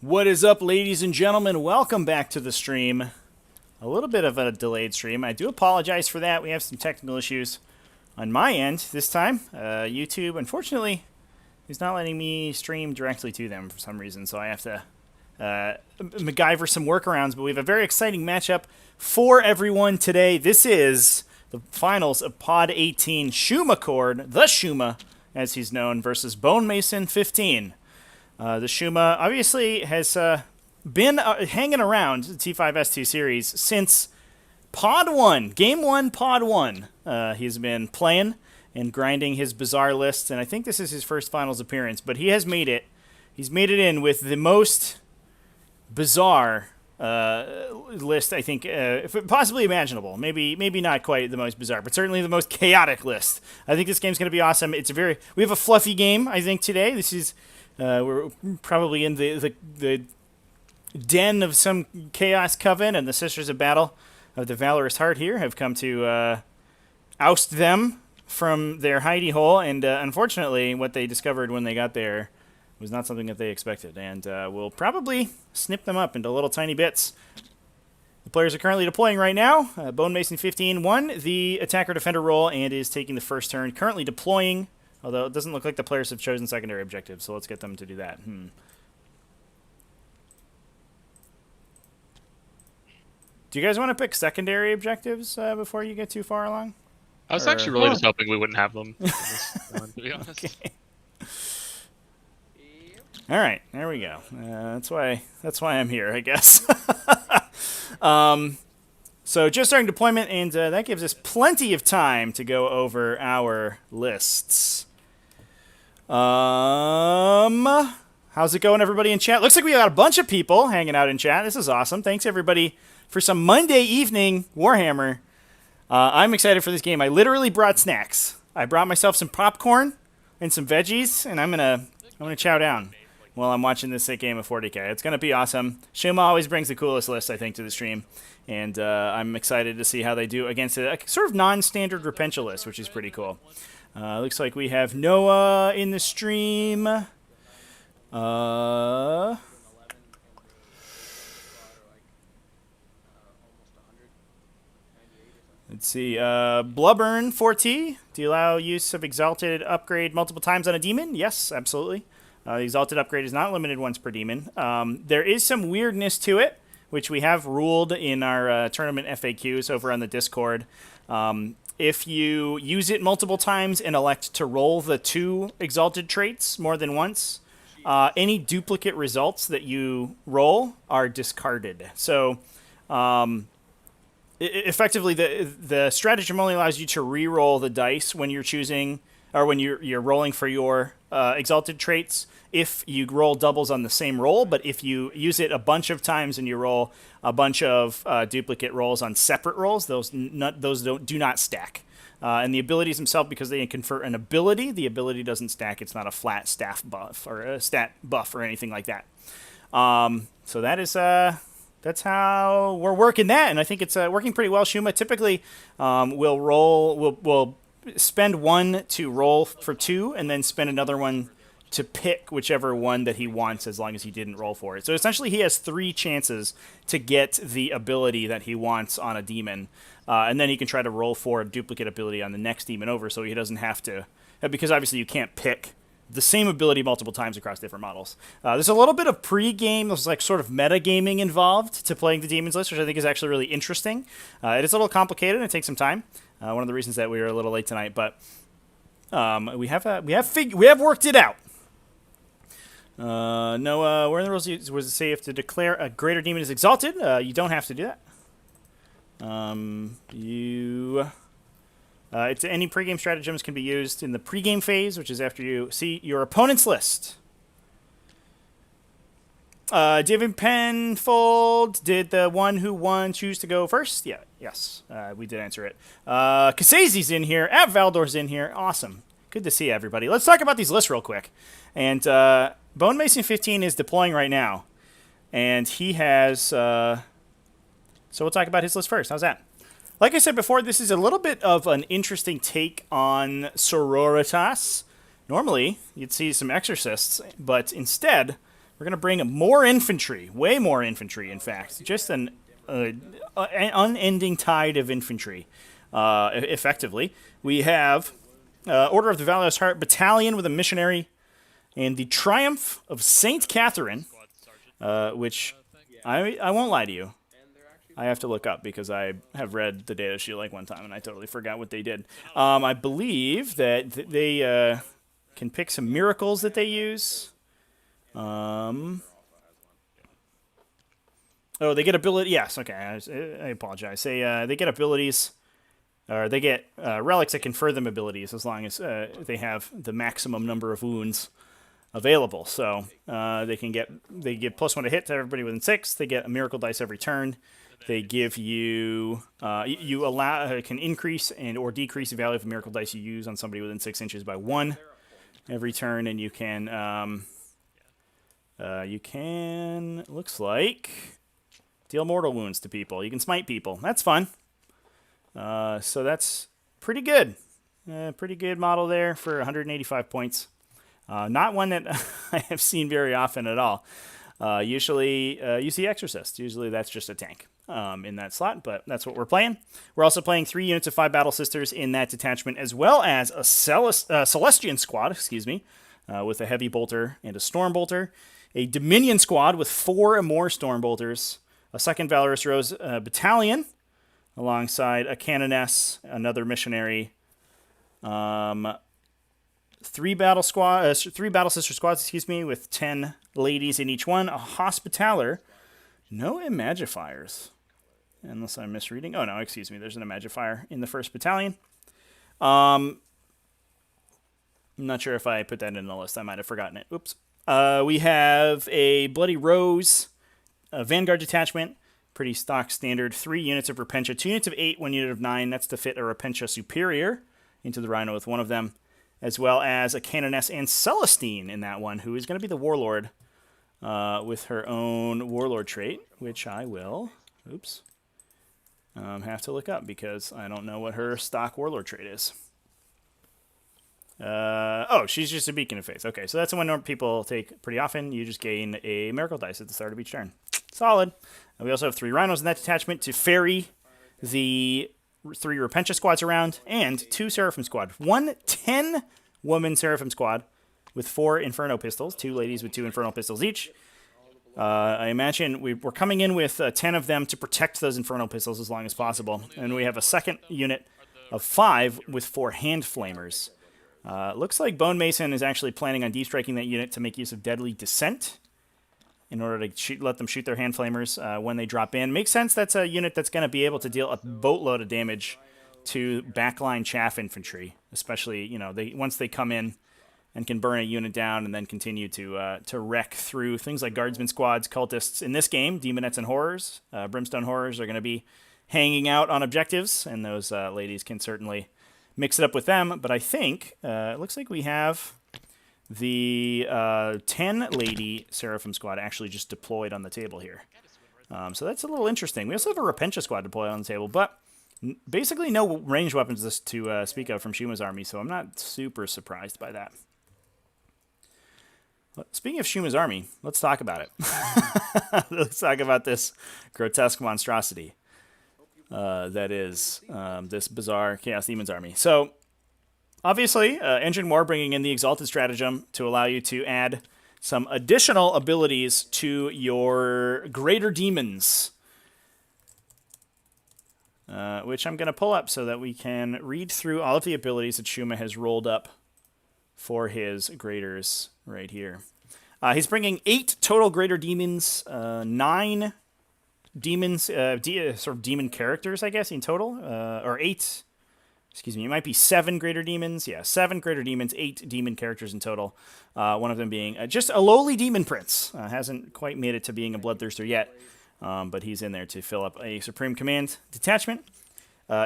What is up, ladies and gentlemen? Welcome back to the stream. A little bit of a delayed stream. I do apologize for that. We have some technical issues on my end this time. YouTube, unfortunately, is not letting me stream directly to them for some reason, so I have to MacGyver some workarounds. But we have a very exciting matchup for everyone today. This is the finals of Pod 18 Shuma Cord, the Shuma, as he's known, versus Bone Mason 15. The Shuma obviously has been hanging around the T5S2 series since Pod 1, Game 1, Pod 1. He's been playing and grinding his bizarre lists, and I think this is his first finals appearance, but he has made it. He's made it in with the most bizarre list, I think, possibly imaginable. Maybe not quite the most bizarre, but certainly the most chaotic list. I think this game's going to be awesome. We have a fluffy game, I think, today. This is... we're probably in the den of some Chaos Coven, and the Sisters of Battle of the Valorous Heart here have come to oust them from their hidey hole, and unfortunately what they discovered when they got there was not something that they expected, and we'll probably snip them up into little tiny bits. The players are currently deploying right now. Bone Mason 15 won the attacker-defender role and is taking the first turn, currently deploying. Although it doesn't look like the players have chosen secondary objectives, so let's get them to do that. Do you guys want to pick secondary objectives before you get too far along? I was actually really just hoping we wouldn't have them, in this one, to be honest. Okay. All right, there we go. That's why I'm here, I guess. So just starting deployment, and that gives us plenty of time to go over our lists. How's it going, everybody in chat? Looks like we got a bunch of people hanging out in chat. This is awesome. Thanks, everybody, for some Monday evening Warhammer. I'm excited for this game. I literally brought snacks. I brought myself some popcorn and some veggies, and I'm gonna chow down while I'm watching this sick game of 40K. It's gonna be awesome. Shuma always brings the coolest list, I think, to the stream, and I'm excited to see how they do against a sort of non-standard Repentia list, which is pretty cool. Looks like we have Noah in the stream. Let's see. Blubburn 4T. Do you allow use of Exalted upgrade multiple times on a demon? Yes, absolutely. The Exalted upgrade is not limited once per demon. There is some weirdness to it, which we have ruled in our tournament FAQs over on the Discord. If you use it multiple times and elect to roll the 2 Exalted traits more than once, any duplicate results that you roll are discarded. So, effectively, the stratagem only allows you to re-roll the dice when you're choosing, or when you're rolling for your Exalted traits, if you roll doubles on the same roll. But if you use it a bunch of times and you roll a bunch of duplicate rolls on separate rolls, those do not stack. And the abilities themselves, because they confer an ability, the ability doesn't stack. It's not a flat staff buff or a stat buff or anything like that. So that is that's how we're working that, and I think it's working pretty well. Shuma typically will spend 1 to roll for 2, and then spend another 1 to pick whichever one that he wants, as long as he didn't roll for it. So essentially he has 3 chances to get the ability that he wants on a demon, and then he can try to roll for a duplicate ability on the next demon over, so he doesn't have to, because obviously you can't pick the same ability multiple times across different models. There's a little bit of pre-game, there's like sort of meta-gaming involved to playing the demons list, which I think is actually really interesting. It is a little complicated, and it takes some time. One of the reasons that we were a little late tonight, but we have worked it out. No, where in the rules was it say you have to declare a greater demon is exalted? You don't have to do that. It's any pregame stratagems can be used in the pregame phase, which is after you see your opponent's list. David Penfold, did the one who won choose to go first? Yeah, yes, we did answer it. Casazi's in here. At Valdor's in here. Awesome. Good to see everybody. Let's talk about these lists real quick. And Bone Mason 15 is deploying right now. And he has... so we'll talk about his list first. How's that? Like I said before, this is a little bit of an interesting take on Sororitas. Normally, you'd see some exorcists, but instead, We're going to bring more infantry, way more infantry, in fact. Just an unending tide of infantry, effectively. We have Order of the Valorous Heart Battalion with a missionary, and the Triumph of Saint Catherine, which I won't lie to you. I have to look up because I have read the data sheet like one time and I totally forgot what they did. I believe that they can pick some miracles that they use. Oh, they get ability. Yes, okay. I apologize. They get abilities, or they get relics that confer them abilities as long as they have the maximum number of wounds available. So they give +1 to hit to everybody within 6. They get a miracle dice every turn. They give you can increase and or decrease the value of a miracle dice you use on somebody within 6 inches by 1 every turn, and you can looks like deal mortal wounds to people. You can smite people. That's fun. So that's pretty good. Pretty good model there for 185 points. Not one that I have seen very often at all. Usually you see Exorcist. Usually that's just a tank in that slot, but that's what we're playing. We're also playing 3 units of 5 Battle Sisters in that detachment, as well as a Celestian squad, with a Heavy Bolter and a Storm Bolter, a Dominion squad with 4 or more Storm Bolters, a 2nd Valorous Rose Battalion, alongside a Canoness, another Missionary, 3 Battle Sister squads, with 10 ladies in each one, a Hospitaller, no Imagifiers, unless I'm misreading. Oh, no, excuse me, there's an Imagifier in the 1st Battalion. I'm not sure if I put that in the list. I might have forgotten it. Oops. We have a Bloody Rose, a Vanguard detachment, pretty stock standard, 3 units of Repentia, 2 units of 8, 1 unit of 9. That's to fit a Repentia Superior into the Rhino with one of them, as well as a Canoness and Celestine in that one, who is going to be the Warlord with her own Warlord trait, which I will, have to look up because I don't know what her stock Warlord trait is. She's just a Beacon of Faith. Okay, so that's the one people take pretty often. You just gain a Miracle Dice at the start of each turn. Solid. And we also have 3 Rhinos in that detachment to ferry the 3 Repentia squads around, and 2 Seraphim squad. 1 10-woman Seraphim squad with 4 Inferno pistols, 2 ladies with 2 Inferno pistols each. I imagine we're coming in with 10 of them to protect those Inferno pistols as long as possible. And we have a 2nd unit of 5 with 4 Hand Flamers. Looks like Bone Mason is actually planning on deep-striking that unit to make use of Deadly Descent in order to let them shoot their Hand Flamers when they drop in. Makes sense. That's a unit that's going to be able to deal a boatload of damage to backline chaff infantry, especially, once they come in and can burn a unit down and then continue to wreck through things like Guardsman squads, cultists. In this game, Demonettes and Horrors, Brimstone Horrors are going to be hanging out on objectives, and those ladies can certainly mix it up with them. But I think it looks like we have the 10-lady Seraphim squad actually just deployed on the table here. So that's a little interesting. We also have a Repentia squad deployed on the table, but basically no ranged weapons to speak of from Shuma's army, so I'm not super surprised by that. Speaking of Shuma's army, let's talk about it. Let's talk about this grotesque monstrosity that is this bizarre Chaos Demons army. So, obviously, Engine War bringing in the Exalted stratagem to allow you to add some additional abilities to your Greater Demons, which I'm going to pull up so that we can read through all of the abilities that Shuma has rolled up for his Graders right here. He's bringing 8 total Greater Demons, 9 demons, sort of demon characters, I guess, in total, or 8. Excuse me, it might be 7 Greater Demons. Yeah, 7 Greater Demons, 8 demon characters in total. One of them being just a lowly Demon Prince. Hasn't quite made it to being a Bloodthirster yet, but he's in there to fill up a Supreme Command detachment.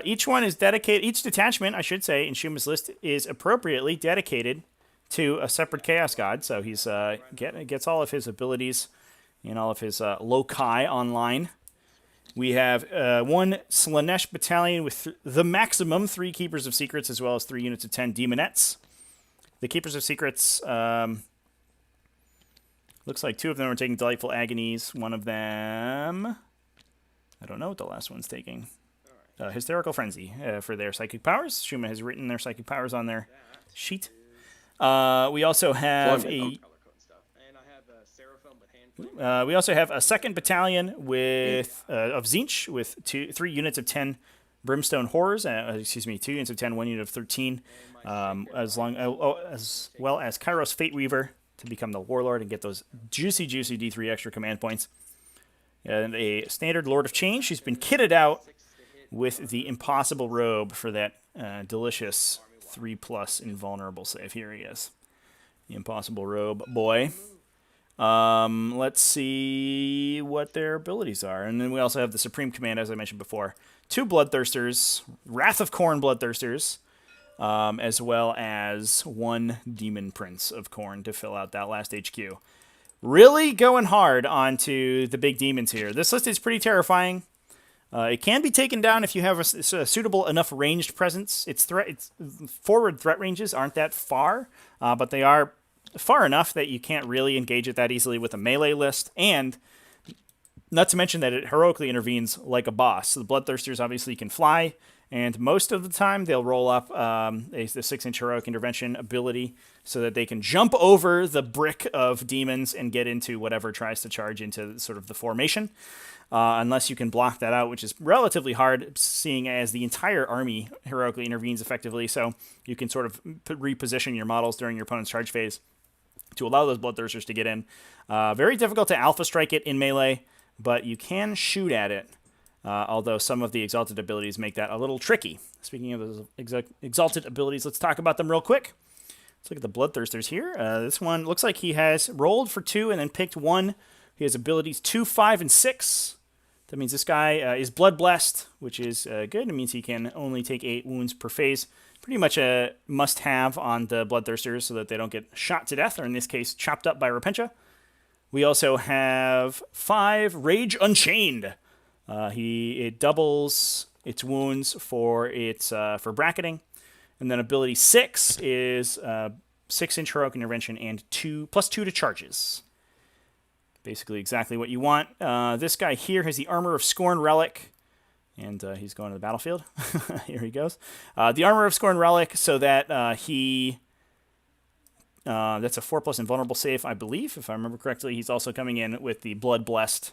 Each one is dedicated, each detachment, I should say, in Shuma's list is appropriately dedicated to a separate Chaos God. So he's gets all of his abilities and all of his loci online. We have 1 Slanesh battalion with the maximum 3 Keepers of Secrets, as well as 3 units of 10 Demonettes. The Keepers of Secrets Looks like 2 of them are taking Delightful Agonies. One of them, I don't know what the last one's taking. Hysterical Frenzy for their psychic powers. Shuma has written their psychic powers on their sheet. We also have a second battalion with of Zinch with 3 units of 10 Brimstone Horrors. 2 units of 10, 1 unit of 13, as well as Kairos Fate Weaver to become the Warlord and get those juicy D3 extra command points. And a standard Lord of Change. She's been kitted out with the Impossible Robe for that delicious 3+ invulnerable save. Here he is. The Impossible Robe boy. Let's see what their abilities are. And then we also have the Supreme Command, as I mentioned before. 2 Bloodthirsters, Wrath of Khorne Bloodthirsters, as well as 1 Demon Prince of Khorne to fill out that last HQ. Really going hard onto the big demons here. This list is pretty terrifying. It can be taken down if you have a suitable enough ranged presence. Its forward threat ranges aren't that far, but they are far enough that you can't really engage it that easily with a melee list, and not to mention that it heroically intervenes like a boss. So the Bloodthirsters obviously can fly, and most of the time they'll roll up the 6-inch heroic intervention ability so that they can jump over the brick of demons and get into whatever tries to charge into sort of the formation. Unless you can block that out, which is relatively hard, seeing as the entire army heroically intervenes effectively, so you can sort of reposition your models during your opponent's charge phase to allow those Bloodthirsters to get in. Very difficult to alpha strike it in melee, but you can shoot at it, although some of the Exalted abilities make that a little tricky. Speaking of those Exalted abilities, let's talk about them real quick. Let's look at the Bloodthirsters here. This one looks like he has rolled for 2 and then picked 1. He has abilities 2, 5, and 6. That means this guy is Blood Blessed, which is good. It means he can only take 8 wounds per phase. Pretty much a must-have on the Bloodthirsters so that they don't get shot to death, or in this case, chopped up by Repentia. We also have 5 Rage Unchained. It doubles its wounds for bracketing. And then ability 6 is 6-inch heroic intervention and +2 to charges. Basically exactly what you want. This guy here has the Armor of Scorn Relic, and he's going to the battlefield. Here he goes. The Armor of Scorn Relic, so that that's a 4+ invulnerable save, I believe, if I remember correctly. He's also coming in with the Blood Blessed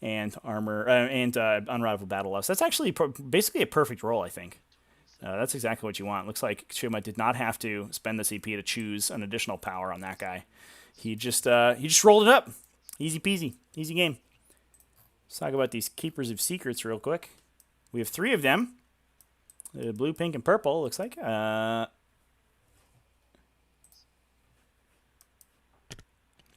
and Armor and Unrivaled Battle Lust. That's actually basically a perfect roll, I think. That's exactly what you want. Looks like Shuma did not have to spend the CP to choose an additional power on that guy. He just rolled it up. Easy peasy. Easy game. Let's talk about these Keepers of Secrets real quick. We have 3 of them. Blue, pink, and purple, looks like.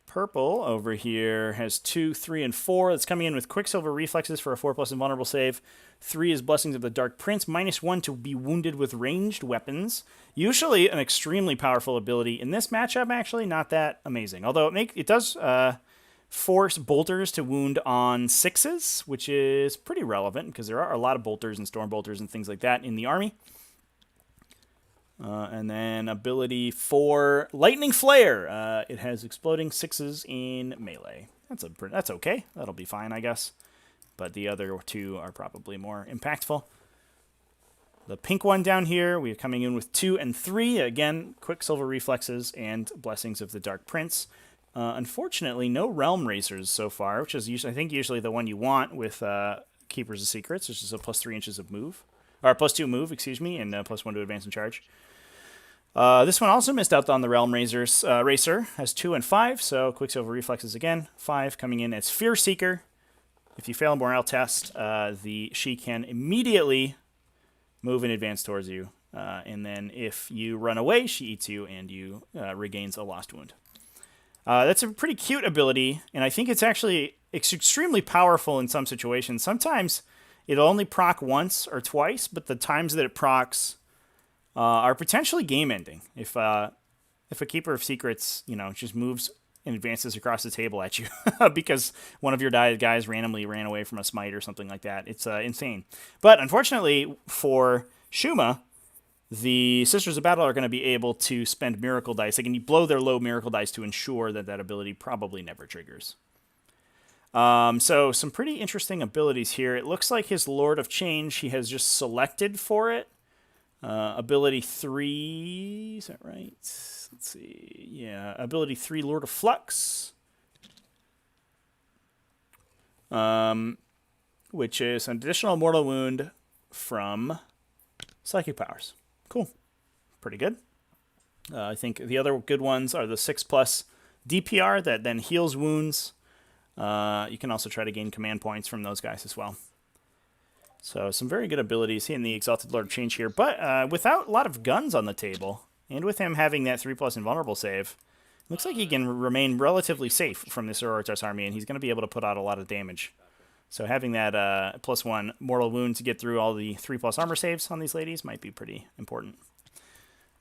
Purple over here has 2, 3, and 4. It's coming in with Quicksilver Reflexes for a 4+ invulnerable save. 3 is Blessings of the Dark Prince, -1 to be wounded with ranged weapons. Usually an extremely powerful ability. In this matchup, actually, not that amazing. Although it does force bolters to wound on 6s, which is pretty relevant because there are a lot of bolters and storm bolters and things like that in the army. And then ability 4, Lightning Flare. It has exploding 6s in melee. That's okay. That'll be fine, I guess. But the other 2 are probably more impactful. The pink one down here, we're coming in with 2 and 3. Again, Quicksilver Reflexes and Blessings of the Dark Prince. Unfortunately, no Realm Racers so far, which is usually the one you want with Keepers of Secrets, which is a +3 inches of move. Or +2 move, excuse me, and +1 to advance and charge. This one also missed out on the Realm Racer. Has 2 and 5, so Quicksilver Reflexes again. 5 coming in as Fear Seeker. If you fail a morale test, she can immediately move and advance towards you. And then if you run away, she eats you and you regains a lost wound. That's a pretty cute ability, and I think it's extremely powerful in some situations. Sometimes it'll only proc once or twice, but the times that it procs are potentially game-ending. If a Keeper of Secrets, just moves and advances across the table at you because one of your guys randomly ran away from a smite or something like that, it's insane. But unfortunately for Shuma, the Sisters of Battle are going to be able to spend Miracle Dice. They can blow their low Miracle Dice to ensure that that ability probably never triggers. So some pretty interesting abilities here. It looks like his Lord of Change, he has just selected for it. Ability 3, is that right? Let's see. Yeah, ability 3, Lord of Flux. Which is an additional mortal wound from Psychic Powers. Cool. Pretty good. I think the other good ones are the 6+ DPR that then heals wounds. You can also try to gain command points from those guys as well. So some very good abilities in the Exalted Lord of Change here, but without a lot of guns on the table, and with him having that 3+ invulnerable save, looks like he can remain relatively safe from the Sororitas army, and he's going to be able to put out a lot of damage. So having that +1 mortal wound to get through all the 3+ armor saves on these ladies might be pretty important.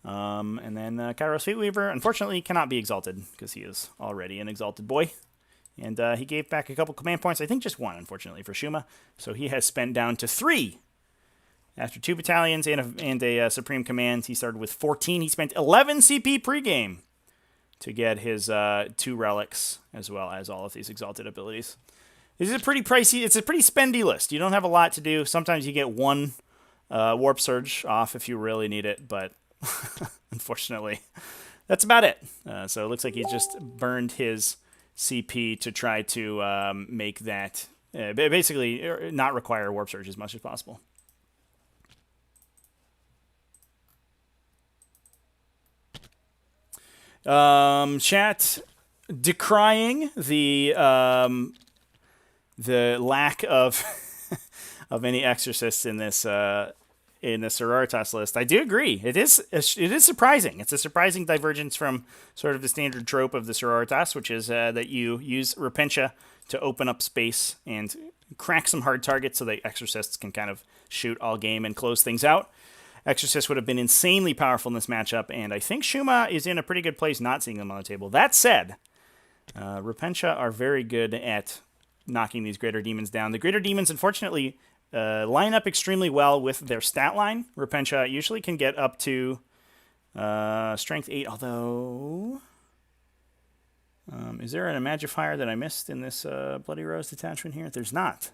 And then Kairos Fateweaver, unfortunately, cannot be exalted because he is already an exalted boy. And he gave back a couple command points. I think just 1, unfortunately, for Shuma. So he has spent down to 3. After 2 battalions and a Supreme Command, he started with 14. He spent 11 CP pregame to get his 2 relics, as well as all of these exalted abilities. This is a pretty pricey, it's a pretty spendy list. You don't have a lot to do. Sometimes you get 1 Warp Surge off if you really need it, but unfortunately, that's about it. So it looks like he's just burned his CP to try to make that, basically not require Warp Surge as much as possible. Chat decrying the lack of of any exorcists in this in the Sororitas list. I do agree. It is surprising. It's a surprising divergence from sort of the standard trope of the Sororitas, which is that you use Repentia to open up space and crack some hard targets so that exorcists can kind of shoot all game and close things out. Exorcist would have been insanely powerful in this matchup, and I think Shuma is in a pretty good place not seeing them on the table. That said, Repentia are very good at knocking these Greater Demons down. The Greater Demons, unfortunately, line up extremely well with their stat line. Repentia usually can get up to Strength 8, although... is there an Imagifier that I missed in this Bloody Rose detachment here? There's not.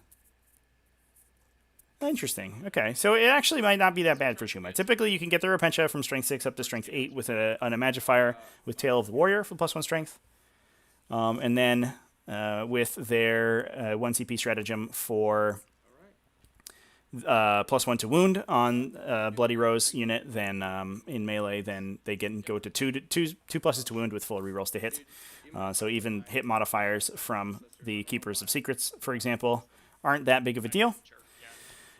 Interesting. Okay, so it actually might not be that bad for Shuma. Typically, you can get the Repentia from Strength 6 up to Strength 8 with an Imagifier with Tail of the Warrior for +1 Strength. And then with their 1 CP stratagem for +1 to wound on Bloody Rose unit, then in melee, then they go to two pluses to wound with full rerolls to hit. So even hit modifiers from the Keepers of Secrets, for example, aren't that big of a deal.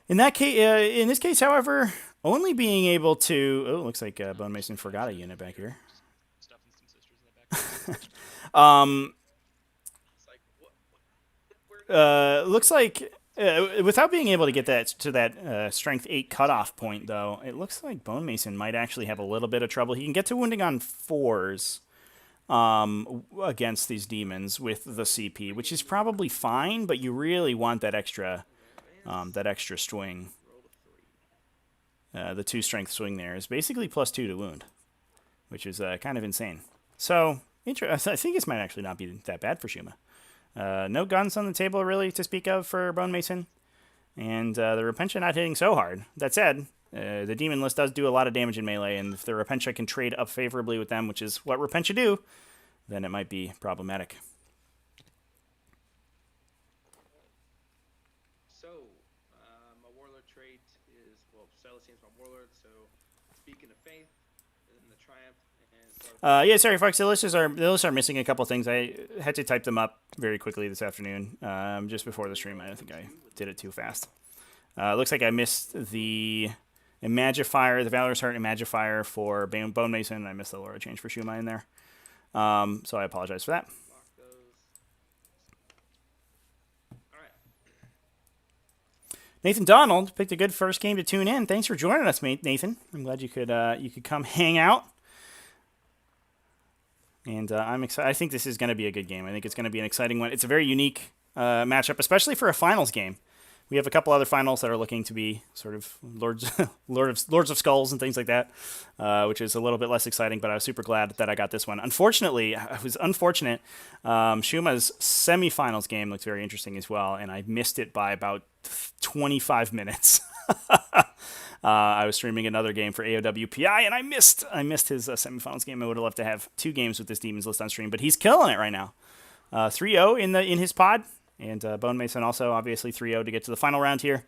In this case, however, only being able to... Oh, looks like Bone Mason forgot a unit back here. Looks like... without being able to get that to that Strength 8 cutoff point, though, it looks like Bone Mason might actually have a little bit of trouble. He can get to wounding on 4s against these demons with the CP, which is probably fine, but you really want that extra swing. The 2 strength swing there is basically +2 to wound, which is kind of insane. So, I think this might actually not be that bad for Shuma. No guns on the table, really, to speak of for Bone Mason. And the Repentia not hitting so hard. That said, the Demon list does do a lot of damage in melee, and if the Repentia can trade up favorably with them, which is what Repentia do, then it might be problematic. So, my Warlord trait is, well, Celestine's my Warlord, so Speaking of Faith, and the Triumph, and... Yeah, sorry, folks, the lists are missing a couple things. I had to type them up very quickly this afternoon, just before the stream. I think I did it too fast. Looks like I missed the Imagifier, the Valorous Heart Imagifier for Bone Mason. I missed the Lord of Change for Shuma in there. So I apologize for that. Nathan Donald picked a good first game to tune in. Thanks for joining us, Nathan. I'm glad you could come hang out. And I'm excited. I think this is going to be a good game. I think it's going to be an exciting one. It's a very unique matchup, especially for a finals game. We have a couple other finals that are looking to be sort of Lords of Skulls and things like that, which is a little bit less exciting, but I was super glad that I got this one. Unfortunately, I was unfortunate. Shuma's semifinals game looked very interesting as well, and I missed it by about 25 minutes. I was streaming another game for AOWPI, and I missed his semifinals game. I would have loved to have 2 games with this Demons list on stream, but he's killing it right now. 3-0 in his pod. And Bone Mason also, obviously, 3-0 to get to the final round here.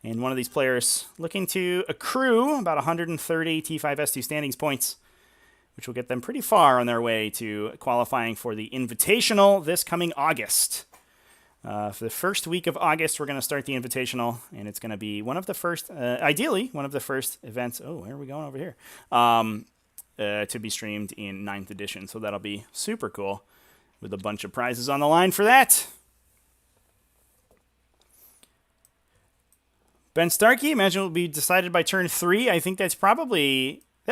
And one of these players looking to accrue about 130 T5S2 standings points, which will get them pretty far on their way to qualifying for the Invitational this coming August. For the first week of August, we're going to start the Invitational, and it's going to be one of the first, ideally, one of the first events. Oh, where are we going over here? To be streamed in 9th edition. So that'll be super cool with a bunch of prizes on the line for that. Ben Starkey, imagine it will be decided by turn 3. I think that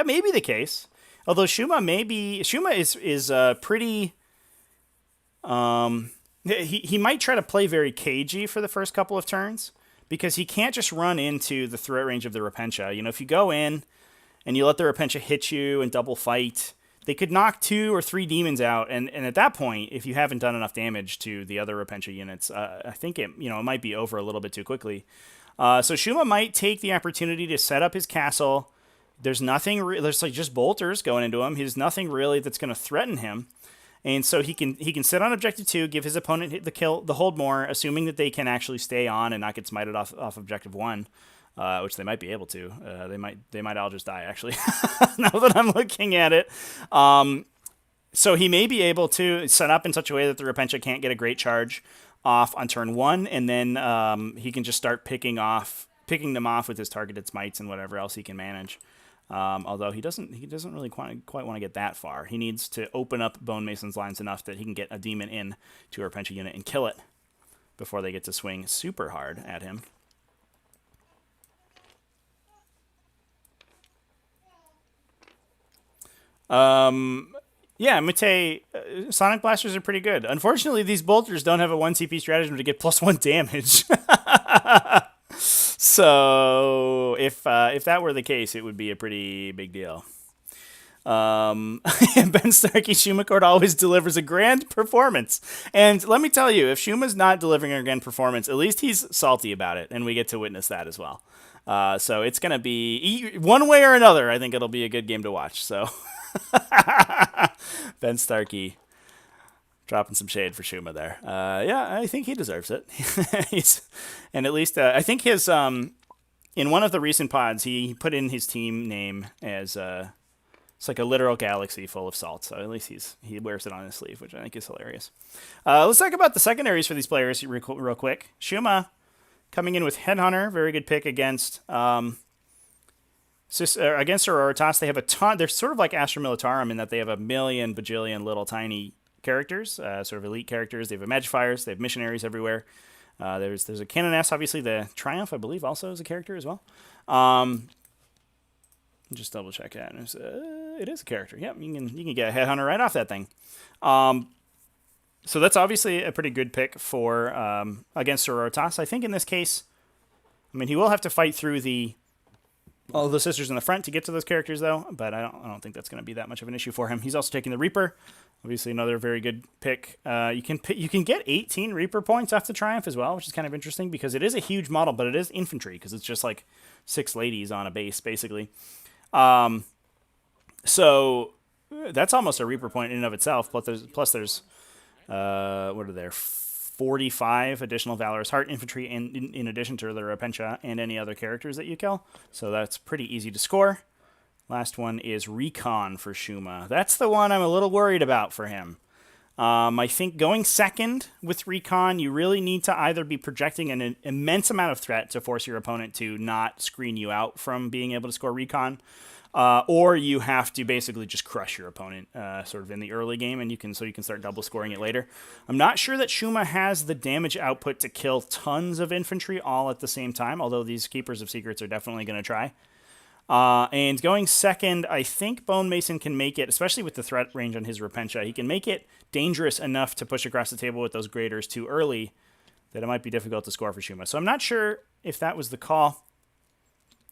may be the case. Although Shuma is pretty, he might try to play very cagey for the first couple of turns, because he can't just run into the threat range of the Repentia. You know, if you go in and you let the Repentia hit you and double fight, they could knock 2 or 3 demons out, and at that point, if you haven't done enough damage to the other Repentia units, I think it might be over a little bit too quickly. So Shuma might take the opportunity to set up his castle. There's nothing. There's like just bolters going into him. There's nothing really that's going to threaten him, and so he can sit on objective 2, give his opponent the hold more, assuming that they can actually stay on and not get smited off objective 1, which they might be able to. They might all just die actually. Now that I'm looking at it. So he may be able to set up in such a way that the Repentia can't get a great charge off on turn 1, and then he can just start picking them off with his targeted smites and whatever else he can manage. Although he doesn't really quite want to get that far. He needs to open up Bone Mason's lines enough that he can get a demon in to a Repentia unit and kill it before they get to swing super hard at him. Yeah, Mate, Sonic Blasters are pretty good. Unfortunately, these bolters don't have a 1 CP stratagem to get +1 damage. So, if that were the case, it would be a pretty big deal. Ben Starkey, Shuma Court always delivers a grand performance. And let me tell you, if Shuma's not delivering a grand performance, at least he's salty about it, and we get to witness that as well. So it's going to be, one way or another, I think it'll be a good game to watch, so... Ben Starkey dropping some shade for Shuma there. Yeah, I think he deserves it. And at least I think his in one of the recent pods he put in his team name as it's like a literal galaxy full of salt. So at least he wears it on his sleeve, which I think is hilarious. Let's talk about the secondaries for these players real quick. Shuma coming in with Headhunter, very good pick against Sororitas. They have a ton. They're sort of like Astra Militarum in that they have a million bajillion little tiny characters, sort of elite characters. They have Magifiers. They have missionaries everywhere. There's a Canoness, obviously. The Triumph, I believe, also is a character as well. Just double check that. It is a character. Yep, you can get a Headhunter right off that thing. So that's obviously a pretty good pick for against Sororitas. I think in this case, I mean, he will have to fight through all the sisters in the front to get to those characters, though. But I don't think that's going to be that much of an issue for him. He's also taking the Reaper, obviously another very good pick. You can get 18 Reaper points off the Triumph as well, which is kind of interesting because it is a huge model, but it is infantry because it's just like 6 ladies on a base, basically. So that's almost a Reaper point in and of itself. Plus there's what are there? 45 additional Valorous Heart infantry in addition to the Repentia and any other characters that you kill. So that's pretty easy to score. Last one is Recon for Shuma. That's the one I'm a little worried about for him. I think going second with Recon, you really need to either be projecting an immense amount of threat to force your opponent to not screen you out from being able to score Recon, or you have to basically just crush your opponent sort of in the early game, and you can start double scoring it later. I'm not sure that Shuma has the damage output to kill tons of infantry all at the same time, although these Keepers of Secrets are definitely going to try. And going second, I think Bone Mason can make it, especially with the threat range on his Repentia, he can make it dangerous enough to push across the table with those graders too early that it might be difficult to score for Shuma. So I'm not sure if that was the call.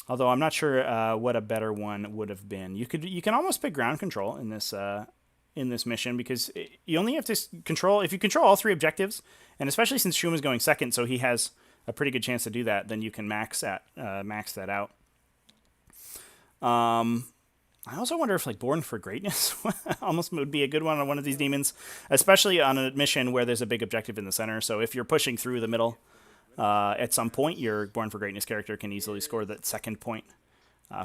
Although I'm not sure what a better one would have been. You can almost pick ground control in this mission, because you only have to control, if you control all 3 objectives, and especially since Shuma's going second, so he has a pretty good chance to do that, then you can max that out. I also wonder if, like, Born for Greatness almost would be a good one on one of these demons, especially on a mission where there's a big objective in the center. So if you're pushing through the middle, at some point, your Born for Greatness character can easily score that second point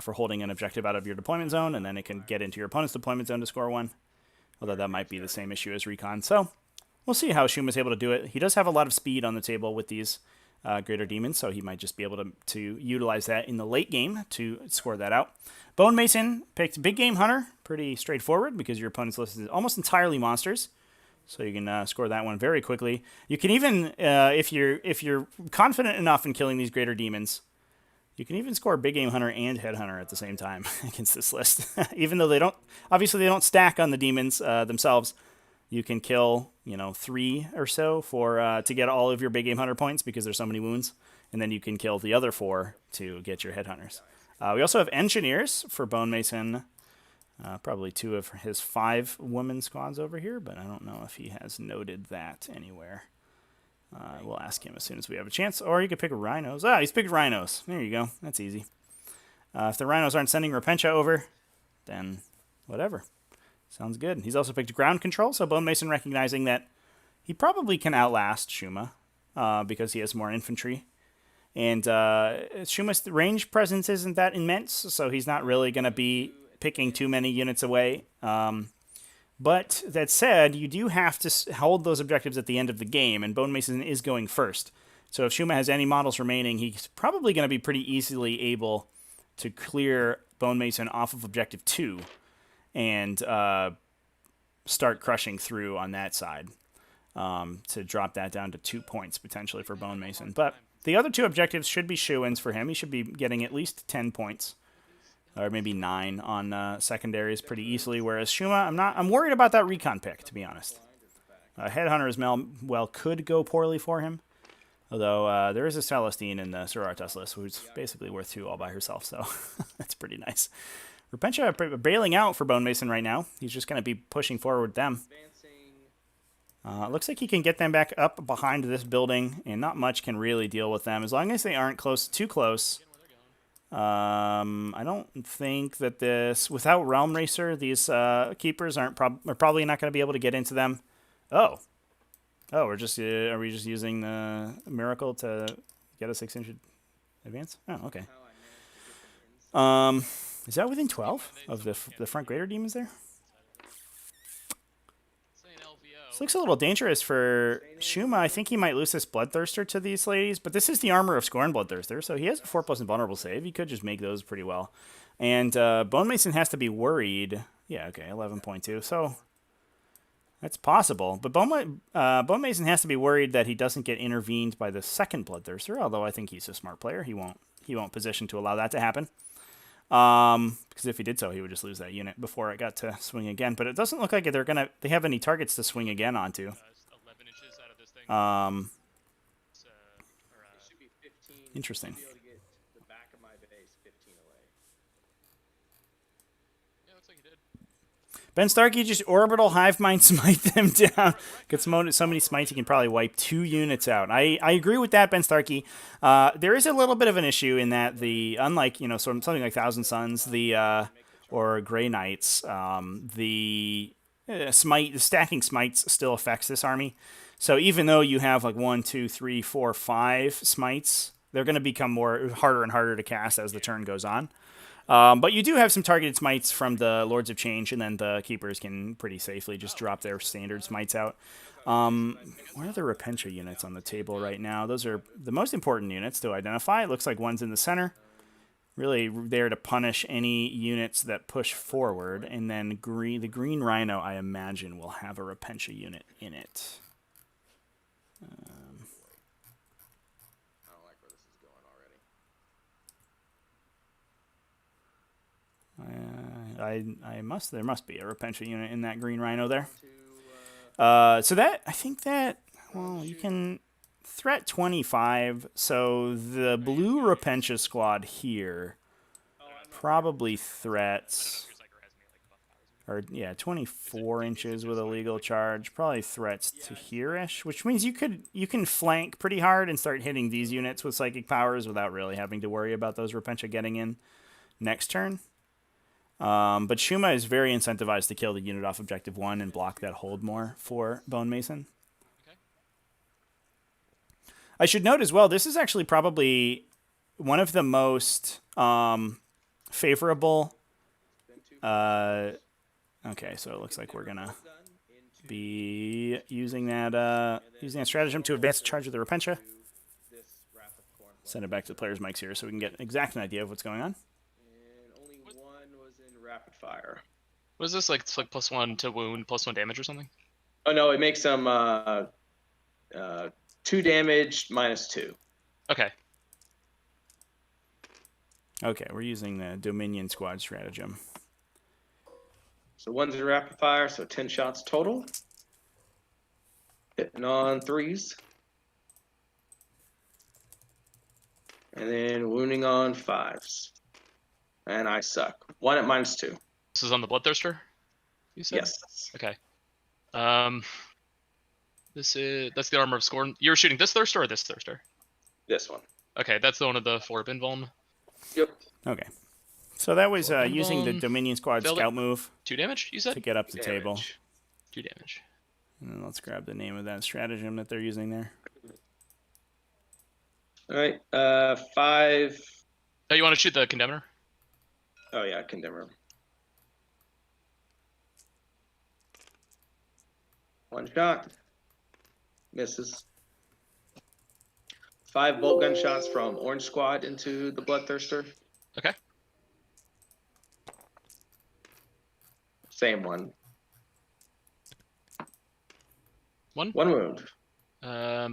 for holding an objective out of your deployment zone, and then it can get into your opponent's deployment zone to score 1. Although that might be the same issue as Recon. So we'll see how Shuma's able to do it. He does have a lot of speed on the table with these greater demons, so he might just be able to utilize that in the late game to score that out. Bone Mason picked Big Game Hunter. Pretty straightforward, because your opponent's list is almost entirely monsters, so you can score that one very quickly. You can even, if you're confident enough in killing these greater demons, you can even score Big Game Hunter and Headhunter at the same time against this list. Even though they don't stack on the demons themselves, you can kill 3 or so to get all of your Big Game Hunter points, because there's so many wounds, and then you can kill the other 4 to get your Headhunters. We also have Engineers for Bone Mason. Probably 2 of his 5 women squads over here, but I don't know if he has noted that anywhere. We'll ask him as soon as we have a chance. Or you could pick Rhinos. He's picked Rhinos. There you go. That's easy. If the Rhinos aren't sending Repentia over, then whatever. Sounds good. He's also picked Ground Control, so Bone Mason recognizing that he probably can outlast Shuma because he has more infantry. And Shuma's range presence isn't that immense, so he's not really going to be picking too many units away. But that said, you do have to hold those objectives at the end of the game, and Bone Mason is going first. So if Shuma has any models remaining, he's probably going to be pretty easily able to clear Bone Mason off of Objective 2 and start crushing through on that side to drop that down to 2 points potentially for Bone Mason. But the other 2 objectives should be shoo-ins for him. He should be getting at least 10 points. Or maybe 9 on secondaries pretty easily. Whereas Shuma, I'm worried about that recon pick, to be honest. Headhunter as could go poorly for him. Although there is a Celestine in the Sororitas list, who's basically worth 2 all by herself, so that's pretty nice. Repentia bailing out for Bone Mason right now. He's just going to be pushing forward with them. Looks like he can get them back up behind this building, and not much can really deal with them. As long as they aren't too close. I don't think that without Realm Racer, these keepers are probably not going to be able to get into them. Oh, are we just using the miracle to get a 6-inch advance? Oh, okay. Is that within 12 of the front greater demons there? This looks a little dangerous for Shuma. I think he might lose this Bloodthirster to these ladies, but this is the Armor of Scorn Bloodthirster, so he has a 4+ invulnerable save. He could just make those pretty well. And Bone Mason has to be worried. Yeah, okay, 11.2, so that's possible. But Bone Mason has to be worried that he doesn't get intervened by the second Bloodthirster, although I think he's a smart player. He won't position to allow that to happen. Because if he did so, he would just lose that unit before it got to swing again. But it doesn't look like they have any targets to swing again onto. Interesting. Ben Starkey just orbital hive mind smite them down. Gets so many smites he can probably wipe 2 units out. I agree with that, Ben Starkey. There is a little bit of an issue in that unlike something like Thousand Suns, or Grey Knights, the stacking smites still affects this army. So even though you have like 1, 2, 3, 4, 5 smites, they're going to become harder and harder to cast as the turn goes on. But you do have some targeted smites from the Lords of Change, and then the Keepers can pretty safely just drop their standard smites out. What are the Repentia units on the table right now? Those are the most important units to identify. It looks like one's in the center. Really there to punish any units that push forward. And then the Green Rhino, I imagine, will have a Repentia unit in it. There must be a Repentia unit in that Green Rhino there. So that, I think that, well, you can threat 25, so the blue Repentia squad here probably threats, or yeah, 24 inches with a legal charge, probably threats to here-ish, which means you can flank pretty hard and start hitting these units with psychic powers without really having to worry about those Repentia getting in next turn. But Shuma is very incentivized to kill the unit off objective 1 and block that hold more for Bone Mason. Okay. I should note as well, this is actually probably one of the most favorable. Okay, so it looks like we're gonna be using that stratagem to advance the charge of the Repentia. Send it back to the players' mics here so we can get an exact idea of what's going on. And only one was in rapid fire. What is this? Like, it's like +1 to wound, +1 damage or something? Oh no, it makes them 2 damage -2. Okay. Okay, we're using the Dominion Squad stratagem. So one's in rapid fire, so 10 shots total. Hitting on 3s. And then wounding on 5s. And I suck. 1 at -2. This is on the Bloodthirster, you said? Yes. Okay. That's the Armor of Scorn. You were shooting this Thirster or this Thirster? This one. Okay, that's the one of the 4 Binvolm. Yep. Okay. So that was using the Dominion Squad Failed scout it. move 2 damage, you to said? get up the table. Damage. 2 damage. And then let's grab the name of that stratagem that they're using there. All right. 5. Oh, you want to shoot the Condemner? Oh yeah, Condemner. 1 shot. Misses. 5 bolt gun shots from Orange Squad into the Bloodthirster. Okay. Same one. 1? 1 wound.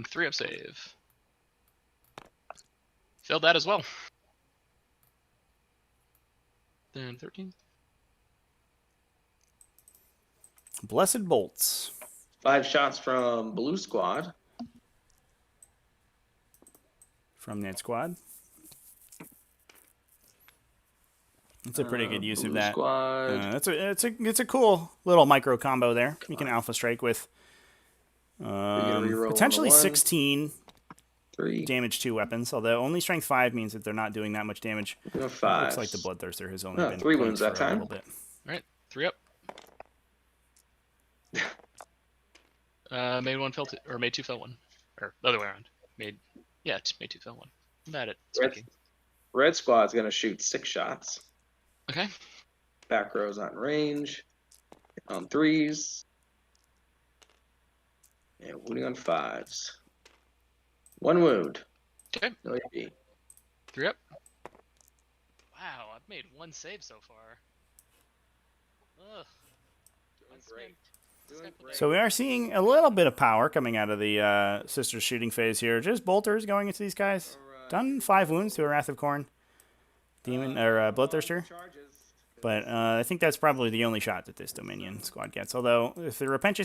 3 up save. Failed that as well. Then 13. Blessed Bolts. 5 shots from Blue Squad. From that squad. It's a pretty good use of Blue that. Squad. It's a cool little micro combo there. You can Alpha Strike with reroll potentially on a 1. 16 3. damage to weapons, although only strength 5 means that they're not doing that much damage. No, It 5. looks like the Bloodthirster has only Oh, been 3 planked wounds that for a time. little bit. Alright, 3 up. Made 1 fell 2, or made 2 fell 1. Or the other way around. Made 2 fell 1. I'm bad at speaking. Red Squad's gonna shoot 6 shots. Okay. Back row's on range. On 3s. And wounding on 5s. 1 wound. Okay. No AP. 3 up. Wow, I've made 1 save so far. Ugh. Doing great. Doing great. So we are seeing a little bit of power coming out of the Sisters shooting phase here. Just bolters going into these guys. Done 5 wounds to a Wrath of Khorne demon or Bloodthirster. Charges. But I think that's probably the only shot that this Dominion squad gets. Although if the Repentia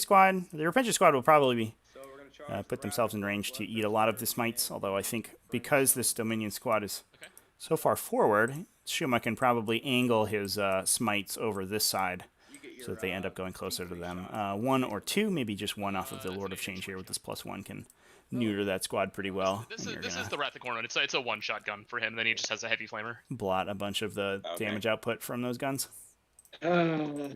squad will probably be So we're gonna charge put the themselves in rapid range to one. eat a lot of the smites. Although I think because this Dominion squad is Okay. so far forward, Shuma can probably angle his smites over this side You get your, so that they end up going closer to them. 1 or 2, maybe just 1 off of the Lord of Change here with this +1 can neuter that squad pretty well. This And you're is gonna the Wrath of Khorne one. It's a 1-shot gun for him, then he just has a heavy flamer. blot a bunch of the Okay. damage output from those guns. Yeah,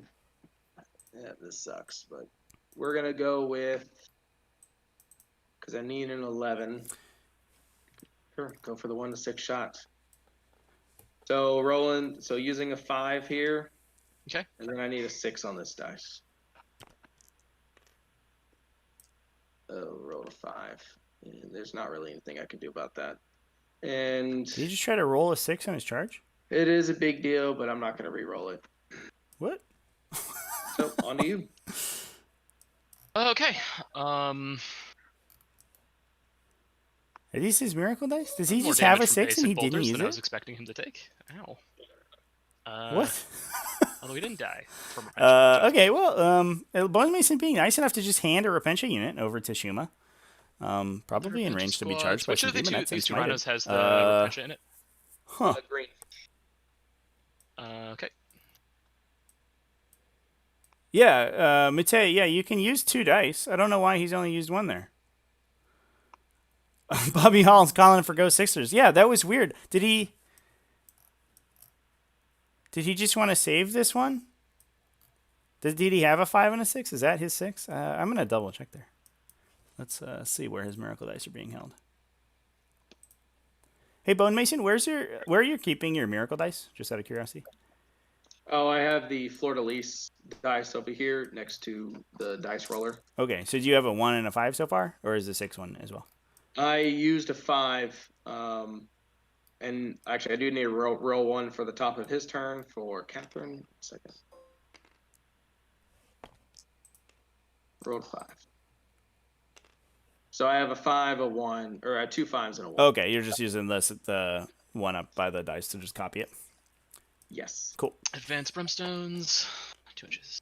this sucks, but we're gonna go with because I need an 11. Sure, go for the 1 to 6 shots. So rolling, so using a 5 here. Okay. And then I need a 6 on this dice. Oh, roll a 5. And there's not really anything I can do about that. And Did you just try to roll a 6 on his charge? it is a big deal, but I'm not gonna re-roll it. What? So on to you. Okay. Are these his miracle dice? Does he More just have a damage from 6 and he basic didn't bolters use than I was it? expecting him to take. Ow. What? Although he didn't die from Repentia. Okay, well, Bone Mason being nice enough to just hand a Repentia unit over to Shuma. Probably in Repentia range to be squads. charged by Which some of the demonettes and these two smited. rhinos has the Repentia in it? Huh. Green. Okay. Yeah, Mate, yeah, you can use 2 dice. I don't know why he's only used 1 there. Bobby Hall's calling for Go Sixers. Yeah, that was weird. Did he just want to save this one? Did he have a 5 and a 6? Is that his 6? I'm going to double check there. Let's see where his miracle dice are being held. Hey, Bone Mason, where are you keeping your miracle dice? Just out of curiosity. Oh, I have the fleur-de-lis dice over here next to the dice roller. Okay, so do you have a 1 and a 5 so far? Or is the 6 one as well? I used a 5, and actually I do need to roll 1 for the top of his turn for Catherine. Second. Rolled 5. So I have a 5, a 1, or 2 5s and a 1. Okay, you're just using the 1 up by the dice to just copy it. Yes. Cool. Advanced brimstones. 2 inches.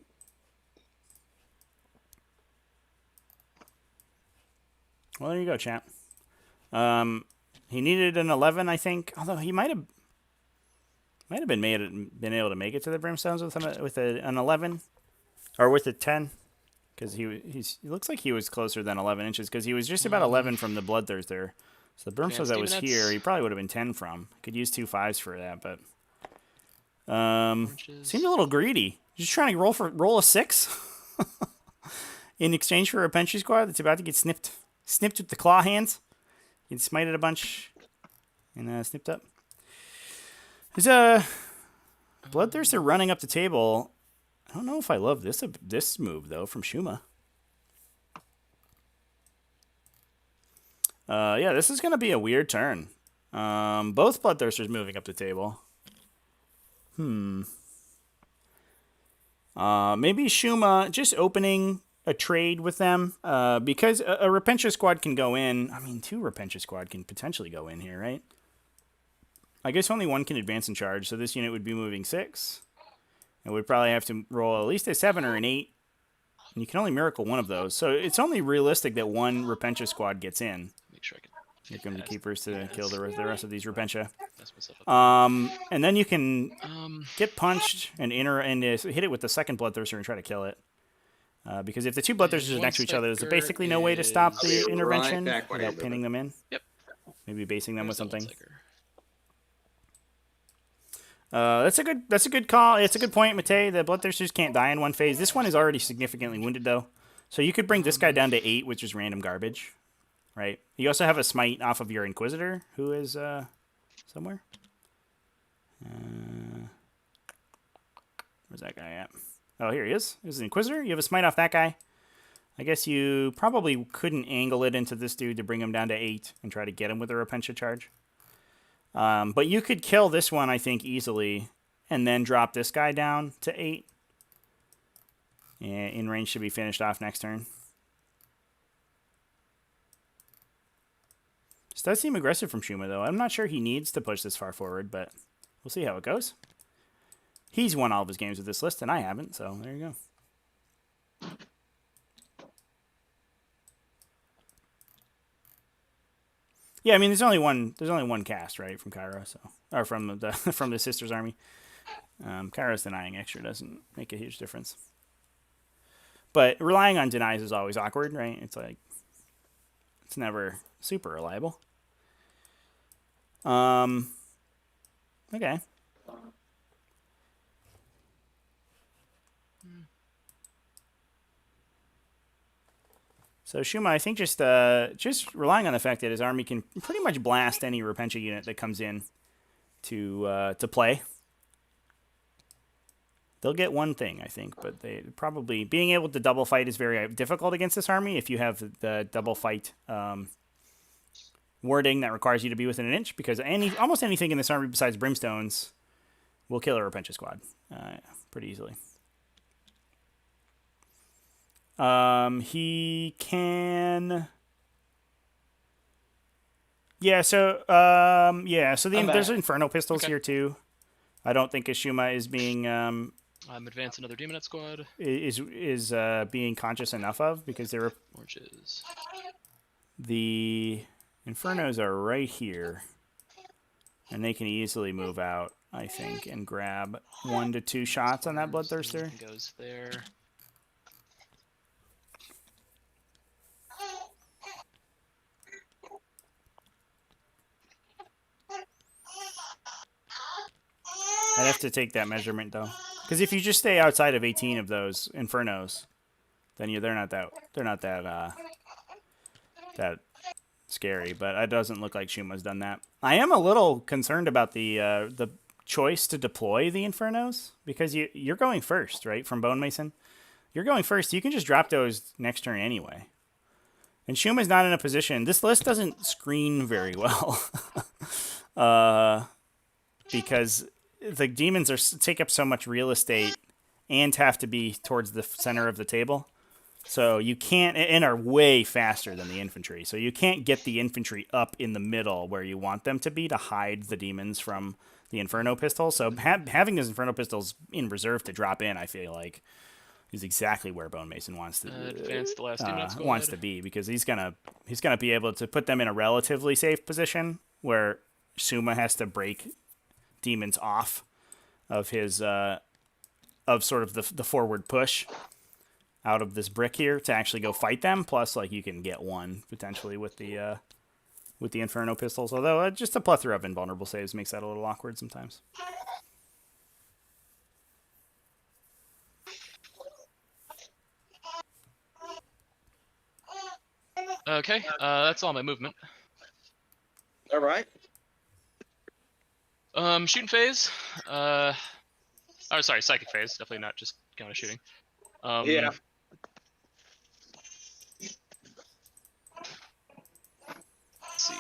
Well, there you go, champ. He needed an 11, I think. Although he might have been able to make it to the brimstones with an 11 or with a 10, because he looks like he was closer than 11 inches because he was just about 11 from the bloodthirster. So the brimstones that was here, he probably would have been 10 from. Could use 2 5s for that, but seemed a little greedy. Just trying to roll a 6 in exchange for a Repentia squad that's about to get snipped with the claw hands. Get smited a bunch and snipped up. There's a Bloodthirster running up the table. I don't know if I love this move though from Shuma. Yeah, this is gonna be a weird turn. Both Bloodthirsters moving up the table. Maybe Shuma just opening a trade with them, because a Repentia squad can go in. I mean, 2 Repentia squad can potentially go in here, right? I guess only 1 can advance and charge, so this unit would be moving 6. And would probably have to roll at least a 7 or an 8. And you can only miracle 1 of those. So it's only realistic that 1 Repentia squad gets in. Make sure I can. Here come the keepers to kill the rest of these Repentia. Mess myself up. And then you can get punched and hit it with the second Bloodthirster and try to kill it. Because if the 2 Bloodthirsters are next to each other, there's basically no way to stop the intervention without pinning them in. Yep. Maybe basing them with something. Tiger. That's a good call. It's a good point, Mate. The Bloodthirsters can't die in 1 phase. This one is already significantly wounded though, so you could bring this guy down to 8, which is random garbage, right? You also have a smite off of your Inquisitor, who is somewhere. Where's that guy at? Oh, here he is. This is the Inquisitor. You have a smite off that guy. I guess you probably couldn't angle it into this dude to bring him down to 8 and try to get him with a Repentia charge. But you could kill this one, I think, easily, and then drop this guy down to 8. Yeah, in range should be finished off next turn. This does seem aggressive from Shuma, though. I'm not sure he needs to push this far forward, but we'll see how it goes. He's won all of his games with this list, and I haven't, so there you go. Yeah, I mean, there's only one cast, right, from Cairo, so, or from the from the Sisters Army. Cairo's denying extra doesn't make a huge difference, but relying on denies is always awkward, right? It's like it's never super reliable. Okay. So Shuma, I think just relying on the fact that his army can pretty much blast any Repentia unit that comes in to play. They'll get one thing, I think, but they probably being able to double fight is very difficult against this army if you have the double fight wording that requires you to be within an inch, because almost anything in this army besides brimstones will kill a Repentia squad pretty easily. He can. Yeah, so there's Inferno pistols here too. I don't think Shuma is being I'm advancing another Demonette squad. Is being conscious enough of, because there are Oranges. The Infernos are right here. And they can easily move out, I think, and grab 1 to 2 shots on that Bloodthirster. Goes there. I'd have to take that measurement though, because if you just stay outside of 18 of those Infernos, then they're not that scary. But it doesn't look like Shuma's done that. I am a little concerned about the choice to deploy the Infernos, because you're going first, right, from Bone Mason. You're going first. You can just drop those next turn anyway. And Shuma's not in a position. This list doesn't screen very well, because the demons take up so much real estate and have to be towards the center of the table. So you can't, and are way faster than the infantry. So you can't get the infantry up in the middle where you want them to be to hide the demons from the Inferno pistols. So having those Inferno pistols in reserve to drop in, I feel like, is exactly where Bone Mason wants to advance the last demon. wants to be, because he's gonna be able to put them in a relatively safe position where Shuma has to break demons off of his of sort of the forward push out of this brick here to actually go fight them. Plus, like, you can get one potentially with the Inferno pistols, although just a plethora of invulnerable saves makes that a little awkward sometimes. Okay, that's all my movement. All right. Shooting phase. Oh, sorry, psychic phase. Definitely not just kind of shooting. Yeah. Let's see.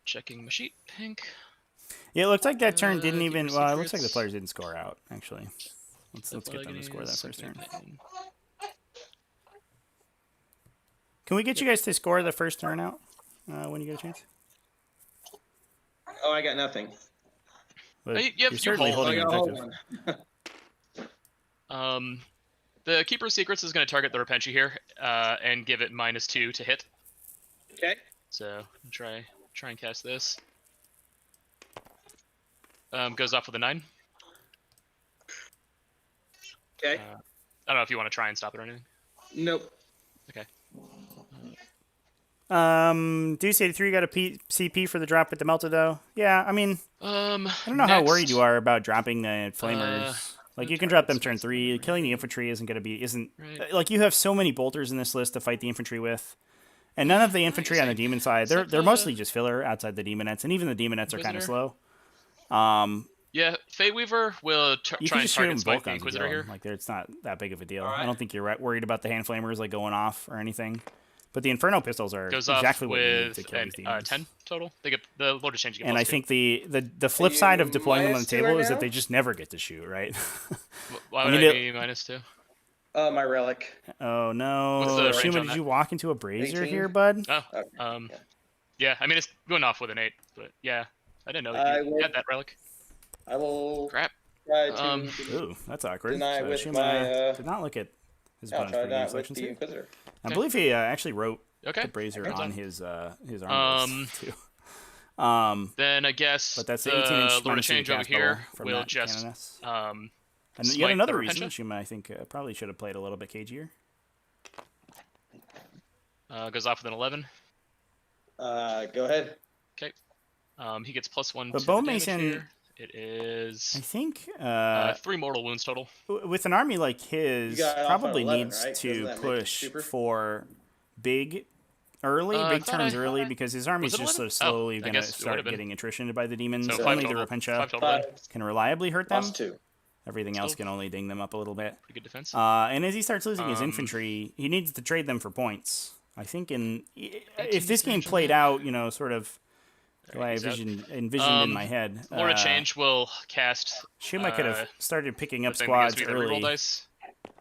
Checking my sheet. Pink. Yeah, it looks like that turn didn't even. Keeper Well, it looks like the secrets. players didn't score out. Actually, let's get them to score that first turn. Can we get you guys to score the first turn out when you get a chance? Oh, I got nothing. But You you're have certainly hold. holding I an got objective. one. The Keeper of Secrets is going to target the Repentia here and give it -2 to hit. Okay. So try and cast this. Goes off with a 9. Okay. I don't know if you want to try and stop it or anything. Nope. Okay. Deuce 83 got a CP for the drop at the melted though. Yeah, I mean, I don't know how next, worried you are about dropping the flamers. Like, you can drop them turn 3. Right. Killing the infantry isn't Right. like, you have so many bolters in this list to fight the infantry with, and none of the infantry on the demon side. They're Except, mostly just filler outside the demonettes, and even the demonettes are kind of Inquisitor. slow. Yeah, Fate Weaver will You try can and just shoot him target Smite bolt the guns and Inquisitor kill here. him. Like, it's not that big of a deal. All right. I don't think you're worried about the hand flamers like going off or anything. But the Inferno pistols are Goes exactly off what you need with to kill these demons. 10 total. They get the loader change. And I think the flip side of deploying them on the -2 table right is that now? they just never get to shoot, right? Why I would mean, I it- be -2? My relic. Oh no, What's the range Shuma, on did that? you walk into a brazier 18? here, bud? Oh, Okay. yeah. I mean, it's going off with an 8, but yeah, I didn't know I that you will- had that relic. I will Crap. try to Ooh, that's awkward. deny So with Shuma my. did not look at his I'll opponent's try pregame that with selections the here. Inquisitor. I Okay. believe he actually wrote Okay. the brazier Okay. on his arm list too. Then I guess But that's the the 18-inch Lord of Change over here from will that just Canoness. um, And smite yet the another reason Repentia. Shuma, I think, probably should have played a little bit cagier. goes off with an 11. Go ahead. Okay. He gets +1 But to Bone the damage Mason- here. It I is think 3 mortal wounds total. with an army like his, You got off probably on 11, needs right? to Doesn't that make it push super? for big early, I big thought turns I- early, because his army's Was it just so 11? slowly I going to guess it start would've been. getting attritioned by the demons. So Only 5 the total. Repentia 5 total. then. can reliably hurt them. +2. Everything else Still- can only ding them up a little bit. Pretty good defense. And as he starts losing his Um, infantry, he needs to trade them for points. I think if 18 this game range on played that. out, sort of the way I Alright, he's out. envisioned in my head, Lord of Change will cast. Shuma could have started picking up but then squads because we have the reroll early. dice.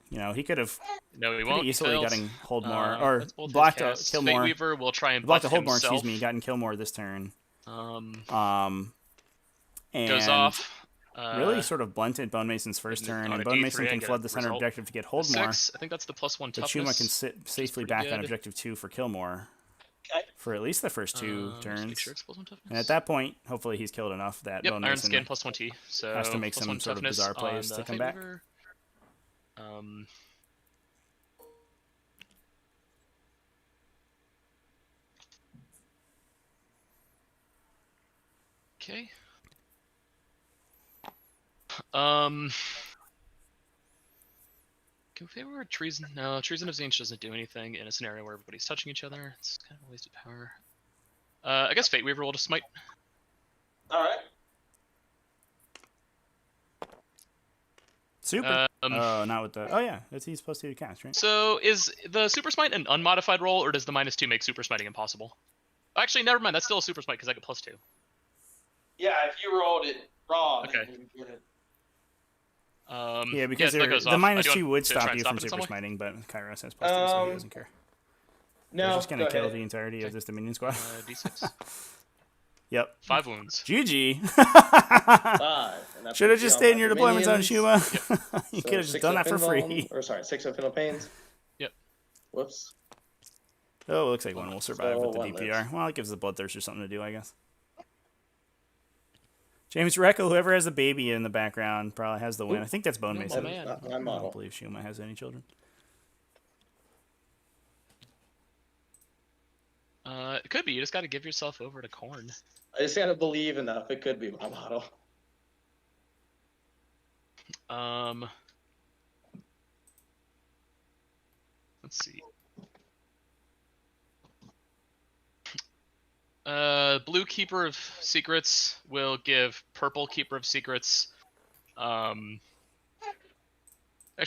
He could have No, he pretty won't. easily Failed. gotten hold more, or That's both his blocked a casts. kill Fate more. Weaver will try and Blocked buff a hold more, himself. gotten kill more this turn. Um, And goes off. really sort of blunted Bone Mason's first and turn, on and a Bone D3, Mason I can get flood a the center result. objective to get A hold more. 6, I think that's the +1 But toughness. Shuma can sit safely pretty back on good. objective 2 for kill more Okay. for at least the first two Just turns. make sure it's +1 toughness. And at that point, hopefully he's killed enough that Yep, Bone Iron Mason Skin +1 T. So has to make some +1 sort of toughness bizarre on plays the to come Fate back. Weaver. Okay. Can we favor Treason? No, Treason of Zinch doesn't do anything in a scenario where everybody's touching each other. It's kind of a waste of power. I guess Fate Weaver will just smite. All right. Super. Oh, not with the. Oh yeah, he's supposed to cast, right? So is the Super Smite an unmodified roll, or does the -2 make Super Smiting impossible? Actually, never mind. That's still a Super Smite because I get +2. Yeah, if you rolled it wrong, Okay. then you would get it. Yeah, because that goes the off. -2 would to try stop and you stop from it in super some way? smiting, but Kairos has +2, so he doesn't care. No, He's just gonna go kill Uh, ahead. the entirety of this Dominion squad. D6. Yep. 5 wounds. GG. 5. And that's Should have gonna just be stayed in on your my deployment zone, Dominions. Shuma. You So could have just 6 done of that for Pinball- free. Or sorry, 6 of Philippines. Yep. Whoops. Oh, it looks like one will survive So with the one DPR. lives. Well, it gives the Bloodthirster something to do, I guess. James Recco, whoever has the baby in the background, probably has the win. I think that's Bone No, Mason. man. Not my I don't model. believe Shuma has any children. It could be. You just got to give yourself over to Corn. I just gotta believe enough. It could be my model. Let's see. Blue Keeper of Secrets will give purple Keeper of Secrets. Actually,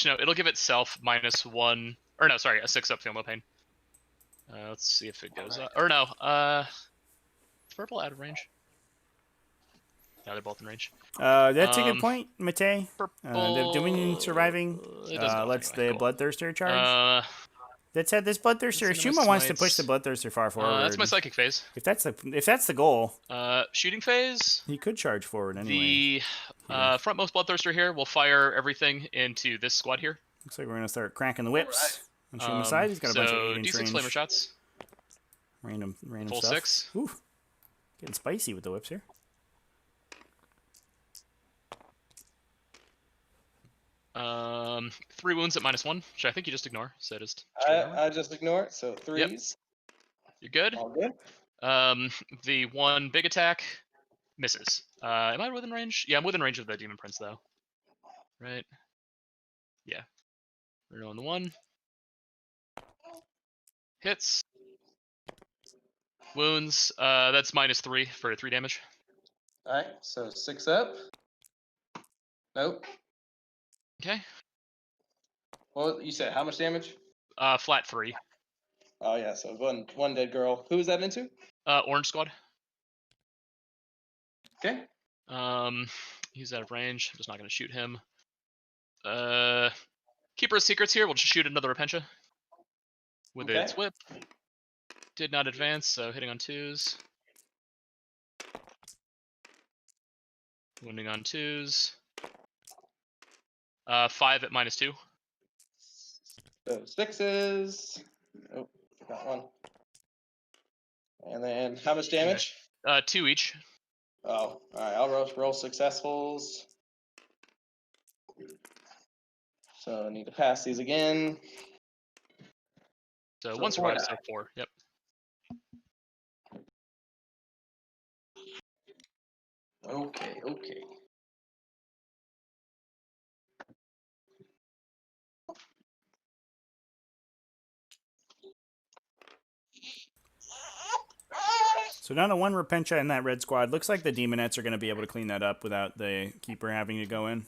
no, it'll give itself -1. Or no, sorry, a 6 up Feel No Pain. Let's see if it goes up. Or no, is purple out of range? No, they're both in range. That's a good point, Mate. Purple. The Dominion surviving It doesn't go lets anyway. the Cool. Bloodthirster charge. That said, this Bloodthirster, Listen to my Shuma wants to push smites. the Bloodthirster far forward. That's my psychic phase. If that's the goal, Shooting phase. he could charge forward anyway. The frontmost Bloodthirster here will fire everything into this squad here. Looks like we're gonna start cracking the whips. On Shuma's side, he's got a bunch of 8-inch D6 range. flamer shots. Random Full stuff. 6. Ooh, getting spicy with the whips here. Three wounds at -1, which I think you just ignore. So just I just ignore it. So 3s. you're good. All good. The one big attack misses. Am I within range? Yeah, I'm within range of the Demon Prince though. Right. Yeah. We're on the 1. Hits. Wounds. That's -3 for 3 damage. All right. So 6 up. Nope. Okay. Well, you said how much damage? Flat 3. Oh yeah. So one dead girl. Who is that into? Orange squad. Okay. He's out of range. I'm just not gonna shoot him. Keeper of Secrets here. We'll just shoot another Repentia with Okay. its whip. Did not advance, so hitting on 2s. Wounding on 2s. 5 at -2. So 6s. Oh, got one. And then how much damage? 2 each. Oh, all right. I'll roll successfuls. So I need to pass these again. So So 1 4 survives, so die. 4. Yep. Okay. So down to 1 Repentia in that red squad. Looks like the Demonettes are going to be able to clean that up without the Keeper having to go in.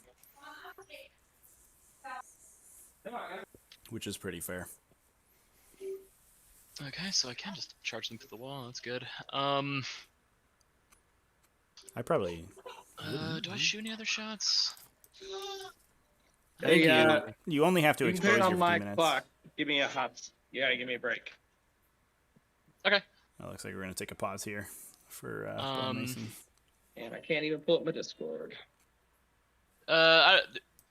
Which is pretty fair. Okay, so I can just charge them through the wall. That's good. I probably... Do I shoot any other shots? I think Hey, you only have to you can expose put it your on my Demonettes. clock. Give me a hot. Yeah, give me a break. Okay. It looks like we're going to take a pause here for Bone Mason. And I can't even pull up my Discord.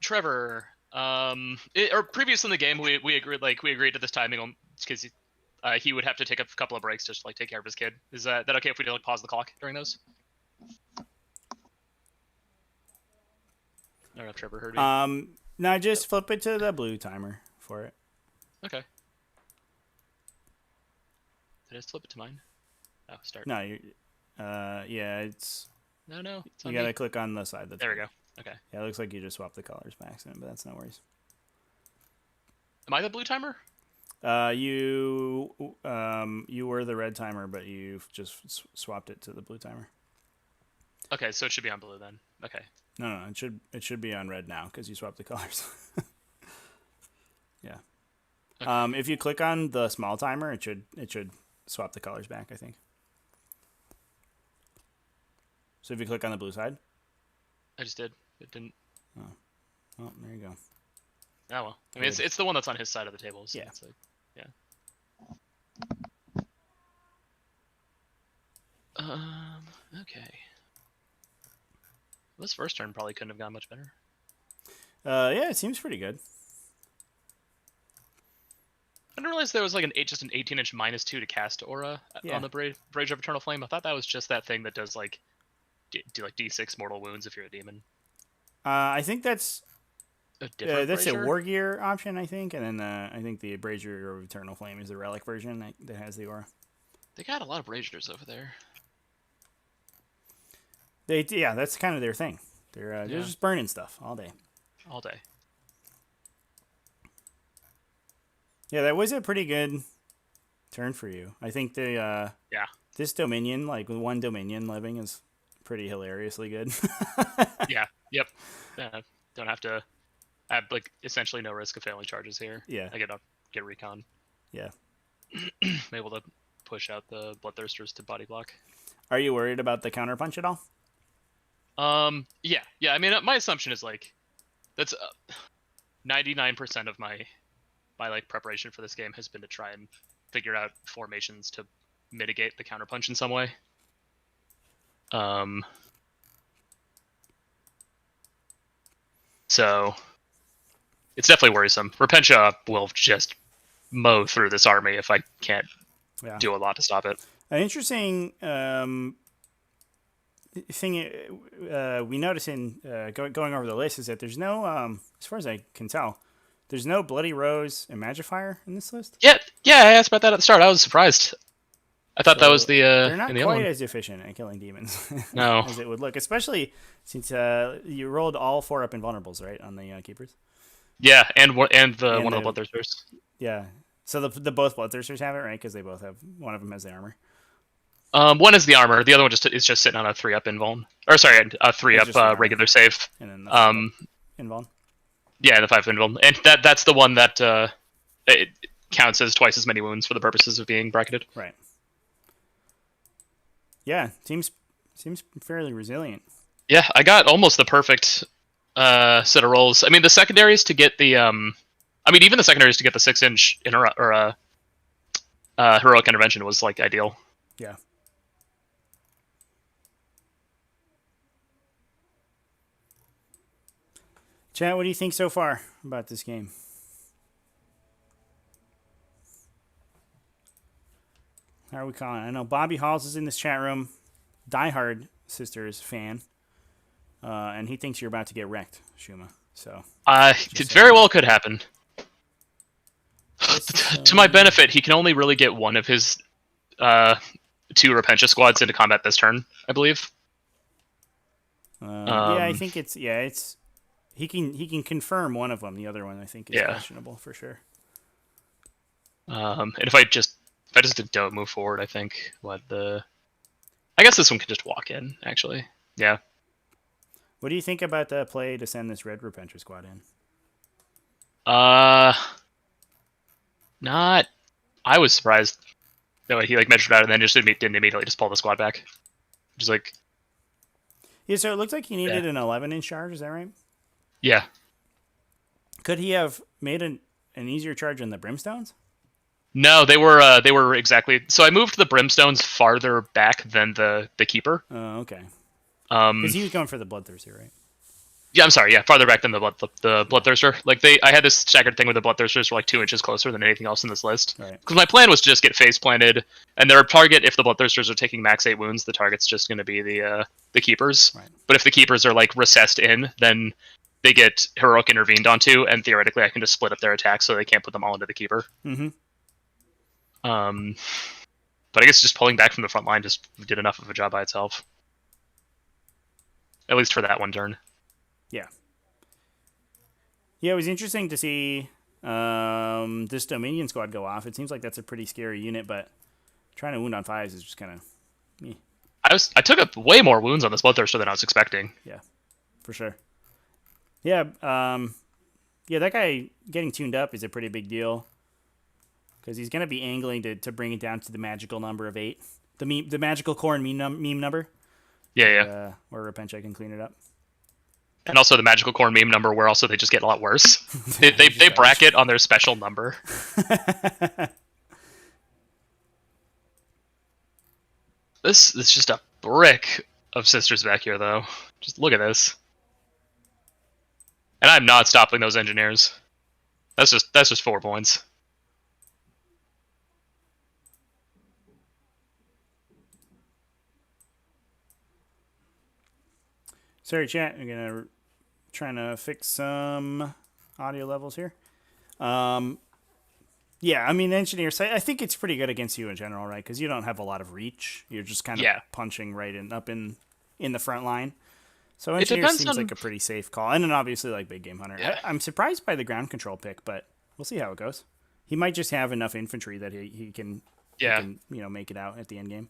Trevor. Or previous in the game, we agreed to this timing because he would have to take a couple of breaks just to like take care of his kid. Is that okay if we do like pause the clock during those? I don't know if Trevor heard me. No, just flip it to the blue timer for it. Okay. Did I flip it to mine? Oh, start. No, yeah, it's. No. It's You on gotta me. click on the side. That's There we go. Okay. Yeah, it looks like you just swapped the colors by accident, but that's no worries. Am I the blue timer? You were the red timer, but you've just swapped it to the blue timer. Okay, so it should be on blue then. Okay. No, it should be on red now because you swapped the colors. Yeah. Okay. If you click on the small timer, it should swap the colors back, I think. So if you click on the blue side. I just did. It didn't. Oh, there you go. Oh well. I mean, it's the one that's on his side of the table. So Yeah. It's like, yeah. Okay. This first turn probably couldn't have gone much better. Yeah, it seems pretty good. I didn't realize there was like just an 18-inch -2 to cast aura on the Brage of Eternal Flame. I thought that was just that thing that does like do like D6 mortal wounds if you're a demon. I think that's A different that's a Brazier? war gear option, I think, and then I think the Brazier of Eternal Flame is the relic version that has the aura. They got a lot of Braziers over there. That's kind of their thing. They're just burning stuff all day. All day. Yeah, that was a pretty good turn for you. I think this Dominion, like with one Dominion living, is pretty hilariously good. Yeah. Yep. Don't have to. I have like essentially no risk of failing charges here. Yeah. I get recon. Yeah. I'm able to push out the Bloodthirsters to body block. Are you worried about the counterpunch at all? Yeah. I mean, my assumption is like that's 99% of my like preparation for this game has been to try and figure out formations to mitigate the counterpunch in some way. So it's definitely worrisome. Repentia will just mow through this army if I can't do a lot to stop it. An interesting thing we notice in going over the list is that there's no, as far as I can tell, there's no Bloody Rose and Magifier in this list. Yeah, I asked about that at the start. I was surprised. I thought that was the they're not in the quite other one. as efficient at killing demons No. as it would look, especially since you rolled all 4 up invulnerables, right, on the keepers. Yeah, and one of the Bloodthirsters. Yeah, so the both Bloodthirsters have it, right? Because they both have, one of them has the armor. One is the armor. The other one is just sitting on a 3-up invuln. Or sorry, a 3-up regular save. And then the invuln. Yeah, the 5 invuln, and that's the one that it counts as twice as many wounds for the purposes of being bracketed. Right. Yeah, seems fairly resilient. Yeah, I got almost the perfect set of rolls. I mean, the secondaries to get the even the secondaries to get the 6-inch heroic intervention was like ideal. Yeah. Chat, what do you think so far about this game? How are we calling it? I know Bobby Halls is in this chat room, diehard Sisters fan, and he thinks you're about to get wrecked, Shuma. So it very well could happen. To my benefit, he can only really get one of his 2 Repentia squads into combat this turn, I believe. Yeah, I think it's he can confirm one of them. The other one, I think, is questionable for sure. And if I just don't move forward, I think I guess this one could just walk in. Actually, yeah. What do you think about the play to send this red Repentia squad in? Not. I was surprised that he like measured out and then just didn't immediately just pull the squad back. Just like. Yeah, so it looked like he needed an 11-inch charge. Is that right? Yeah. Could he have made an easier charge on the Brimstones? No, they were exactly. So I moved the Brimstones farther back than the Keeper. Oh, okay. Because he was going for the Bloodthirster, right? Yeah, I'm sorry. Yeah, farther back than the Bloodthirster. Like I had this staggered thing where the Bloodthirsters were like 2 inches closer than anything else in this list. Right. Because my plan was to just get face planted, and their target, if the Bloodthirsters are taking max 8 wounds, the target's just going to be the keepers. Right. But if the keepers are like recessed in, then they get heroic intervened onto, and theoretically I can just split up their attack so they can't put them all into the keeper. Mm-hmm. But I guess just pulling back from the front line just did enough of a job by itself. At least for that one turn. Yeah. Yeah, it was interesting to see this Dominion squad go off. It seems like that's a pretty scary unit, but trying to wound on 5s is just kind of me. I took up way more wounds on this Bloodthirster than I was expecting. Yeah, for sure. Yeah, yeah, that guy getting tuned up is a pretty big deal because he's going to be angling to bring it down to the magical number of 8. The magical Corn meme number. Yeah. Where Repentia can clean it up. And also the magical corn meme number, where also they just get a lot worse. they bracket on their special number. This is just a brick of sisters back here, though. Just look at this. And I'm not stopping those engineers. That's just 4 points. Sorry, chat. I'm gonna trying to fix some audio levels here. Yeah, I mean, engineers. I think it's pretty good against you in general, right? Because you don't have a lot of reach. You're just kind of punching right up in the front line. So engineer seems like a pretty safe call, and then obviously like big game hunter. Yeah. I'm surprised by the ground control pick, but we'll see how it goes. He might just have enough infantry that he can make it out at the end game.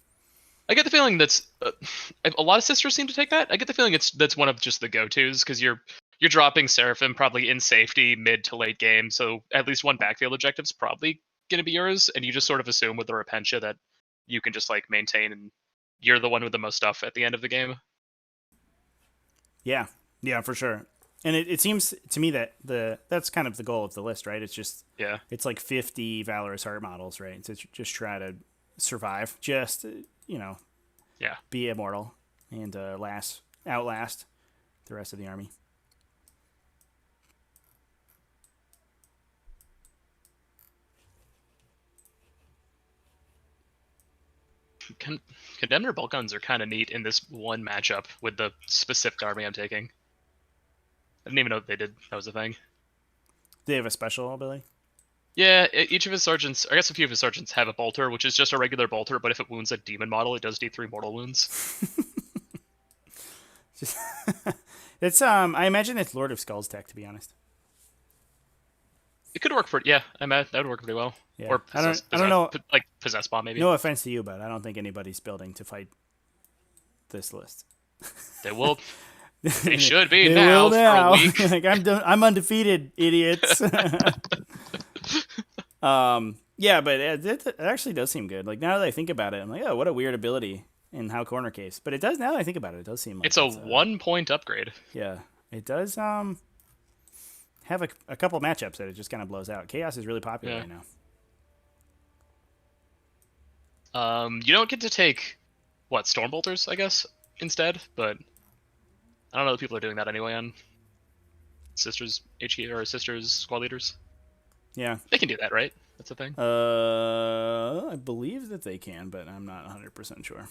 I get the feeling that's a lot of sisters seem to take that. I get the feeling that's one of just the go-tos because you're dropping Seraphim probably in safety mid to late game, so at least one backfield objective's probably going to be yours, and you just sort of assume with the Repentia that you can just like maintain and you're the one with the most stuff at the end of the game. Yeah, for sure. And it seems to me that that's kind of the goal of the list, right? It's just it's like 50 Valorous Heart models, right? So just try to survive, just be immortal and outlast the rest of the army. Condemner bolt guns are kind of neat in this one matchup with the specific army I'm taking. I didn't even know that was a thing. They have a special ability? Yeah, each of his sergeants, I guess a few of his sergeants have a bolter, which is just a regular bolter, but if it wounds a demon model, it does D3 mortal wounds. It's I imagine it's Lord of Skulls tech, to be honest. It could work that would work pretty well. Yeah. Or I don't know, like Possess Bomb maybe. No offense to you, but I don't think anybody's building to fight this list. They will. They should be they now, will now. for a week. Like I'm undefeated, idiots. Yeah, but it actually does seem good. Like now that I think about it, I'm like, oh, what a weird ability in how corner case. But it does, now that I think about it, it does seem like it's a 1-point upgrade. Yeah, it does. Have a couple matchups that it just kind of blows out. Chaos is really popular right now. You don't get to take Stormbolters, I guess, instead, but I don't know that people are doing that anyway on Sisters HQ or Sisters squad leaders. Yeah. They can do that, right? That's a thing. I believe that they can, but I'm not 100% sure.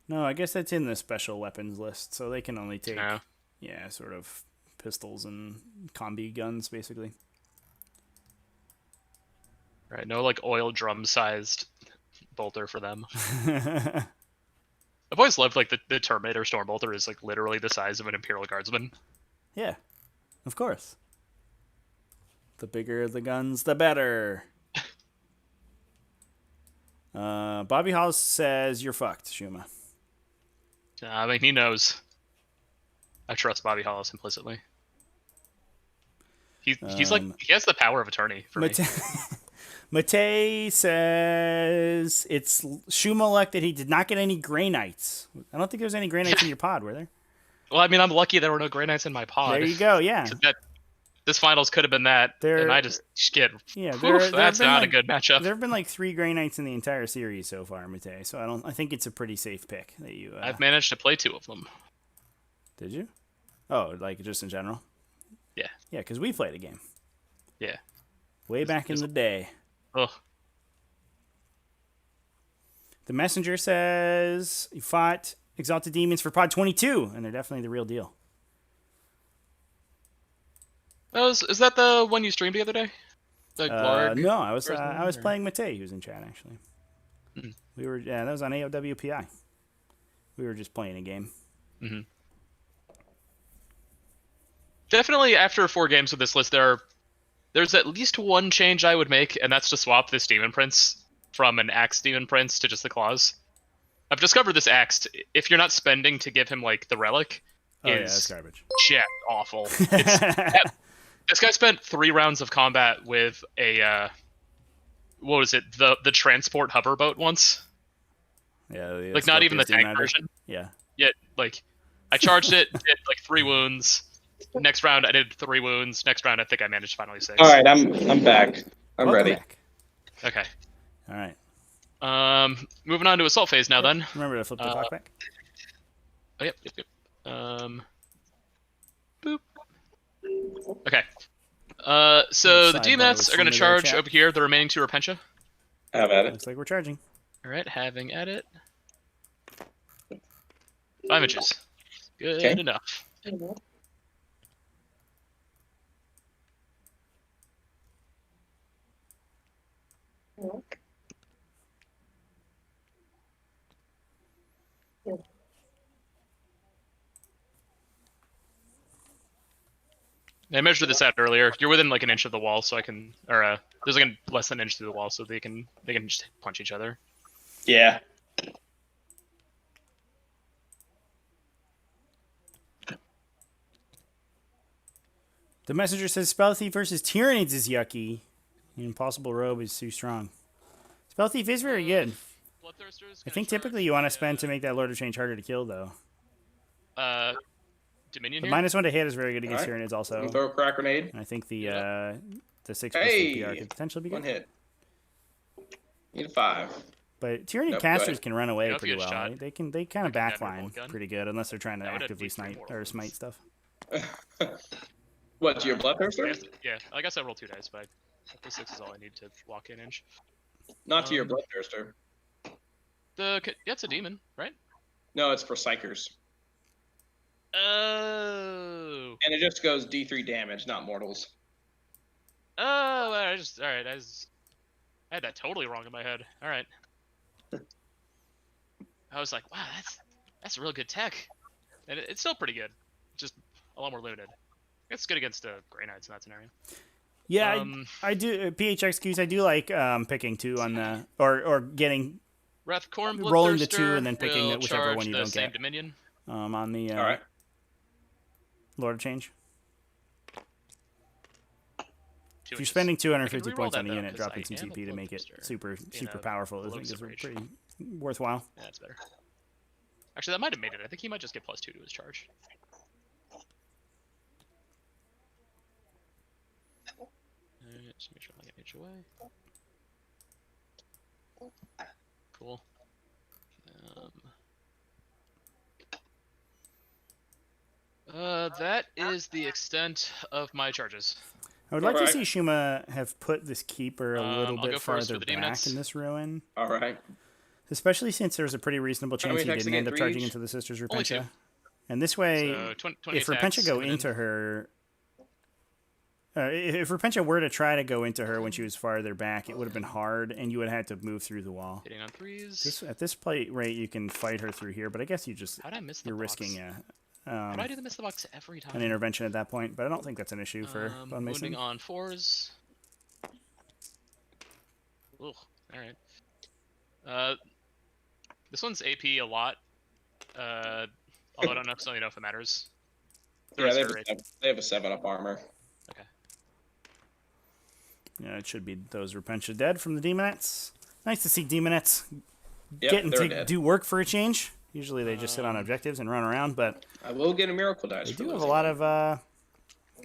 No, I guess that's in the special weapons list, so they can only take, sort of pistols and combi guns, basically. Right, no like oil drum sized bolter for them. I've always loved like the Terminator Stormbolter is like literally the size of an Imperial Guardsman. Yeah, of course. The bigger the guns, the better. Bobby Hollis says you're fucked, Shuma. I mean, he knows. I trust Bobby Hollis implicitly. He's like, he has the power of attorney for me. Matei says it's Shuma luck that he did not get any Grey Knights. I don't think there was any Grey Knights in your pod, were there? Well, I mean, I'm lucky there were no Grey Knights in my pod. There you go, yeah. this finals could have been that, and I just get. Yeah, That's not a good matchup. There have been like 3 Grey Knights in the entire series so far, Mate. So I think it's a pretty safe pick that you. I've managed to play 2 of them. Did you? Oh, like just in general. Yeah. Yeah, because we played a game. Yeah. Way back in the day. Ugh. The messenger says you fought Exalted Demons for Pod 22, and they're definitely the real deal. Is that the one you streamed the other day? The Glarg? No, I was or- playing Mate, who's in chat actually. That was on AOWPI. We were just playing a game. Mm-hmm. Definitely, after 4 games with this list, there's at least one change I would make, and that's to swap this Demon Prince from an Axe Demon Prince to just the Claws. I've discovered this Axe, if you're not spending to give him like the relic, That's garbage. Shit, awful. This guy spent 3 rounds of combat with a what was it? The transport hover boat once. Yeah, like not even the tank version. Yeah. Yet like I charged it, did like 3 wounds. Next round I did 3 wounds. Next round I think I managed finally 6. All right, I'm back. I'm Welcome ready. back. Okay. All right. Moving on to assault phase now then. Remember to flip the clock back. Oh, yep. Boop. Okay. So the Sidebar D-Mats with are going to Shuma there, charge chat. over here. The remaining 2 are Pencha. Have at it. Looks like we're charging. All right, having at it. 5 inches. Good Okay. enough. I measured this out earlier. You're within like an inch of the wall, so I can, or there's like less than an inch through the wall, so they can just punch each other. Yeah. The messenger says Spell Thief versus Tyranids is yucky. The Impossible Robe is too strong. Spell Thief is very good. I think typically you want to spend to make that Lord of Change harder to kill, though. Dominion The here? -1 to hit is very good against Alright. Tyranids also. Throw a crack grenade. And I think the 6+ Hey! CPR could potentially be One good. hit. Need a 5. But Tyranid Nope, casters good. can run away Yeah, pretty good well. shot. Right? They kind of Like a backline Thunderbolt gun. pretty good unless they're trying to That would have actively D3 snipe more or wounds. smite stuff. What, to your bloodthirster? Yeah, I guess I roll 2 dice, but the 6 is all I need to walk in inch. Not to your Um, bloodthirster. It's a demon, right? No, it's for psychers. Oh. And it just goes D3 damage, not mortals. Oh, I had that totally wrong in my head. All right. I was like, wow, that's a real good tech, and it's still pretty good, just a lot more limited. It's good against Grey Knights in that scenario. Yeah, I do PHXQs. I do like picking 2 on the or getting Wrathcorn rolling the 2 Bloodthirster and then picking will whichever charge one you the don't same get Dominion. on the All right. Lord of Change. 2 If you're inches. spending I 250 can reroll points that, on a though, unit, 'cause dropping I some am a CP to make it Bloodthirster super a powerful, I low think is rage. pretty worthwhile. Yeah, that's better. Actually, that might have made it. I think he might just get +2 to his charge. Alright, just make sure I get H away. Cool. That is the extent of my charges. I would like to Alright. see Shuma have put this keeper a little I'll bit go first farther for the back Demonets. in this ruin. All right. Especially since there's a pretty reasonable How chance many he attacks didn't end again? up 3 charging each? into the Sisters Only 2. Repentia. And this way, So 20 if attacks Repentia go coming in. into her... if Repentia were to try to go into her when she was farther back, it would have been hard, and you would have had to move through the wall. Hitting on 3s. At this plate rate, you can fight her through here, but I guess How'd I miss the you're box? risking How do I do the miss the box every time? an intervention at that point, but I don't think that's an issue for Bone Mason. Wounding on 4s. Ugh, alright. This one's AP a lot. Although I don't necessarily know if it matters. Yeah, they Third have a 7-up armor. Okay. Yeah, it should be those Repentia dead from the Demonettes. Nice to see Demonettes Yep, getting they're to dead. do work for a change. Usually they just sit on objectives and run around, but I will get a miracle dice. they for do have a losing. lot of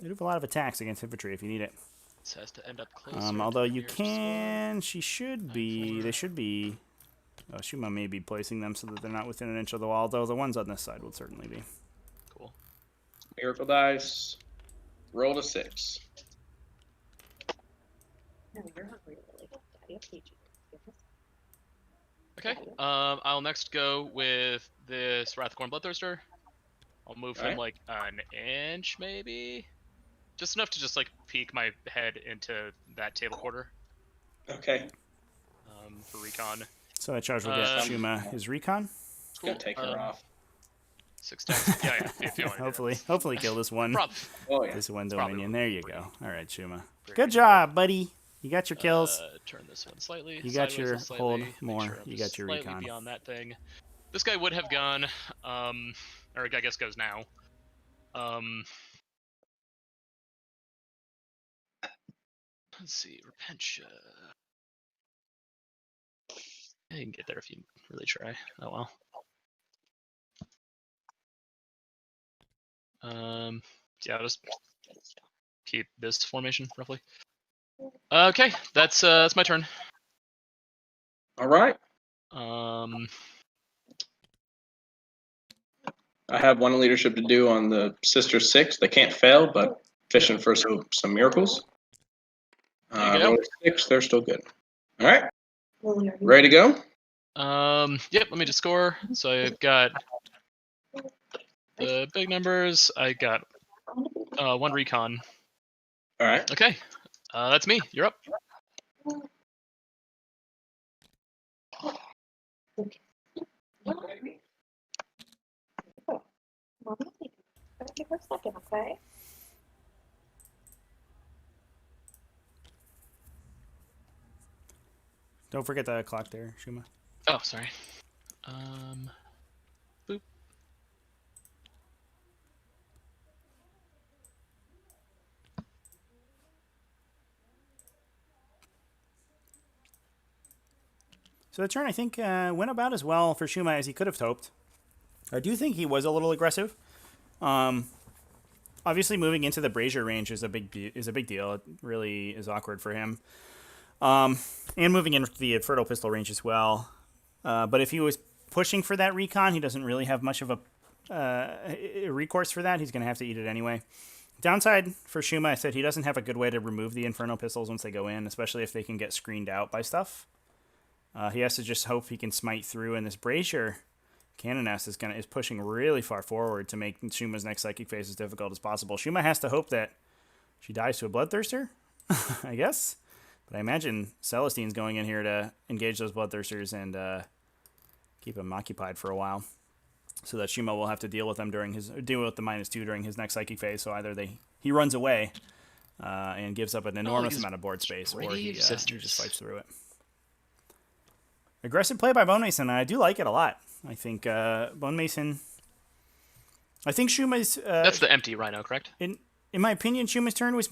They do have a lot of attacks against infantry if you need it. This has to end up closer. Although to the you nearest can, she should be, 9-4. they should be, Shuma may be placing them so that they're not within an inch of the wall, though the ones on this side will certainly be. Cool. Miracle dice. Roll a 6. No, you're hungry, Lily. Daddy will feed you. Okay. I'll next go with this Wrathcorn Bloodthirster. I'll move him Alright. like an inch, maybe, just enough to just like peek my head into that table quarter. Okay. For recon. So that charge will get Shuma his recon. It's gonna take her off. 6 times. Yeah, if you want to. Hopefully kill this one. Oh yeah. This one probably Dominion. There you go. All right, Shuma. pretty Good job, buddy. You got your kills. Turn this one slightly. You got sideways your and slightly, hold make more. sure I'm You just got your slightly recon. beyond that thing. This guy would have gone, or I guess goes now. Let's see, Repentia. Yeah, you can get there if you really try. Oh well. Yeah, I'll just keep this formation roughly. Okay, that's my turn. All right. I have one leadership to do on the Sister 6. They can't fail, but fishing for some miracles. There you go. Roll a 6. They're still good. All right. Lily, are you Ready to go? Yep, let me just score. So I've got the big numbers. I got 1 recon. All right. Okay, that's me. You're up. Mommy, give her a second, okay? Don't forget the clock there, Shuma. Oh, sorry. Boop. So the turn, I think, went about as well for Shuma as he could have hoped. I do think he was a little aggressive. Obviously, moving into the brazier range is a big deal. It really is awkward for him. And moving into the fertile pistol range as well. But if he was pushing for that recon, he doesn't really have much of a recourse for that. He's going to have to eat it anyway. Downside for Shuma, I said he doesn't have a good way to remove the Inferno pistols once they go in, especially if they can get screened out by stuff. He has to just hope he can smite through, and this brazier cannon nest is pushing really far forward to make Shuma's next psychic phase as difficult as possible. Shuma has to hope that she dies to a bloodthirster, I guess. But I imagine Celestine's going in here to engage those bloodthirsters and keep them occupied for a while, so that Shuma will have to deal with them deal with the -2 during his next psychic phase. So either he runs away and gives up an enormous amount of board space, or he just fights through it. Aggressive play by Bone Mason, and I do like it a lot. I think Bone Mason. I think Shuma's. That's the empty rhino, correct? In my opinion, Shuma's turn was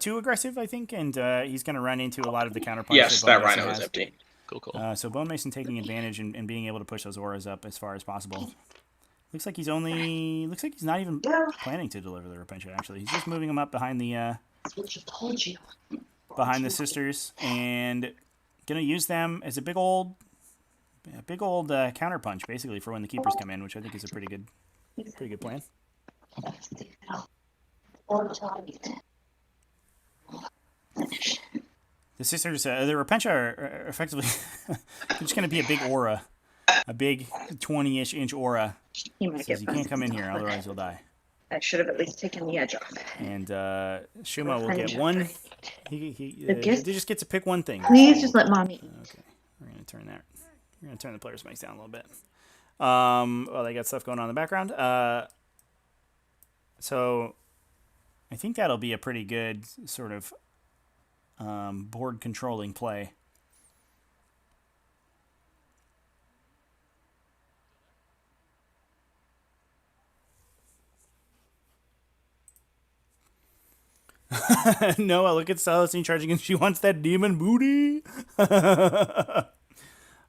too aggressive, I think, and he's going to run into a lot of the counterpunch. Yes, Bone that Mason rhino is has. empty. Cool. So Bone Mason taking advantage and being able to push those auras up as far as possible. Looks like he's not even planning to deliver the Repentia. Actually, he's just moving them up behind the That's what she told you. behind the sisters and gonna use them as a big old counterpunch, basically, for when the keepers come in, which I think is a pretty good plan. The sisters, the Repentia are effectively they're just going to be a big aura, a big 20-ish inch aura. You might Says get you can't come in here, otherwise you'll die. I should have at least taken the edge off. And Shuma will get one. He just gets to pick one thing. Please just let mommy eat. Okay, we're gonna turn that. We're gonna turn the player's mics down a little bit. Well, they got stuff going on in the background. So I think that'll be a pretty good sort of board controlling play. Noah, look at Celestine charging and she wants that demon booty.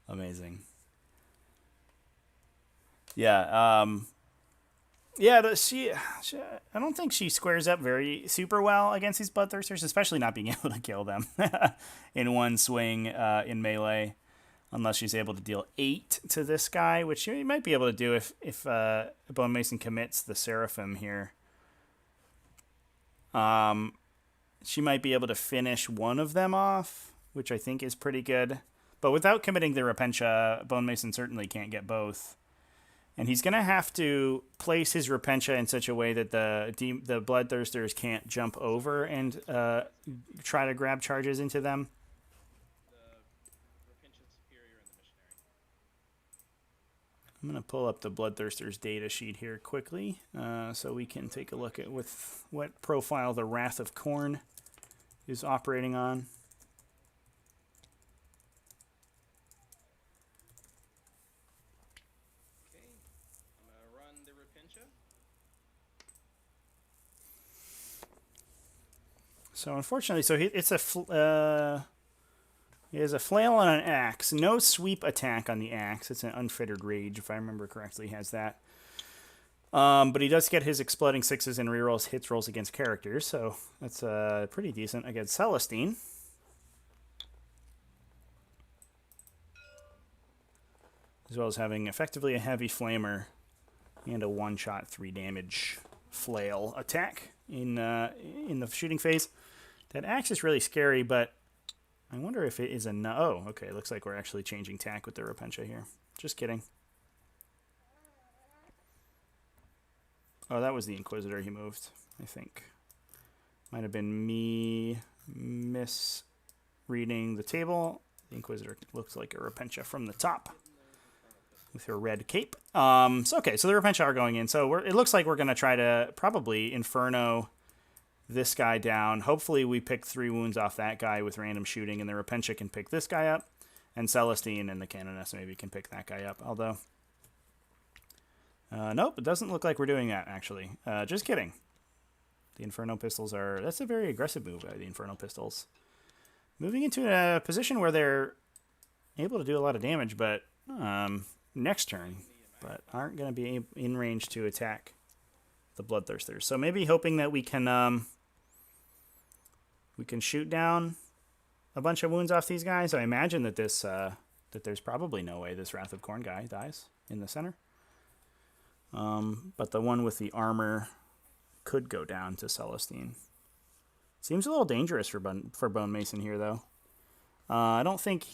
Amazing. Yeah, Yeah, she, I don't think she squares up very super well against these Bloodthirsters, especially not being able to kill them in one swing in melee, unless she's able to deal 8 to this guy, which she might be able to do if Bone Mason commits the Seraphim here. She might be able to finish one of them off, which I think is pretty good. But without committing the Repentia, Bone Mason certainly can't get both. And he's going to have to place his Repentia in such a way that the Bloodthirsters can't jump over and try to grab charges into them. I'm going to pull up the Bloodthirsters data sheet here quickly so we can take a look at with what profile the Wrath of Khorne is operating on. Okay, I'm going to run the Repentia. So unfortunately, he has a flail and an axe. No sweep attack on the axe. It's an unfettered rage, if I remember correctly. He has that. But he does get his exploding 6s and rerolls hits rolls against characters, so that's pretty decent against Celestine. As well as having effectively a heavy flamer and a one-shot 3 damage flail attack in the shooting phase. That axe is really scary, but I wonder if it is a no. Oh, okay. Looks like we're actually changing tack with the Repentia here. Just kidding. Oh, that was the Inquisitor he moved, I think. Might have been me misreading the table. The Inquisitor looks like a Repentia from the top with her red cape. So the Repentia are going in. So it looks like we're going to try to probably Inferno this guy down. Hopefully we pick 3 wounds off that guy with random shooting, and the Repentia can pick this guy up, and Celestine and the Canoness maybe can pick that guy up. Although, nope, it doesn't look like we're doing that, actually. Just kidding. The Inferno Pistols that's a very aggressive move by the Inferno Pistols. Moving into a position where they're able to do a lot of damage, but next turn, but aren't going to be in range to attack the Bloodthirsters. So maybe hoping that we can shoot down a bunch of wounds off these guys. I imagine that that there's probably no way this Wrath of Khorne guy dies in the center. But the one with the armor could go down to Celestine. Seems a little dangerous for Bone Mason here, though. I don't think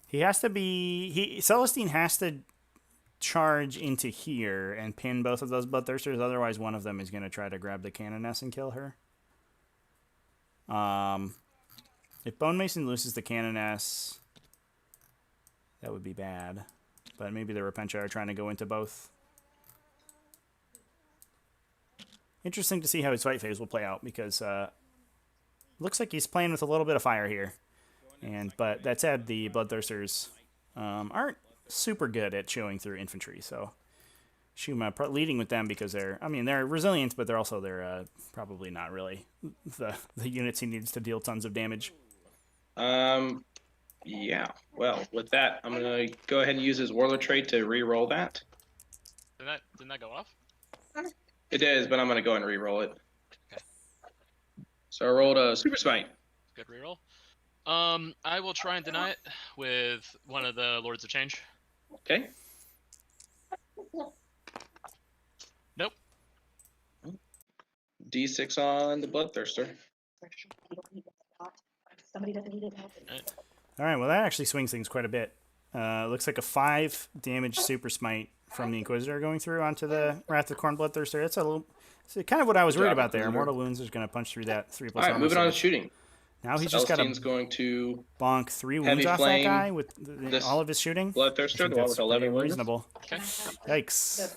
he has to be. Celestine has to charge into here and pin both of those Bloodthirsters. Otherwise, one of them is going to try to grab the Canoness and kill her. If Bone Mason loses the Canoness, that would be bad. But maybe the Repentia are trying to go into both. Interesting to see how his fight phase will play out, because looks like he's playing with a little bit of fire here. But that said, the Bloodthirsters aren't super good at showing through infantry, so Shuma leading with them because they're resilient, but they're probably not really the units he needs to deal tons of damage. Yeah. Well, with that, I'm gonna go ahead and use his Warlord trait to re-roll that. Didn't that go off? It is, but I'm gonna go ahead and re-roll it. Okay. So I rolled a Super Smite. Good reroll. I will try and deny it with one of the Lords of Change. Okay. Nope. D6 on the Bloodthirster. Somebody doesn't need it. All right, well, that actually swings things quite a bit. Looks like a 5 damage Super Smite from the Inquisitor going through onto the Wrath of Khorne Bloodthirster. It's kind of what I was worried about there. Mortal Wounds is going to punch through that 3+. All right, moving on to shooting. Now he's just got to going to bonk 3 wounds off that guy with all of his shooting. Bloodthirster, the one with 11 wounds. Reasonable. Okay. Yikes.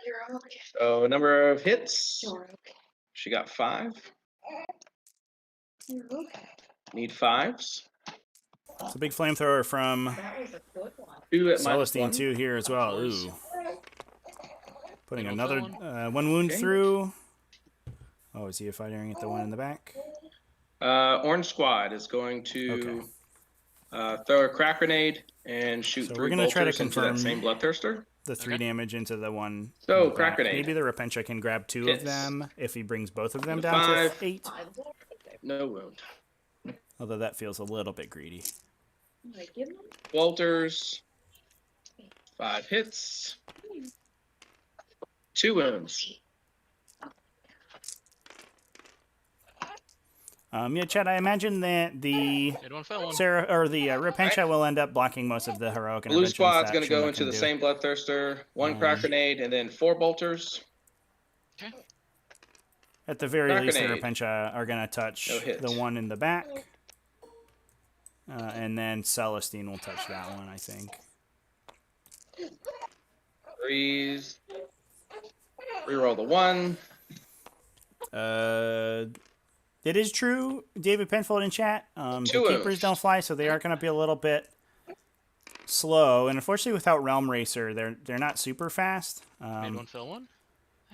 You're okay. So number of hits. You're okay. She got 5. You're okay. Need 5s. It's a big flamethrower from That was a good one. 2 at Celestine -1. 2 here as well. Ooh. Putting One another kill one wound Okay. through. Oh, is he firing at the one in the back? Orange squad is going to throw a crack grenade and shoot So we're 3 gonna try to bolters into that confirm same bloodthirster. the 3 Okay. damage into the one in So, the crack back. grenade. Maybe the Repentia can grab 2 of Hits. them if he brings both of them The down 5. to 8. No wound. Although that feels a little bit greedy. Bolters. 5 hits. 2 wounds. Yeah, Chad, I imagine that the Hit one, fell one. Sarah or the Repentia will end up blocking most of the heroic Blue interventions squad's that going to go Shuma into can the do. same bloodthirster. 1 crack grenade and then 4 bolters. Okay. At the very Crack least, the grenade. Repentia are going to touch No hit. the one in the back. And then Celestine will touch that one, I think. 3s. Reroll the 1. It is true, David Penfold in chat. The 2 keepers wounds. don't fly, so they are going to be a little bit slow. And unfortunately, without Realm Racer, they're not super fast. Made one, fell one.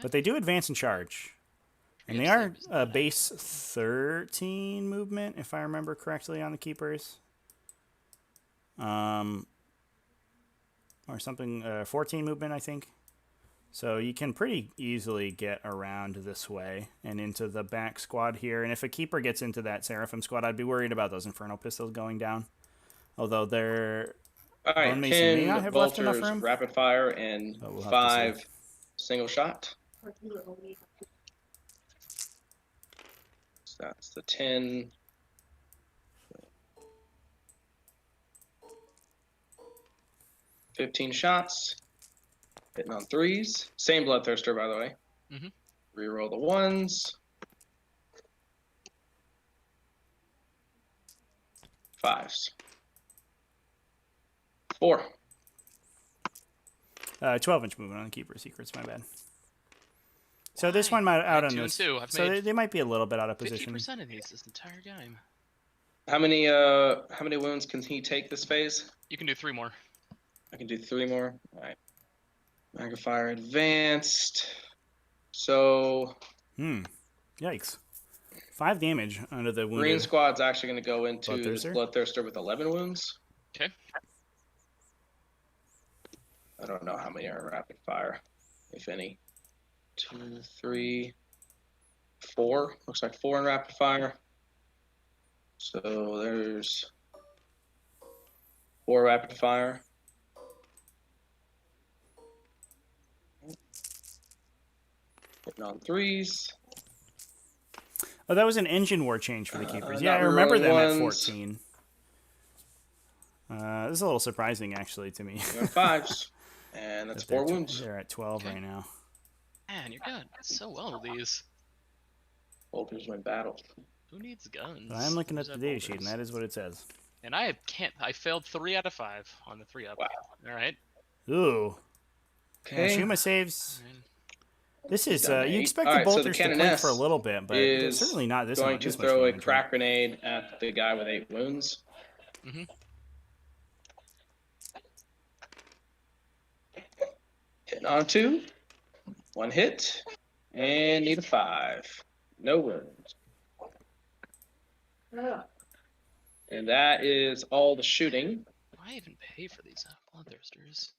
But they do advance and charge. And they are base 13 movement, if I remember correctly, on the keepers. Or something, 14 movement, I think. So you can pretty easily get around this way and into the back squad here. And if a keeper gets into that Seraphim squad, I'd be worried about those Inferno pistols going down. Although they're... All right, Bone Mason may 10 not have left enough bolters room. rapid fire and But we'll have to 5 see. single shot. So that's the 10. $15 shots. Hitting on 3s. Same bloodthirster, by the way. Mhm. Reroll the 1s. 5s. 4. 12-inch movement on the keeper secrets, my bad. So this one might out on 2 and this. 2. I've So made they might be a little bit out of position. 50% of these this entire game. How many wounds can he take this phase? You can do 3 more. I can do 3 more. All right. Magnifier advanced. So Yikes. 5 damage under the wounded. Green squad's actually going to go into this Bloodthirster? bloodthirster with 11 wounds. Okay. I don't know how many are rapid fire, if any. 2, 3, 4. Looks like 4 in rapid fire. So there's 4 rapid fire. Hitting on 3s. Oh, that was an engine war change for the keepers. Yeah, not I remember rerolling them at ones. 14. This is a little surprising, actually, to me. Hitting on 5s. And that's 4 wounds. They're at 12 right now. Man, you're good so well with these. Bolters win battle. Who needs guns? But I'm looking at Who's the at data sheet, and bolters? that is what it says. And I can't. I failed 3 out of 5 on the 3-up. Wow. All right. Ooh. Okay. Shuma saves. This is, Done you eight. expect All the right, so the bolters to play Canoness for a little bit, but they're is certainly not this going much. to This much throw a damage. crack grenade at the guy with 8 wounds. Mm-hmm. Hitting on 2. 1 hit. And need a 5. No wounds. And that is all the shooting. Why even pay for these bloodthirsters?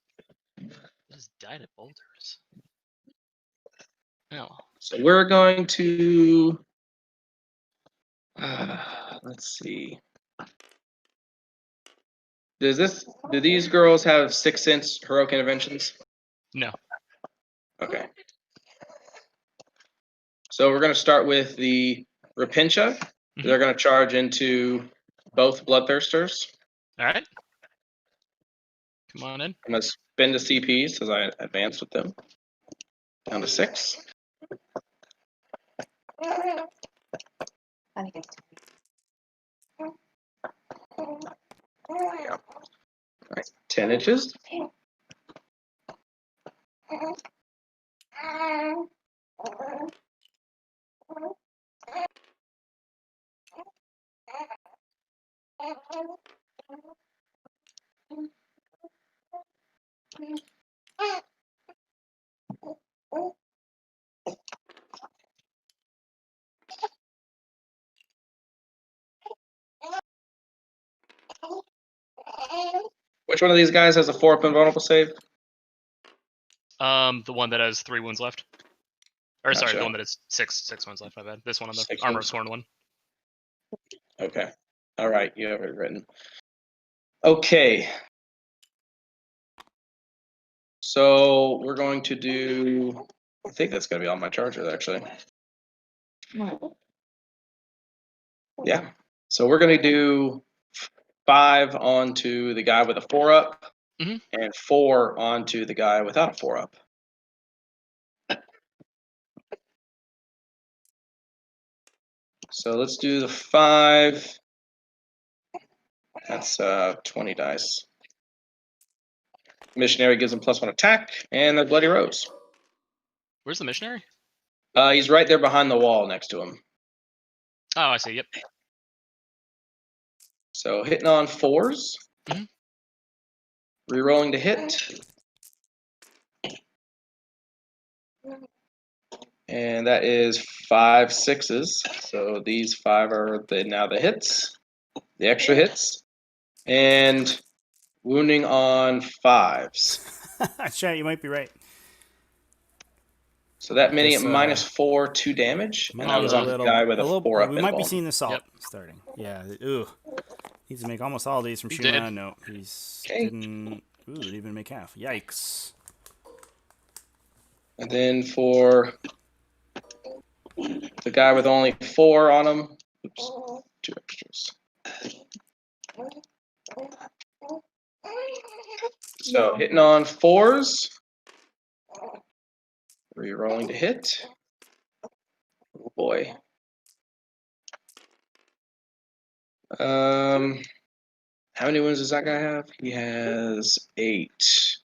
I just died at bolters. Oh. So we're going to let's see. Do these girls have 6 cents heroic interventions? No. Okay. So we're going to start with the Repentia. Mhm. They're going to charge into both bloodthirsters. All right. Come on in. I'm going to spend the CPs as I advance with them. Down to 6. All right, 10 inches. Which one of these guys has a 4-up invulnerable save? The one that has 3 wounds left. Or sorry, the Gotcha. one that has six wounds left. My bad. This one on the 6 armor of wounds. scorn one. Okay. All right, you have it written. Okay. So we're going to do. I think that's going to be on my charger, actually. Yeah. So we're going to do 5 onto the guy with a 4-up, Mhm. and 4 onto the guy without a 4-up. So let's do the 5. That's 20 dice. Missionary gives him +1 attack, and the Bloody Rose. Where's the missionary? He's right there behind the wall next to him. Oh, I see. Yep. So hitting on 4s. Mhm. Rerolling to hit. And that is 5 6s. So these 5 are now the hits, the extra hits, and wounding on 5s. Chat, you might be right. So that mini at This, -4, 2 damage, Might and I be was a on the little, guy with a 4-up. we might be invuln. seeing the salt Yep. starting. Yeah. Ooh. Needs to make almost all of these from He Shuma. did. No, he's Okay. didn't. Ooh, didn't even make half. Yikes. And then for the guy with only 4 on him, oops, 2 extras. So hitting on 4s. Rerolling to hit. Oh boy. How many wounds does that guy have? He has 8.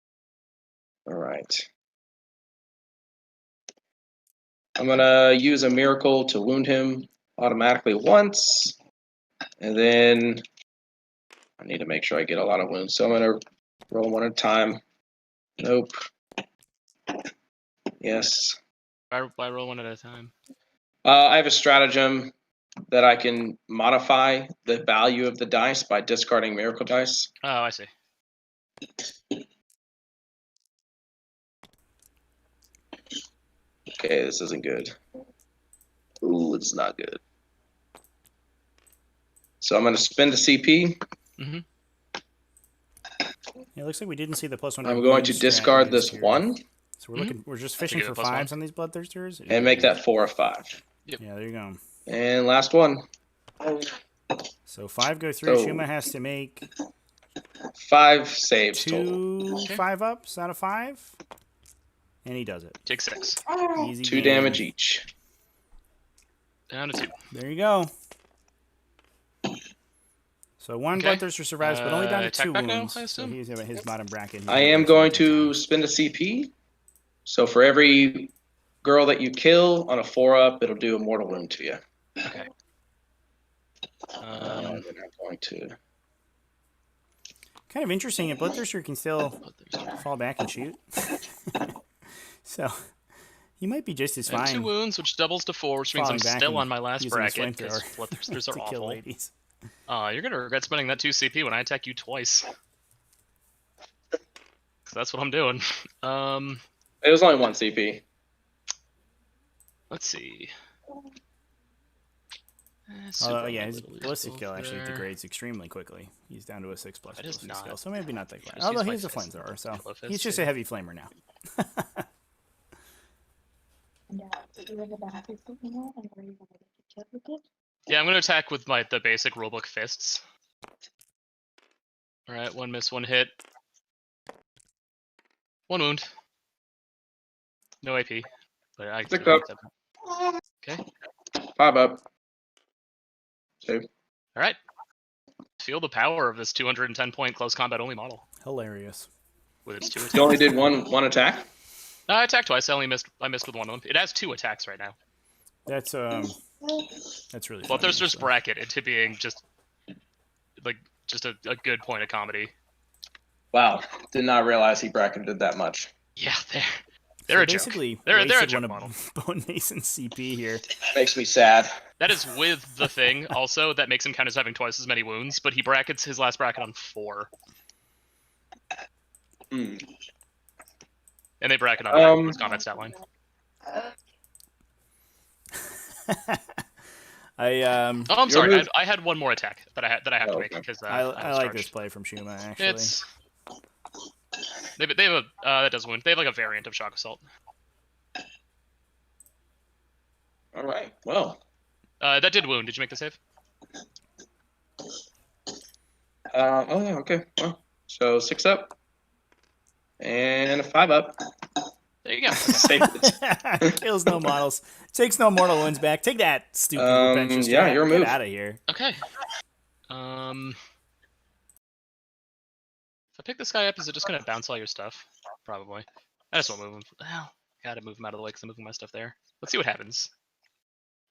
All right. I'm gonna use a miracle to wound him automatically once, and then I need to make sure I get a lot of wounds. So I'm gonna roll 1 at a time. Nope. Yes. Why roll 1 at a time? I have a stratagem that I can modify the value of the dice by discarding miracle dice. Oh, I see. Okay, this isn't good. Ooh, it's not good. So I'm going to spend a CP. Mm-hmm. Yeah, it looks like we didn't see the +1. I'm going to discard this 1 So we're looking. We're just fishing give for it +1. 5s on these bloodthirsters. and make that 4 a 5. Yeah, there you go. And last one. So 5 go through. So- Shuma has to make 5 saves 2 total. Okay. 5-ups out of 5, and he does it. Take 6. Easy 2 game. damage each. Down to 2. There you go. So 1 Okay. bloodthirster survives, but only down to Attack 2 back now, wounds. I So assume? he's at his bottom bracket. He's I gonna am do going something to down. spend a CP. So for every girl that you kill on a 4-up, it'll do a mortal wound to you. Okay. And then I'm going to. Kind of interesting. A bloodthirster can still Bloodthirster. fall back and shoot. So he might be just as I have fine. 2 wounds, which doubles to 4, which means I'm falling back still and on my last using his bracket, because flamethrower bloodthirsters are to kill awful. ladies. You're gonna regret spending that 2 CP when I attack you twice. So that's what I'm doing. It was only 1 CP. Let's see. Oh yeah, his ballistic skill actually degrades extremely quickly. He's down to a 6+ That is ballistic not- skill, so maybe not that great. just Although use my he's a fist flamethrower, so kill a fist he's just too. a heavy flamer now. Yeah, I'm gonna attack with the basic rulebook fists. Alright, 1 miss, 1 hit. 1 wound. No AP. But I Picked still up. like that. Okay. 5 up. Save. Alright. Feel the power of this 210 point close combat only model. Hilarious. With its 2 attacks. You only did one attack? I attacked twice, I missed with 1 of them. It has 2 attacks right now. That's really funny, Bloodthirster's actually. bracket into being just a good point of comedy. Wow. Did not realize he bracketed that much. Yeah, they're a joke. Basically, They're a wasted joke one model. of Bone Mason's CP here. Makes me sad. That is with the thing also that makes him count as having twice as many wounds, but he brackets his last bracket on 4. Hmm. And they bracket on his combat stat line. I Oh, I'm Your sorry. move- I had one more attack that I have Oh, to make okay. because I was like charged. this play from Shuma actually. It's they have a that does wound. They have like a variant of shock assault. All right. Well, That did wound. Did you make the save? oh yeah. Okay. Well, so 6 up and a 5 up. There you go. Okay. Save Kills no models. Takes no mortal wounds back. Take that, stupid repentance yeah, strat. your Get move. out of here. Okay. If I pick this guy up, is it just gonna bounce all your stuff? Probably. I just won't move him. Well, gotta move him out of the way because I'm moving my stuff there. Let's see what happens.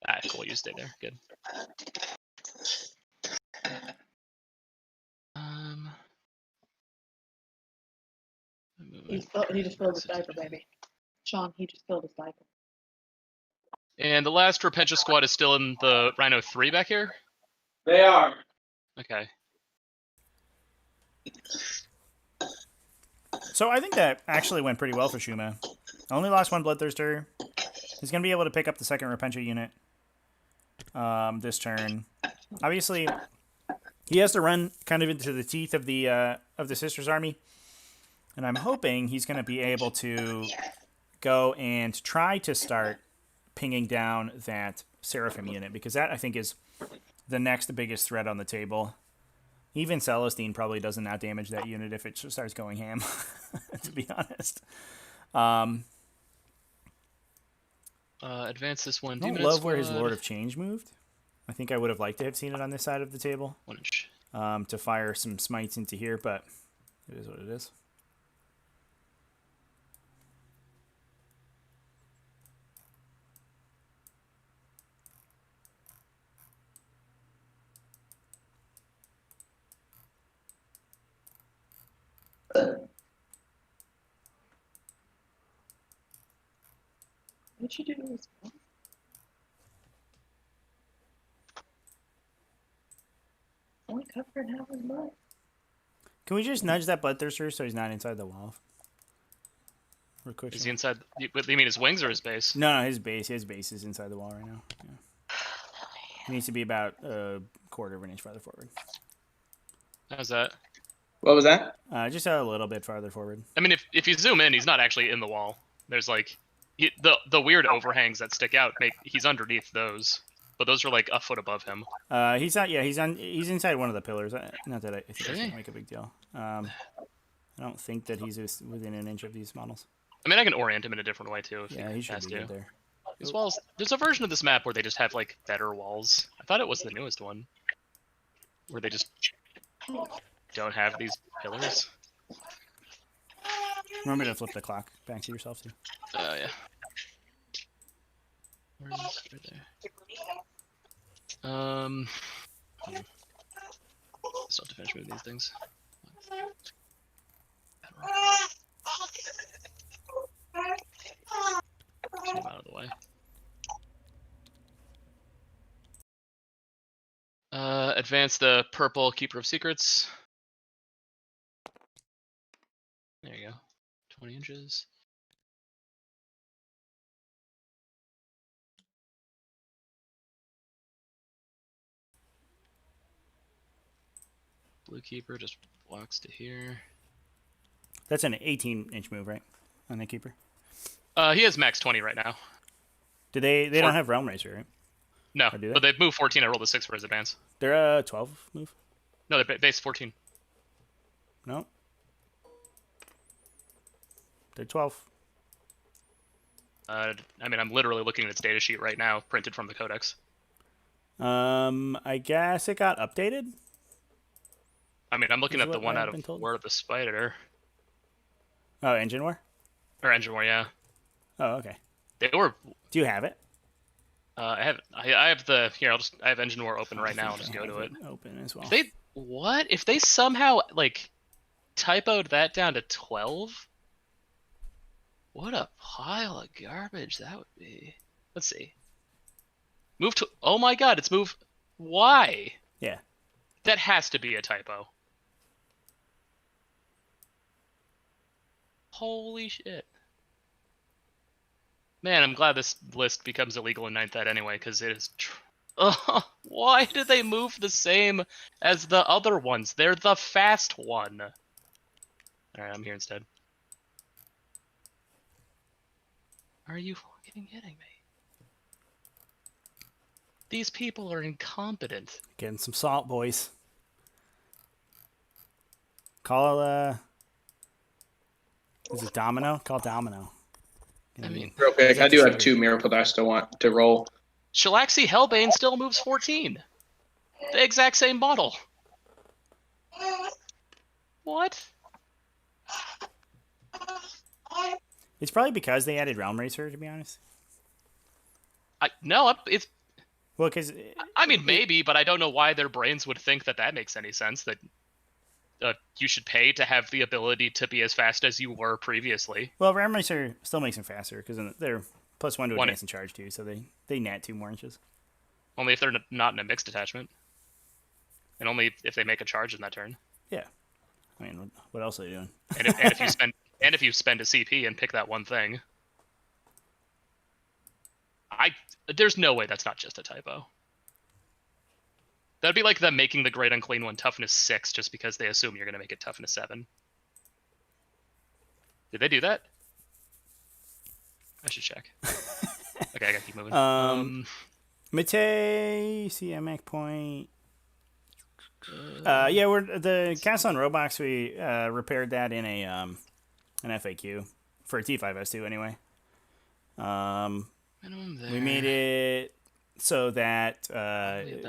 Ah, cool. You stay there. Good. He just filled his diaper, baby. Sean, he just filled his diaper. And the last Repentia squad is still in the Rhino 3 back here? They are. Okay. So I think that actually went pretty well for Shuma. Only lost one Bloodthirster. He's going to be able to pick up the second Repentia unit this turn. Obviously, he has to run kind of into the teeth of the Sisters army. And I'm hoping he's going to be able to go and try to start pinging down that Seraphim unit, because that, I think, is the next biggest threat on the table. Even Celestine probably doesn't out-damage that unit if it starts going ham, to be honest. Advance this one. I don't love where his Lord of Change moved. I think I would have liked to have seen it on this side of the table 1 inch. to fire some smites into here, but it is what it is. What'd you do to his phone? Only covered half his butt. Can we just nudge that Bloodthirster so he's not inside the wall? Real quick. Is he inside? You mean his wings or his base? No, his base. His base is inside the wall right now. Yeah. He needs to be about a quarter of an inch farther forward. How's that? What was that? Just a little bit farther forward. I mean, if you zoom in, he's not actually in the wall. There's like the weird overhangs that stick out. He's underneath those, but those are like a foot above him. He's not. Yeah, he's inside one of the pillars. Not that I think that's Okay. gonna make a big deal. I don't think that he's within an inch of these models. I mean, I can orient him in a different way too. If Yeah, he should has be to. good there. These walls. There's a version of this map where they just have like better walls. I thought it was the newest one, where they just don't have these pillars. Remember to flip the clock back to yourself too. Yeah. Where is it? Right there. Still have to finish moving these things. Just move out of the way. Advance the purple Keeper of Secrets. There you go. 20 inches. Blue Keeper just walks to here. That's an 18-inch move, right? On the keeper. He has max 20 right now. Do they don't have Realm Racer, right? No, Or do they? but they've moved 14. I rolled a 6 for his advance. They're a 12 move. No, they're base 14. No. They're 12. I mean, I'm literally looking at its data sheet right now, printed from the codex. I guess it got updated. I mean, I'm looking Is at the what one I've out of been told. War of the Spider. Oh, Engine War. Or Engine War, yeah. Oh, okay. They were. Do you have it? I have the here. I have Engine War open right now. I'll just go to it. Open as well. What if they somehow like typoed that down to 12? What a pile of garbage that would be. Let's see. Move to. Oh my God! It's move. Why? Yeah. That has to be a typo. Holy shit. Man, I'm glad this list becomes illegal in 9th Ed anyway, because it is... why did they move the same as the other ones? They're the fast one. Alright, I'm here instead. Are you fucking kidding me? These people are incompetent. Getting some salt, boys. Call is it Domino? Call Domino. I mean, Real quick, Is that I do the have secret? 2 Miracle Dice to want to roll. Shalaxi Hellbane still moves 14. The exact same model. What? It's probably because they added Realm Racer, to be honest. No, it's... Well, because I mean, maybe, but I don't know why their brains would think that that makes any sense, that you should pay to have the ability to be as fast as you were previously. well, Realm Racer still makes them faster because they're +1 to One- advance and charge too, so they net 2 more inches. Only if they're not in a mixed attachment. And only if they make a charge in that turn. Yeah. I mean, what else are they doing? And if you spend a CP and pick that one thing. There's no way that's not just a typo. That'd be like them making the Great Unclean one toughness 6 just because they assume you're going to make it toughness 7. Did they do that? I should check. Okay, I gotta keep moving. Mate, CMAC point. Yeah, we're the Castle on Roblox. We repaired that in an FAQ for a T5S2 anyway. We made it so that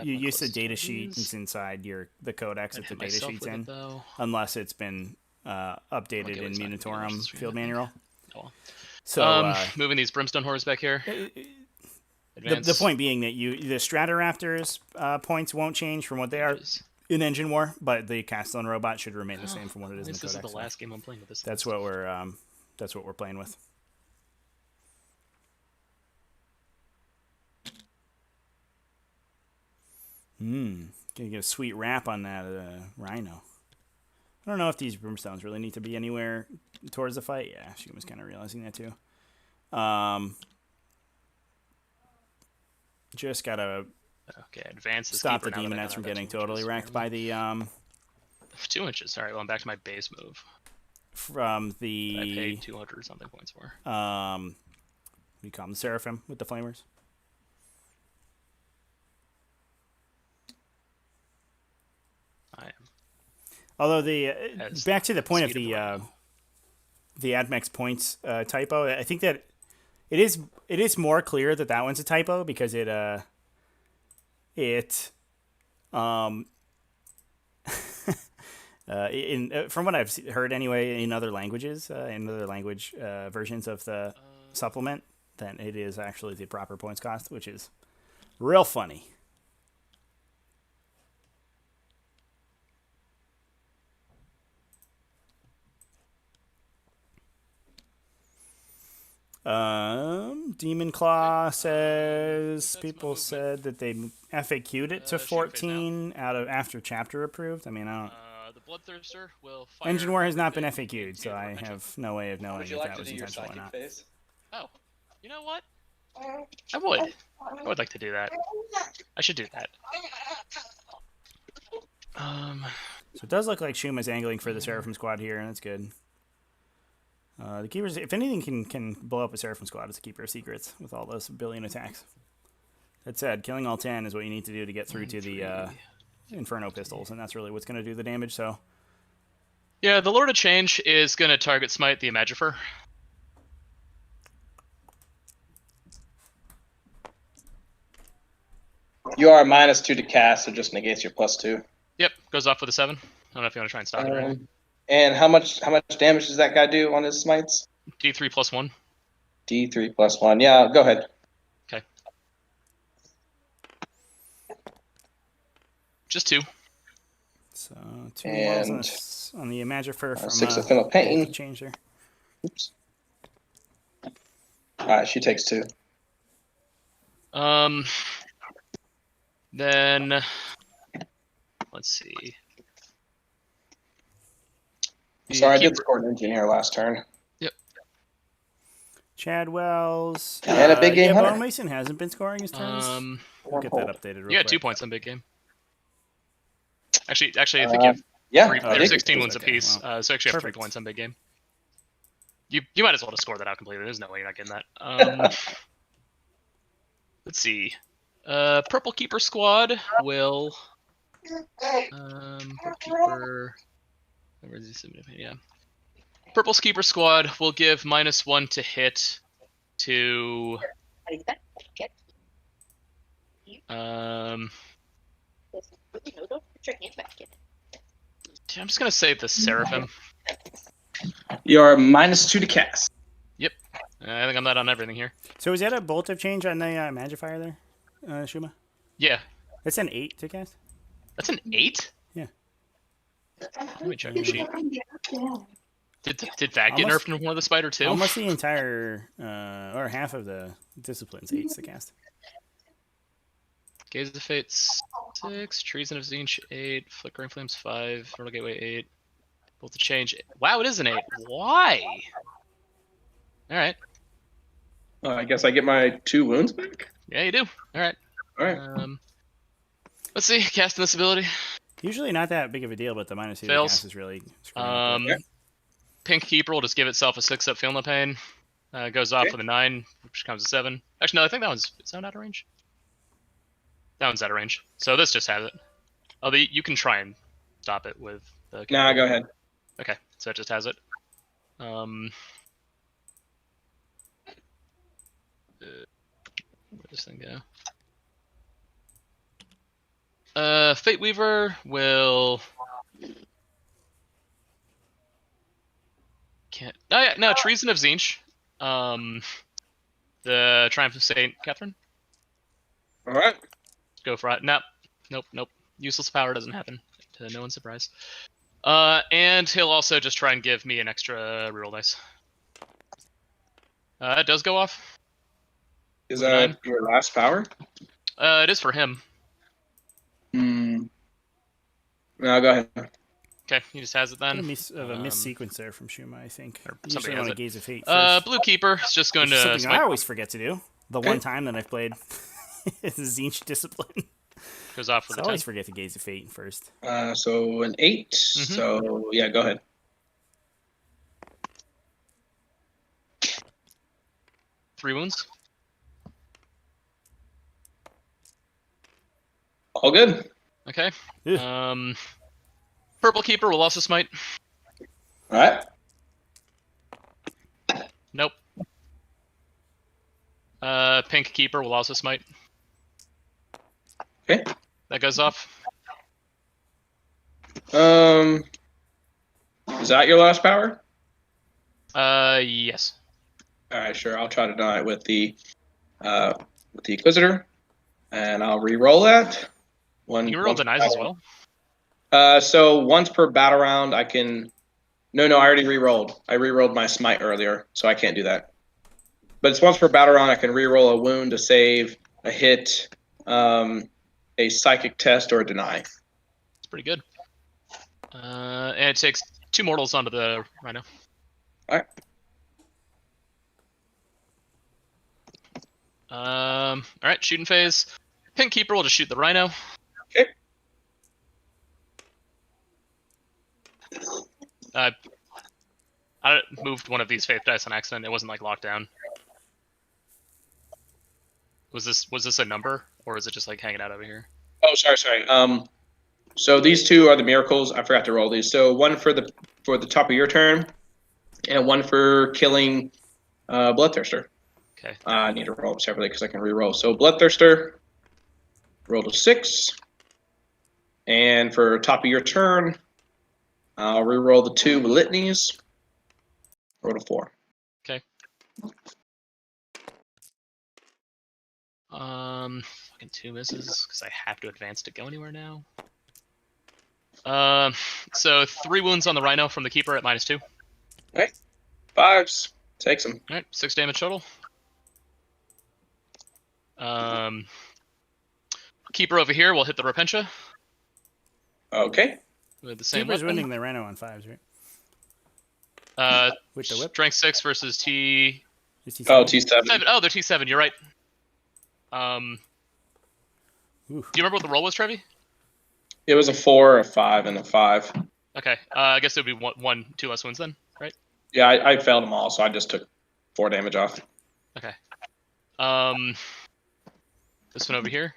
you use the data sheet that's inside the codex that the data sheet's in, unless it's been updated in Munitorum field manual. So moving these Brimstone horrors back here. The point being that the Stratoraptors points won't change from what they are in Engine War, but the Castellan robot should remain the same from what it is in the codex. This is the last game I'm playing with this. That's what we're playing with. Gonna get a sweet wrap on that Rhino. I don't know if these Brimstones really need to be anywhere towards the fight. Yeah, she was kind of realizing that too. Just gotta advance the stop the Demonettes from getting totally wrecked by the 2 inches. All right, well, I'm back to my base move. From the I paid 200 or something points for. We call them the Seraphim with the flamers. I am. Although back to the point of the AdMex points typo, I think that it is more clear that one's a typo because from what I've heard anyway in other languages, in other language versions of the supplement, then it is actually the proper points cost, which is real funny. Demon Claw says people said that they FAQ'd it to 14 after chapter approved. I mean, I don't. The Bloodthirster will fire. Engine War has not been FAQ'd, so I have no way of knowing Would you if like that to was do your intentional or psychic not. phase? Oh, you know what? I would like to do that. I should do that. So it does look like Shuma's angling for the Seraphim squad here, and that's good. The Keepers, if anything can blow up a Seraphim squad, it's a Keeper of Secrets with all those billion attacks. That said, killing all 10 is what you need to do to get through to the Inferno pistols, and that's really what's going to do the damage, so... Yeah, the Lord of Change is going to target smite the Imagifer. You are -2 to cast, so just negates your +2. Yep, goes off with a 7. I don't know if you want to try and stop it right now. And how much damage does that guy do on his smites? D3 +1. D3 +1. Yeah, go ahead. Okay. Just 2. So 2 walls on the Imagifer from 6 of Thinner Pain. Change there. Oops. Alright, she takes 2. Then let's see. Sorry, I did score an engineer last turn. Chad Wells. And a big game yeah, hunter. Bone Mason hasn't been scoring his turns. We'll get that updated real You got quick. 2 points on big game. Actually, I think you have Yeah, three, Oh, they're big 16 game. wins Okay, apiece. wow. So actually, you have 3 Perfect. points on big game. You might as well just score that out completely. There's no way you're not getting that. Let's see. Purple Keeper squad will. Purple Keeper. Where's he submitted? Yeah. Purple Keeper squad will give -1 to hit to. I'm just gonna say the Seraphim. You're -2 to cast. I think I'm not on everything here. So is that a bolt of change on the Magifier there, Shuma? Yeah, It's an 8 to cast? that's an 8. Yeah. Let me check your sheet. Did that get Almost- nerfed in War of the Spider too? Almost the entire, or half of the disciplines 8s to cast. Gaze of Fate 6, Treason of Zinch 8, Flickering Flames 5, Mortal Gateway 8, Bolt of Change. Wow, it is an 8. Why? All right. I guess I get my 2 wounds back. Yeah, you do. All right. All right. Let's see. Casting this ability. Usually not that big of a deal, but the -2 to Fails. cast is really screwing up. Pink Keeper will just give itself a 6-up Feel No Pain. Goes off with a 9, which comes to 7. Actually, no, I think that one's out of range. That one's out of range. So this just has it. Oh, you can try and stop it with the. Nah, go ahead. Okay, so it just has it. Where'd this thing go? Fate Weaver will. Can't. Oh yeah, no, Treason of Zinch. The Triumph of Saint Catherine. All right. Go for it. Nope. Useless power doesn't happen. To no one's surprise. And he'll also just try and give me an extra reroll dice. It does go off. Is that your last power? It is for him. No, go ahead. Okay, he just has it then. A miss sequence there from Shuma, I think. Or You somebody usually want has to it. Gaze of Fate first. Blue Keeper is just going Which is to something smite. I always forget to do. The one time that I've played is the Zinch discipline. Goes off with So I a 10. always forget to Gaze of Fate first. So an 8. Mm-hmm. So yeah, go ahead. Three wounds. All good. Okay. Ugh. Purple Keeper will also smite. All right. Nope. Pink Keeper will also smite. Okay. That goes off. Is that your last power? Yes. All right, sure. I'll try to deny it with the Inquisitor, and I'll re-roll that. You roll denies as well. So once per battle round, I can. No, I already re-rolled. I re-rolled my smite earlier, so I can't do that. But it's once per battle round. I can re-roll a wound, a save, a hit, a psychic test, or a deny. It's pretty good. And it takes 2 mortals onto the Rhino. All right. All right, shooting phase. Pink Keeper will just shoot the Rhino. Okay. I moved one of these faith dice on accident. It wasn't like locked down. Was this a number, or is it just like hanging out over here? Oh, sorry. So these 2 are the miracles. I forgot to roll these. So one for the top of your turn, and one for killing Bloodthirster. Okay. I need to roll them separately because I can re-roll. So Bloodthirster, rolled a 6, and for top of your turn, I'll re-roll the 2 litanies. Rolled a 4. Okay. Fucking 2 misses because I have to advance to go anywhere now. So 3 wounds on the Rhino from the Keeper at -2. Okay. 5s. Takes them. All right, 6 damage total. Keeper over here will hit the Repentia Okay. with the same Keeper's weapon. winning the Rhino on 5s, right? With the whip? Strength 6 versus T5S2. Is he Oh, seven? T7. Oh, they're T7. You're right. Ooh. Do you remember what the roll was, Trevi? It was a 4, a 5, and a 5. Okay. I guess it would be one, 2 less wounds then, right? Yeah, I failed them all, so I just took 4 damage off. Okay. This one over here.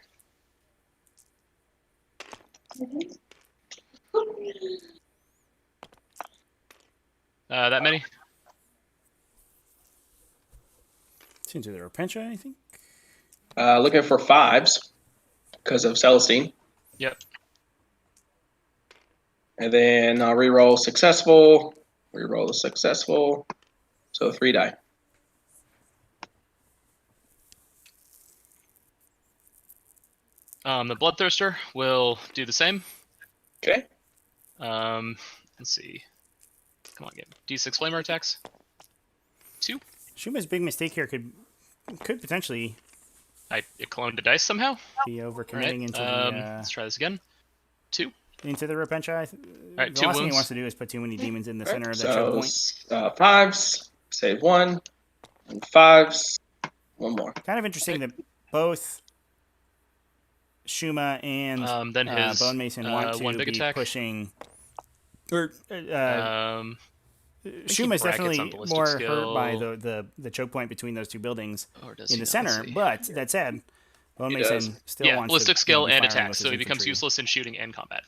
That many? Seems to the Repentia, I think. Looking for 5s because of Celestine. Yep. And then I'll reroll successful. Reroll the successful. So 3 die. The Bloodthirster will do the same. Okay. Let's see. Come on, get D6 flamer attacks. 2. Shuma's big mistake here could potentially It cloned a dice somehow. be All right. overcommitting into Let's try this again. 2. the Repentia. Right, the 2 last thing he wounds. wants to do is put too many demons in the center of that So choke point. 5s. Save 1. And 5s. 1 more. Kind of interesting that both Shuma and Then his Bone Mason want one to big be attack. pushing. Or he Shuma's brackets on definitely ballistic more skill. hurt by the choke point between those two buildings Or does in he the not? Let's center. see. But that said, Bone He Mason does. still Yeah, wants ballistic to skill be and firing attack, with so his he becomes infantry. useless in shooting and combat.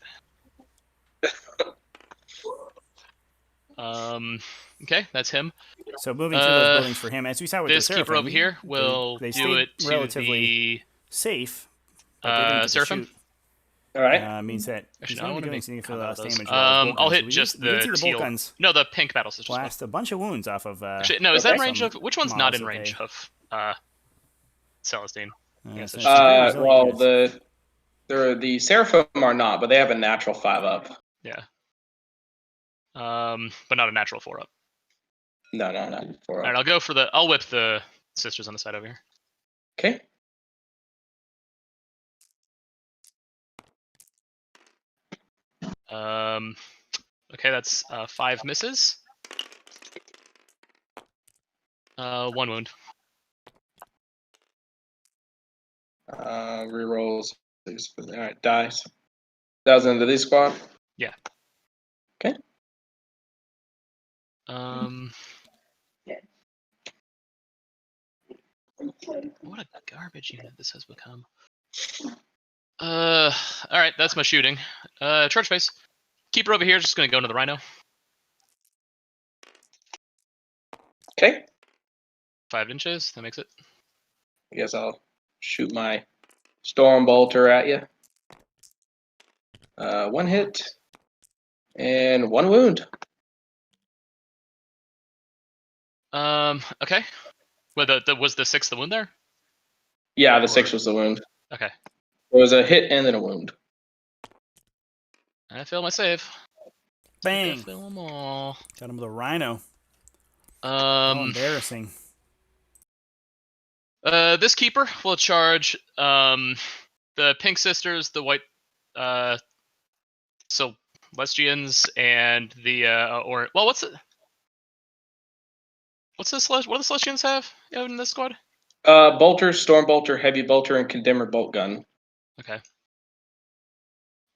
Okay, that's him. So moving through those buildings for him, as we saw with This the keeper Seraphim, over here will they do stayed it to relatively safe. But they didn't get to Seraphim. shoot. All right. Means that Actually, he's no, I going to want be to doing make significant combat less of those. damage. With those bolt I'll guns. hit We just did see the the bolt teal. guns No, the pink battle sisters. blast a bunch of wounds off of. Actually, no, is that in Okay. range of? Which one's not in range models of Celestine? Yes, it's it's pretty resilient Well, units. the Seraphim are not, but they have a natural 5 up. Yeah. But not a natural 4 up. No, 4 All up. right, I'll whip the sisters on the side over here. Okay. Okay, that's 5 misses. 1 wound. Rerolls. All right, dice. That was into this squad. Yeah. Okay. What a garbage unit this has become. All right, that's my shooting. Charge face. Keeper over here is just gonna go into the rhino. Okay. 5 inches. That makes it. I guess I'll shoot my storm bolter at you. 1 hit and 1 wound. Okay. Well, was the 6th the wound there? Yeah, the 6 was the wound. Okay. It was a hit and then a wound. I failed my save. Bang! Fail them all. Got him with a rhino. How embarrassing. This keeper will charge the pink sisters, the white Celestians, and the what's the what do the Celestians have in this squad? Bolter, storm bolter, heavy bolter, and condemner bolt gun. Okay.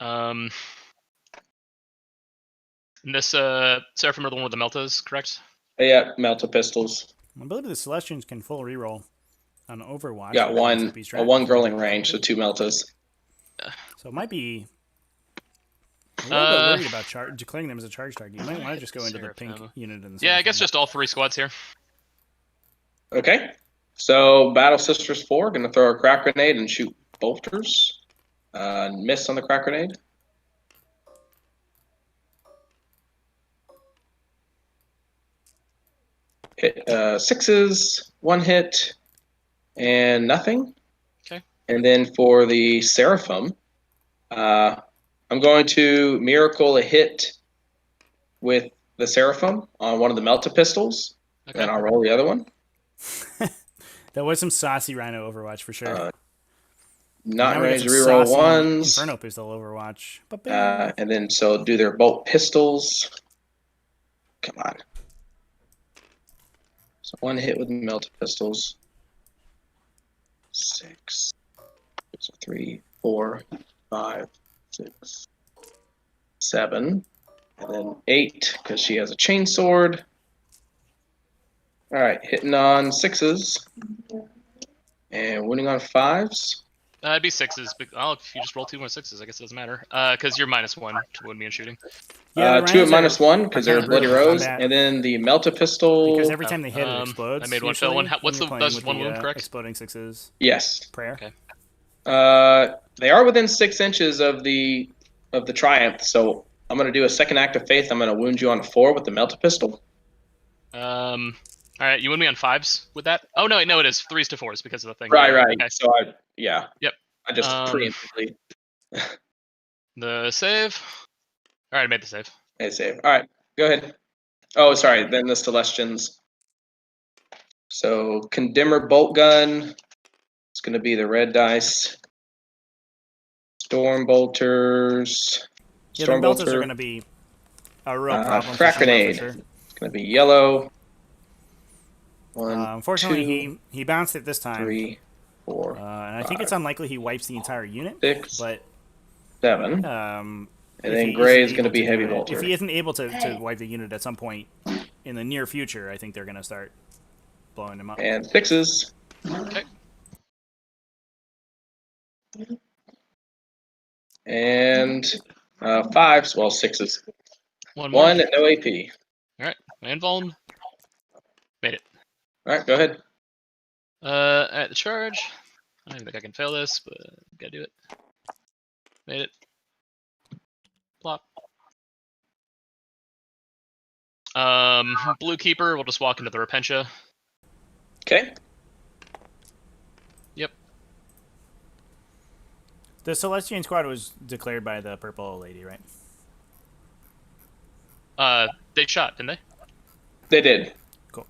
And this Seraphim are the one with the meltas, correct? Yeah, melta pistols. I believe the Celestians can full reroll on Overwatch. Got for one against the a Beast 1 Rat. growling range, so 2 meltas. So it might be a little bit worried about declaring them as a charge target. You might want to just go into the pink Seraphim. unit in the Yeah, I guess Seraphim. just all 3 squads here. Okay. So Battle Sisters 4, gonna throw a crack grenade and shoot bolters. Miss on the crack grenade. Hit 6s, 1 hit, and nothing. Okay. And then for the Seraphim, I'm going to miracle a hit with the Seraphim on one of the melta pistols, Okay. and I'll roll the other one. That was some saucy Rhino Overwatch for sure. Not Now we got range to some reroll saucy 1s. Inferno Pistol Overwatch. Ba-bing. And then so do their bolt pistols. Come on. So 1 hit with melt pistols. 6. So 3, 4, 5, 6, 7. And then 8, because she has a chainsword. Alright, hitting on 6s. And winning on 5s. It'd be 6s, but if you just roll 2 more 6s, I guess it doesn't matter. Because you're -1 to win me in shooting. Yeah, the 2 at rounds are- -1, because are they're kinda Bloody brutal in Rose. combat. And then the Melta pistol. Because every time they hit, it explodes. I made one fail, usually, one when what's you're the- playing that's with one the, wound, correct? Exploding 6s. Yes. Prayer. Okay. They are within 6 inches of the Triumph, so I'm going to do a second act of faith. I'm going to wound you on a 4 with the Melta pistol. All right, you win me on 5s with that. Oh no, no, it is 3s to 4s because of the thing. Right. Okay. So yeah. Yep. I just preemptively The save. All right, I made the save. made a save. All right, go ahead. Oh, sorry. Then the Celestians. So Condemner Bolt Gun. It's going to be the red dice. Storm Bolters. Yeah, the belters are going to be a real problem. Crack for Grenade. sure. It's going to be yellow. 1, Unfortunately, 2, he bounced it this time. 3, 4, and I think it's unlikely he wipes the entire unit. 6, but 7. and then gray is going to be Heavy Bolter. If he isn't able to wipe the unit at some point in the near future, I think they're going to start blowing him up. And 6s. Okay. And 5s. Well, 6s. 1 at no AP. All right, invuln. Made it. All right, go ahead. At the charge. I don't even think I can fail this, but gotta do it. Made it. Plop. Blue Keeper will just walk into the Repentia. Okay. Yep. The Celestian squad was declared by the purple lady, right? They shot, didn't they? They did. Cool.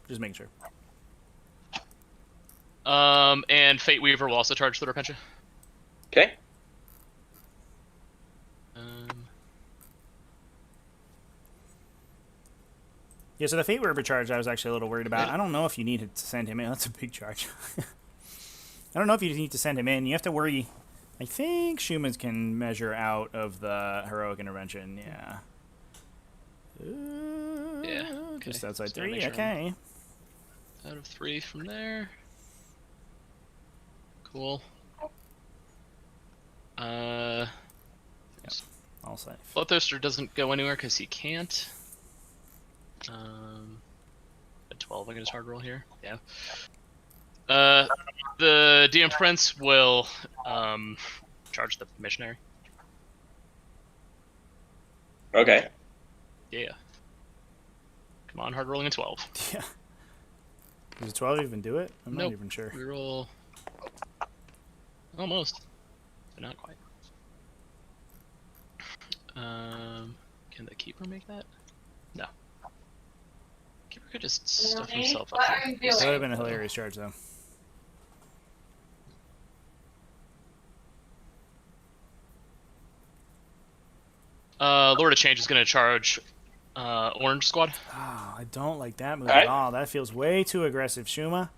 Just making sure. And Fate Weaver will also charge the Repentia. Okay. Yeah, so the Fate Weaver charge I was actually a little worried about. I don't know if you needed to send him in. That's a big charge. I don't know if you need to send him in. You have to worry. I think Shumans can measure out of the Heroic Intervention. Yeah. Yeah. Okay. Just outside Just gotta 3. make sure Okay. Out of 3 from there. Cool. All safe. Bloodthirster doesn't go anywhere because he can't. At 12, I get his hard roll here. Yeah. The DM Prince will charge the missionary. Okay. Yeah. Come on, hard rolling a 12. Yeah. Does 12 even do it? I'm Nope. not even sure. We roll almost, but not quite. Can the keeper make that? No. Keeper could just stuff himself up. That would have been a hilarious charge, though. Lord of Change is going to charge Orange Squad. Oh, I don't like that move Alright. at all. That feels way too aggressive, Shuma.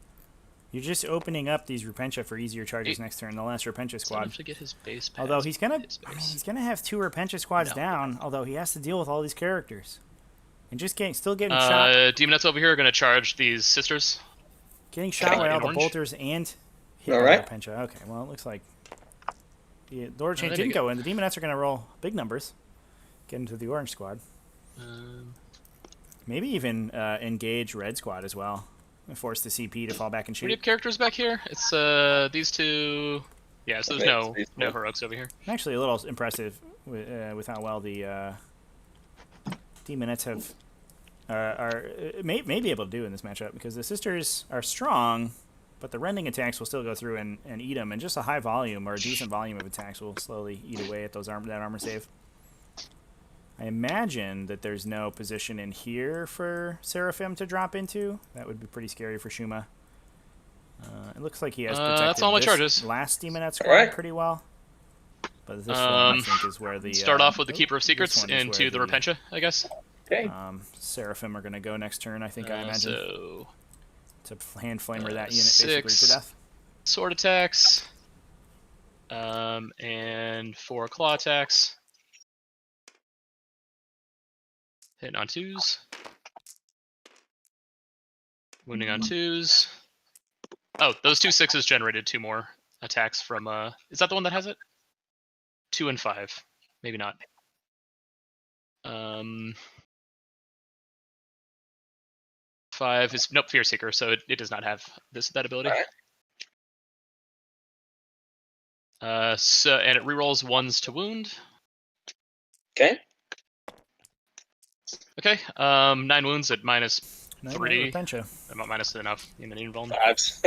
You're just opening up these Repentia for easier charges next turn. The last Repentia Doesn't squad. have to get his base pass. Although he's gonna, his I mean, base. he's gonna have 2 Repentia squads No. down. Although he has to deal with all these characters, and just still getting shot, Demonettes over here are going to charge these sisters. getting shot by in all the orange. bolters and hit Alright. by Repentia. Okay, well it looks like the Lord Chain there didn't you go. go in. The Demonettes are gonna roll big numbers, get into the orange squad. Maybe even engage red squad as well. And force the CP to fall back and Do we shoot. have characters back here? It's these two. Yeah, so there's no heroics over here. I'm actually a little impressive with how well the Demonettes have may be able to do in this matchup, because the sisters are strong, but the rending attacks will still go through and eat them, and just a high volume or a decent volume of attacks will slowly eat away at that armor save. I imagine that there's no position in here for Seraphim to drop into. That would be pretty scary for Shuma. It looks like he has protected that's all my this charges. last Demonette squad Alright. pretty well. But this one, I think, is where the... Start off with the Keeper of this Secrets one is into where the Repentia, I guess. Okay. Seraphim are going to go next turn, I think, I imagine. So to hand flamer that unit basically 6 to death. sword attacks. And 4 claw attacks. Hitting on 2s. Wounding on 2s. Oh, those 2 6s generated 2 more attacks from, is that the one that has it? 2 and 5. Maybe not. 5 is, nope, Fear Seeker, so it does not have that ability. So, and it rerolls 1s to wound. Okay. Okay, 9 wounds at minus Night, 3. Repentia. I'm not minus enough. In an invuln. 5s.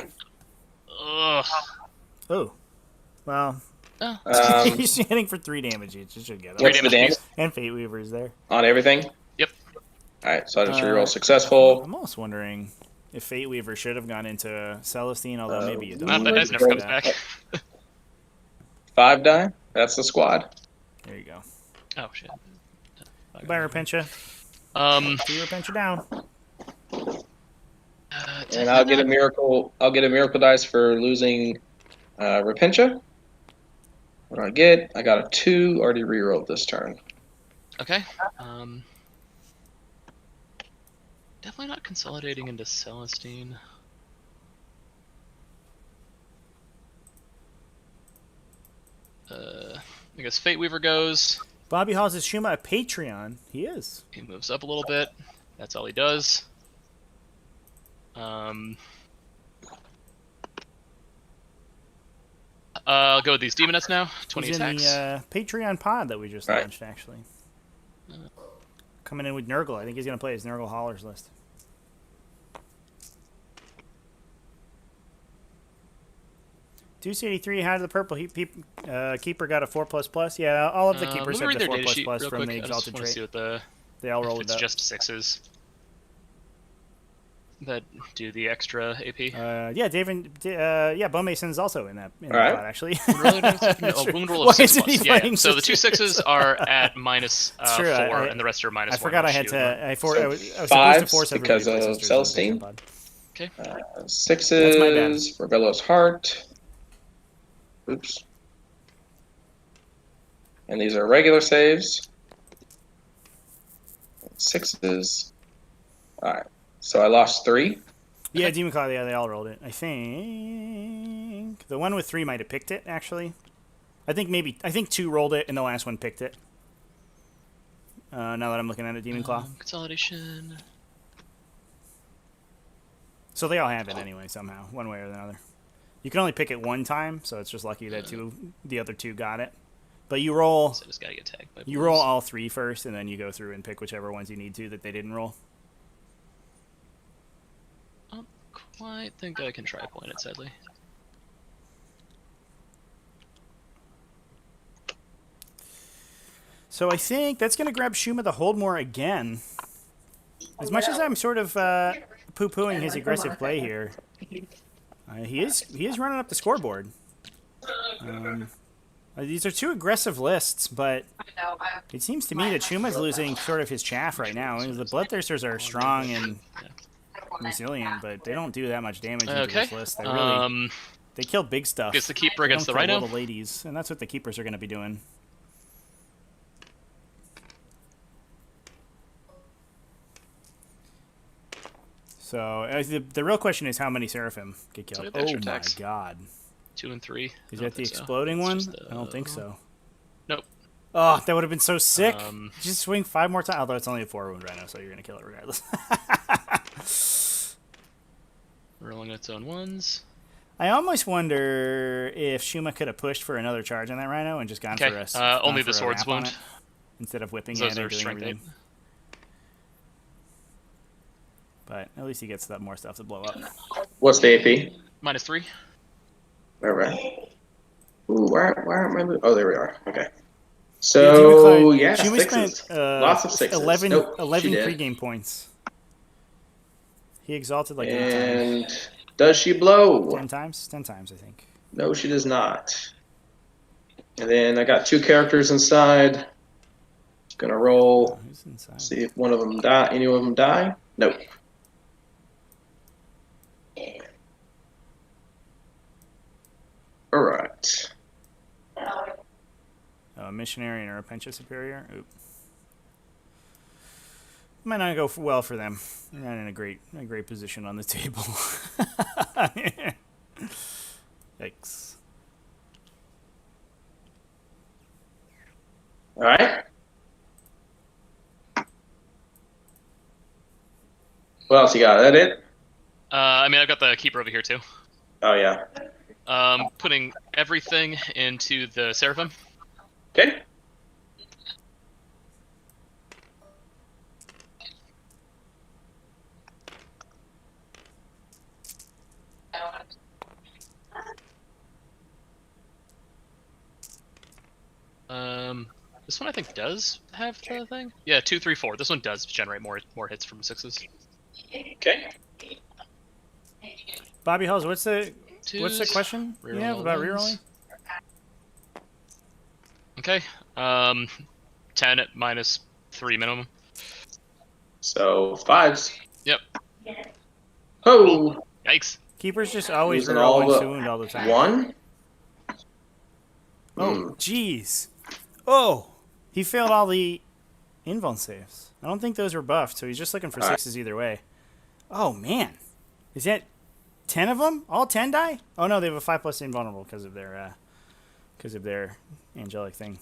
Ugh. Oh. Well, Oh. he's hitting for 3 damage each. It should get What's damage the damage And Fate Weaver's there. on everything? Yep. All right, so I just reroll successful. I'm almost wondering if Fate Weaver should have gone into Celestine, although maybe you don't. Not that want dice to never do comes that. back. 5 die. That's the squad. There you go. Oh shit. Goodbye, Repentia. See Repentia down. And I'll get a miracle. I'll get a miracle dice for losing Repentia. What do I get? I got a 2. Already rerolled this turn. Okay. Definitely not consolidating into Celestine. I guess Fate Weaver goes. Bobby Halls is Shuma a Patreon? He is. He moves up a little bit. That's all he does. I'll go with these Demonettes now. 20 He's attacks. in the Patreon pod that we just Right. launched, actually. Coming in with Nurgle. I think he's going to play his Nurgle Haulers list. $283. How did the purple keeper got a 4++? Yeah, all of the keepers Let me have read the their data sheet 4++ real from quick. the I just exalted want to see trait. what They all if rolled it's it up. just 6s that do the extra AP. Yeah, yeah, Bone Mason's also in that Alright. pod, actually. Really? That's A true. wound roll Why of 6 isn't he plus. Yeah, playing so the 2 6s? 6s are at minus It's true, 4, I- and the rest are minus I 1. forgot I had Shield. to. I So was supposed to 5s force everybody because to play of sisters in the Celestine. pod. Okay. That's my bad. 6s for Bellows Heart. Oops. And these are regular saves. 6s. Alright. So I lost 3. Yeah, Demon Claw, yeah, they all rolled it. I think the one with 3 might have picked it, actually. I think 2 rolled it, and the last one picked it. Now that I'm looking at it, Demon Claw. Consolidation. So they all have it anyway, somehow, one way or another. You can only pick it one time, so it's just lucky that the other 2 got it. But you roll. So I just gotta get tagged by You blues. roll all 3 first, and then you go through and pick whichever ones you need to that they didn't roll. I don't quite think I can try point it, sadly. So I think that's going to grab Shuma the Holdmore again. As much as I'm sort of poo-pooing his aggressive play here, he is running up the scoreboard. These are 2 aggressive lists, but it seems to me that Shuma's losing sort of his chaff right now. The Bloodthirsters are strong and resilient, but they don't do that much damage into Okay. this list. They really they kill big stuff. Gets the keeper They against don't the kill Rhino. little ladies, and that's what the keepers are going to be doing. So the real question is how many Seraphim get killed. So the Oh extra my attacks. god! 2 and 3. Is I that don't the think so. exploding It's one? just, I don't think so. Nope. Oh, that would have been so sick. Just swing 5 more times. Although it's only a 4 wound Rhino, so you're gonna kill it regardless. Rolling its own 1s. I almost wonder if Shuma could have pushed for another charge on that Rhino and just gone Okay. for us. Only the swords wound. Instead of whipping Those it and are doing strength 8. everything. But at least he gets that more stuff to blow up. What's the AP? Minus 3. Alright. Ooh, why aren't my... Oh, there we are. Okay. Demon So, Cloud- yeah, Shuma 6s. spent Lots of 6s. 11 Nope, 11 she did. pregame points. He exalted like 8 times. And does she blow? 10 times? 10 times, I think. No, she does not. And then I got 2 characters inside. Gonna roll. Who's inside? See if one of them die. Any of them die? Nope. All right. Missionary and a Repentia Superior. Oop. Might not go well for them. They're not in a great position on the table. Yikes. All right. What else you got? Is that it? I mean, I've got the keeper over here too. Oh yeah. Putting everything into the Seraphim. Okay. This one I think does have the thing. Yeah, 2, 3, 4. This one does generate more hits from 6s. Okay. Bobby Halls, what's the Twos, question you have rerolling about ones. rerolling? Okay. 10 at -3 minimum. So 5s. Yep. Oh. Yikes. Keepers just always Using all rerolling but Swooned all the time. 1. Oh, jeez. Oh, he failed all the invuln saves. I don't think those were buffed, so he's just looking for All right. 6s either way. Oh, man. Is that 10 of them? All 10 die? Oh, no, they have a 5+ invulnerable because of their angelic thing.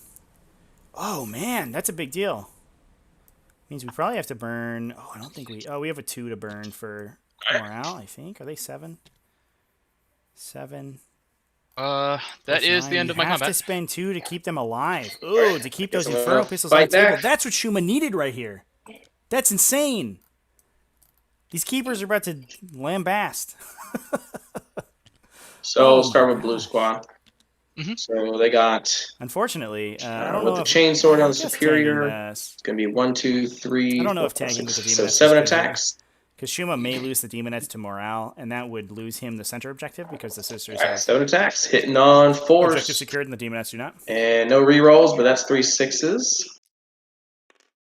Oh, man, that's a big deal. Means we probably have to burn... Oh, I don't think we... Oh, we have a 2 to burn for morale, I think. Are they 7? 7... That is Nine. the end of my You have combat. to spend 2 to keep them alive. Ooh, to keep those Guess I'm Inferno gonna pistols on the fight table. back. That's what Shuma needed right here. That's insane. These keepers are about to lambast. So Oh we'll start my with Blue gosh. Squad. Mhm. So they got Unfortunately, I don't with know the if chainsword on I the guess superior. tagging, It's gonna be 1, 2, 3. I don't know 4, if tagging 5, with the 6. demon So nets is 7 good here. attacks. Because Shuma may lose the demonettes to morale, and that would lose him the center objective because the sisters All right, have 7 attacks. Hitting on objective 4s. secured and the demonettes do not. And no rerolls, but that's 3 6s.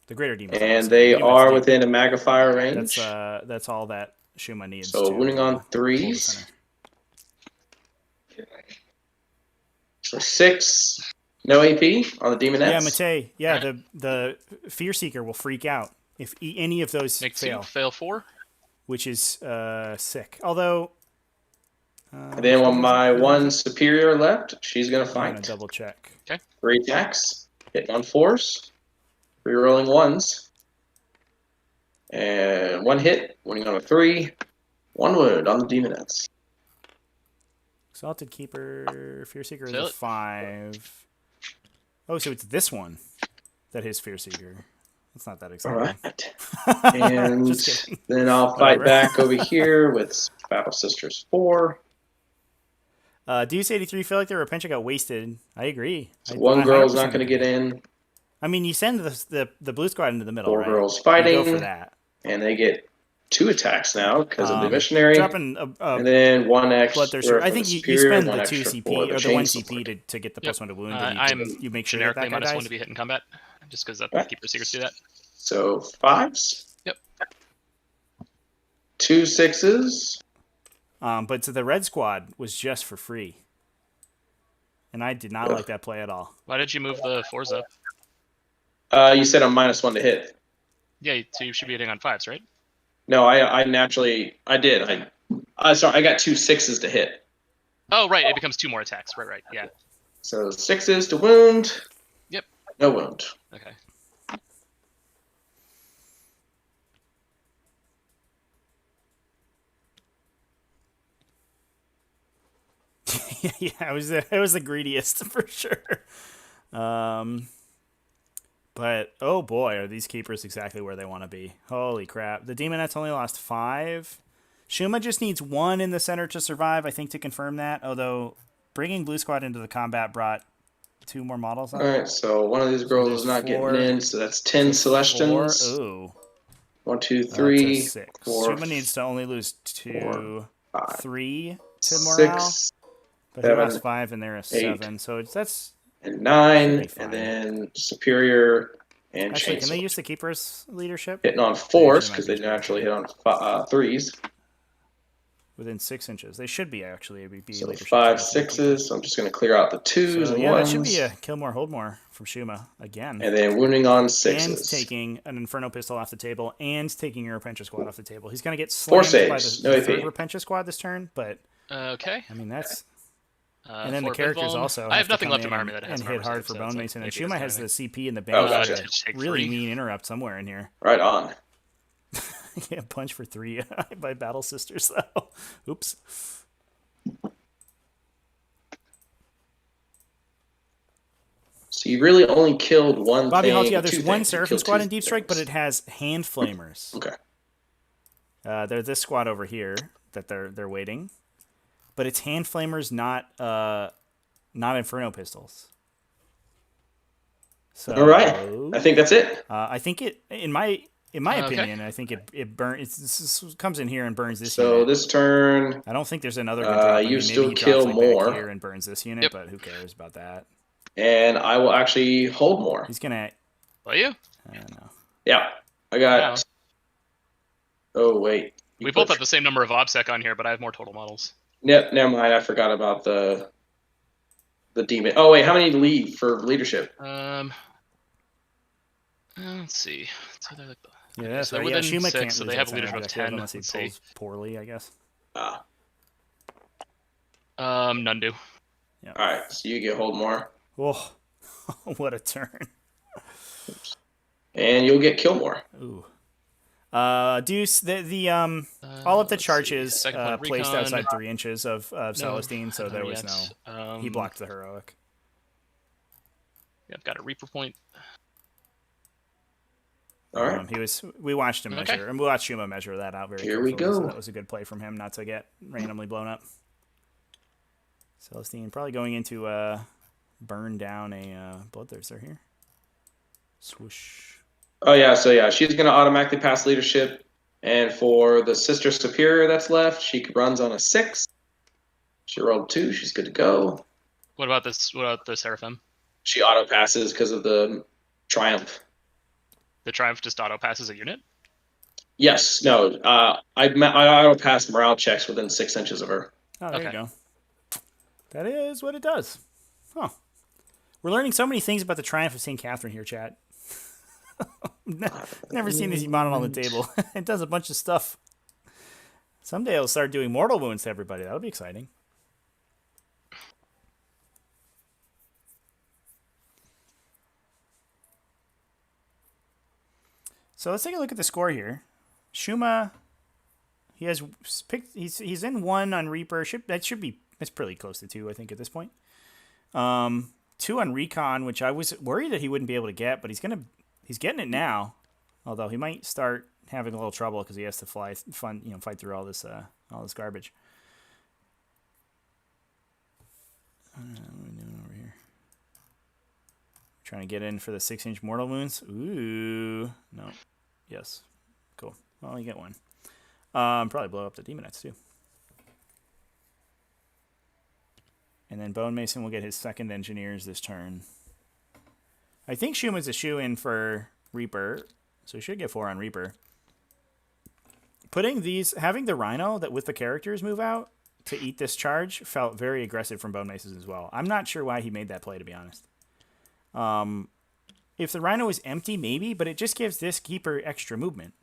The greater demons. And obviously. they The demonettes are do. within a magnifier range. That's all that Shuma needs So to wounding on hold the 3s. center. So 6. No AP on the demonettes. Yeah, Matei. Yeah, Alright. the Fear Seeker will freak out if any of those Make fail, 2, fail 4. which is sick. Although, And then on my 1 superior left, she's gonna I'm gonna fight. double check. 3 attacks. Hitting on 4s. Rerolling 1s. And 1 hit. Wounding on a 3. 1 wound on the demonettes. Exalted Keeper, Fear Seeker is Fail a it. 5. Oh, so it's this one that is Fear Seeker. That's not that All exciting. right. And Just kidding. then I'll fight Whatever. back over here with Battle Sisters 4. Deuce 83 feel like their Repentia got wasted. I agree. So I 1 girl's not 100% going to get agree. in. I mean, you send the blue squad into the middle, 4 right? girls You fighting. go for that. And they get 2 attacks now because of the missionary. Dropping And then 1 extra. Bloodthirster. I think you superior, spend 1 the 2 extra CP for or the 1 chain CP sword. to get the Yep. +1 to wound. I'm And you make sure that generically guy -1 dies. to be hit in combat, just because the Right. keeper secrets do that. So 5s. Yep. 2 6s. But so the red squad was just for free, and I did not Ugh. like that play at all. Why did you move the 4s up? You said I'm -1 to hit. Yeah, so you should be hitting on 5s, right? No, I naturally I did. Sorry, I got 2 6s to hit. Oh, right, it becomes 2 more attacks. Right, yeah. So 6s to wound. Yep. No wound. Okay. Yeah, it was the greediest for sure. But oh boy, are these keepers exactly where they want to be? Holy crap! The demonettes only lost 5. Shuma just needs 1 in the center to survive, I think, to confirm that. Although bringing blue squad into the combat brought 2 more models up. All right, so one of these girls there's is not 4. getting in, so that's 10 So 4. Celestians. Ooh, 1, 2, that's a 3, 6. 4, Shuma needs to only lose 2, 5, 3 to morale. 6, But he 7, lost 5 and they're a 7, so that's and 9, Should be fine. and then superior and actually. chain Can they sword. use the keeper's leadership? Hitting on They 4s actually because might they be naturally hit on 3s. within 6 inches. They should be actually. It'd be So leadership 5 skills. 6s. So I'm just going to clear out the 2s So and yeah, 1s. that should be a kill more, hold more from Shuma again. And then wounding on And 6s. taking an Inferno pistol off the table, and taking your Repentia squad off the table. He's going to get 4 slammed by saves, the no third AP. Repentia squad this turn, but Okay. I mean that's. Uh, And then the 4 characters Bidvuln. also. I have to nothing come left in in my army that has and an hit armor hard save, for so Bone it's like Mason. And maybe it Shuma doesn't has do the CP in the Oh, bank. gotcha. to Just take really 3. mean interrupt somewhere in here. Right on. Yeah, punch for 3 by Battle Sisters though. Oops. So you really only killed one Bobby thing. Halls, yeah, there's 2 one things. You Seraphim killed squad 2 in Deep Strike, but things. it has hand flamers. Okay. They're this squad over here that they're waiting, but it's hand flamers, not Inferno pistols. So All right. I think that's it. I think it in my Okay. opinion, I think it comes in here and burns this So unit. this turn, I don't think there's another good drop. I you mean, still maybe he kill drops like more. back here and burns this unit, Yep. but who cares about that? and I will actually hold more. He's gonna. Will you? I don't know. Yeah. I got. Wow. Oh, wait. You We put- both have the same number of OBSEC on here, but I have more total models. Yep, never mind. I forgot about the demon. Oh, wait. How many lead for leadership? Let's see. So they're like Yeah, okay, that's so they're right. Yeah, within Shuma 6, can't so lose they that have a center leadership of objective 10. unless he Let's see. pulls poorly, I guess. None do. All right. So you get hold more. Oh, what a turn! And you'll get kill more. Ooh. Deuce, all of the Let's see. Charges Second point of placed recon. outside 3 inches of No, Celestine, so not there was yet. no. He blocked the heroic. Yeah, I've got a Reaper point. All right. We watched him Okay. measure, and we watched Shuma measure that out very Here we carefully. So go. that was a good play from him not to get randomly blown up. Celestine probably going into burn down a Bloodthirster here. Swoosh. Oh, yeah. So, yeah, she's going to automatically pass leadership. And for the Sister Superior that's left, she runs on a 6. She rolled 2. She's good to go. What about this? What about the Seraphim? She auto passes because of the Triumph. The Triumph just auto passes a unit? Yes. No. I auto pass morale checks within 6 inches of her. Oh, there you Okay. go. That is what it does. Huh. We're learning so many things about the Triumph of St. Catherine here, chat. Never seen this model on the table. It does a bunch of stuff. Someday it'll start doing mortal wounds to everybody. That'll be exciting. So let's take a look at the score here. Shuma, he has picked. He's in 1 on Reaper. That's pretty close to 2, I think, at this point. 2 on Recon, which I was worried that he wouldn't be able to get, but he's getting it now. Although he might start having a little trouble because he has to fight through all this garbage. What are we doing over here? Trying to get in for the 6-inch mortal wounds. Ooh, no, yes, cool. Well, you get 1. Probably blow up the Demonites too. And then Bone Mason will get his 2nd Engineers this turn. I think Shuma's a shoe-in for Reaper, so he should get 4 on Reaper. Having the Rhino that with the characters move out to eat this charge felt very aggressive from Bone Mason as well. I'm not sure why he made that play, to be honest. If the Rhino is empty, maybe, but it just gives this Keeper extra movement.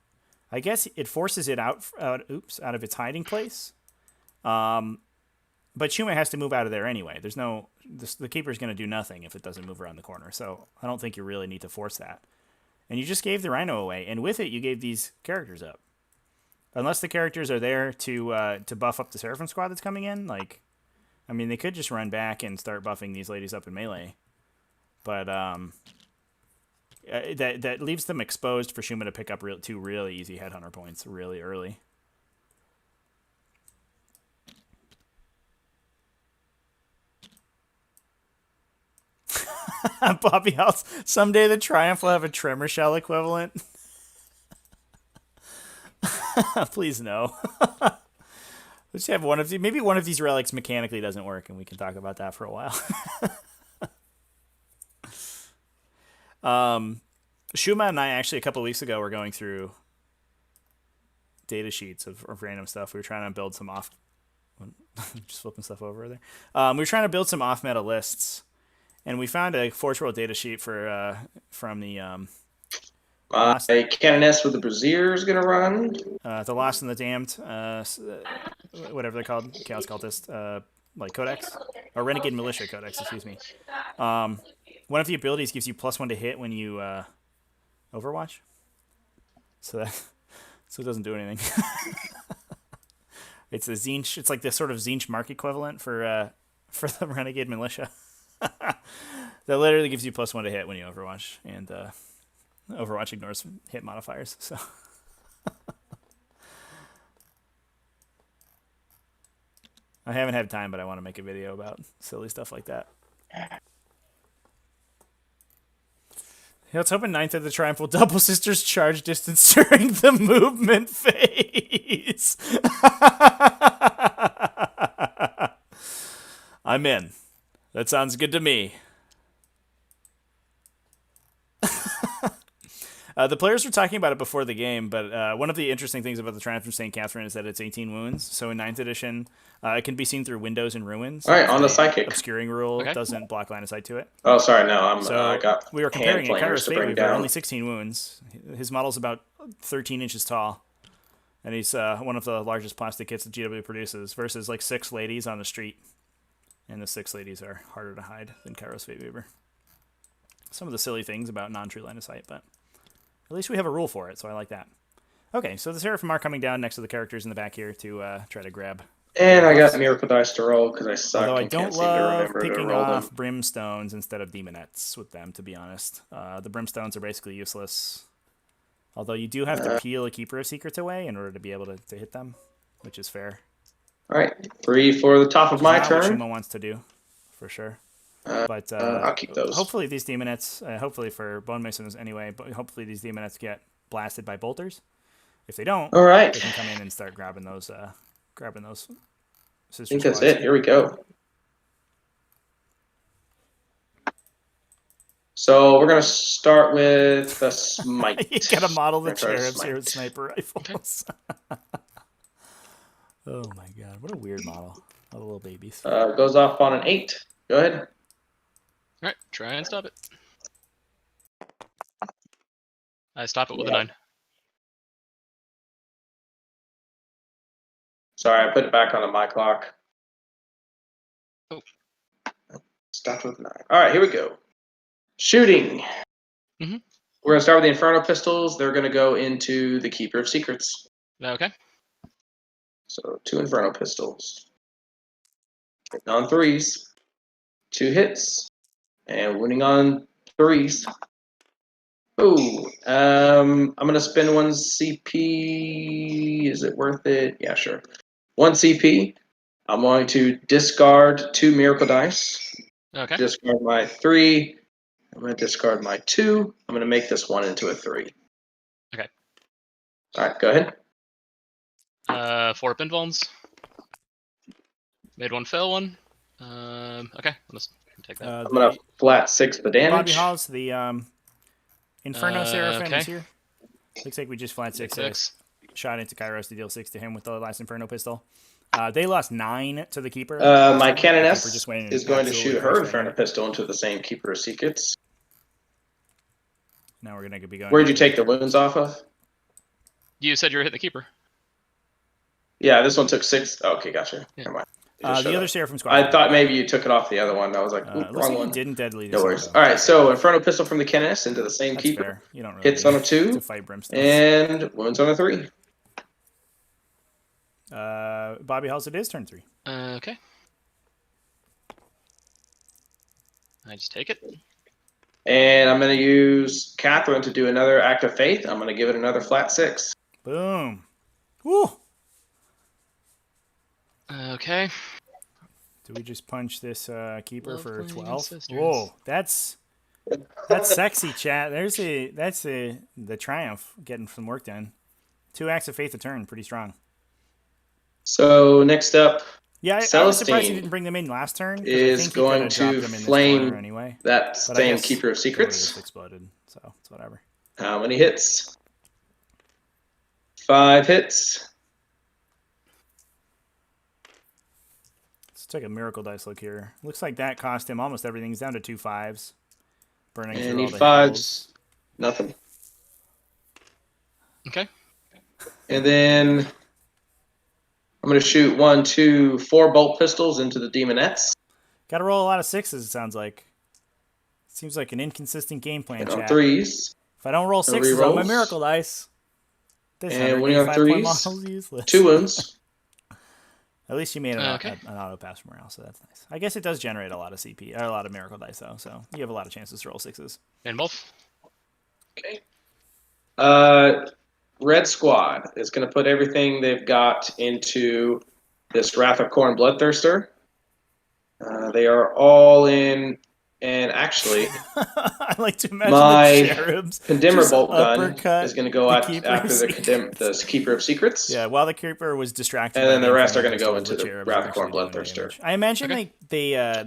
I guess it forces it out of its hiding place. But Shuma has to move out of there anyway. The Keeper's going to do nothing if it doesn't move around the corner. So I don't think you really need to force that. And you just gave the Rhino away, and with it, you gave these characters up. Unless the characters are there to buff up the Seraphim squad that's coming in, they could just run back and start buffing these ladies up in melee. But that leaves them exposed for Shuma to pick up 2 really easy Headhunter points really early. Bobby House. Someday the Triumph will have a Tremor Shell equivalent. Please no. Let's have maybe one of these relics mechanically doesn't work, and we can talk about that for a while. Shuma and I actually a couple weeks ago were going through data sheets of random stuff. We were trying to build some Just flipping stuff over there. We were trying to build some off-meta lists, and we found a Forge World data sheet for from the Lost, Canoness with the Brazier is going to run. the Lost and the Damned, whatever they're called, Chaos Cultist, like Codex, or Renegade Militia Codex, excuse me. One of the abilities gives you +1 to hit when you Overwatch. So it doesn't do anything. It's a Zinch. It's like the sort of Zinch mark equivalent for the Renegade Militia. That literally gives you +1 to hit when you Overwatch, and Overwatch ignores hit modifiers. So I haven't had time, but I want to make a video about silly stuff like that. Yeah, let's hope in 9th of the Triumph will double sisters charge distance during the movement phase. I'm in. That sounds good to me. The players were talking about it before the game, but one of the interesting things about the Triumph from St. Catherine is that it's 18 wounds. So in 9th edition, it can be seen through windows and ruins. All right, on the Psychic. Obscuring rule Okay. doesn't block line of sight to it. Oh, sorry, no, So I got we were comparing it. hand Kairos planners to Fate bring Weaver, down. only 16 wounds. His model's about 13 inches tall. And he's one of the largest plastic kits that GW produces, versus like 6 ladies on the street. And the 6 ladies are harder to hide than Kairos Fate Weaver. Some of the silly things about non-true line of sight, but at least we have a rule for it, so I like that. Okay, so the Seraphim are coming down next to the characters in the back here to try to grab. And I got Miracle Dice to roll because I suck Although I and don't can't seem to love remember to picking roll off them. Brimstones instead of Demonettes with them, to be honest. The Brimstones are basically useless. Although you do have to peel a Keeper of Secrets away in order to be able to hit them, which is fair. All right, 3 for the top of my Not what turn. Shuma wants to do, for sure. But I'll keep those. hopefully these Demonettes, hopefully for Bone Masons anyway, but hopefully these Demonettes get blasted by bolters. If they don't, All right, they can come in and start grabbing those I sister think that's squads. it. Here we go. So we're gonna start with the smite. You gotta model the We're gonna try to cherubs here smite. with sniper rifles. Oh my god, what a weird model. All the little babies. Goes off on an 8. Go ahead. All right, try and stop it. I stop it with a 9. Sorry, I put it back on my clock. Oh. Stopped with 9. All right, here we go. Shooting. Mhm. We're gonna start with the Inferno pistols. They're gonna go into the Keeper of Secrets. Okay. So 2 Inferno pistols. Hitting on 3s. 2 hits. And winning on 3s. Ooh. I'm gonna spend 1 CP. Is it worth it? Yeah, sure. 1 CP. I'm going to discard 2 Miracle Dice. Okay. Discard my 3. I'm going to discard my 2. I'm going to make this 1 into a 3. Okay. All right, go ahead. 4 pinfalls. Made 1, fail 1. Okay, let's take that. I'm going to flat 6 the Bobby damage. Halls, the Inferno Seraphim okay. is here. Looks like we just flat 6 shot into Kairos to deal 6 to him with the last Inferno pistol. They lost 9 to the Keeper. My The Keeper Canoness just went in is and going to absolutely shoot her crushed that Inferno guy. pistol into the same Keeper of Secrets. Now we're going to be going. Where'd you take the wounds off of? You said you were hitting the keeper. Yeah, this one took 6. Oh, okay, gotcha. Yeah. Never mind. You just The shut other up. Seraphim squad. I thought maybe you took it off the other one. I was like, Looks wrong like you one. didn't deadly. No worries. All right, so Inferno pistol from the Canoness into the same That's Keeper. fair. You don't really Hits on a need 2 to fight Brimstones. and wounds on a 3. Bobby Halls, it is turn 3. Okay. I just take it. And I'm going to use Catherine to do another act of faith. I'm going to give it another flat 6. Boom. Woo. Okay. Do we just punch this Keeper Love for playing 12? Ancestors. Whoa, that's sexy, chat. That's the Triumph getting some work done. 2 acts of faith a turn, pretty strong. So next up, Yeah, I was surprised you Celestine didn't bring them in last turn. 'Cause I is think you coulda going dropped to them in this flame corner anyway. that But I same guess Keeper of they would've Secrets. just exploded, so it's whatever. How many hits? 5 hits. Let's take a miracle dice look here. Looks like that cost him almost everything. He's down to 2 5s. Burning And through all need the hit rolls. fives. Nothing. Okay. And then I'm going to shoot 1, 2, 4 bolt pistols into the demonettes. Got to roll a lot of 6s, it sounds like. Seems like an inconsistent game plan, And on chat. 3s. If I don't roll No 6s on my rerolls. miracle dice, this And winning on 185 point 3s. model's useless. 2 wounds. At least you made an Okay. auto pass for morale, so that's nice. I guess it does generate a lot of CP, or a lot of miracle dice, though, so you have a lot of chances to roll 6s. And both. Okay. Red Squad is going to put everything they've got into this Wrath of Khorne Bloodthirster. They are all in, and actually, I like to imagine my the cherubs Condemner just Bolt Gun uppercut is going to go the out Keeper after of the Keeper of Secrets. Yeah, while the Keeper was distracted. And by then the rest are incoming going to go pistols, into the cherubs Wrath are of Khorne actually doing Bloodthirster. damage. I imagine Okay.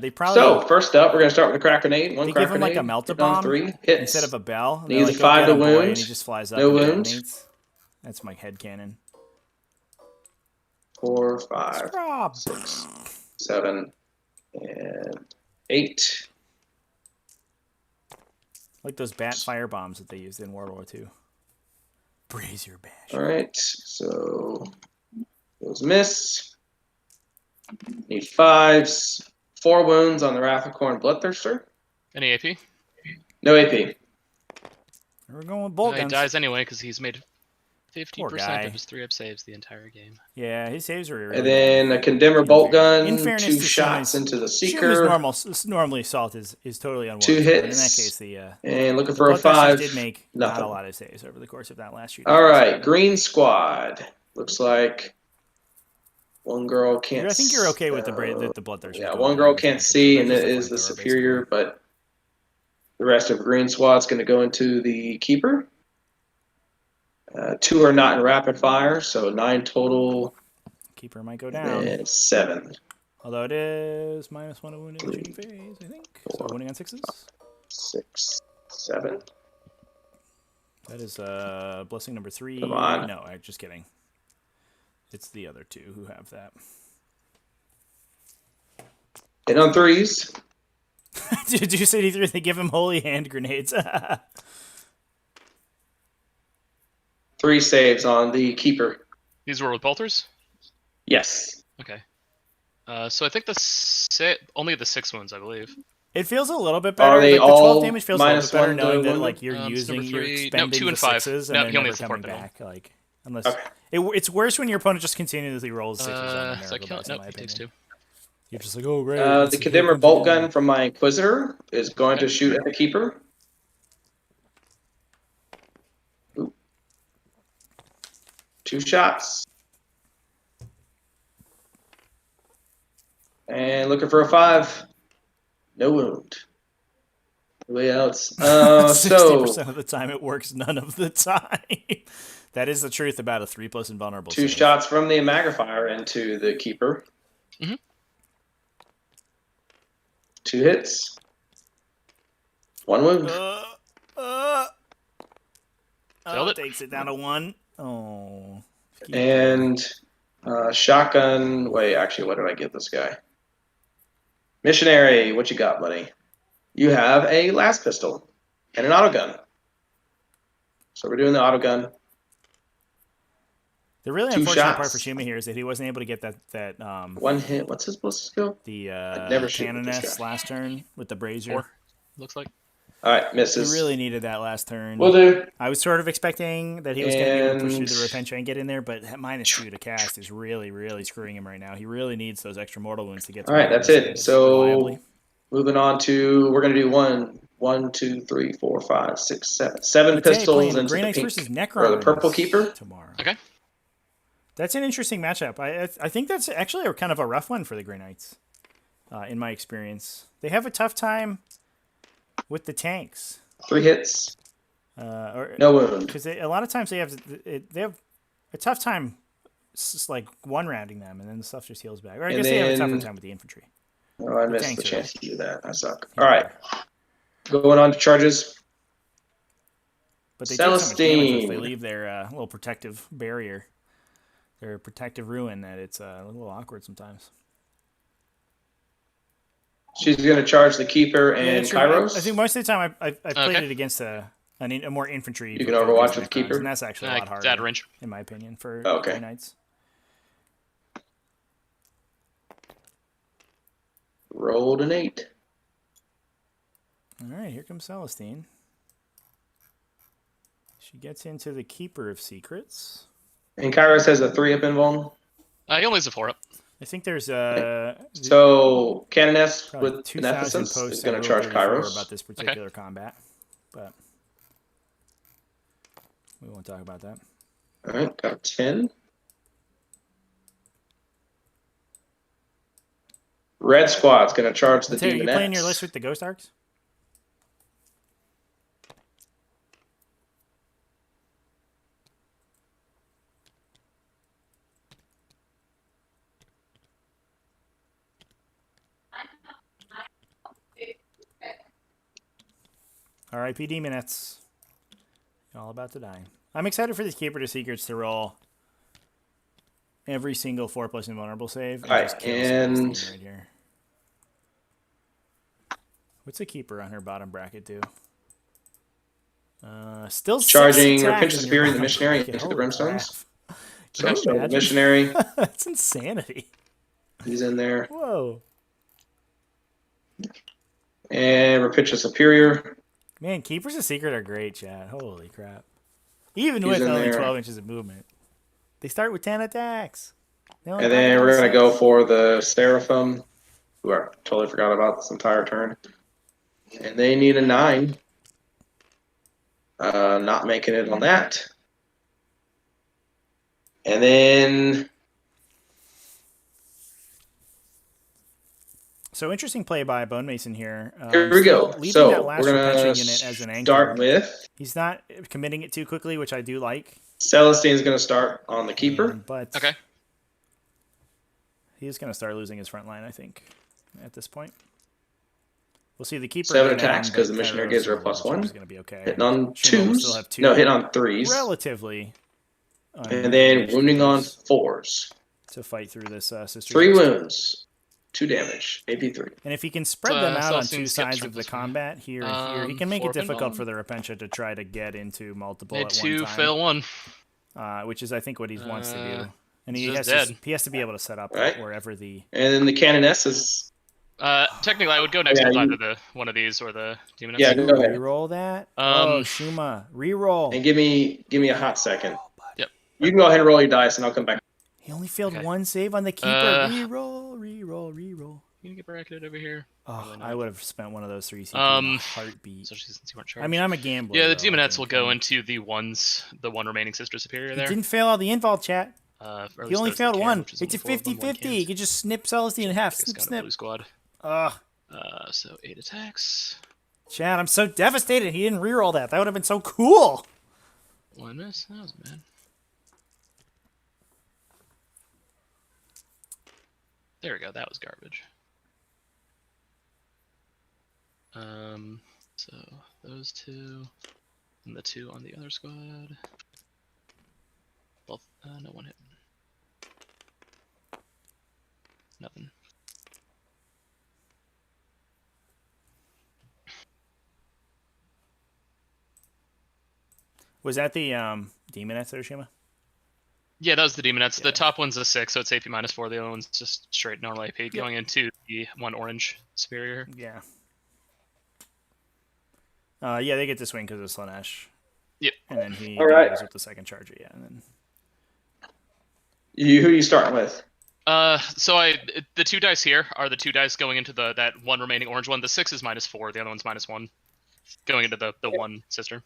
they probably So, first up, we're going to start with a crack grenade. One they crack give him like a grenade. melta Hit on bomb 3. Hits. instead of a bell. And Needs they're a like, 5 "Go to get him, boy," wound. and he just flies up No and wound. detonates. That's my head cannon. 4, 5, Scrub. 6, 7, and 8. Like those bat fire bombs that they used in World War II. Brazier bash. All right, so those miss. Need 5s. 4 wounds on the Wrath of Khorne Bloodthirster. Any AP? No AP. We're going with bolt He guns. dies anyway because he's made Poor 50% guy. of his 3-up saves the entire game. Yeah, his saves were really And then a Condemner In Bolt fairness- Gun. in fairness 2 to shots Shuma's- into the Shuma's Seeker. normally assault is totally unwarranted. 2 But in that hits. case, the And looking the for a Bloodthirsters 5. did make not Nothing. a lot of saves over the course of that last shooting. All right, Green Squad. Looks like one girl can't. I think you're okay with the Bloodthirsters. Yeah, going one down girl with can't that. see, They're and just it a is the flamethrower, superior, basically. but the rest of Green Squad's going to go into the Keeper. 2 are not in rapid fire, so 9 total. Keeper might go down. And 7, Although it is -1 to wounded in shooting phase, I think. So 4, winning on 6s. 6, 7. That is blessing number 3. Come on. No, I'm just kidding. It's the other 2 who have that. Hit on 3s. Did you say they give him holy hand grenades? 3 saves on the Keeper. These were with bolters? Yes. Okay. So I think only the 6 wounds, I believe. It feels a little bit better. Are they like, the 12 all damage feels a little bit better -1 to knowing that wounded? like you're It's using, number you're 3. expending 2 the and 5. 6s and No, they're he only never has the coming 4th middle. back. Like unless Okay. it's worse when your opponent just continuously rolls 6s on the So I miracle kill dice, it. in Nope, my he takes opinion. 2. You're just like, oh great. The it's- here Condemner comes Bolt again. Gun from my Inquisitor is going to Okay. shoot at the Keeper. Ooh. 2 shots. And looking for a 5. No wound. Anybody else? 60% of the time it works, none of the time. That is the truth about a 3+ invulnerable. 2 save. shots from the Magnifier into the Keeper. Mhm. 2 hits. 1 wound. Failed it. Takes it down to 1. Oh. And shotgun. Wait, actually, what did I give this guy? Missionary, what you got, buddy? You have a last pistol and an auto gun. So we're doing the auto gun. The really 2 unfortunate part shots. for Shuma here is that he wasn't able to get that 1 hit. What's his ballistic skill? the never shoot with this Canoness guy. last turn with the brazier. 4, looks like. All right, He misses. really needed that last turn. Will do. I was sort of expecting that he was going to be able to push through the And- Repent and get in there, but that -2 to cast is really, really screwing him right now. He really needs those extra mortal wounds to get to All right, where that's he it. is So reliably. moving on to, we're going to do 1, 2, 3, 4, 5, 6, 7. 7 But today, pistols playing into Grey the Knights pink, versus or the Necrons purple Keeper. tomorrow. Okay. That's an interesting matchup. I think that's actually a kind of a rough one for the Grey Knights, in my experience. They have a tough time with the tanks. 3 hits. No No wound. because a lot of times they have a tough time like one rounding them, and then the stuff just heals back. Or I And guess they have a tougher then- time with the infantry. Oh, I missed tanks the are- chance to do that. I suck. All right. Going on to charges. But they take so much damage if they Celestine. leave their little protective barrier, their protective ruin, that it's a little awkward sometimes. She's gonna charge the keeper Yeah, and that's true. Kairos. I think most of the time I played Okay. it against a more infantry. You can focused Overwatch with Necrons, Keeper? and that's actually a lot It's out harder, of range. in my opinion, for Okay. Grey Knights. Rolled an 8. All right, here comes Celestine. She gets into the Keeper of Secrets. And Kairos has a 3-up invuln. He only has a 4-up. I think there's So Canoness probably with 2,000 Beneficence posts is going on to Rule charge 34 Kairos. about this particular combat, but we won't talk about that. All right, got 10. Red Squad's going to charge the Terry, you Demoness. playing your list with the Ghost Arcs? R.I.P. Demonettes. All about to die. I'm excited for this Keeper to Secrets to roll every single 4+ invulnerable save. All right, just kill and- Celestine right here. What's a Keeper on her bottom bracket do? Still Charging 6 attacks Repentance on your Fury, the bottom missionary, bracket. into the Holy Brimstones. crap. So Can you start the imagine? missionary. That's insanity. He's in there. Whoa. And Rapitia Superior. Man, Keepers of Secret are great, Chad. Holy crap. Even He's with in only there. 12 inches of movement. They start with 10 attacks. They only And pop then down we're going to 6. go for the Seraphim, who I totally forgot about this entire turn. And they need a 9. Not making it on that. And then So interesting play by Bone Mason here. here we Still go. Leaving So that last we're Repentia going unit as an to anchor. start with He's not committing it too quickly, which I do like. Celestine's going to start on the Keeper. But Okay. he is going to start losing his front line, I think, at this point. We'll see the Keeper 7 go down, attacks because but the missionary Kairos gives her a will +1. hold, which is going to be okay. Hitting on Shuma will 2s. still have 2 No, hitting on 3s. relatively. And then unreached wounding on attempts 4s. to fight through this sister. 3 wounds. 2 damage. AP3. And if he can spread them out on 2 Celestine skips sides strength of the this one. combat here and here, he can make 4 it difficult pinball. for the Repentia to try to get into multiple Made at 2, one time. fail 1. Which is, I think, what he wants to do. And he's he has, just to, dead. he has to be able to set up Right. wherever the... And then the Canoness is... Technically, I would go next Yeah, with you- either one of these or the Demoness. Yeah, go ahead. Reroll that? oh, Um, Shuma. Reroll. And give me a hot second. Yep. You can go ahead and roll your dice, and I'll come back. He only failed Okay. 1 save on the Keeper. Reroll. You can get bracketed over here. Oh, Probably not. I would have spent one of those 3 CP in a heartbeat. Especially since you weren't charged. I mean, I'm a gambler. yeah, the though, I Demonettes think. will go into the one remaining Sister Superior He there. didn't fail all the invol, chat. Or at He least only those that failed can, 1. which is It's a only 4 of them, one 50-50. He can't. could just snip Celestine in half. It's Snip, got a snip. blue squad. Ugh. So 8 attacks. Chad, I'm so devastated he didn't reroll that. That would have been so cool. 1 miss. That was bad. There we go. That was garbage. So those 2 and the 2 on the other squad. Both. No one hit. Nothing. Was that the Demoness there, Shuma? Yeah, that was the Demonettes. Yeah. The top one's a 6, so it's AP -4. The other one's just straight normal AP, going into the 1 orange superior. Yeah. Yeah, they get to swing because of Slanesh. Yep. And then he All right. goes with the second charger, yeah. And then Who are you starting with? So the 2 dice here are the 2 dice going into that 1 remaining orange one. The 6 is -4. The other one's -1, going into the 1 sister.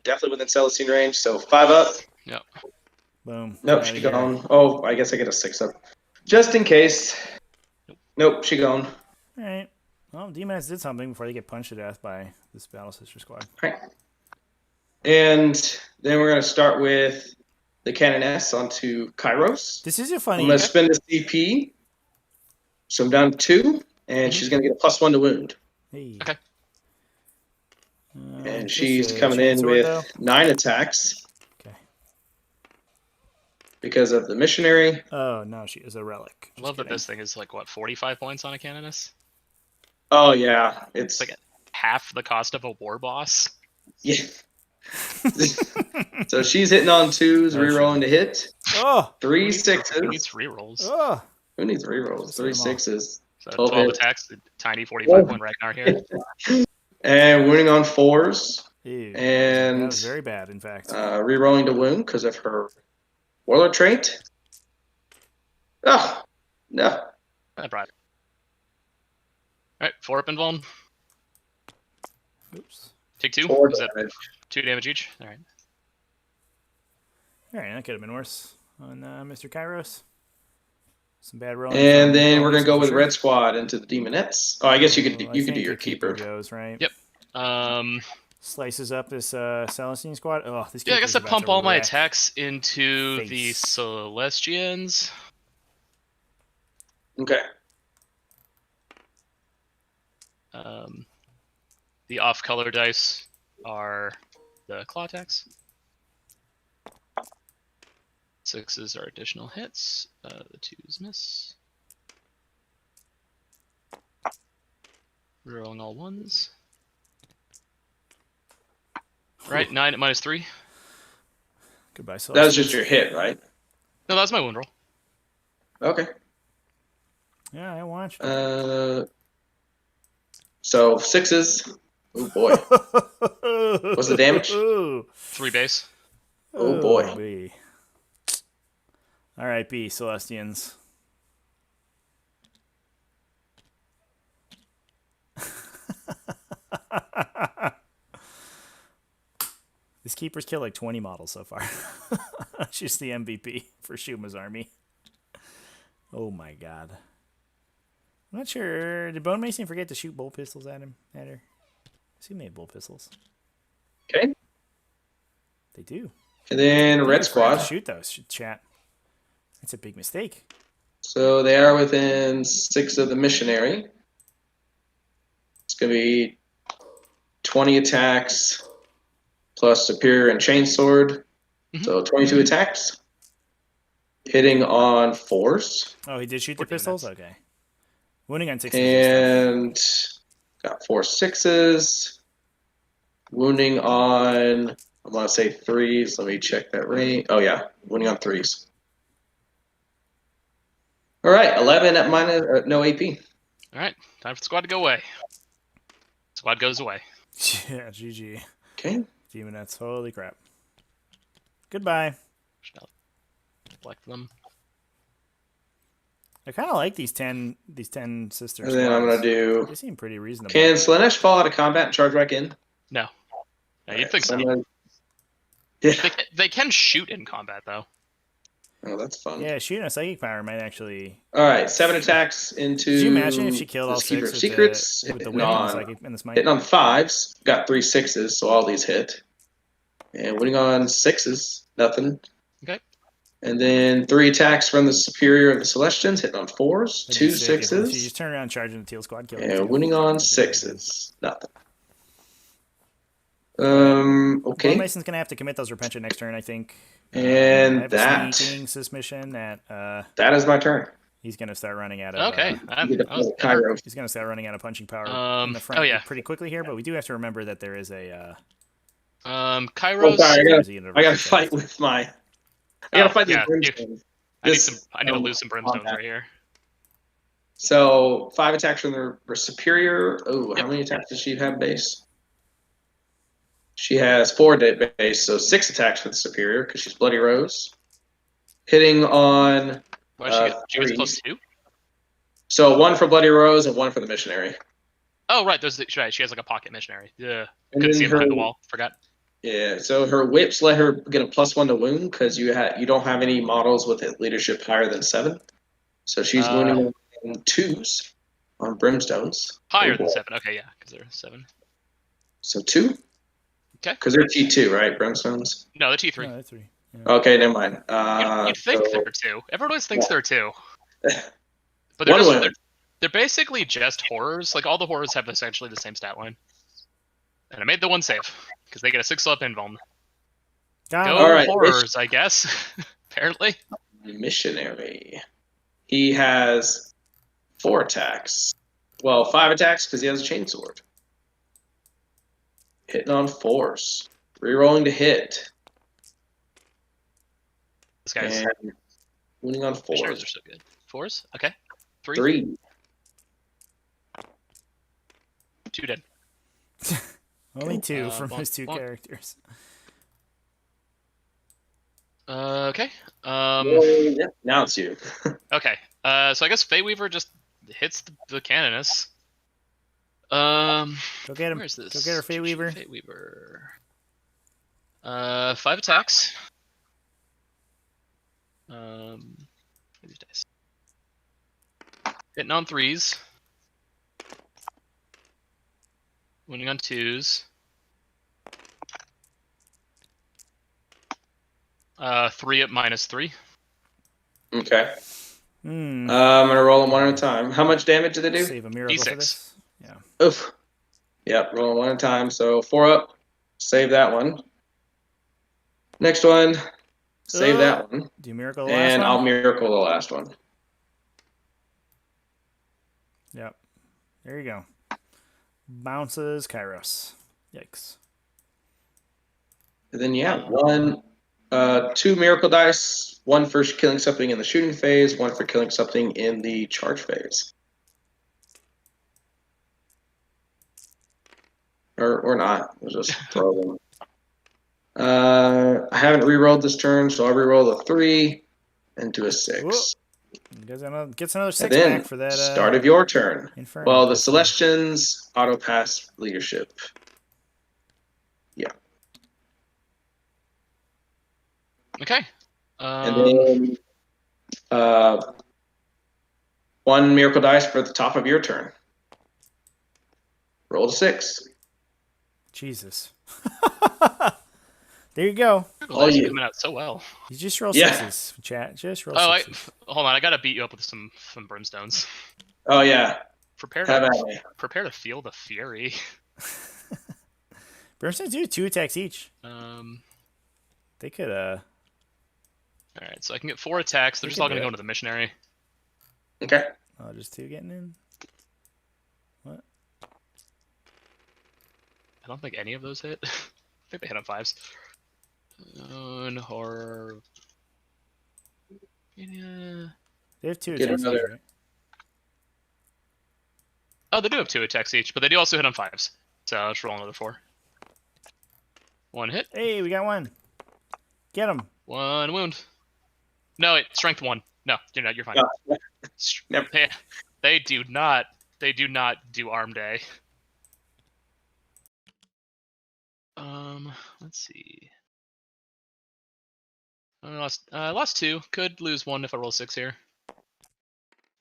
Definitely within Celestine range, so 5 up. Yep. boom. Nope, Outta she here. gone. Oh, I guess I get a 6 up. Just in case. Nope, she gone. All right. Well, Demoness did something before they get punched to death by this Battle Sister squad. Right. And then we're going to start with the Canoness onto Kairos. This is a funny. I'm going to spend a CP. So I'm down to 2, and she's going to get a +1 to wound. Hey. Okay. And This she's is coming in Chancellor, with though. 9 attacks. Okay. because of the missionary. Oh no, she is a relic. I love that this thing is like what 45 points on a canoness. Oh yeah, it's It's like half the cost of a war boss. yeah. So she's hitting on twos, Oh, rerolling to hit. Oh, 3 Who needs sixes. rerolls? oh. Who needs rerolls? Just 3 hit 'em all. sixes. So 12 12 hits. attacks, tiny 45 point Ragnar here. And winning on fours. Ew, And that was very bad, in fact. rerolling to wound because of her warlord trait. Oh, no. I brought it. Alright, 4 up invuln. Oops. Take 2. 4 Is that damage. 2 damage each? Alright. All right, that could have been worse on Mr. Kairos. Some bad rolling. And from then we're Always going to go for with sure. Red Squad into the Demonettes. Oh, I guess you could I do think your the keeper keeper. goes, right? Yep. Slices up this Celestine squad. Oh, this Yeah, I keeper's guess I about pump to all my wreck. attacks into the Face. Celestians. Okay. The off-color dice are the claw attacks. 6s are additional hits. The 2s miss. Rerolling all 1s. Right, 9 at -3. Goodbye, Celestine. That was just your hit, right? No, that was my wound roll. Okay. Yeah, I watched. So 6s. Oh boy. What's the damage? 3 base. Oh, boy. B. All right, B, Celestians. This keeper's killed like 20 models so far. She's the MVP for Shuma's army. Oh my god. I'm not sure. Did Bone Mason forget to shoot bolt pistols at him? At her? I assume they have bolt pistols. Okay. They do. And then They Red forgot Squad. to shoot those, chat. That's a big mistake. So they are within 6 of the missionary. It's going to be 20 attacks plus superior and chainsword. Mhm. So 22 attacks. Hitting on 4s. Oh, he did shoot the 14 pistols? minutes. Okay. Wounding on 6s. is And got 4 6s. Wounding on, I want to say 3s. Let me check that rate. Oh, yeah. Wounding on 3s. All right. 11 at no AP. Alright, time for the squad to go away. Squad goes away. tough. Yeah, GG. Okay. Demonettes. Holy crap. Goodbye. Shall select them. I kind of like these 10 sisters. And then I'm going to do. They seem pretty reasonable. Can Slanesh fall out of combat and charge back in? No. No, you'd think so. I'm gonna- Yeah. They can shoot in combat, though. Oh, that's fun. Yeah, shooting a psychic power might actually. All right, 7 attacks into. Could you imagine if she killed all this 6 Keeper with of Secrets? the hitting wind and the on, psychic and the smite? hitting on 5s, got 3 6s, so all these hit. And winning on 6s, nothing. Okay. And then 3 attacks from the Superior of the Celestians, hitting on 4s, That'd 2 be sick if She 6s, just turned around and charging the teal squad, killing them and too. winning on That'd be really good. 6s, nothing. Bone Okay. Mason's gonna have to commit those Repention next turn, I think. I And have that a sneaking suspicion that that is my turn. he's gonna start running out of. Okay. You get to that was play Cairo. He's gonna start running out of punching power in the Oh, front yeah. pretty quickly here, but we do have to remember that there is a. Oh, Kairos. sorry, I Xenoverse gotta cast. fight with my. I gotta fight these yeah, brimstones. I need to um, lose some brimstones combat. right here. So 5 attacks from the superior. Oh, Yep. how many attacks does she have base? She has 4 base, so 6 attacks for the superior because she's Bloody Rose. Hitting on. Why she gets 3s. +2? So 1 for Bloody Rose and 1 for the missionary. Oh, right. Right. She has like a pocket missionary. Yeah. And Couldn't then see him behind the her- wall. Forgot. Yeah, so her whips let her get a +1 to wound because you don't have any models with leadership higher than 7. So she's wounding on 2s on brimstones. Higher Oh, than boy. 7. Okay, yeah, because they're 7. So 2? Okay. Because they're T2, right? Brimstones? No, they're T3. No, that's 3. Yeah. Okay, never mind. You'd think so- they're 2. Everyone always thinks Yeah. they're 2. But One they're, win. they're basically just horrors. Like, all the horrors have essentially the same stat line. And I made the one save, because they get a 6 up invuln. Got Go him. All right, horrors, I guess. apparently. Missionary. He has 4 attacks. Well, 5 attacks because he has a chainsword. Hitting on 4s. Rerolling to hit. This guy's And winning on missionaries 4s. are so good. 4s? Okay. 3. 3. 2 dead. Only 2 from bonk, his 2 bonk. characters. Okay. Yep, now it's you. Okay. So I guess Feyweaver just hits the Canoness. Go get him. Where is this? Go get her, Feyweaver. Feyweaver. 5 attacks. These dice. Hitting on 3s. Winning on 2s. 3 at -3. Okay. Hmm. I'm going to roll them one at a time. How much damage did they do? Save a miracle for D6. this. Yeah. Oof. Yep, roll them one at a time. So 4 up. Save that one. Next one. Save that one. Do miracle the last And one? I'll miracle the last one. Yep. There you go. Bounces Kairos. Yikes. And then, yeah, 2 miracle dice. 1 for killing something in the shooting phase. 1 for killing something in the charge phase. Or not. We'll just throw them. I haven't re-rolled this turn, so I'll re-roll a 3 and do a 6. Whoa. Gets another 6 And then, back for that. start of your turn. Inferno Well, the pistol. Celestians auto-pass leadership. Yeah. Okay. And then 1 miracle dice for the top of your turn. Roll a 6. Jesus. There you go. All you. Coming out so well. You just roll Yeah. 6s, chat. Just roll Oh, 6s. hold on. I gotta beat you up with some brimstones. Oh, yeah. Prepare Have at to me. prepare to feel the fury. Brimstones do 2 attacks each. They could, All right, so I can get 4 attacks. They're You just can all do gonna it. go into the missionary. Okay. Oh, just 2 getting in? What? I don't think any of those hit. I think they hit on 5s. Horror. Yeah. They have 2 Get attacks each, another- right? Oh, they do have 2 attacks each, but they do also hit on 5s. So I'll just roll another 4. 1 hit, Hey, we got 1. Get him. 1 wound. No, wait, strength 1. No, you're not. You're fine. Oh, Never. They do not. They do not do arm day. Let's see. I lost 2. Could lose 1 if I roll 6 here.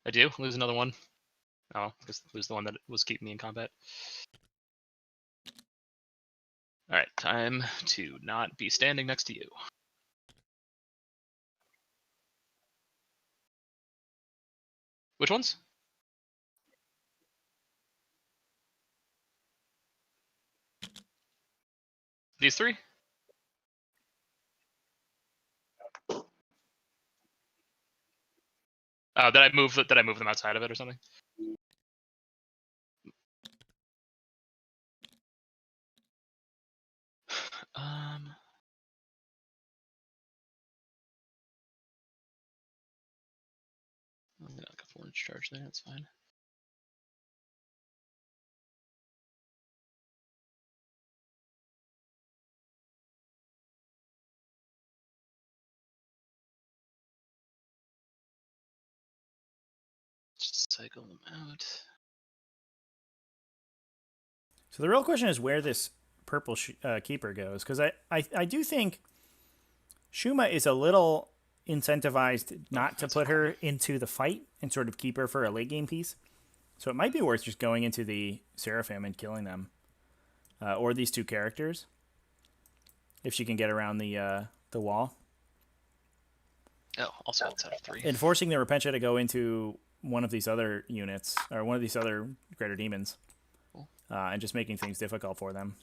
I do lose another 1. Oh, because lose the one that was keeping me in combat. All right, time to not be standing next to you. Which ones? These 3? Oh, did I move them outside of it or something? I'm gonna like a 4-inch charge there. That's fine. Just cycle them out. So the real question is where this purple keeper goes, because I do think Shuma is a little incentivized not to put her into the fight and sort of keep her for a late game piece. So it might be worth just going into the Seraphim and killing them, or these 2 characters, if she can get around the wall. Oh, also outside of 3. And forcing the Repentia to go into one of these other units, or one of these other greater demons, and just making things difficult for them.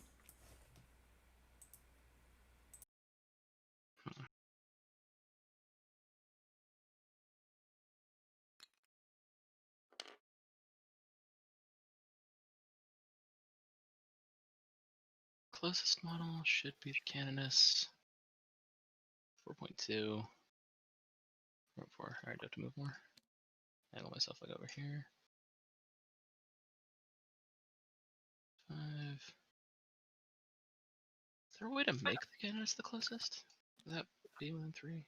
Closest model should be the Canoness. 4.2. 4.4. Alright, I have to move more. Angle myself like over here. 5. Is there a way to make the Canoness the closest? Would that be within 3?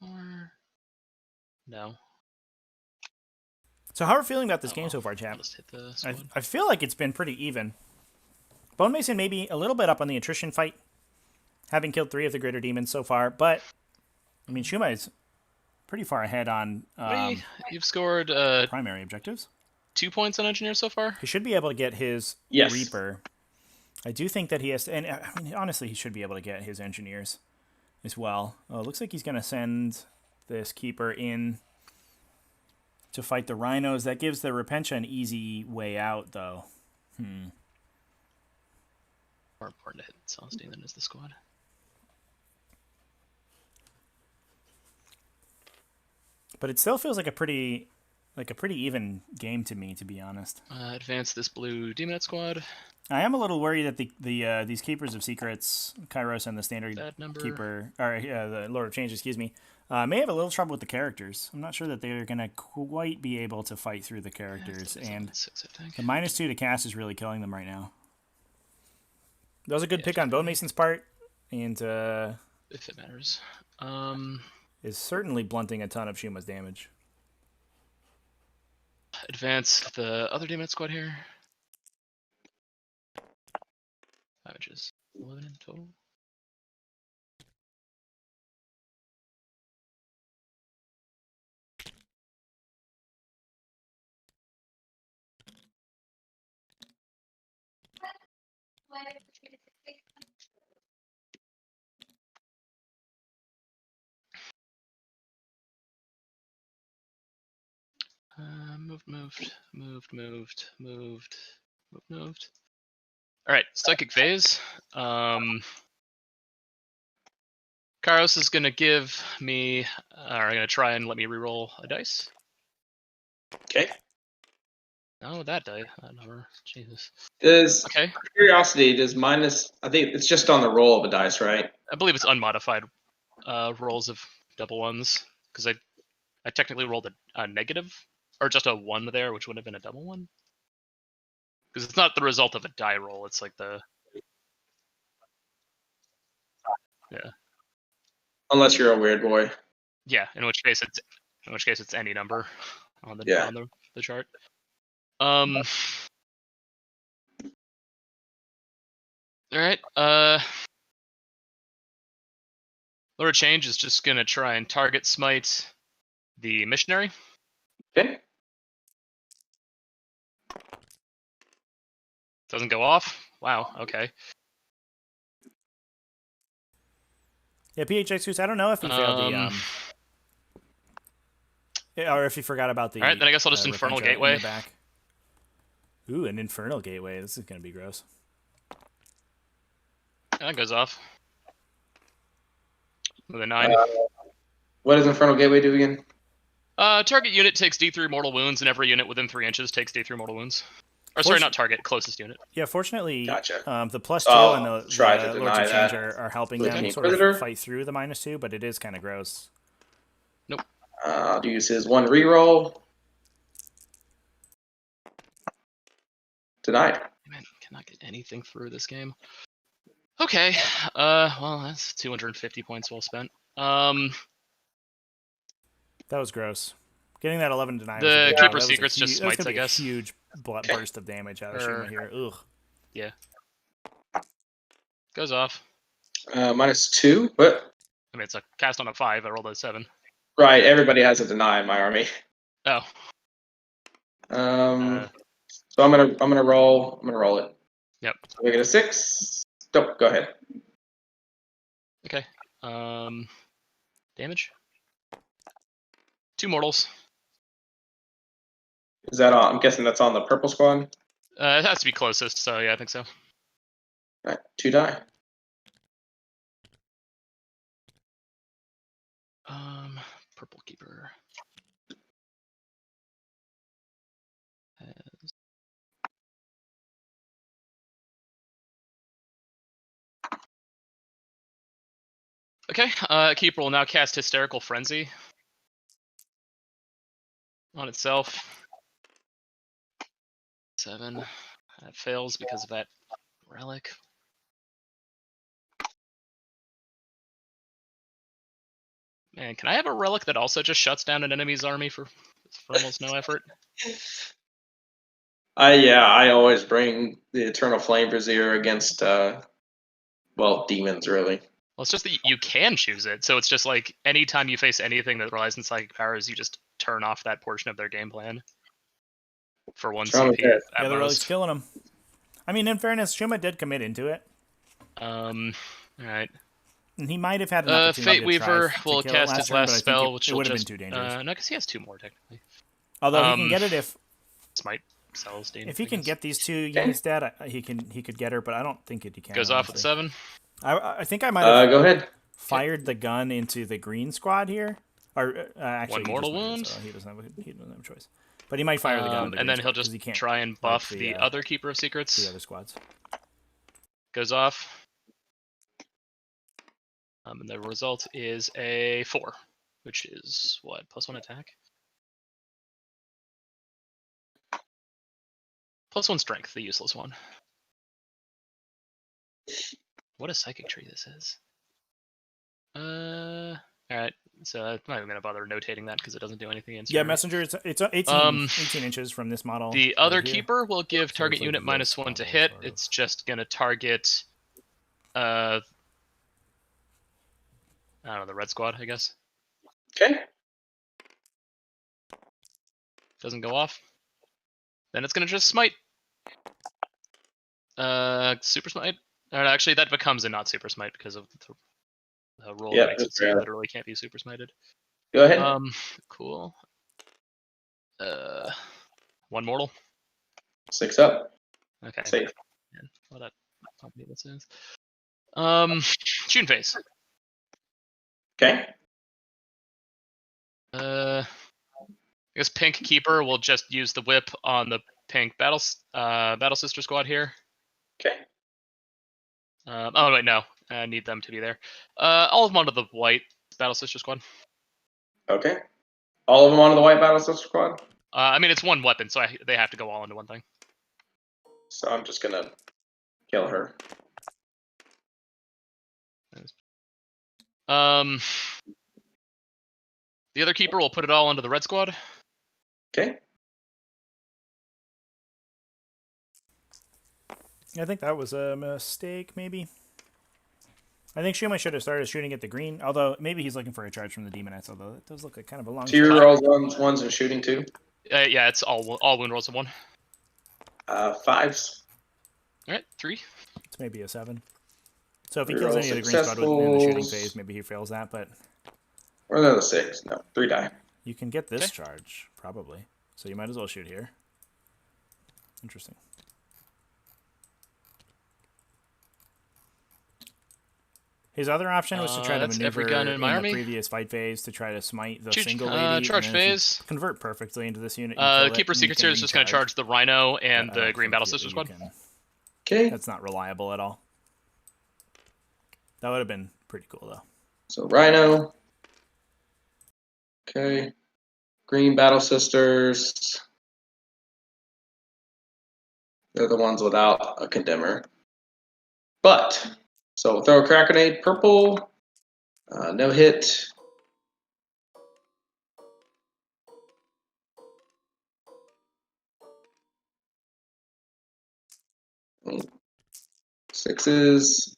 4. No. So how are we feeling about this Oh, game so far, I'll chap? just hit the I, squad. I feel like it's been pretty even. Bone Mason maybe a little bit up on the attrition fight, having killed 3 of the greater demons so far, but I mean Shuma is pretty far ahead on You've scored primary objectives. 2 points on engineer so far. He should be able to get his Yes. Reaper. I do think that he has to, and I mean, honestly, he should be able to get his engineers as well. Oh, it looks like he's going to send this Keeper in to fight the Rhinos. That gives the Repentia an easy way out, though. More important to hit Celestine than is the squad. But it still feels like a pretty even game to me, to be honest. Advance this blue Demonette squad. I am a little worried that these Keepers of Secrets, Kairos and the Standard Bad number. Keeper, or the Lord of Change, excuse me, may have a little trouble with the characters. I'm not sure that they're going to quite be able to fight through the characters, and 6, I think. the -2 to cast is really killing them right now. That was a good pick on Bone Mason's part, and If it matters. is certainly blunting a ton of Shuma's damage. Advance the other Demonette squad here. 5 inches. 11 in total. Moved. Alright, Psychic Phase. Kairos is gonna give me, or gonna try and let me reroll a dice. Okay. No, that die. That number. Jesus. Does Okay. curiosity does minus? I think it's just on the roll of a dice, right? I believe it's unmodified rolls of double ones, because I technically rolled a negative, or just a 1 there, which would have been a double 1. Because it's not the result of a die roll, it's like the... Yeah. Unless you're a weird boy. Yeah, in which case it's any number on the Yeah. on the chart. Alright, Lord Change is just gonna try and target smite the missionary. Okay. Doesn't go off. Wow, okay. Yeah, PHX, I don't know if he failed the or if he forgot about the. Alright, then I guess I'll just Infernal Repentia in Gateway. the back. Ooh, an Infernal Gateway. This is gonna be gross. Yeah, that goes off. With a 9. What does Infernal Gateway do again? Target unit takes D3 mortal wounds, and every unit within 3 inches takes D3 mortal wounds. Or sorry, not target, closest unit. Yeah, fortunately, Gotcha. the +2 Oh, and the try to Lords deny of Change that. are helping With them the sort Inquisitor? of fight through the -2, but it is kind of gross. Nope. I'll use his 1 reroll. Denied. Man, cannot get anything through this game. Okay, well, that's 250 points well spent. That was gross. Getting that 11 deny. The Keeper Secrets just smites, I guess. A huge burst of damage out of Shuma here. Ugh. Yeah. Goes off. -2, but I mean, it's a cast on a 5. I rolled a 7. right, everybody has a deny in my army. Oh. So I'm gonna roll it. Yep. So we get a 6. Nope, go ahead. Okay. Damage. 2 mortals. Is that on? I'm guessing that's on the purple squad. It has to be closest, so yeah, I think so. Right, 2 die. Purple Keeper. Okay, Keeper will now cast Hysterical Frenzy on itself. 7. That fails because of that relic. Man, can I have a relic that also just shuts down an enemy's army for almost no effort? I always bring the Eternal Flame Brazier against demons really. Well, it's just that you can choose it, so it's just like anytime you face anything that relies on psychic powers, you just turn off that portion of their game plan for 1 What's wrong with CP that? at Yeah, the relic's most. killing him. I mean, in fairness, Shuma did commit into it. Alright. And he might have had an opportunity Fate Weaver to will kill it cast his turn, but last I think spell, which it will would have been just... too dangerous. no, because he has 2 more, technically. Although he can get it Smite Celestine. if he I can guess. get these 2 units dead, he could get her, but I don't think he can. Goes off with honestly. 7. I think I might have Go ahead. fired the gun into the green squad here. Or actually, 1 he mortal just might, wound. so he doesn't have a choice. But he might fire the gun into the and green then he'll squad, 'cause just he can't try and wipe buff the other Keeper of Secrets. the other squads. Goes off. And the result is a 4, which is what? +1 attack? +1 strength, the useless one. What a psychic tree this is. Alright, so I'm not even going to bother notating that because it doesn't do anything against Yeah, your army. messenger. It's 18 inches from this model. The other right here. Keeper will give So target it's like unit this -1 to model, hit. sort of. It's just going to target, I don't know, the red squad, I guess. Okay. Doesn't go off. Then it's going to just smite. Super smite? Actually, that becomes a not super smite because of the rule Yeah, that makes it that's so you fair. literally can't be super smited. Go ahead. Cool. 1 mortal. 6 up. Okay. Safe. Man, what a company this is. Shooting phase. Okay. I guess Pink Keeper will just use the whip on the Pink Battle Sister Squad here. Okay. Oh wait, no, I need them to be there. All of them onto the White Battle Sister Squad. Okay. All of them onto the White Battle Sister Squad? I mean, it's 1 weapon, so they have to go all into 1 thing. So I'm just gonna kill her. The other Keeper will put it all into the Red Squad. Okay. I think that was a mistake, maybe. I think Shuma should have started shooting at the green, although maybe he's looking for a charge from the Demoness, although it does look like kind of a long 2 shot. rolls, ones and shooting 2. Yeah, it's all wound rolls in 1. 5s. Alright, 3. It's maybe a 7. So if he 3 kills rolls any of the green squad in the shooting successes. phase, maybe he fails that, but Or another 6. No, 3 die. you can get this Okay. charge, probably. So you might as well shoot here. Interesting. His other option was to try to That's every maneuver gun in in my the army. previous fight phase to try to smite the Charge- single lady. charge and then if you phase. convert perfectly into this unit. You kill it, Keeper and you Secret can here is just going to charge the Rhino and but I the don't Green think Battle you Sister Squad. can. Okay. That's not reliable at all. That would have been pretty cool, though. So Rhino. Okay. Green Battle Sisters. They're the ones without a condemner. But, so throw a crack grenade, purple. No hit. Sixes.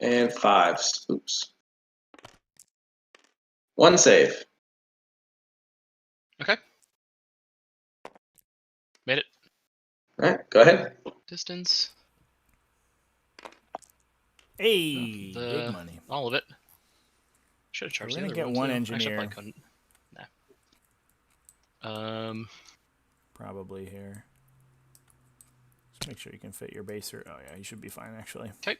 And 5s. Oops. 1 save. Okay. Made it. All right, go ahead. Distance. Hey, The- big money. All of it. Should have charged We're the gonna other get one, one too. Actually, I engineer. probably couldn't. Nah. Probably here. Just make sure you can fit your baser. Oh yeah, you should be fine actually. Okay.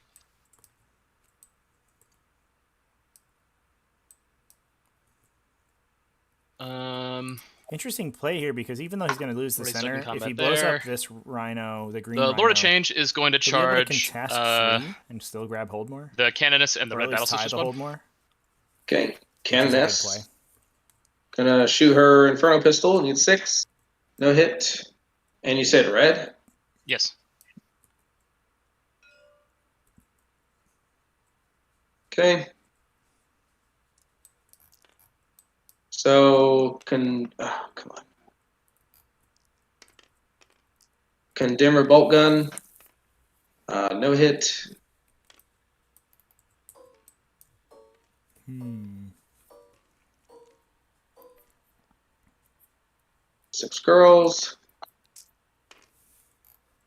Interesting play here because even though he's going to lose the Already stuck in center, if combat he blows there. up this rhino, the green The rhino, Lord of Change is going to he'll be able to charge contest flee and still grab Holdmore, the Canoness and the or Red at Battle least tie Sister the squad. Holdmore. Okay, Which is a good Canoness. play. Gonna shoot her Inferno Pistol. Need 6. No hit. And you said red? Yes. Okay. So, come on. Condemner Bolt Gun. No hit. Hmm. 6 girls.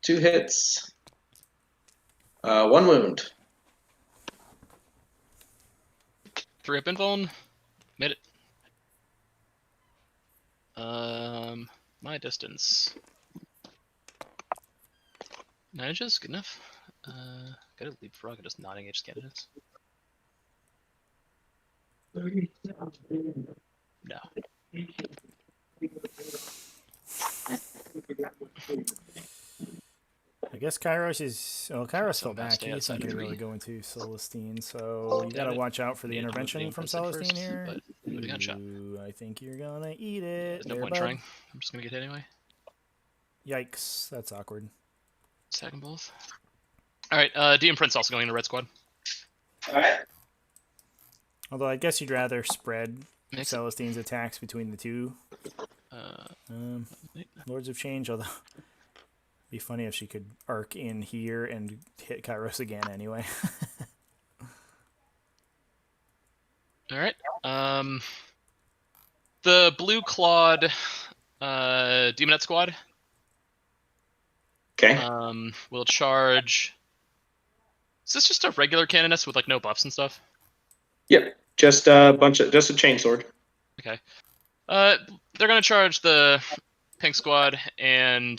2 hits. 1 wound. 3 up invuln. Made it. My distance. 9 inches, good enough. Gotta leapfrog and just not engage candidates. No. I guess Kairos is. Oh, Kairos fell somehow back. stay He's outside not going to tree. really go into Celestine, so you got to Damn it. watch out for the Needed to move the intervention from Imprint stick Celestine first, here. but moving on shot. Ooh, I think you're gonna eat it. There's no There, point bud. trying. I'm just gonna get hit anyway. Yikes, that's awkward. Second both. Alright, D Imprint's also going to red squad. Alright. Although I guess you'd rather spread Makes it. Celestine's attacks between the two. Wait. Lords of Change, although it'd be funny if she could arc in here and hit Kairos again anyway. Alright. The blue clawed Demonette squad Okay. will charge. Is this just a regular canoness with like no buffs and stuff? Yep. Just a chainsword. Okay. They're gonna charge the pink squad and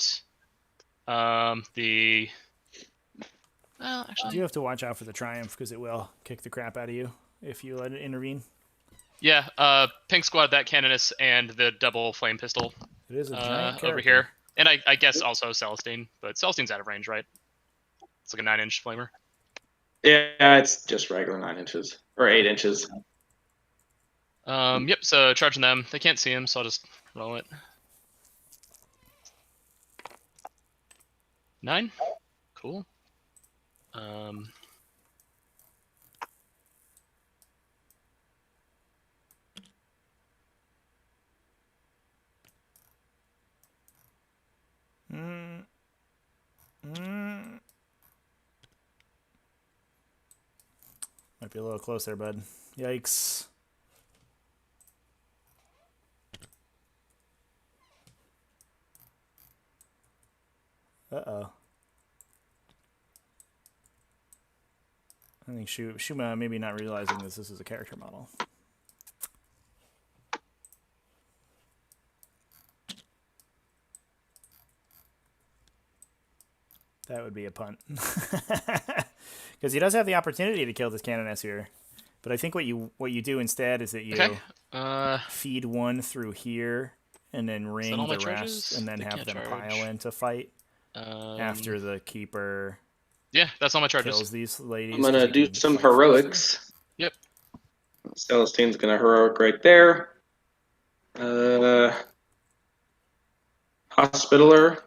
the. Well, You actually, do have to watch out for the Triumph because it will kick the crap out of you if you let it intervene. yeah. Pink squad, that canoness, and the double flame pistol It is a giant character. over here, and I guess also Celestine, but Celestine's out of range, right? It's like a 9-inch flamer. Yeah, it's just regular 9 inches. Or 8 inches. Yep. So charging them, they can't see him, so I'll just roll it. 9. Cool. Might be a little close there, bud. Yikes. Uh-oh. I think Shuma maybe not realizing this is a character model. That would be a punt. Because he does have the opportunity to kill this canoness here. But I think what you do instead is that you feed one through here and then ring all my the charges? rest and then They have can't them charge. pile in to fight after the keeper Yeah, that's all my charges. kills these ladies. I'm gonna 'cause they do can some fight faster. heroics. Yep. Celestine's gonna heroic right there. Hospitaler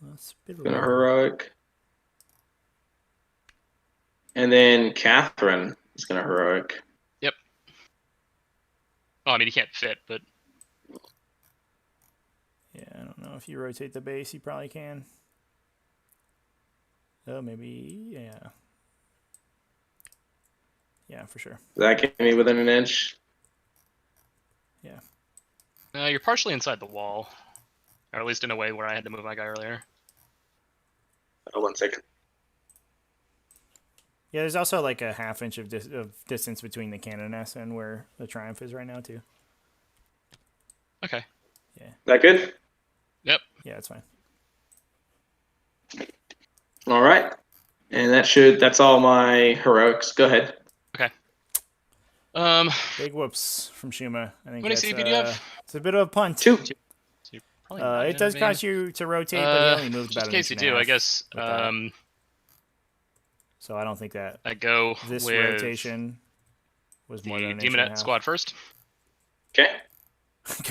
That's a bit gonna low. heroic. And then Catherine is gonna heroic. Oh, I mean, he can't fit, but Yeah, I don't know. If you rotate the base, you probably can. Oh, maybe, yeah. Yeah, for sure. That get me within an inch. you're partially inside the wall, or at least in a way where I had to move my guy earlier. Hold 1 second. Yeah, there's also like a half-inch of distance between the canoness and where the Triumph is right now, too. Okay. That good? Yep. Yeah, it's fine. All right. And that's all my heroics. Go ahead. Big whoops from Shuma. I think How many that's, CP do you have? it's a bit of a punt. 2. So you're probably not It gonna does intervene. cause you to rotate, but he only moved Just about in an case inch you and a do, I half guess. with that. So I don't think that I go this with rotation was more than the an inch and a Demonette half. squad first. Okay.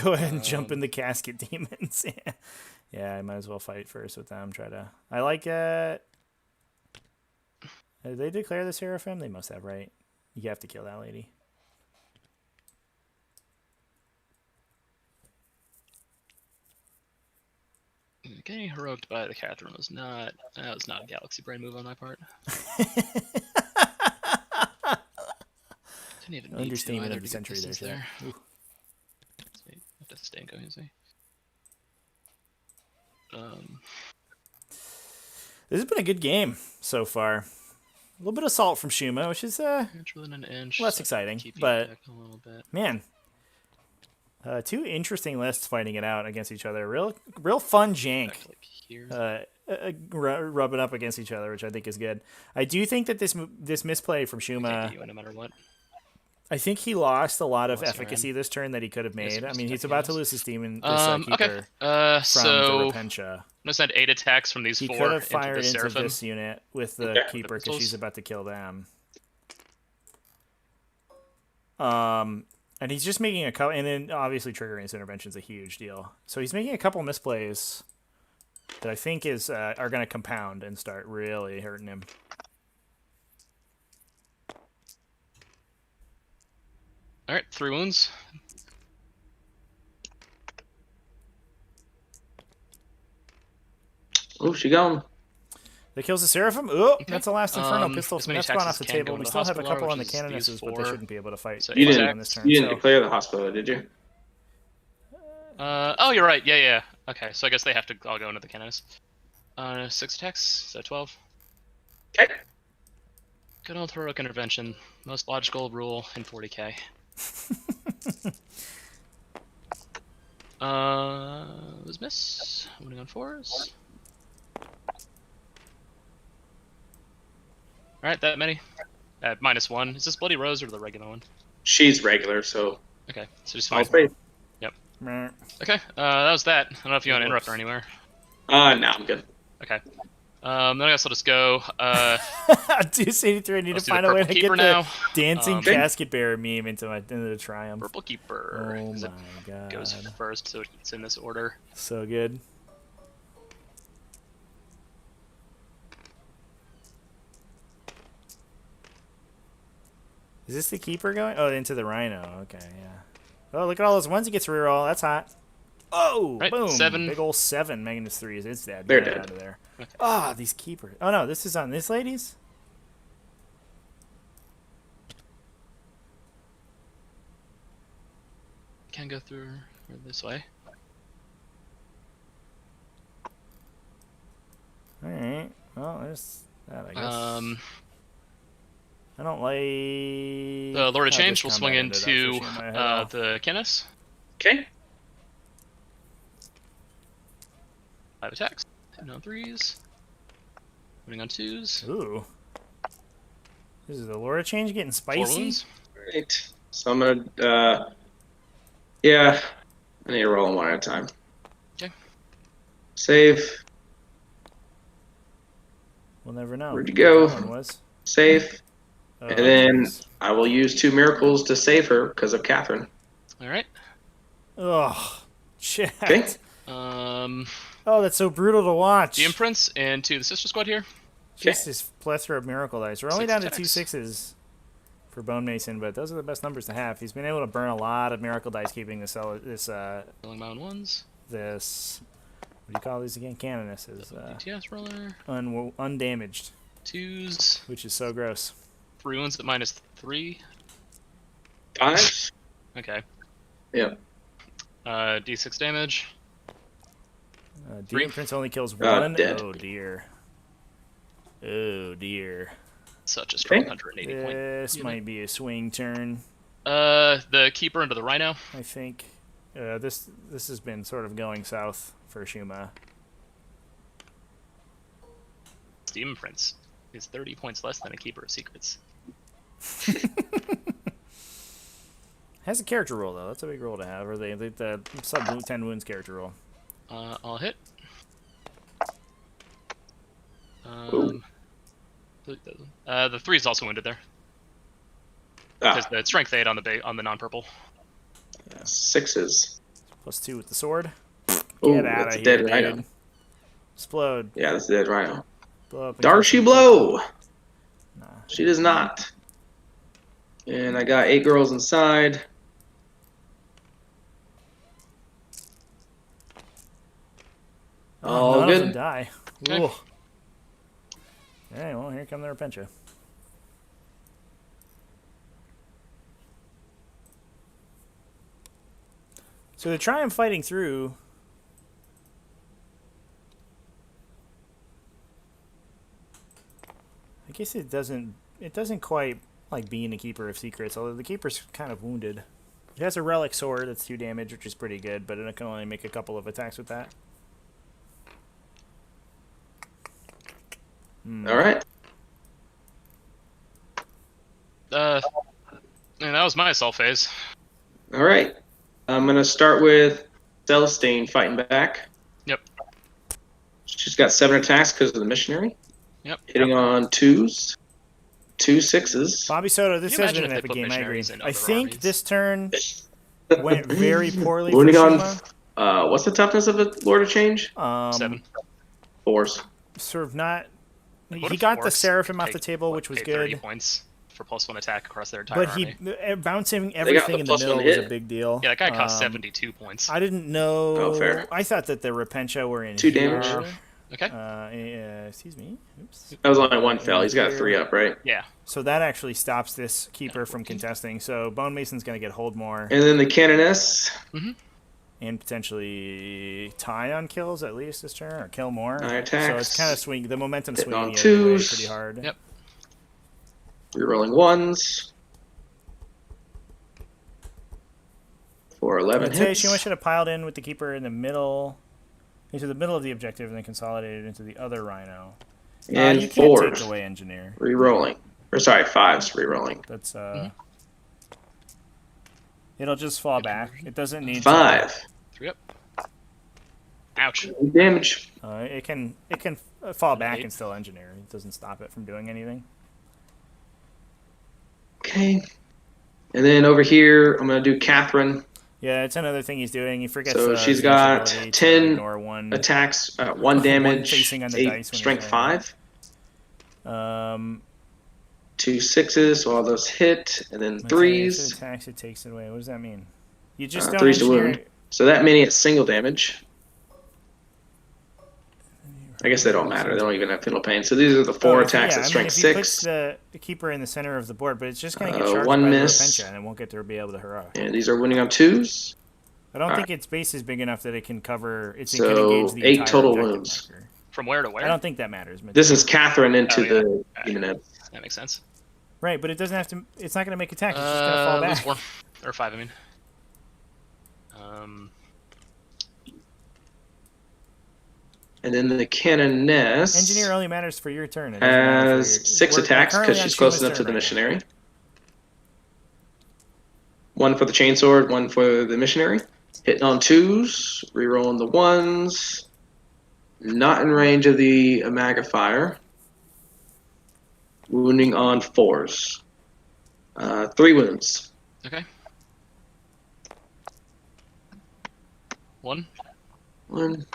Go ahead and jump in the casket demons. Yeah, I might as well fight first with them. I like it. Did they declare the Seraphim? They must have, right? You have to kill that lady. Getting heroic by the Catherine was not. That was not a galaxy brain move on my part. Didn't even need to Understatement either of the to get century there, distance Shaq. there. Ooh. I have to stay in coherency. This has been a good game so far. A little bit of salt from Shuma, which is Inch within an inch. less so exciting, keep you but back a little bit. man, two interesting lists fighting it out against each other. Real fun jank. Back to, like, here. Rubbing up against each other, which I think is good. I do think that this misplay from I can't Shuma, get you in no matter what. I think he lost a lot of Unless you're efficacy in. this turn that he could have Yes, made. I just mean, he's attack about to yes. lose his demon, this Okay. keeper from So the Repentia. I'm gonna send 8 attacks from these He 4 could have into fired the into Seraphim. this unit with the Okay. keeper because Pistols. she's about to kill them. And he's just making a couple, and then obviously triggering his intervention is a huge deal. So he's making a couple misplays that I think are going to compound and start really hurting him. All right, 3 wounds. Oh, she gone. That kills the Seraphim. Oh, Okay. that's the last Inferno pistol. as So many that's gone attacks off as the can table. go We into still have a hospital, couple on the which is these canonesses, but they 4. shouldn't be able to fight. So You eight didn't. on this turn. You didn't So declare the hospital, did you? Oh, you're right. Yeah. Okay, so I guess they have to all go into the cannons. 6 attacks, so 12. Okay. Good old heroic intervention. Most logical rule in 40k. Was miss. Winning on 4s. Alright, that many. At -1. Is this Bloody Rose or the regular one? She's regular, so Okay, so just I'll fine. say. meh. Okay, that was that. I don't know if you want to interrupt or anywhere. No, I'm good. Okay. Then I guess I'll just go. 283. I need to Let's do the find a way Purple to Keeper get now. the dancing Okay. casket bearer meme into the Triumph. Purple Keeper. Oh 'cause my it god. goes first, so it's in this order. So good. Is this the keeper going? Oh, into the Rhino. Okay, yeah. Oh, look at all those ones he gets to reroll. That's hot. Oh, Right, boom. 7. Big ol' 7 Magnus 3s. It's dead. They're Get dead. out of there. Okay. Ah, these keepers. Oh, no, this is on this lady's? Can go through this way. Alright. Well, there's that, I guess. I don't like... The Lord of how Change this will swing combat ended into up for Shuma at all. the Canis. Okay. 5 attacks. Hitting on 3s. Winning on 2s. Ooh. This is the Laura change getting 4 spicy. wounds. Right. So I'm gonna. Yeah. I need to roll them one at a time. Okay. Save. We'll never know. Where'd you go? That one was. Save. Oh, And then jeez. I will use 2 miracles to save her because of Catherine. Alright. Ugh. Shit. Okay. Oh, that's so brutal to watch. The Imprints into the Sister Squad here. Just this plethora of miracle dice. We're only 6 down to attacks. 2 6s for Bone Mason, but those are the best numbers to have. He's been able to burn a lot of miracle dice, keeping this Rolling my own 1s. what do you call these again? Canonesses. DTS roller. Undamaged, 2s. which is so gross. 3 wounds at -3. 5. Okay. Yep. D6 damage. Demon Prince only kills 1. dead. Oh dear. Oh dear. Such a strong Okay. 180 point. This unit. might be a swing turn. The Keeper into the Rhino. I think this has been sort of going south for Shuma. Demon Prince is 30 points less than a Keeper of Secrets. Has a character roll though. That's a big roll to have. Or the sub 10 wounds character roll. I'll hit. Ooh. The 3 is also wounded there. Ah, Because the strength 8 on the non-purple. 6s. +2 with the sword. Ooh, Get out that's of a here, dead rhino. dude. Explode. Yeah, that's a dead rhino. Blow up. Does she into- blow? Nah. She does not. And I got 8 girls inside. All None of them good. die. Okay. Ooh. Alright, well, here come the Repentia. So to try and fighting through. I guess it doesn't quite like being a Keeper of Secrets, although the Keeper's kind of wounded. It has a relic sword that's 2 damage, which is pretty good, but it can only make a couple of attacks with that. All right. And that was my assault phase. All right. I'm going to start with Celestine fighting back. Yep. She's got 7 attacks because of the missionary. Yep. Hitting on 2s. 2 6s. Bobby Soto, this Can you has been imagine an if they epic put game. I agree. missionaries in I other think armies? this turn went very poorly for Wounding on, Shuma. what's the toughness of a Lord of Change? 7. 4s. Sort of not. What He if got the orcs Seraphim could off the take, table, what, which was pay 30 good. points for +1 attack across their entire But army. bouncing everything in the +1 middle was a hit. big deal. Yeah, that guy cost 72 points. I didn't know. Oh, fair. I thought that the Repentia were in 2 here. damage. Okay. Excuse me. Oops. That was only 1 fail. He's got a 3 up, right? Yeah. So that actually stops this Keeper from contesting. So Bone Mason's going to get hold more And then the Canoness. and potentially tie on kills at least this turn, or kill more. 9 So attacks. it's kind of swing. The momentum Hitting swinging on the other way 2s. pretty hard. Yep. Rerolling 1s. For 11 I'd say hits. Shuma should have piled in with the Keeper in the middle, into the middle of the objective, and then consolidated into the other Rhino. And you can't 4s. take away Engineer. Rerolling. Or sorry, 5s rerolling. That's It'll just fall back. It doesn't need 5. 3 up. Ouch. Damage. It can fall back 8. and still Engineer. It doesn't stop it from doing anything. Okay. And then over here, I'm going to do Catherine. Yeah, it's another thing he's doing. He forgets. So she's his got ability to 10 ignore one. Attacks, 1 damage, facing on the 8 dice when strength he's doing 5. 2 6s, so all those hit, and then If it 3s. attacks, it takes it away. What does that mean? You just 3s don't to engineer. wound. So that many at single damage. I guess they don't matter. They don't even have fatal pain. So these are the 4 attacks at strength if he 6. puts the Keeper in the center of the board, but it's just going to get charged 1 by miss. the Repentia, and it won't get to be able to hurrah. And these are winning on 2s. I don't All think its base is big enough that it can cover. It can So, engage the 8 entire total objective wounds. marker. From where to where? I don't think that matters. This is Catherine into Oh, yeah. the demon head. That makes sense. Right, but it doesn't have to. It's not going to make attacks. It's just going to fall Lose back. 4. Or 5, I mean. And then the Canoness Engineer only matters for your turn. It doesn't matter for has your- 6 we're attacks currently because on she's close Shuma's enough to turn the right now. missionary. 1 for the chainsword, 1 for the missionary. Hitting on 2s, rerolling the 1s. Not in range of the magnifier. Wounding on 4s. 3 wounds. Okay. 1. 1.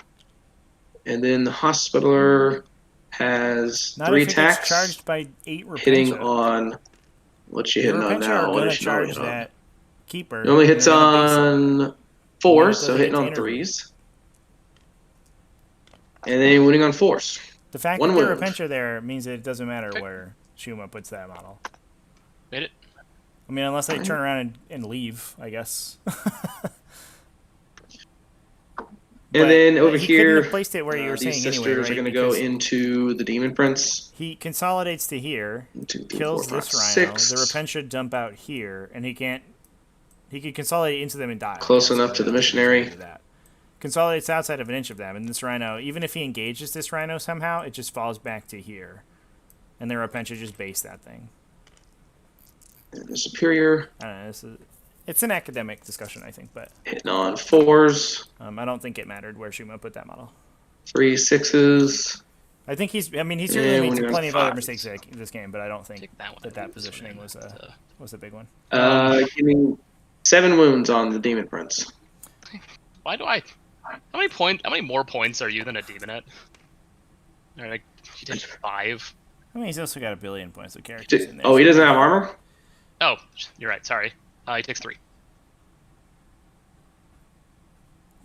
And then the hospitaler has Not 3 if it attacks. gets charged by 8 Repentia. Hitting on. What's she The hitting on Repentia now? are What going is to she normally charge hitting on? that Keeper. It only and hits they're gonna base it. on 4s, Yeah, so it hitting doesn't on get to 3s. And then winning on 4s. The fact One that the wound. Repentia there means that it doesn't matter Okay. where Shuma puts that model. Made it. I mean, unless they turn around and leave, I guess. And then over he couldn't here, have placed it where you were these saying sisters anyway, are right? going to go Because into the Demon Prince. he consolidates to here, 1, 2, 3, kills 4, 5, this Rhino. 6. The Repentia dump out here, and he can't. He could consolidate into them and die. Close Basically, enough to the that's what missionary. he did that. Consolidates outside of an inch of them, and this Rhino, even if he engages this Rhino somehow, it just falls back to here, and the Repentia just base that thing. And the superior. I don't know. It's an academic discussion, I think, but Hitting on 4s, I don't think it mattered where Shuma put that model. 3 6s. I think he's certainly And made when you're on plenty of other fives. mistakes in this game, but I don't think Take that one. that and this positioning one was in. a big one. Give me 7 wounds on the Demon Prince. Why do I? How many more points are you than a demonette? All right, he did 5. I mean, he's also got a billion points of characters in there. Oh, he so- doesn't have armor? Oh, you're right. Sorry. He takes 3.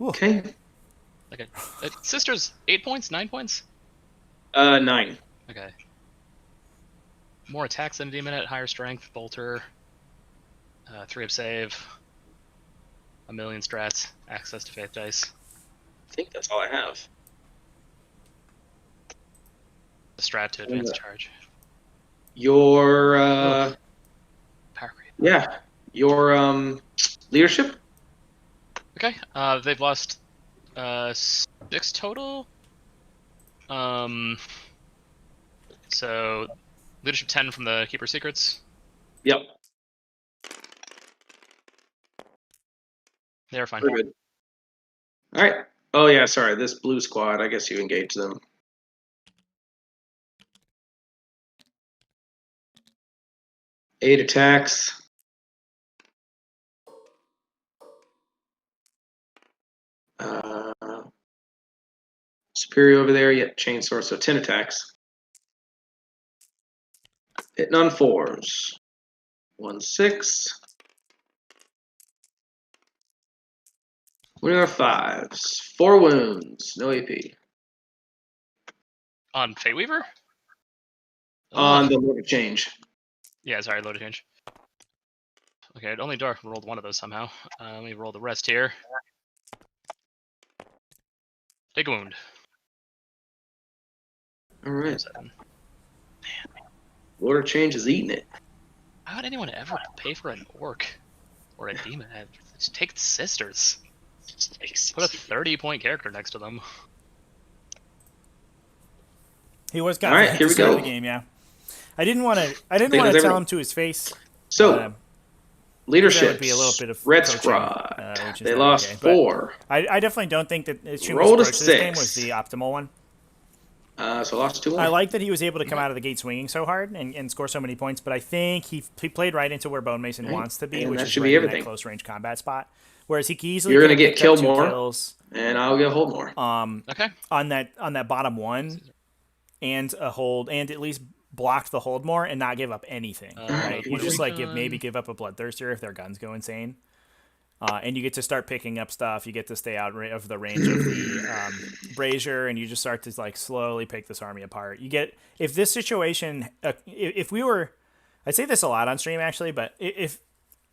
Okay. Okay. Sisters, 8 points, 9 points. 9. Okay. More attacks than a demonette, higher strength, bolter, 3 of save, a million strats, access to faith dice. I think that's all I have. A strat to advance charge. Your Power creep. yeah, your leadership. Okay. They've lost 6 total. So leadership 10 from the Keeper Secrets. Yep, They're fine. we're good. All right. Oh yeah, sorry. This blue squad. I guess you engage them. Eight attacks. Superior over there. Yet chainsaw. So 10 attacks. Hitting on 4s. 1 6. We are 5s. 4 wounds. No AP. On Fate Weaver? On Ugh. the move change. Yeah, sorry, load change. Okay, it only rolled one of those somehow. Let me roll the rest here. Take a wound. All right. 7. Order change is eating it. How would anyone ever pay for an orc or a demon? Just take the sisters. Put a 30-point character next to them. He was All got right, at here the we start of go. the game, yeah. I didn't want to think tell that's him everything. to his face. So that leadership. would be a little bit of Red coaching, Squad. which is They not lost okay, but 4. I definitely don't think that Shuma's Rolled a approach to this game 6. was the optimal one. So lost 2 more. I like that he was able to come out of the gate swinging so hard and score so many points, but I think he played right into where Bone Mason Right. wants to be, And which that is should right be in that everything. close range combat spot. Whereas he could easily You're gonna could get have picked killed up 2 more. kills And I'll get hold more. Okay. on that bottom one and a hold and at least block the hold more and not give up anything. Right? You just like maybe give up a bloodthirster if their guns go insane. And you get to start picking up stuff. You get to stay out of the range of the brazier, and you just start to like slowly pick this army apart. You get if this situation, if we were, I say this a lot on stream actually, but if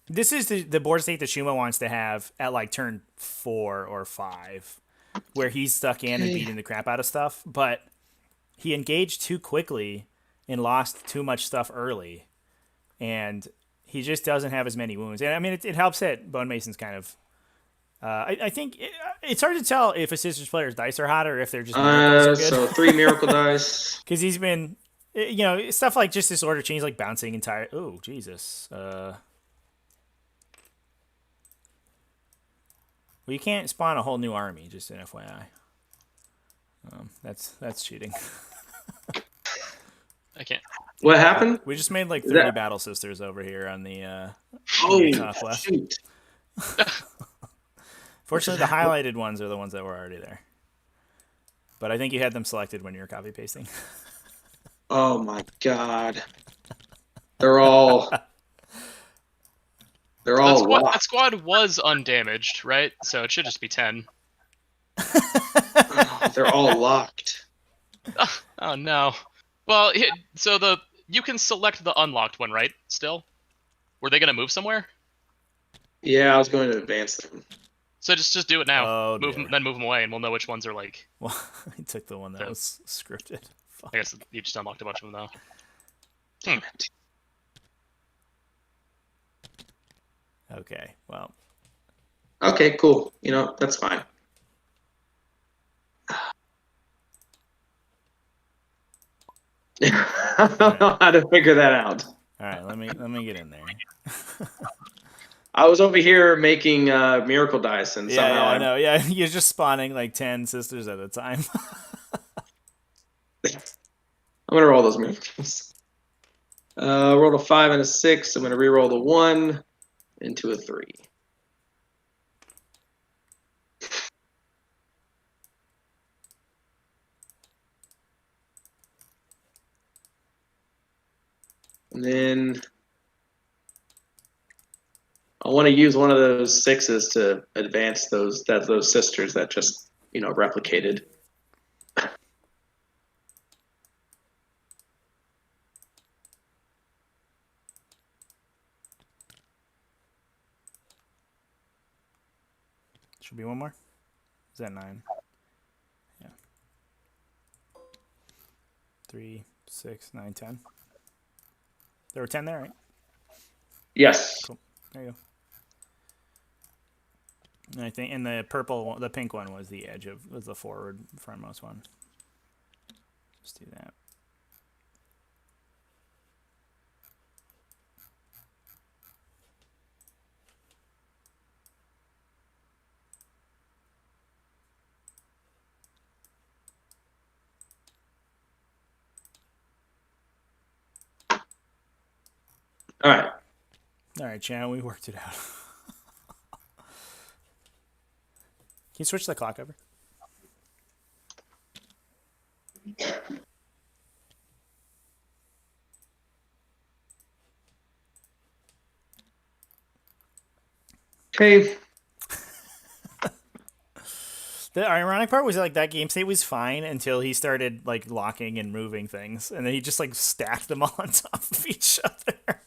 this is the board state that Shuma wants to have at like turn 4 or 5, where he's stuck in and beating the crap out of stuff, but he engaged too quickly and lost too much stuff early, and he just doesn't have as many wounds. And I mean, it helps that Bone Mason's kind of. I think it's hard to tell if a Sisters player's dice are hot or if they're just miracles are So good. 3 miracle dice. Because he's been, stuff like just this order change, like bouncing entire. Oh Jesus. Well, you can't spawn a whole new army. Just an FYI. That's cheating. I can't. What happened? We just made like Is 30 that- Battle Sisters over here on the Oh, top left. shoot. Fortunately, the highlighted ones are the ones that were already there. But I think you had them selected when you were copy pasting. Oh my god. They're all That squad was undamaged, right? So it should just be 10. they're all locked. Oh no. Well, so you can select the unlocked one, right? Still, were they gonna move somewhere? Yeah, I was going to advance them. So just do it now. Oh, move dear. them away, and we'll know which ones are like. Well, I took the one that Yeah. was scripted. Fuck. I guess you just unlocked a bunch of them though. Damn it. Okay, well. Okay, cool. That's fine. I don't know how to figure that out. All right, let me get in there. I was over here making miracle dice, and Yeah, somehow I know. Yeah, you're just spawning like 10 sisters at a time. I'm gonna roll those miracles. Rolled a 5 and a 6. I'm gonna re-roll the 1 into a 3. And then I want to use one of those 6s to advance those sisters that just replicated. Should be one more. Is that 9? Yeah. 3, 6, 9, 10. There were 10 there, right? Yes. Cool. There you go. And I think, and the pink one was the was the forward frontmost one. Let's do that. All right. All right, Chan, we worked it out. Can you switch the clock over? Okay. The ironic part was like that game state was fine until he started like locking and moving things, and then he just like stacked them all on top of each other.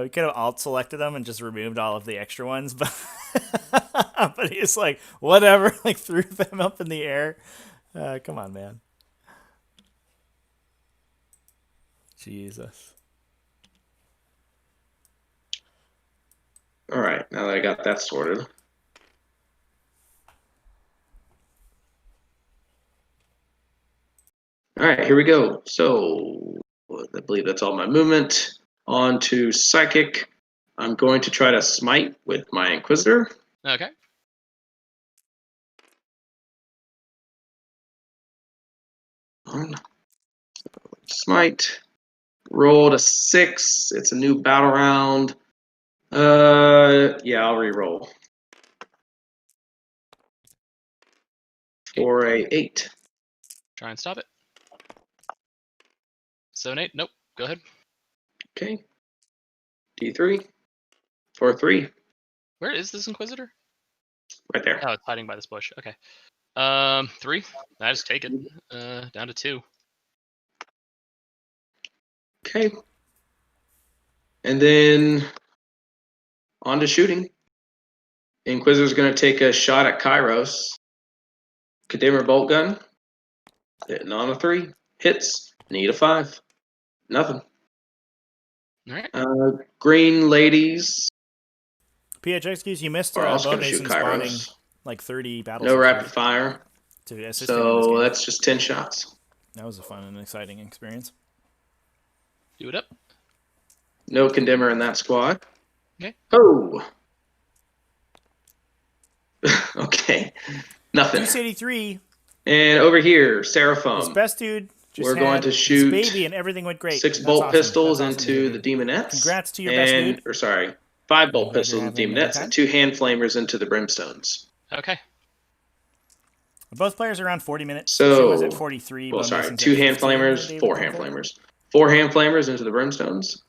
We could have alt selected them and just removed all of the extra ones, but but he's like whatever, like threw them up in the air. Come on, man. Jesus. All right. Now that I got that sorted. All right, here we go. So I believe that's all my movement. On to Psychic. I'm going to try to smite with my Inquisitor. Okay. Smite. Rolled a 6. It's a new battle round. Yeah, I'll re-roll. For a 8. Try and stop it. 7, 8. Nope. Go ahead. Okay. D3. For a 3. Where is this Inquisitor? Right there. Oh, it's hiding by this bush. Okay. 3. I just take it. Down to 2. Okay. And then on to shooting. Inquisitor's going to take a shot at Kairos. Kadimmer bolt gun. Hitting on a 3. Hits. Need a 5. Nothing. All right. Green ladies PH, excuse you missed are also Bone going to shoot Mason spawning Kairos. like 30 battles. No rapid fire. To assist him in this So game. that's just 10 shots. That was a fun and exciting experience. Do it up. No condemner in that squad. Okay. Oh. Okay. Nothing. Deuce 83. And over here, His Seraphim. best dude. Just We're had going to his shoot baby and everything went great. 6 That's bolt awesome. pistols That's awesome to into hear, the dude. Demonettes. Congrats to your best dude. Or sorry, 5 bolt Hope you're pistols into the having a good Demonettes time. and 2 hand flamers into the Brimstones. Okay. Both players around 40 minutes. So, was at 43. well, Bone sorry, Mason's 2 at hand 15. flamers, David 4 at hand 10. flamers. 4 hand flamers into the Brimstones.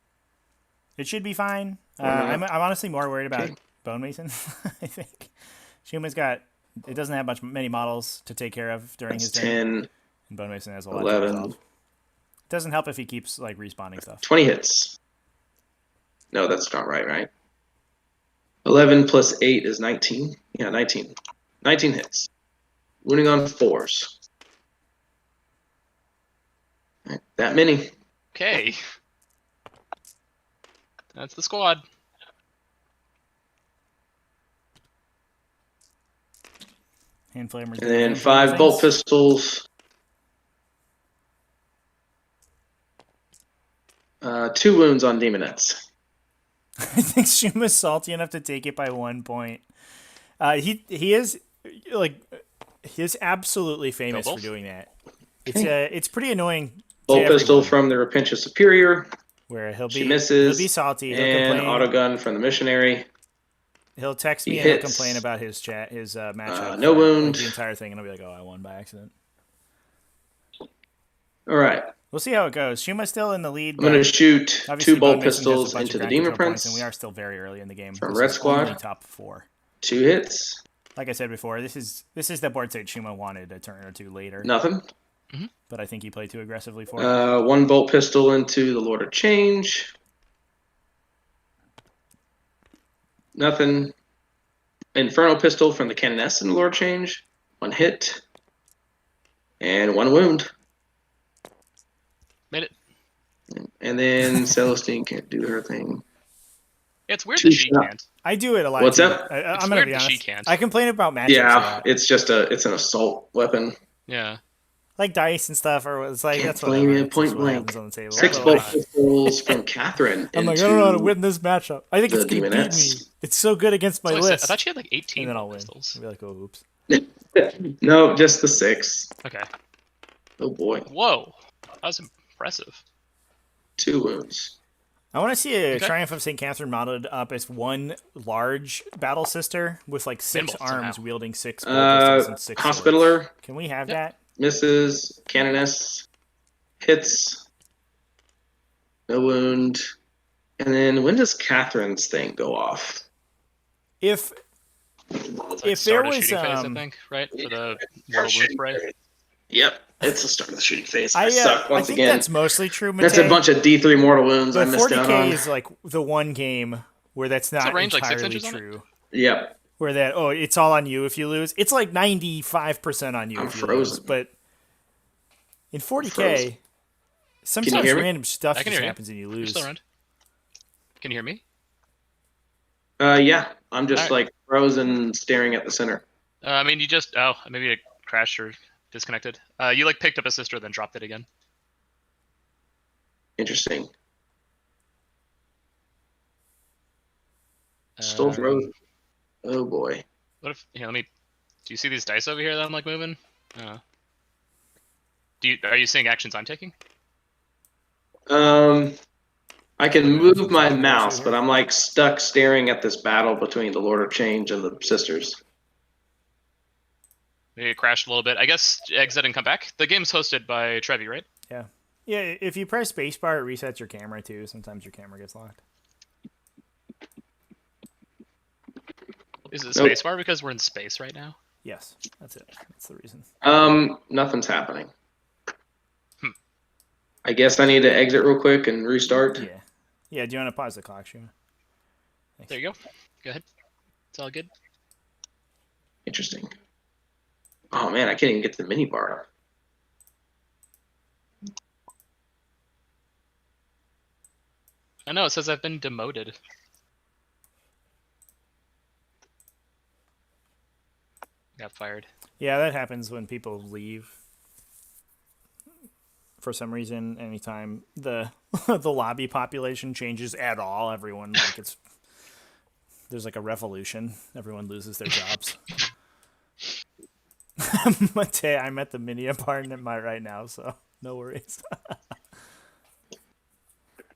It should be fine. Or not. I'm honestly more worried about Okay. Bone Mason. I think Shuma's got. It doesn't have many models to take care of during That's his turn. 10, And Bone Mason has a lot 11. to resolve. It doesn't help if he keeps like respawning stuff. 20 hits. No, that's not right? 11 plus 8 is 19. Yeah, 19. 19 hits. Wounding on 4s. Right, that many. Okay. That's the squad. Hand flamers. And then 5 bolt pistols. 2 wounds on Demonettes. I think Shuma's salty enough to take it by 1 point. He is like he is absolutely famous for doing that. It's pretty annoying. Bolt pistol from the Repentia Superior. Where he'll She be misses. He'll be salty. He'll and complain. auto gun from the missionary. He'll text me He and he'll hits. complain about his matchup. No for, wound. Like, the entire thing, and I'll be like, "Oh, I won by accident." All right. We'll see how it goes. Shuma's still in the lead. I'm going to shoot obviously 2 bolt Bone Mason has a pistols bunch into of the ground Demon control points, Prince. and we are still very early in the game. From This Red is Squad. only top 4. 2 hits. Like I said before, this is the board state Shuma wanted a turn or two later. Nothing. But I think he played too aggressively for it. 1 bolt pistol into the Lord of Change. Nothing. Inferno pistol from the Canoness in the Lord of Change. 1 hit. And 1 wound. Made it. And then Celestine can't do her thing. Yeah, it's weird 2 that she shot. can't. I do it a lot. What's too. up? I'm gonna weird be that she honest. can't. I complain about matchups. Yeah, it's an assault weapon. Yeah. like dice and stuff, or it's like that's blame whatever. you, It's point just what blank. happens on the table. 6 But, bolt like, pistols from Catherine. I'm like, I don't know how to into win this matchup. I think it's the gonna beat me. Demonettes. It's so good against my So I said- list. I thought she had like 18 and then I'll bolt win. pistols. I'll be like, oh, oops. No, just the 6. Okay. Oh boy. Whoa. That was impressive. 2 wounds. I want to see a Okay. Triumph of St. Catherine modeled up as one large battle sister with like 6 Pinball arms somehow. wielding 6 bolt pistols and 6 swords. Hospitaler Can we have Yep. that? misses. Canoness hits. No wound. And then when does Catherine's thing go off? If It's like If start there of was, shooting phase, I um, think, right? For the mortal wound spray. Yep, it's the start of the shooting phase. I suck once think again. that's mostly true. That's a Matei. bunch of D3 mortal wounds I But missed out 40k on. is like the one game where that's not the range, like, 6 entirely inches on it? true. Yep. Where that it's all on you if you lose. It's like 95% on you I'm if you frozen. lose. But in 40k, frozen. sometimes hear me? random stuff I can just hear you. happens and you You're lose. still around. Can you hear me? Yeah, I'm just Alright. like frozen staring at the center. I mean, you just maybe it crashed or disconnected. You like picked up a sister, then dropped it again. Interesting. Still Um, frozen. Oh boy. What if? Here, let me. Do you see these dice over here that I'm like moving? Are you seeing actions I'm taking? I can move my mouse, but I'm like stuck staring at this battle between the Lord of Change and the sisters. Maybe it crashed a little bit. I guess exit and come back. The game's hosted by Trevi, right? Yeah, if you press spacebar, it resets your camera too. Sometimes your camera gets locked. Is it Nope. spacebar because we're in space right now? Yes, that's it. That's the reason. Nothing's happening. Hmm. I guess I need to exit real quick and restart. Yeah. Yeah, do you want to pause the clock, Shuma? Thanks. There you go. Go ahead. It's all good. Interesting. Oh man, I can't even get to the mini bar. I know, it says I've been demoted. Got fired. Yeah, that happens when people leave. For some reason, anytime the the lobby population changes at all, everyone there's like a revolution. Everyone loses their jobs. Matei, I'm at the mini apartment right now, so no worries.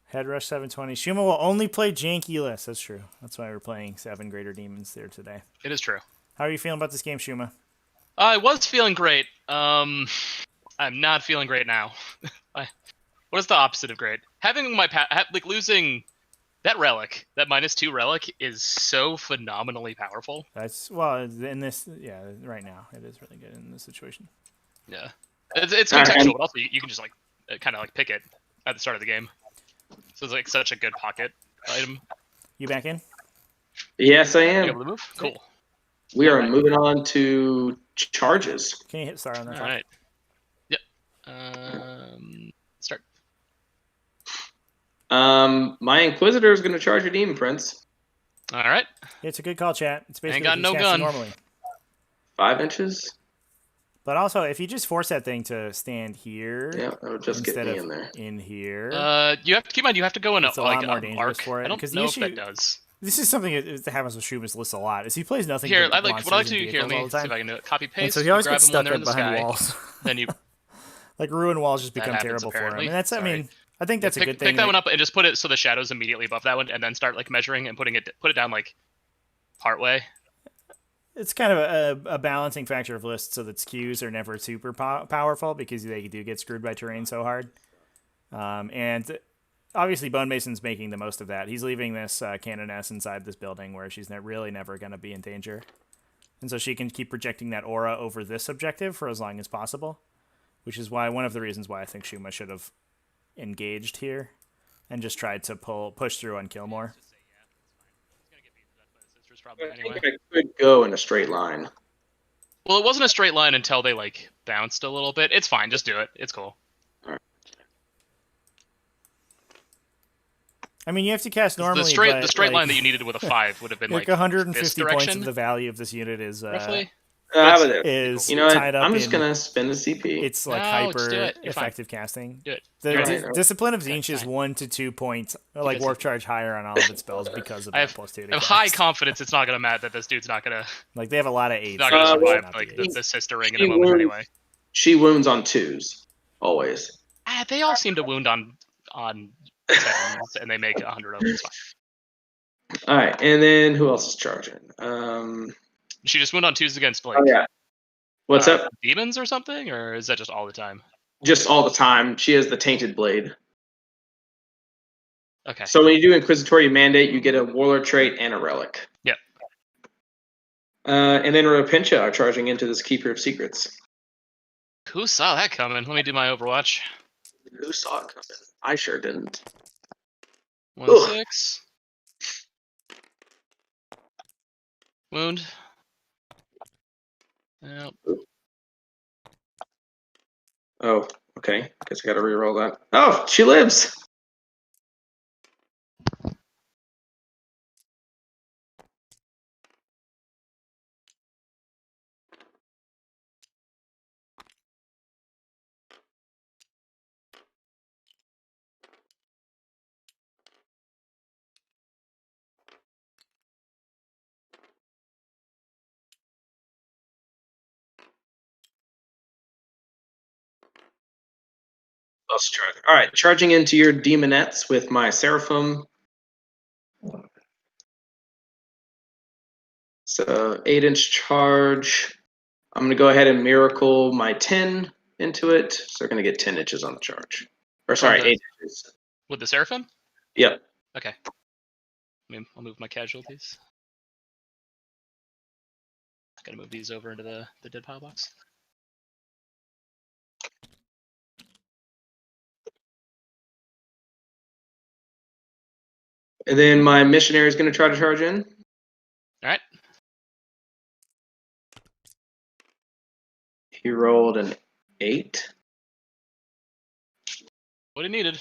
Head Rush 720. Shuma will only play janky lists. That's true. That's why we're playing 7 Greater Demons there today. It is true. How are you feeling about this game, Shuma? I was feeling great. I'm not feeling great now. What is the opposite of great? Having my losing that relic, that -2 relic, is so phenomenally powerful. That's in this. Yeah, right now it is really good in this situation. Yeah, it's contextual, but also you can just like kind of like pick it at the start of the game. So it's like such a good pocket item. You back in? Yes, I You am. able to move? Cool. We are moving on to charges. Can you hit star on that? All right. Yep. Start. My Inquisitor is going to charge a Demon Prince. All right. It's a good call, chat. It's basically got what no he's gun. casting normally. 5 inches. But also, if you just force that thing to stand here Yeah, that would just get instead me of in there. in here, You have to keep in mind you have to go in it's a like lot more an dangerous arc. for it, I don't because the know issue- if that does. this is something that happens with Shuma's list a lot. Is he plays nothing Here, but what I like monsters to and do here. vehicles Let all me the see time. if I can do it. Copy And paste. so he you always grab gets them when stuck they're in up the behind sky. walls. Then you Like ruin walls just That become happens, terrible for him. apparently. And that's, I Sorry. mean, I think that's a good thing. pick that one up and just put it so the shadow's immediately above that one, and then start like measuring and put it down like part way. It's kind of a balancing factor of lists, so that skews are never super powerful because they do get screwed by terrain so hard. And obviously, Bone Mason's making the most of that. He's leaving this Canoness inside this building where she's really never going to be in danger. And so she can keep projecting that aura over this objective for as long as possible, which is why one of the reasons why I think Shuma should have engaged here and just tried to push through on Killmore. I think I could go in a straight line. Well, it wasn't a straight line until they like bounced a little bit. It's fine, just do it. It's cool. I mean, you have to cast normally. The straight line that you needed with a 5 would have been like 150 this points direction, of the value of this unit is roughly. How about it? is You know what? tied up I'm just in gonna spend a CP. it's like No, just do hyper it. You're fine. effective casting. Do it. The Right. discipline of Zinch Okay, is fine. 1 to 2 points, like guys- warp charge higher on all of its spells because of I that have, +2 to I have high cast. confidence it's not gonna matter that this dude's not gonna Like they have a lot of 8s. not gonna Uh, survive not like the the sister ring in She a moment wounds- anyway. She wounds on 2s, always. They all seem to wound on 7s, and they make 100 of them. It's fine. All right, and then who else is charging? She just wound on 2s against like Oh yeah. What's up? demons or something, or is that just all the time? Just all the time. She has the tainted blade. Okay. So when you do Inquisitory Mandate, you get a Warlord trait and a relic. Yep. And then Rapincha are charging into this Keeper of Secrets. Who saw that coming? Let me do my Overwatch. Who saw it coming? I sure didn't. 1-6. Wound. Yep. Oh, okay. Guess I gotta reroll that. Oh, she lives! All right, charging into your demonettes with my Seraphim. So 8-inch charge. I'm gonna go ahead and miracle my 10 into it. So they're gonna get 10 inches on the charge. Or sorry, Okay. 8 inches. With the Seraphim? Yep. Okay. I'll move my casualties. Gotta move these over into the dead pile box. And then my missionary is gonna try to charge in. Alright. He rolled an 8. What he needed.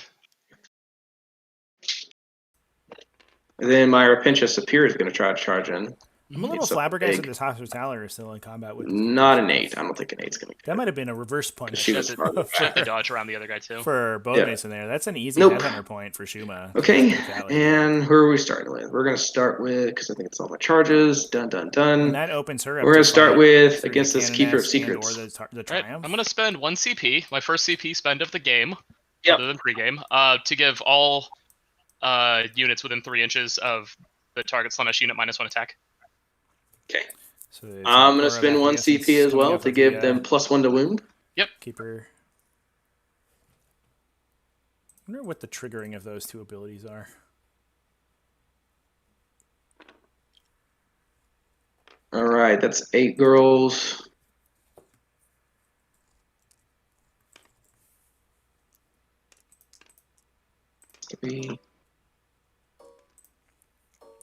And then my Rapincha Superior is gonna try to charge in. I'm a little It's so flabbergasted big. this Hospitaller is still in combat with. Not an 8. I don't think an 8's gonna That might have been a reverse punch She was Have to, have to dodge around the other guy too. for Bone Yeah. Mason there. That's an easy Nope. headhunter point for Shuma. Okay, Take that one. and who are we starting with? We're gonna start with, because I think it's all my charges. Dun dun And dun. that opens her up. We're to gonna start fight with through against the this Keeper of Canoness Secrets. and or the Alright, Triumph. I'm gonna spend 1 CP, my first CP spend of the game, Yep. other than pregame, to give all units within 3 inches of the target Slaanesh unit -1 attack. Okay. So it's I'm gonna Aura spend of 1 Acquiescence CP as coming well off to of give the, them +1 to wound. Keeper. I wonder what the triggering of those two abilities are. All right, that's 8 girls. Three.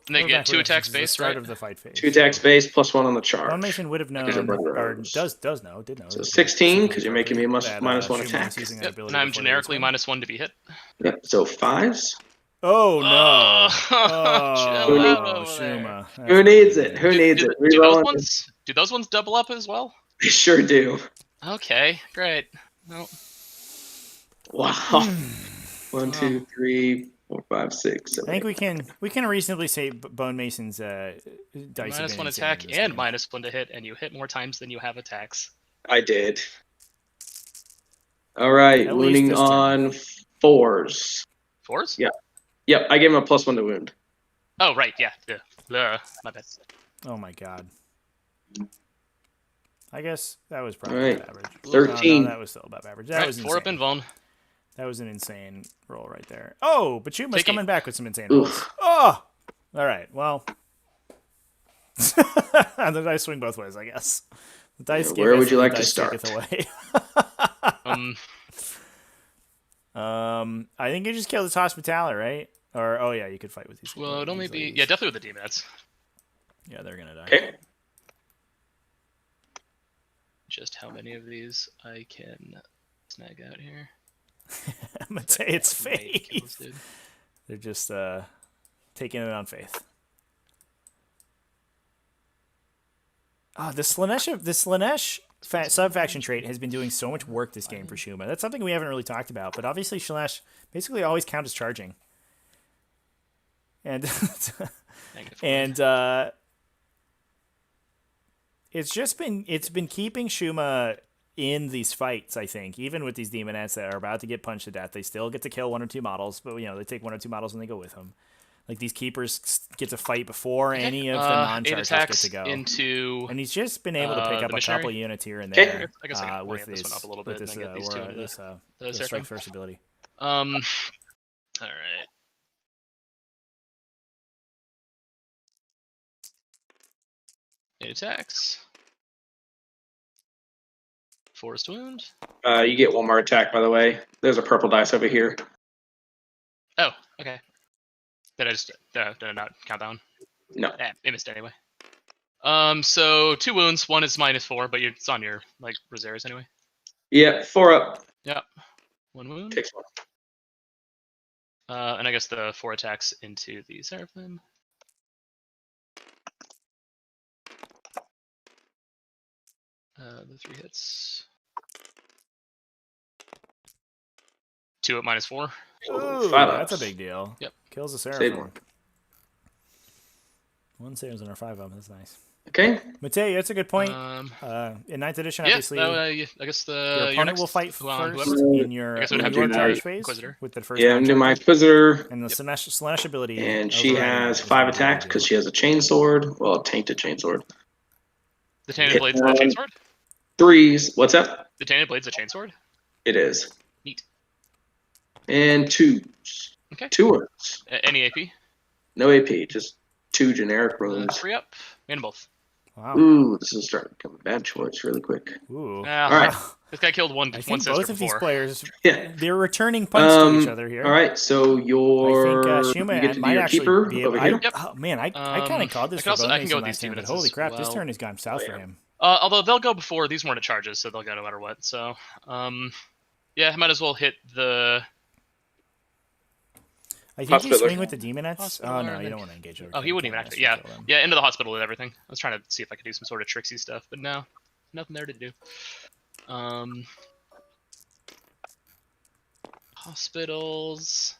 And they Aura of get 2 Acquiescence attacks is the base, start right? of the fight phase. 2 attacks base +1 on the charge. Bone Mason would have known, Because of Red or Rose. does know, did know. So that 16, 'cause the you're making me a that, minus 1 Shuma was attack. using that Yep, ability and I'm before they generically respond. -1 to be hit. Yep, so 5s. Oh no! Chill out Oh, over there. Shuma. Who needs it? Who needs Do, it? do those Rerolling. ones? Do those ones double up as well? They sure do. Okay, great. No. Wow. 1, 2, 3, 4, 5, 6, 7, I think 8. we can reasonably say Bone Mason's dice have been -1 insane attack in this and game. -1 to hit, and you hit more times than you have attacks. I did. All right, At least wounding this turn. on 4s. 4s? Yeah. Yep, I gave him a +1 to wound. Oh, right, yeah. Blah, my bad. Oh my god. I guess that was probably Alright. above average. 13. No, that was still above average. That Alright, was 4 up insane. invuln. That was an insane roll right there. Oh, but Shuma's Take it. coming back with some insane rolls. Oof. Oh! Alright, well. And the dice swing both ways, I guess. The dice give Where us would you and the like to dice start? taketh away. I think you just kill this Hospitaller, right? Or, oh yeah, you could fight with these. Well, it'd only these be... ladies. Yeah, definitely with the demons. Yeah, they're gonna die. Okay. Just how many of these I can snag out here. I'm gonna say it's Mate kills, faith. dude. They're just taking it on faith. Oh, the Slanesh sub-faction trait has been doing so much work this game for Shuma. That's something we haven't really talked about, but obviously Slanesh basically always count as charging. And and it's been keeping Shuma in these fights, I think. Even with these demonettes that are about to get punched to death, they still get to kill 1 or 2 models, but they take 1 or 2 models and they go with them. Like, these keepers get to fight before any of the 8 non-chargers get attacks to go. into... And he's just been able to pick up a missionary? couple units here and Okay. there I guess I can with orient this one up a little bit this and then get these two into the strike Seraphim. first ability. Alright. 8 attacks. Forest wound. You get 1 more attack, by the way. There's a purple dice over here. Oh, okay. Did I not count that one? No. It missed anyway. So 2 wounds. 1 is -4, but it's on your reserves anyway. Yeah, 4 up. Yep. 1 wound. Takes 1. And I guess the 4 attacks into the Seraphim. The 3 hits. 2 at -4. Ooh, 5 that's a ups. big deal. Yep. Kills the Save Seraphim. 1. 1 saves and a 5 up. That's nice. Okay. Matei, that's a good point. Um, In 9th edition, yeah, obviously, I guess your your opponent next, will fight whoever. first in your I guess it would have to your be charge the phase Inquisitor. with the first Yeah, I'm doing my non-charge. Inquisitor. And the Slanesh ability. And she overriding has that is 5 gonna be attacks a big because deal. she has a chainsword. Well, a tainted chainsword. The Tainted Hit Blade's a 1. chainsword? 3s. What's up? The Tainted Blade's a chainsword? It is. Neat. And 2s. Okay. 2 wounds. Any AP? No AP, just 2 generic wounds. 3 up. And both. Wow. Ooh, this is starting to become a bad choice really quick. Ooh. Ah, All right. This guy killed one I think sister both of these before. players, Yeah. they're returning punch to each other here. All right, so I your think you Shuma get to do might your actually keeper be able. over here. Yep. Oh man, I kind of called this I can for also- Bone I can go Mason with last these turn, but demons holy as crap, this well. turn has gone south Oh, for yeah. him. Although they'll go before, these weren't at charges, so they'll go no matter what. So, yeah, I might as well hit the... I think you Hospital. swing with the demonettes. Hospital Oh no, and you then- don't want to engage over. Oh, he wouldn't even actually... Yeah, into the hospital and everything. I was trying to see if I could do some sort of tricksy stuff, but no. Nothing there to do. Hospitals...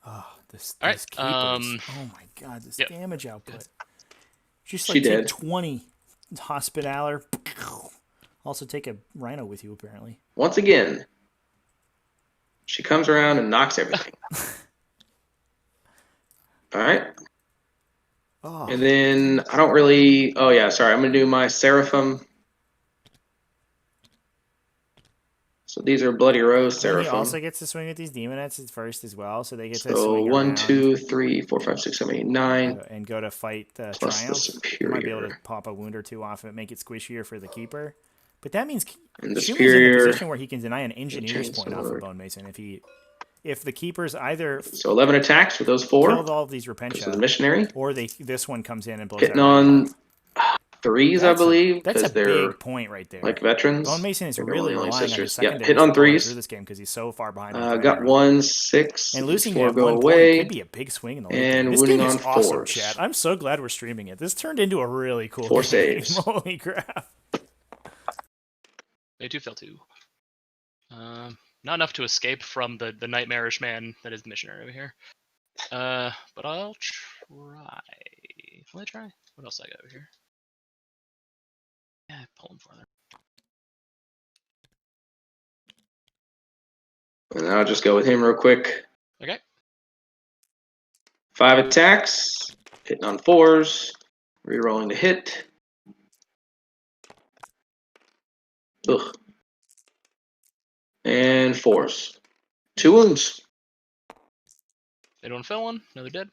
Oh, this Alright, keepers. Oh my god, this yep. damage output. Good. Just She like take did. 20 Hospitaller. Also take a Rhino with you apparently. Once again, she comes around and knocks everything. All right. Oh, And then I don't really. Oh yeah, sorry. I'm gonna do my Seraphim. So these are Bloody Rose then he Seraphim. also gets to swing with these demonettes at first as well, so they get to So swing 1, around 2, 3, 4, 5, 6, 7, 8, 9. and go to fight the Plus the Triumph. You might be able to Superior. pop a wound or 2 off it, make it squishier for the keeper. But that means And the Shuma's in a Superior. position where he can deny an engineer's point off of Chainsword. Bone Mason if the keepers either So 11 attacks with those killed 4. all of these This is the Repentia, Missionary. or this one comes in and blows Hitting everything on. off. 3s, I That's believe, that's a because they're big point right there. like veterans. Bone Mason is They're the really only relying on his sisters. Yeah, secondaries hitting on to pull him 3s. through this game because he's so far behind on Got primary. 1, 6. And These losing you 4 at go 1 point away. could be a big swing in the late And game. This winning game is on awesome, 4s. chat. I'm so glad we're streaming it. This turned into a really cool 4 game. saves. Holy crap. They do fail too. Not enough to escape from the nightmarish man that is the missionary over here. But I'll try. Will I try? What else I got over here? Yeah, pull him farther. And I'll just go with him real quick. Okay. 5 attacks, hitting on 4s, rerolling to hit. Ugh. And 4s. 2 wounds. They don't fail one. No, they're dead.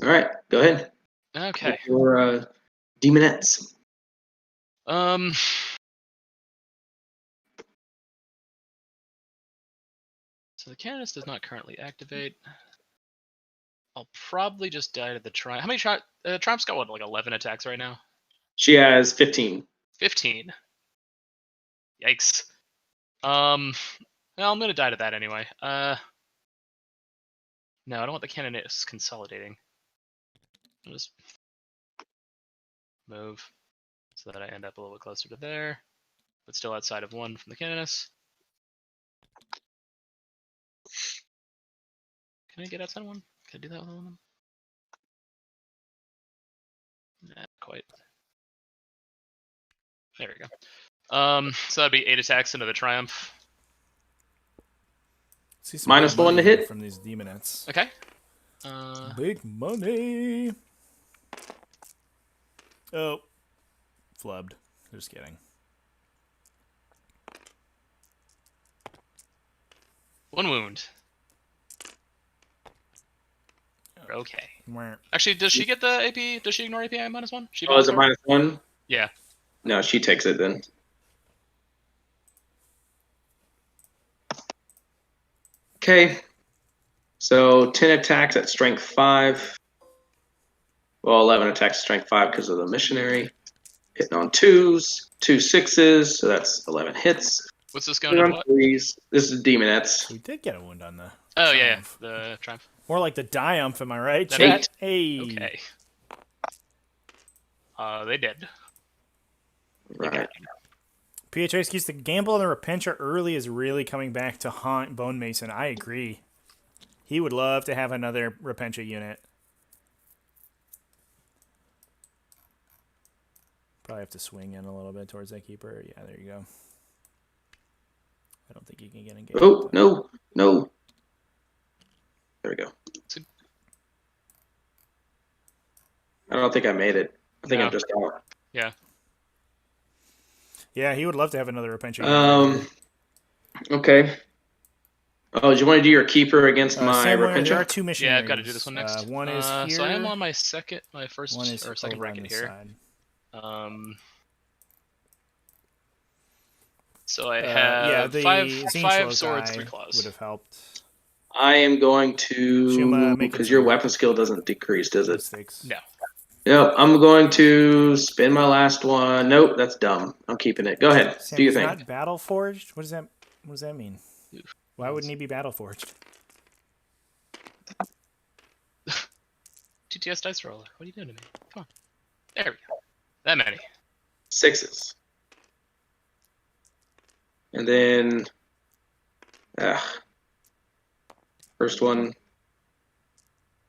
All right, go ahead. Okay. Your demonettes. So the canonist does not currently activate. I'll probably just die to the Triumph. How many Triumph's got what, like 11 attacks right now? She has 15. 15. Yikes. Well, I'm gonna die to that anyway. No, I don't want the canonist consolidating. I'll just move so that I end up a little bit closer to there, but still outside of 1 from the canonist. Can I get outside 1? Can I do that with one of them? Nah, not quite. There we go. So that'd be 8 attacks into the Triumph. See some Minus big 1 to money hit. from these demonettes. Okay. Big money. Oh, flubbed. Just kidding. 1 wound. Okay. Mwah. Actually, does she get the AP? Does she ignore API -1? She Oh, is it volunteer? -1? Yeah. No, she takes it then. Okay. So 10 attacks at strength 5. Well, 11 attacks at strength 5 because of the missionary. Hitting on 2s, 2 6s, so that's 11 hits. What's this going Hitting on? on What? 3s. This is demonettes. We did get a wound on the Oh yeah, Triumph. the Triumph. More like the Diumph, am I right? That Chat? eight. Hey. Okay. They did. Right. PHA keeps the gamble on the Repentia early is really coming back to haunt Bone Mason. I agree. He would love to have another Repentia unit. Probably have to swing in a little bit towards that keeper. Yeah, there you go. I don't think you can get engaged. Oh, no, no. There we go. I don't think I made it. I think No. I'm just out. Yeah. Yeah, he would love to have another Repentia unit. Okay. Oh, do you want to do your keeper against my Sam Warner, there are Repentia? 2 missionaries. Yeah, I've got to do this one next. One is here. So I am on my first One is or second over on bracket this here. side. So I yeah, have the five Zinchlo swords, guy 3 claws. would have helped. I am going Shuma, to, make it because your zero. weapon skill doesn't decrease, does it? Mistakes. No. Yep, I'm going to spin my last one. Nope, that's dumb. I'm keeping it. Go ahead. Sam, Do your he's thing. not battle forged? What does that mean? Why wouldn't he be battle forged? TTS dice roller. What are you doing to me? Come on. There we go. That many. 6s. And then, first one,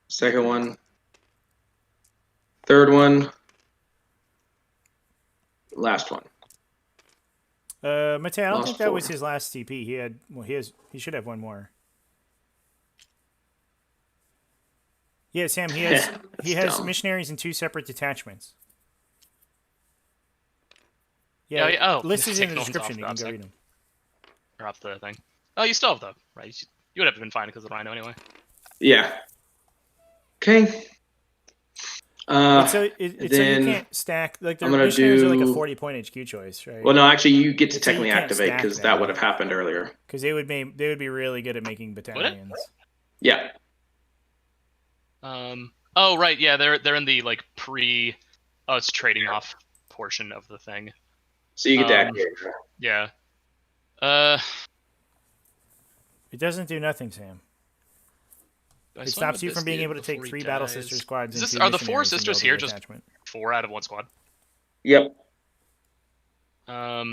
second one, third one, last one. Matei, I don't Lost think that was 4. his last TP. He should have one more. Yeah, Sam, he has Dumb. missionaries in 2 separate detachments. Yeah, yeah, oh, list is in the take those description. You off, can go Rob, read them. Or off the thing. Oh, you still have them, right? You would have been fine because of the Rhino anyway. Yeah. Okay. So you then can't stack, like, their I'm gonna missionaries are like a do- 40-point HQ choice, right? Well, no, actually, you get to So you technically can't activate stack because them. that would have happened earlier. Because they would be really good at making battalions. Yeah. Oh right, yeah, they're in the like it's trading off portion of the thing. So you get to Um, activate her. Yeah. It doesn't do nothing, Sam. Do I It swing stops with you this from being dude able to take before he 3 Battle dies? Sister squads Is and this, 2 are the 4 missionaries and sisters build a here just detachment. 4 out of 1 squad? Yep. Yeah,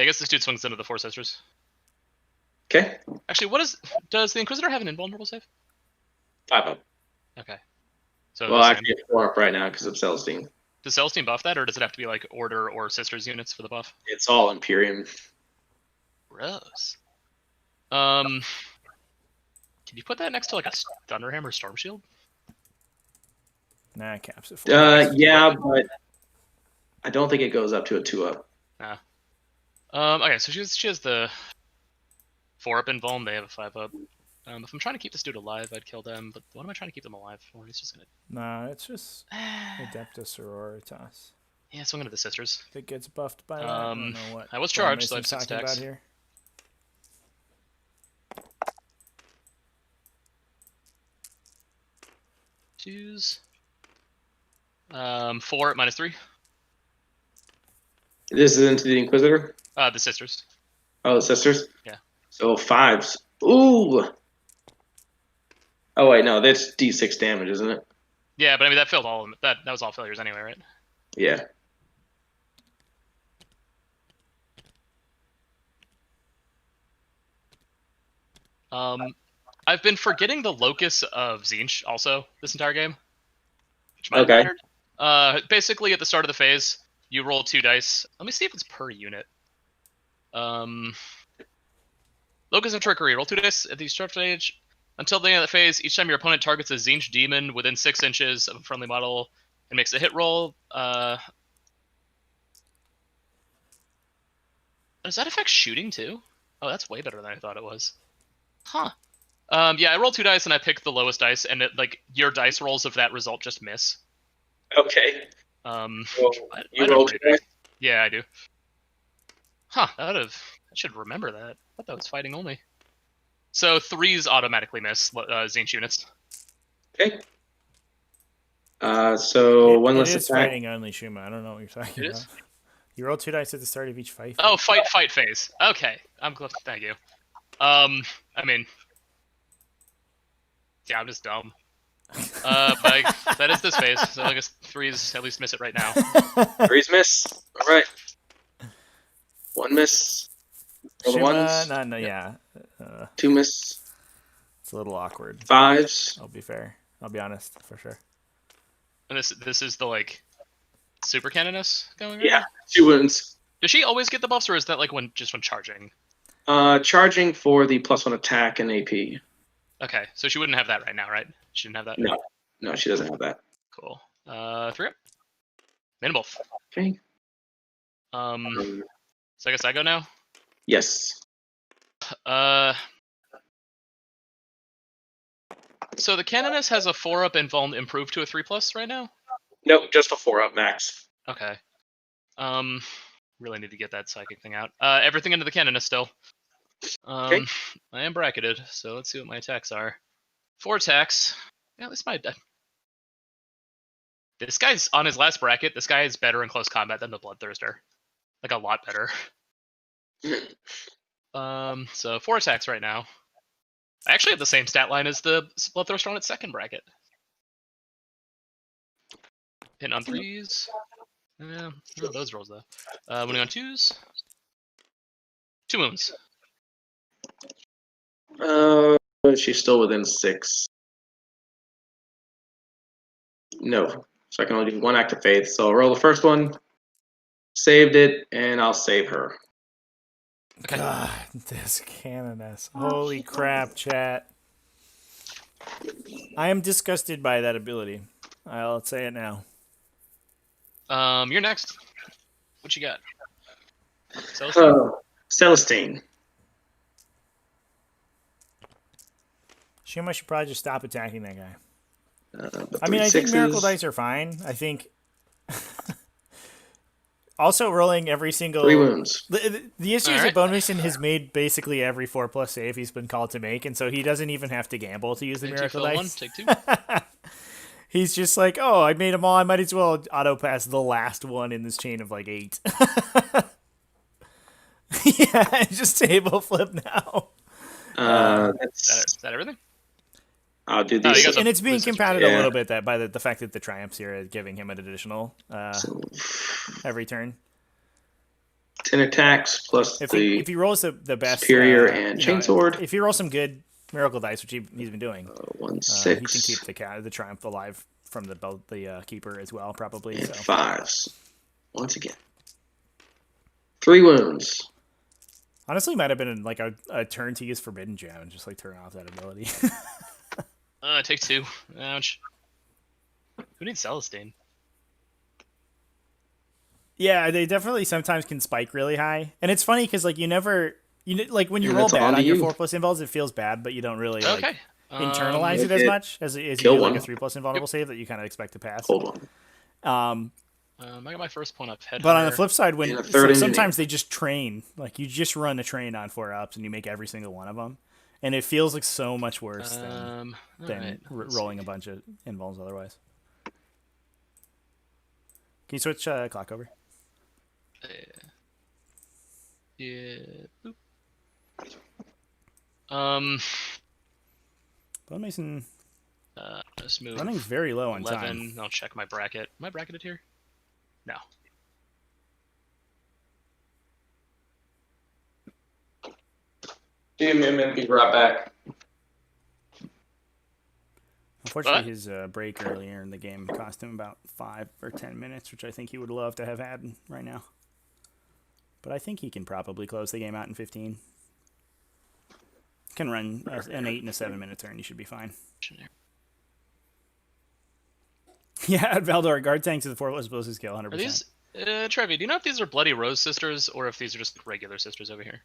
I guess this dude swings into the 4 sisters. Okay. Actually, does the Inquisitor have an invulnerable save? 5 up. Okay. So Well, the same. actually, it's 4 up right now because of Celestine. Does Celestine buff that, or does it have to be like Order or Sisters units for the buff? It's all Imperium. Gross. Can you put that next to like a Thunderhammer Storm Shield? Nah, caps it. 4. Yeah, but I don't think it goes up to a 2 up. Okay, so she has the 4 up invuln. They have a 5 up. If I'm trying to keep this dude alive, I'd kill them. But what am I trying to keep them alive for? He's just gonna. Nah, it's just Adeptus Sororitas. Yeah, swing into the sisters. That gets buffed by that. I don't know what. I was charged, so I have Formation's 6 talking attacks. about here. Twos. 4 at -3. This is into the Inquisitor? The sisters. Oh, the sisters? Yeah. So 5s. Ooh! Oh, wait, no, that's D6 damage, isn't it? Yeah, but I mean that failed all of them. That was all failures anyway, right? Yeah. I've been forgetting the locus of Tzeentch also this entire game. Which might have Okay. mattered. Basically, at the start of the phase, you roll 2 dice. Let me see if it's per unit. Locus of Trickery. Roll 2 dice at the start stage. Until the end of the phase, each time your opponent targets a Tzeentch demon within 6 inches of a friendly model and makes a hit roll. Does that affect shooting too? Oh, that's way better than I thought it was. Huh. Yeah, I rolled 2 dice and I picked the lowest dice, and your dice rolls of that result just miss. Okay. I You don't rolled agree. 2 dice? Yeah, I do. Huh, I should remember that. I thought that was fighting only. So 3s automatically miss Tzeentch units. Okay. So one It less is attack. fighting only, Shuma. I don't know what you're talking It about. is? You roll 2 dice at the start of each fight. Oh, fight phase. Okay, I'm glad. Thank you. I mean, yeah, I'm just dumb. But that is this phase, so I guess 3s at least miss it right now. 3s miss. All right. 1 miss. Roll the Shuma, ones. no, yeah. 2 miss. It's a little awkward. 5s. I'll be fair. I'll be honest, for sure. And this is the like super canoness going on? Yeah. 2 wounds. Does she always get the buffs, or is that like when charging? Charging for the +1 attack and AP. Okay, so she wouldn't have that right now, right? She didn't have that. No. No, she doesn't have that. Cool. 3 up. Minimal. Okay. So I guess I go now. Yes. So the canoness has a 4 up invuln improved to a 3+ right now. Nope, just a 4 up max. Okay. Really need to get that psychic thing out. Everything into the canoness still. Okay. I am bracketed, so let's see what my attacks are. 4 attacks. Yeah, this might. This guy's on his last bracket. This guy is better in close combat than the Bloodthirster. Like a lot better. So 4 attacks right now. I actually have the same stat line as the Bloodthirster on its second bracket. Hitting on 3s. Yeah, no, those rolls though. Winning on 2s. 2 wounds. She's still within 6. No. So I can only do 1 act of faith. So I'll roll the first one. Saved it, and I'll save her. Okay. God, this canoness. Holy crap, chat. I am disgusted by that ability. I'll say it now. You're next. What you got? Celestine. Shuma should probably just stop attacking that guy. The I mean, I think 3 miracle 6s. dice are fine. I think also rolling every single 3 wounds. The issue is Alright. that Bone Mason has made basically every 4+ save he's been called to make, and so he doesn't even have to gamble to use the Take 2, miracle fill 1, dice. take 2. He's just like, oh, I made them all. I might as well auto pass the last one in this chain of like 8. Yeah, just table flip now. Is that everything? I'll do Oh, these. you guys And have it's being blue sisters. compounded Yeah. a little bit that by the fact that the triumphs here are giving him an additional So every turn. 10 attacks plus If the he rolls the best superior and you know, chainsword. if he rolls some good miracle dice, which he's been doing, 1, he 6, can keep the triumph alive from the keeper as well, probably. and So 5s. Once again. 3 wounds. honestly, might have been like a turn to use Forbidden Jam and just like turn off that ability. Take 2. Ouch. Who needs Celestine? Yeah, they definitely sometimes can spike really high, and it's funny because like like when you And roll that's bad on on to your you. 4+ involves, it feels bad, but you don't really like Okay. internalize it as Okay. much as you Kill do like a one. 3+ invulnerable save that you kind of expect to pass. Hold on. I got my first point up. But on the flip side, when And a third engineer. sometimes they just train, like you just run a train on 4-ups and you make every single one of them, and it feels like so much worse than alright, let's rolling see. a bunch of invulns otherwise. Can you switch clock over? Yeah. Boop. Bone Mason Let's move. running very low on 11. time. I'll check my bracket. Am I bracketed here? No. Be right back. Unfortunately, What? his break earlier in the game cost him about 5 or 10 minutes, which I think he would love to have had right now. But I think he can probably close the game out in 15. Can run an 8 and a 7-minute turn. You should be fine. Yeah, at Valdor, guard tank to the 4+ explosive scale, 100%. Are these, Trevi, do you know if these are Bloody Rose sisters or if these are just regular sisters over here?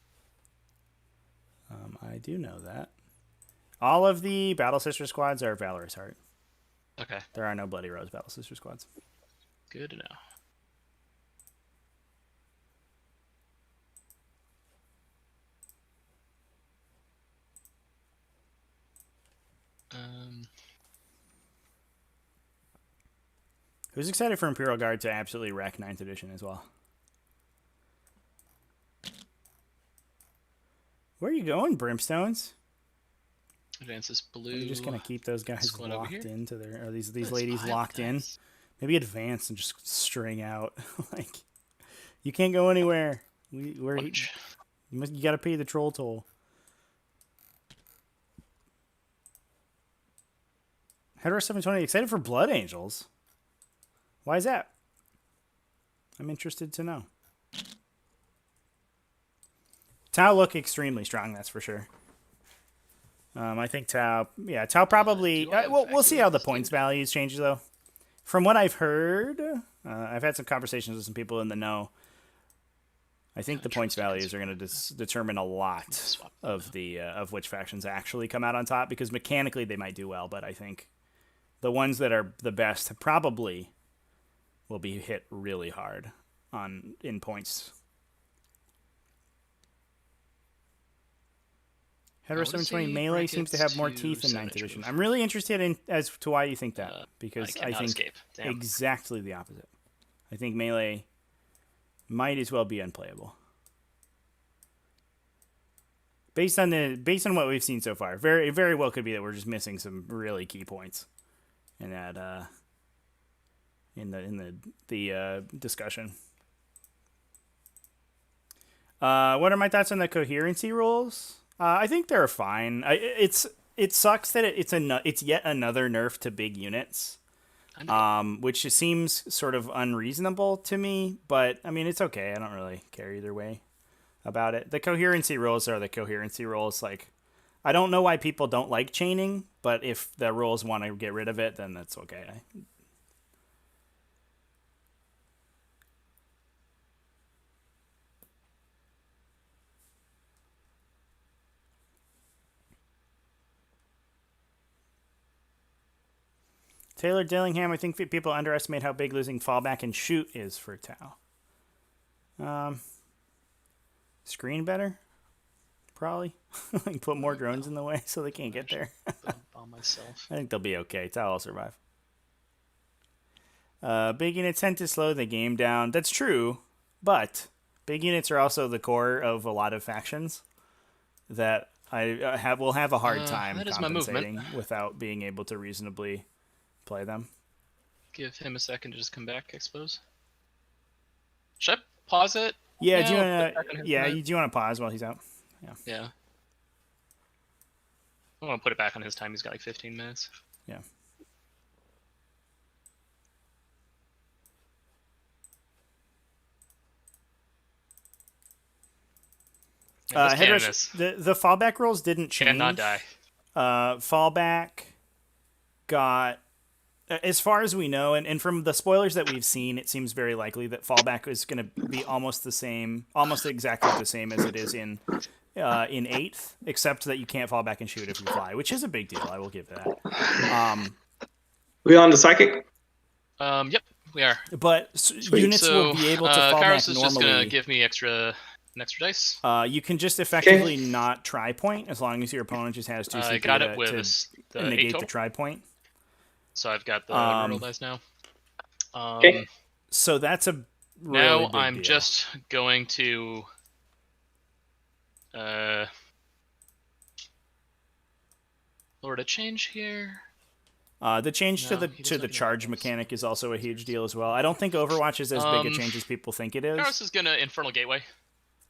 I do know that. All of the Battle Sister squads are Valorous Heart. Okay, There are no Bloody Rose Battle Sister squads. good to know. Who's excited for Imperial Guard to absolutely wreck 9th edition as well? Where are you going, Brimstones? Advances blue. Are you just gonna keep those guys squad over locked here? into their? Are these That's ladies 5 locked in? dice. Maybe advance and just string out. Like, you can't go anywhere. You Punch. got to pay the troll toll. Headrush 720 excited for Blood Angels. Why is that? I'm interested to know. Tau look extremely strong, that's for sure. I think Tau probably. Do I have We'll see how the accurate points values change though. From what I've heard, I've had some conversations with some people in the know. I think the points values are going to determine a lot of the of which factions actually come out on top, because mechanically they might do well, but I think the ones that are the best probably will be hit really hard in points. Header I wanna 720 see melee seems to have more brackets teeth in to 9th edition. move. I'm really interested in as to why you think that, because I cannot think escape. Damn. exactly the opposite. I think melee might as well be unplayable. Based on what we've seen so far, very very well could be that we're just missing some really key points in that in the discussion. What are my thoughts on the coherency rules? I think they're fine. It sucks that it's yet another nerf to big units, which seems sort of unreasonable to me. But I mean, it's okay. I don't really care either way about it. The coherency rules are the coherency rules. Like, I don't know why people don't like chaining, but if the rules want to get rid of it, then that's okay. Taylor Dillingham, I think people underestimate how big losing fallback and shoot is for Tau. Screen better? Probably. Like, put more drones in the way so they can't get there. Bomb myself. I think they'll be okay. Tau will survive. Big units tend to slow the game down. That's true, but big units are also the core of a lot of factions that will have a hard time that is my movement. compensating without being able to reasonably play them. Give him a second to just come back, I suppose. Should I pause it? Yeah, do you I'll put wanna? it back on his Yeah, time. do you wanna pause while he's out? Yeah. I want to put it back on his time. He's got like 15 minutes. Yeah. Yeah, this Headrush, Canonus the fallback rules didn't change. cannot die. Fallback got, as far as we know, and from the spoilers that we've seen, it seems very likely that fallback is going to be almost exactly the same as it is in 8th, except that you can't fall back and shoot if you fly, which is a big deal. I will give that. We on the psychic? Yep, we are. But units So, will be able to fall Kairos back is just normally. gonna give me an extra dice. You can just effectively not try point as long as your opponent just has 2 CP I got it to with the 8 negate total. the try point. So I've got the roll dice now. Okay. So that's a really Now big I'm deal. just going to Lord, a change here. The change No, to he doesn't the do charge that. mechanic is also a huge deal as well. I don't think Overwatch is as big a change as people think it is. Kairos is gonna Infernal Gateway.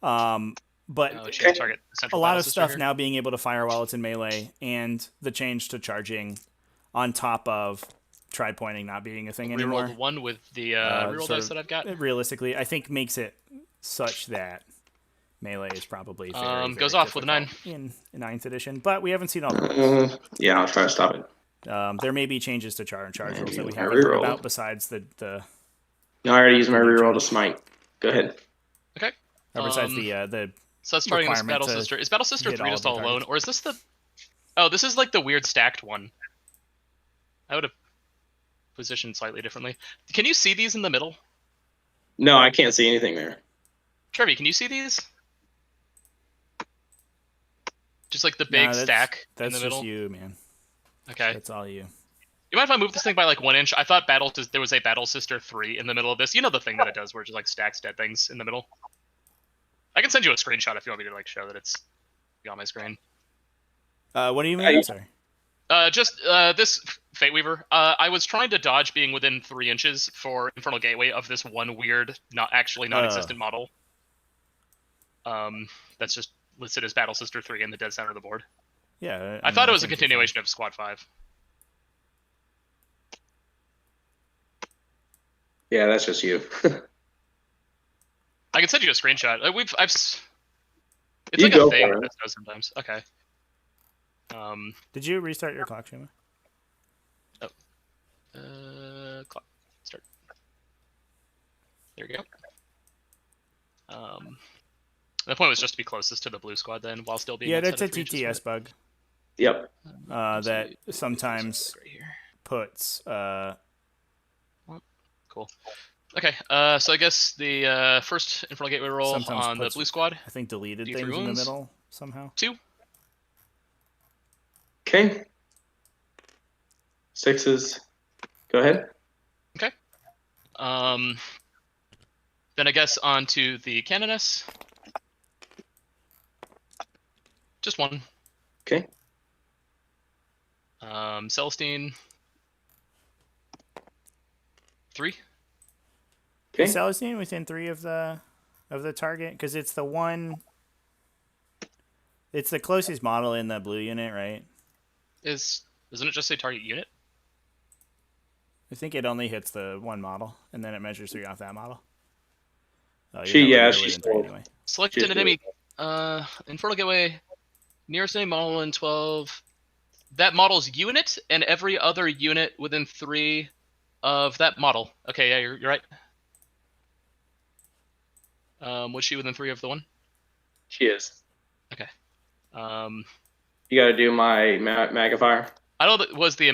But Which is target a central lot battle of sister stuff here. now being able to fire while it's in melee, and the change to charging on top of try pointing not being a thing anymore. Rerolled 1 with the reroll sort dice of- that I've got. Realistically, I think makes it such that melee is probably very, very Goes off with a 9. difficult in 9th edition, but we haven't seen all the rules. Yeah, I'll try to stop it. There may be changes to charge rules that we I haven't heard reroll. about besides the No, I already used my reroll to smite. Go ahead. Okay. or besides the So that's targeting this requirement Battle to Sister. Is Battle Sister hit 3 all just of the all alone, targets. or is this the? Oh, this is like the weird stacked one. I would have positioned slightly differently. Can you see these in the middle? No, I can't see anything there. Trevi, can you see these? Just like the big stack in That's the just middle. you, man. Okay. That's all you. You mind if I move this thing by like 1 inch? I thought there was a Battle Sister 3 in the middle of this. You know the thing that it does, where it just like stacks dead things in the middle. I can send you a screenshot if you want me to like show that it's on my screen. What do you mean? Sorry. This Fate Weaver. I was trying to dodge being within 3 inches for Infernal Gateway of this one weird, non-existent model. That's just listed as Battle Sister 3 in the dead center of the board. Yeah. I thought it was a think you're continuation of Squad 5. Yeah, that's just you. I can send you a screenshot. It's You like go a thing for it. that this does sometimes. Okay. fine. Did you restart your clock, Shuma? Clock start. There we go. The point was just to be closest to the blue squad then, while still being. Yeah, outside that's a of 3 inches TTS bug Yep. that sometimes right here. puts. Cool. Okay, so I guess the first Infernal Gateway roll Sometimes on the puts- blue squad. I think deleted D3 things in the wounds. middle somehow. 2. Okay. 6s. Go ahead. Then I guess on to the Canoness. Just 1. Okay. Celestine. 3. Okay. Is Celestine within 3 of the target? Because it's the one. It's the closest model in the blue unit, right? Doesn't it just say target unit? I think it only hits the one model, and then it measures 3 off that model. Oh, She's within 3 anyway. Select She's an enemy. Infernal Gateway. Nearest enemy model in 12. That model's unit and every other unit within 3 of that model. Okay, yeah, you're right. Was she within 3 of the one? She is. Okay. You got to do my magnifier. I know that was the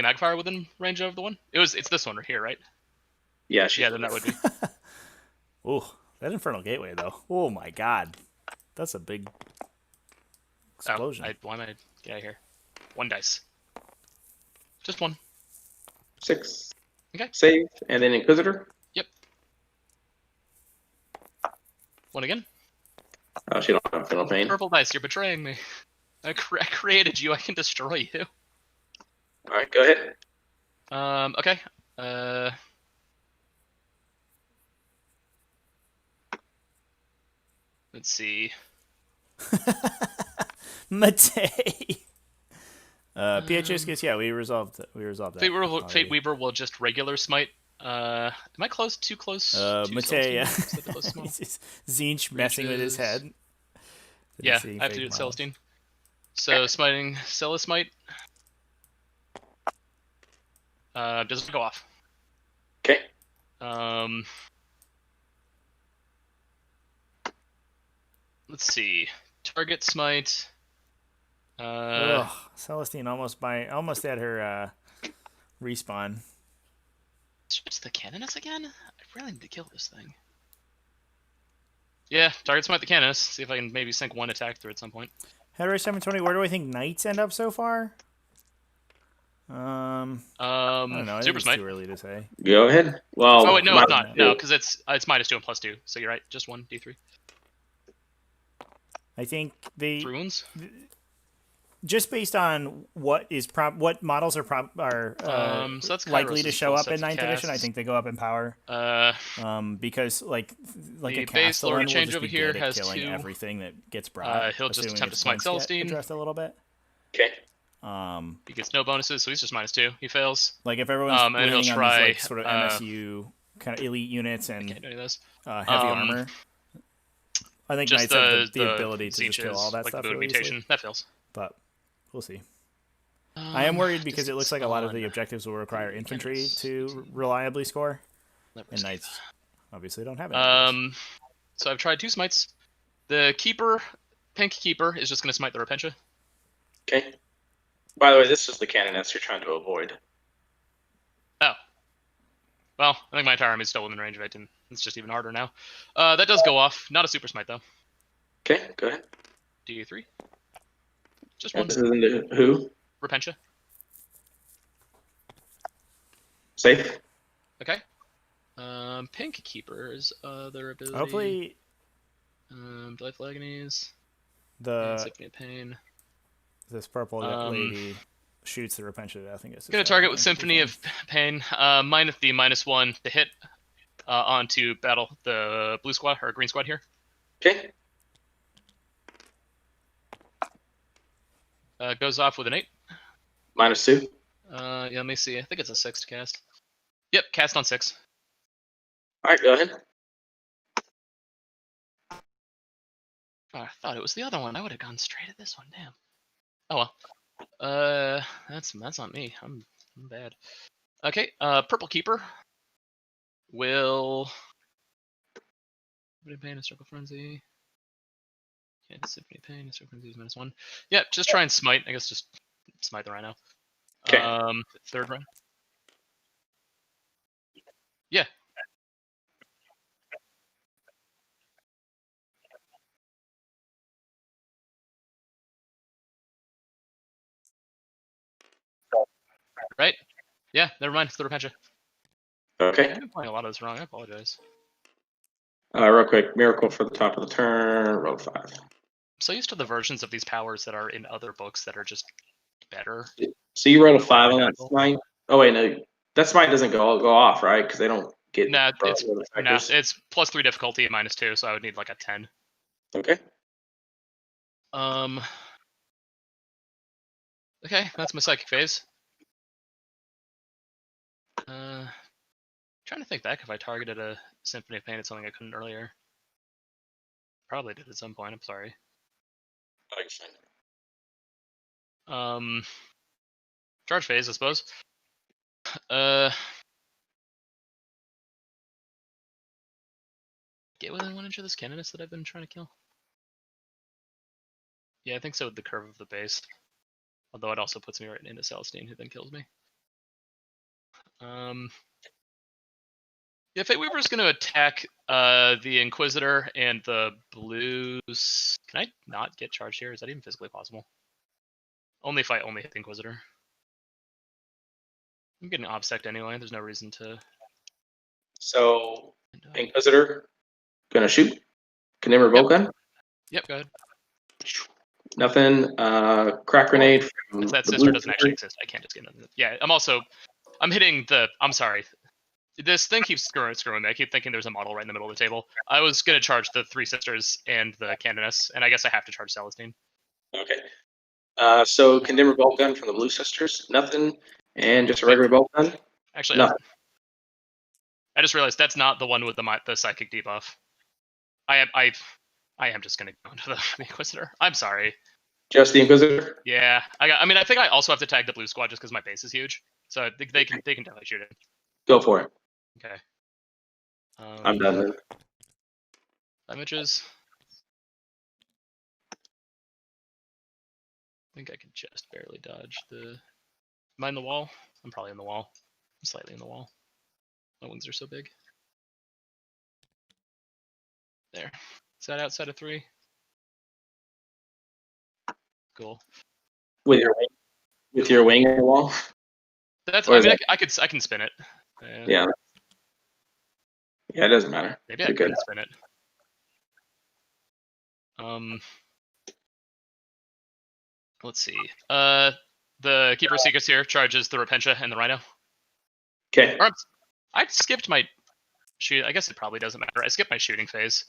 magnifier within range of the one. It's this one right here, right? Yeah, she's Yeah, then that would be. Ooh, that Infernal Gateway though. Oh my god, that's a big explosion. Why am I get out of here? 1 dice. Just 1. 6. Okay. Save, and then Inquisitor. One again. Oh, she don't have Fatal Pain. Purple dice, you're betraying me. I created you. I can destroy you. All right, go ahead. Okay. Let's see. Matei. PHS, yeah, we resolved that. Fate Weaver will just regular smite. Am I close? Too close? Matei, yeah. Celestine? Zinch messing with his head. Yeah, I have to do it Celestine. So smiting Celesmite. Doesn't go off. Okay. Let's see. Target smite. Celestine almost at her respawn. It's the Canoness again? I really need to kill this thing. Yeah, target smite the Canoness. See if I can maybe sink one attack through at some point. Headway 720. Where do I think Knights end up so far? I don't know. I think Super it's Smite. too early to say. Go ahead. Well, Oh wait, no, it's not. No, because it's -2 and +2. So you're right. Just 1 d3. I think they 3 wounds. just based on what models are So that's likely Kairos' to show full up in sets of 9th edition. I casts. think they go up in power. The Because a base Castellan lord will change just over be here good at has killing 2. everything that gets brought. He'll just assuming attempt to its smite points get Celestine. addressed a little bit. Okay. He gets no bonuses, so he's just -2. He fails. Like if everyone's and he'll leaning on these try, like sort of MSU kind of elite units I and can't do any of those. heavy armor, I think Just Knights have the ability to just kill all that like stuff the really mutation. easily. That fails. But we'll see. I am worried because just it looks like a lot of spawn. the objectives will require infantry Cannons, to 18. reliably score, Never and see Knights obviously don't have any of those. So I've tried 2 smites. The Keeper, Pink Keeper, is just going to smite the Repentia. Okay. By the way, this is the Canoness you're trying to avoid. Oh. Well, I think my entire army is still within range of it, and it's just even harder now. That does go off. Not a super smite, though. Okay, go ahead. D3. Just And one. this is into who? Repentia. Safe. Okay. Pink Keeper's other ability. Hopefully, Delightful Agonies. And Symphony of Pain. this purple lady shoots the Repentia. I think it's Gonna target with Symphony of Pain. Minus the -1 to hit onto battle the blue squad or green squad here. Okay. Goes off with an 8. -2. Yeah, let me see. I think it's a 6 to cast. Yep, cast on 6. All right, go ahead. Oh, I thought it was the other one. I would have gone straight at this one. Damn. Oh well. That's on me. I'm bad. Okay. Purple Keeper will. Pain and Circle Frenzy. Yeah, Symphony of Pain and Circle Frenzy is -1. Yeah, just try and smite. I guess just smite the Rhino. Okay. Third run. Yeah. Right? Yeah, never mind. It's the Repentia. Okay. I've been playing a lot of this wrong. I apologize. Real quick, Miracle for the top of the turn. Roll 5. I'm so used to the versions of these powers that are in other books that are just better. So you rolled a 5 on that smite. Oh wait, no, that smite doesn't go off, right? Because they don't get. Nah, it's factors. it's +3 difficulty and -2, so I would need like a 10. Okay. Okay, that's my psychic phase. Trying to think back if I targeted a Symphony of Pain at something I couldn't earlier. Probably did at some point. I'm sorry. Charge phase, I suppose. Get within 1 inch of this Canoness that I've been trying to kill. Yeah, I think so with the curve of the base. Although it also puts me right into Celestine, who then kills me. Yeah, Fate Weaver's going to attack the Inquisitor and the blues. Can I not get charged here? Is that even physically possible? Only if I only hit the Inquisitor. I'm getting obsect anyway. There's no reason to. So, Inquisitor, gonna shoot. Condemn bolt gun. Yep, go ahead. Nothing. Crack grenade. From If that the sister blue doesn't actually sister. exist, I can't just get into it. Yeah, I'm hitting the. I'm sorry. This thing keeps screwing me. I keep thinking there's a model right in the middle of the table. I was gonna charge the 3 sisters and the Canoness, and I guess I have to charge Celestine. Okay. So condemn bolt gun from the blue sisters. Nothing. And just a Wait. regular bolt gun. Actually, Nothing. I just realized that's not the one with the psychic debuff. I am just gonna go into the Inquisitor. I'm sorry. Just the Inquisitor. Yeah, I mean, I think I also have to tag the blue squad just because my base is huge. So they can definitely shoot it. Go for it. Okay. I'm done. Then. Images. I think I can just barely dodge the. Am I in the wall? I'm probably in the wall. I'm slightly in the wall. My wings are so big. There. Is that outside of 3? Cool. With your wing in the wall. That's. Or I is mean, that- I can spin it. Yeah. Yeah, it doesn't matter. Maybe I You're good. can spin it. Let's see. The Keeper of Secrets here charges the Repentia and the Rhino. Okay. Or I skipped my shoot. I guess it probably doesn't matter. I skipped my shooting phase.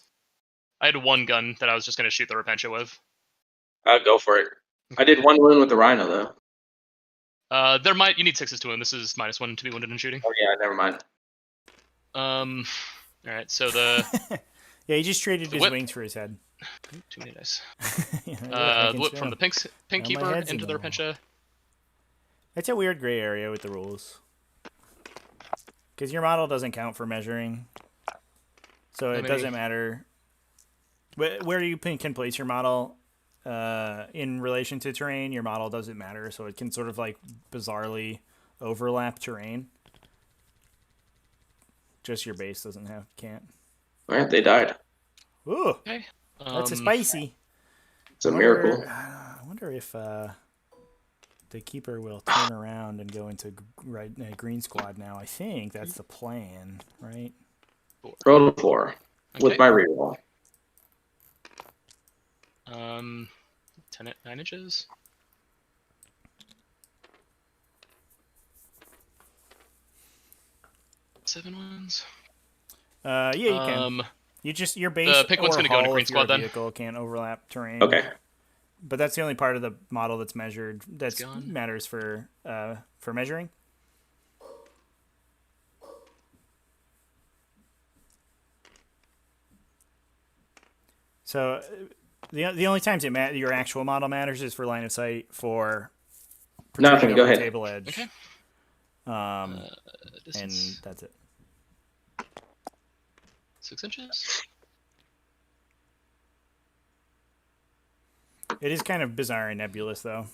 I had one gun that I was just going to shoot the Repentia with. Go for it. I did one wound with the Rhino though. You need 6s to win. This is -1 to be wounded in shooting. Oh yeah, never mind. All right. So the Yeah, he just traded his whip. wings for his head. Too many dice. Yeah, look, I can Whip spin from him. the pink my keeper head's in into the the wall. Repentia. It's a weird gray area with the rules. Because your model doesn't count for measuring. So it doesn't matter where you can place your model in relation to terrain. Your model doesn't matter. So it can sort of like bizarrely overlap terrain. Just your base can't. All right, they died. Ooh, Okay. that's a spicy. It's a miracle. I wonder if the keeper will turn around and go into green squad now. I think that's the plan, right? Roll a 4 with Okay. my reroll. 9 inches. Seven ones. Yeah, you can. Your base The pink one's or gonna go into hull green if you're a squad then. vehicle can't overlap terrain. Okay. But that's the only part of the model that's measured. That gone. matters for measuring. So the only times your actual model matters is for line of sight, for Nothing. Go over ahead. table edge. Okay. And Distance that's it. 6 inches. It is kind of bizarre and nebulous, though.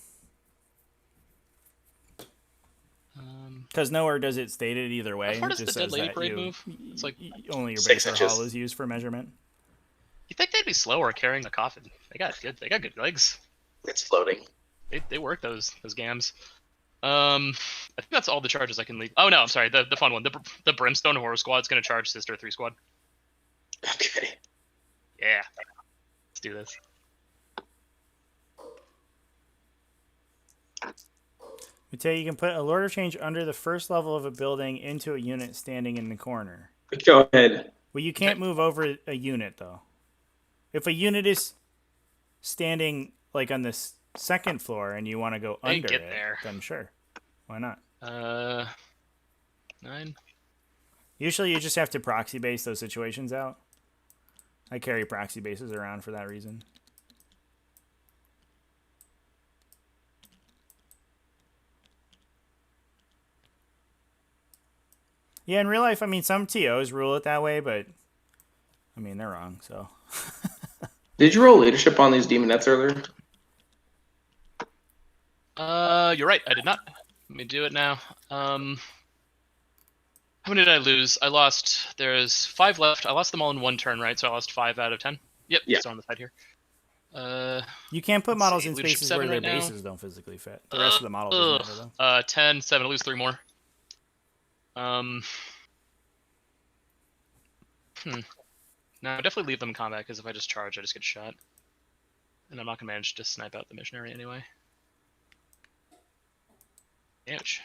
Because nowhere does it state it either way. How far It does just the Dead says Lady that Parade move? It's like only your 6 base or inches. hull is used for measurement. you think they'd be slower carrying the coffin? They got good legs. It's floating. They work those gams. I think that's all the charges I can leave. Oh no, I'm sorry. The fun one. The Brimstone Horror Squad's gonna charge Sister 3 Squad. Okay. Yeah. Let's do this. We tell you can put a Lord of Change under the first level of a building into a unit standing in the corner. Go ahead. Well, you can't move over a unit, though. If a unit is standing like on the second floor and you want to go They under get it, there. then sure. Why not? 9. Usually you just have to proxy base those situations out. I carry proxy bases around for that reason. Yeah, in real life, I mean, some TOs rule it that way, but I mean, they're wrong, so. Did you roll leadership on these demonettes earlier? You're right. I did not. Let me do it now. How many did I lose? I lost. There's 5 left. I lost them all in 1 turn, right? So I lost 5 out of 10. Yep. Yeah. Still on the side here. You can't put Let's models see, in leadership spaces 7 where their right now. bases don't physically fit. The rest of the model doesn't matter, though. 10, 7. I lose 3 more. No, definitely leave them in combat, because if I just charge, I just get shot. And I'm not going to manage to snipe out the missionary anyway. Ouch.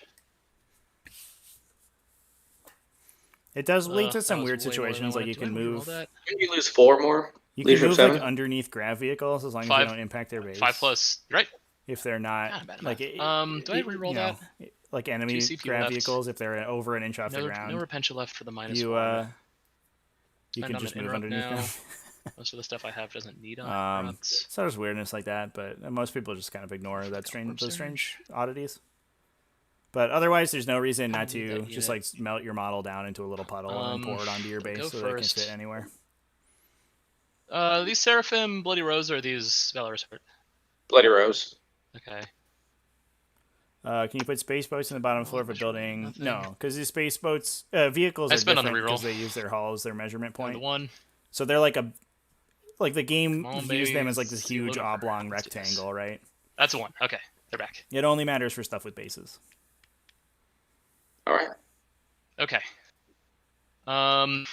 It does lead to That some was weird way more than I situations, like wanted you to. can I reroll move. that. Can you lose 4 more? You can Leadership move 7? like underneath grav vehicles as long as Five- you don't impact their base. 5 plus. You're right. If they're not God, bad like, do I reroll you know, that? like enemy 2 CP grav left. vehicles, if they're over an inch off the No ground, repentia left for the -1. you Spend can on just an move interrupt underneath now. them. Most of the stuff I have doesn't need Um, interrupts. So there's weirdness like that, but most people just kind of ignore those strange oddities. But otherwise, there's no reason not Need to that just unit. like melt your model down into a little puddle and pour it onto your I'll base go so that it can first. fit anywhere. These Seraphim Bloody Rose or these Valorous Heart? Bloody Rose. Okay. Can you put space boats in the bottom floor of a measurement, building? nothing. No, because these space boats vehicles I are spent on the different reroll. because they use their hull as their measurement And point. the 1. So they're like the game Come on, views them as like babies. this huge Load over. oblong Let's do this. rectangle, right? That's a 1. Okay. They're back. It only matters for stuff with bases. All right. Okay. Alright,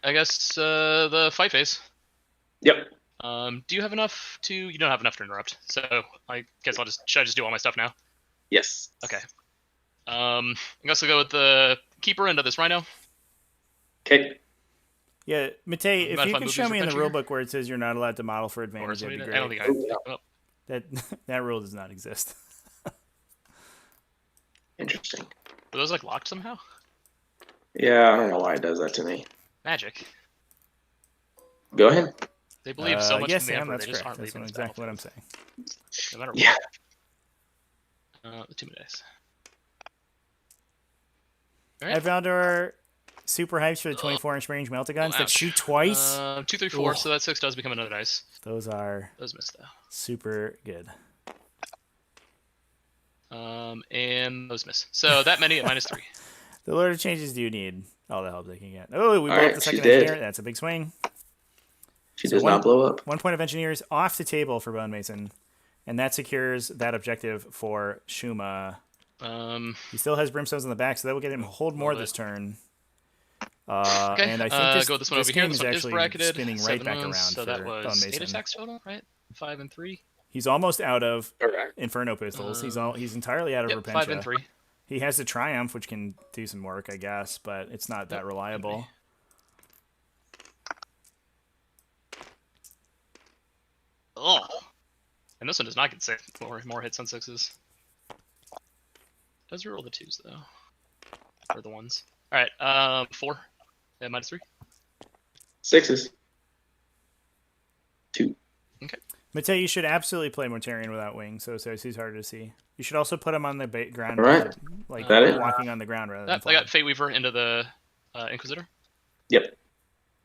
I guess the fight phase. Yep. Do you have enough to... You don't have enough to interrupt, so I guess should I just do all my stuff now? Yes. Okay. I guess I'll go with the keeper into this rhino. Okay. Yeah, Matei, if Mind if you I can move show these me in the repentia? rulebook where it says you're not allowed to model for Or advantage, that'd something be I don't great. think I... Oh, Oh, That rule does not exist. Interesting. were those like locked somehow? Yeah, I don't know why it does that to me. Magic. Go ahead. They believe so much Yes, in the Sam, Emperor, that's they just correct. aren't That's leaving this exactly what I'm battlefield. saying. No matter Yeah. what. The 2 dice. At Alright. Valdor, super hypes for the 24-inch range melta guns that ouch. shoot twice. 2, 3, 4, Ugh. so that 6 does become another dice. Those are Those missed though. super good. And those miss. So that many at -3. The Lord of Changes do need all the help they can get. Oh, we blew Alright, up the she's second dead. engineer. That's a big swing. She So does one- not blow up. 1 point of engineers off the table for Bone Mason, and that secures that objective for Shuma. He still has brimstones in the back, so that will get him hold more Love it. this turn. Okay, And I think this, go this one this over here. game This is one is actually bracketed. spinning right 7 back wounds, around so for that Bone was 8 Mason. attacks total, right? 5 and 3. He's almost out of Correct. Inferno pistols. He's entirely out of Yep, Repentia. 5 and 3. He has the Triumph, which can do some work, I guess, but it's not that Yep, reliable. Oh, and this one does not get six, more hits on 6s. Does reroll the 2s though, or the 1s. All right, 4 at -3. 6s. 2. Matei, you should absolutely play Mortarion without wings, so he's harder to see. You should also put him on the ground, Alright. like That it? walking on the ground rather than I flying. got Fate Weaver into the Inquisitor. Yep.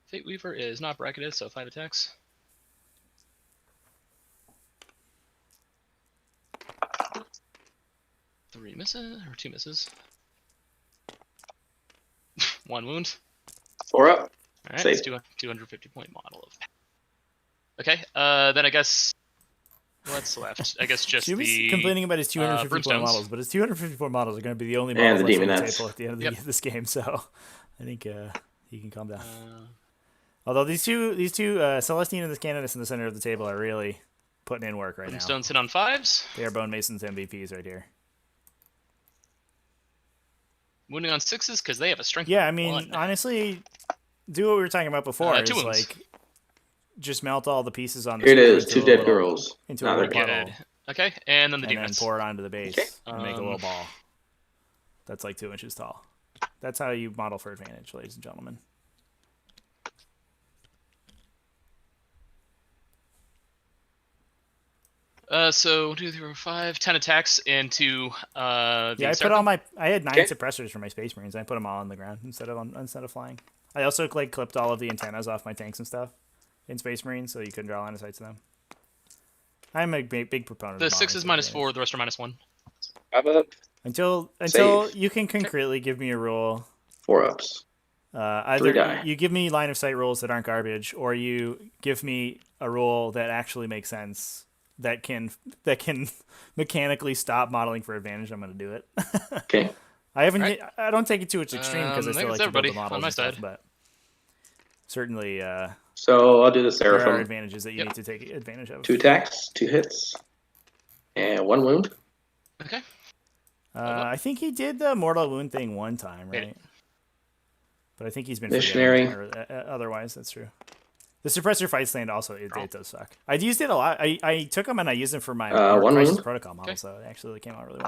Fate Weaver is not bracketed, so 5 attacks. Three misses, or 2 misses. 1 wound. 4 up. Alright, Save. it's 250 point model of. Okay, then I guess what's left? I guess just She was the complaining about his 254 brimstones. models, but his 254 models are going to be the only And models the left on the Demonettes. table at the end of this game, so I think he can calm down. Uh, Although these two Celestine and the Candidates in the center of the table are really putting in work right now. Brimstones hit on 5s. They are Bone Mason's MVPs right here. Wounding on 6s because they have a strength. Yeah, of I mean, 1. honestly, do what we were talking about before. 2 Is wounds. like just melt all the pieces on the Here it screen is. into 2 a dead little- girls. into Now a they're little dead. puddle, Good. Okay, and then the and then demons. pour it onto the base Okay. and make a little ball. That's like 2 inches tall. That's how you model for advantage, ladies and gentlemen. So 2, 3, 4, 5, 10 attacks into the Yeah, I put Seraphim. all my. I had 9 Okay. suppressors for my Space Marines. I put them all on the ground instead of flying. I also like clipped all of the antennas off my tanks and stuff in Space Marines, so you couldn't draw line of sight to them. I'm a big proponent. The of modeling 6 is for -4, advantage. the rest are -1. 5 up. Until Save. you can concretely give me a rule. 4 ups. Either die. you give me line of sight rules that aren't garbage, or you give me a rule that actually makes sense, that can mechanically stop modeling for advantage. I'm going to do it. Okay. I haven't. Right. I don't take it to its extreme because I I still think like it's to build the everybody on models my and stuff. side. But certainly, So I'll do the there are Seraphim. advantages that you Yep. need to take advantage of. 2 attacks, 2 hits, and 1 wound. Okay. I think he did the mortal wound thing one time, Hit right? But I think he's been Missionary. forgiven. Or, otherwise, that's true. The suppressor fight stand also it does suck. I used it a lot. I took them and I used them for my more 1 Crisis wound. Protocol model, Okay. so it actually came out really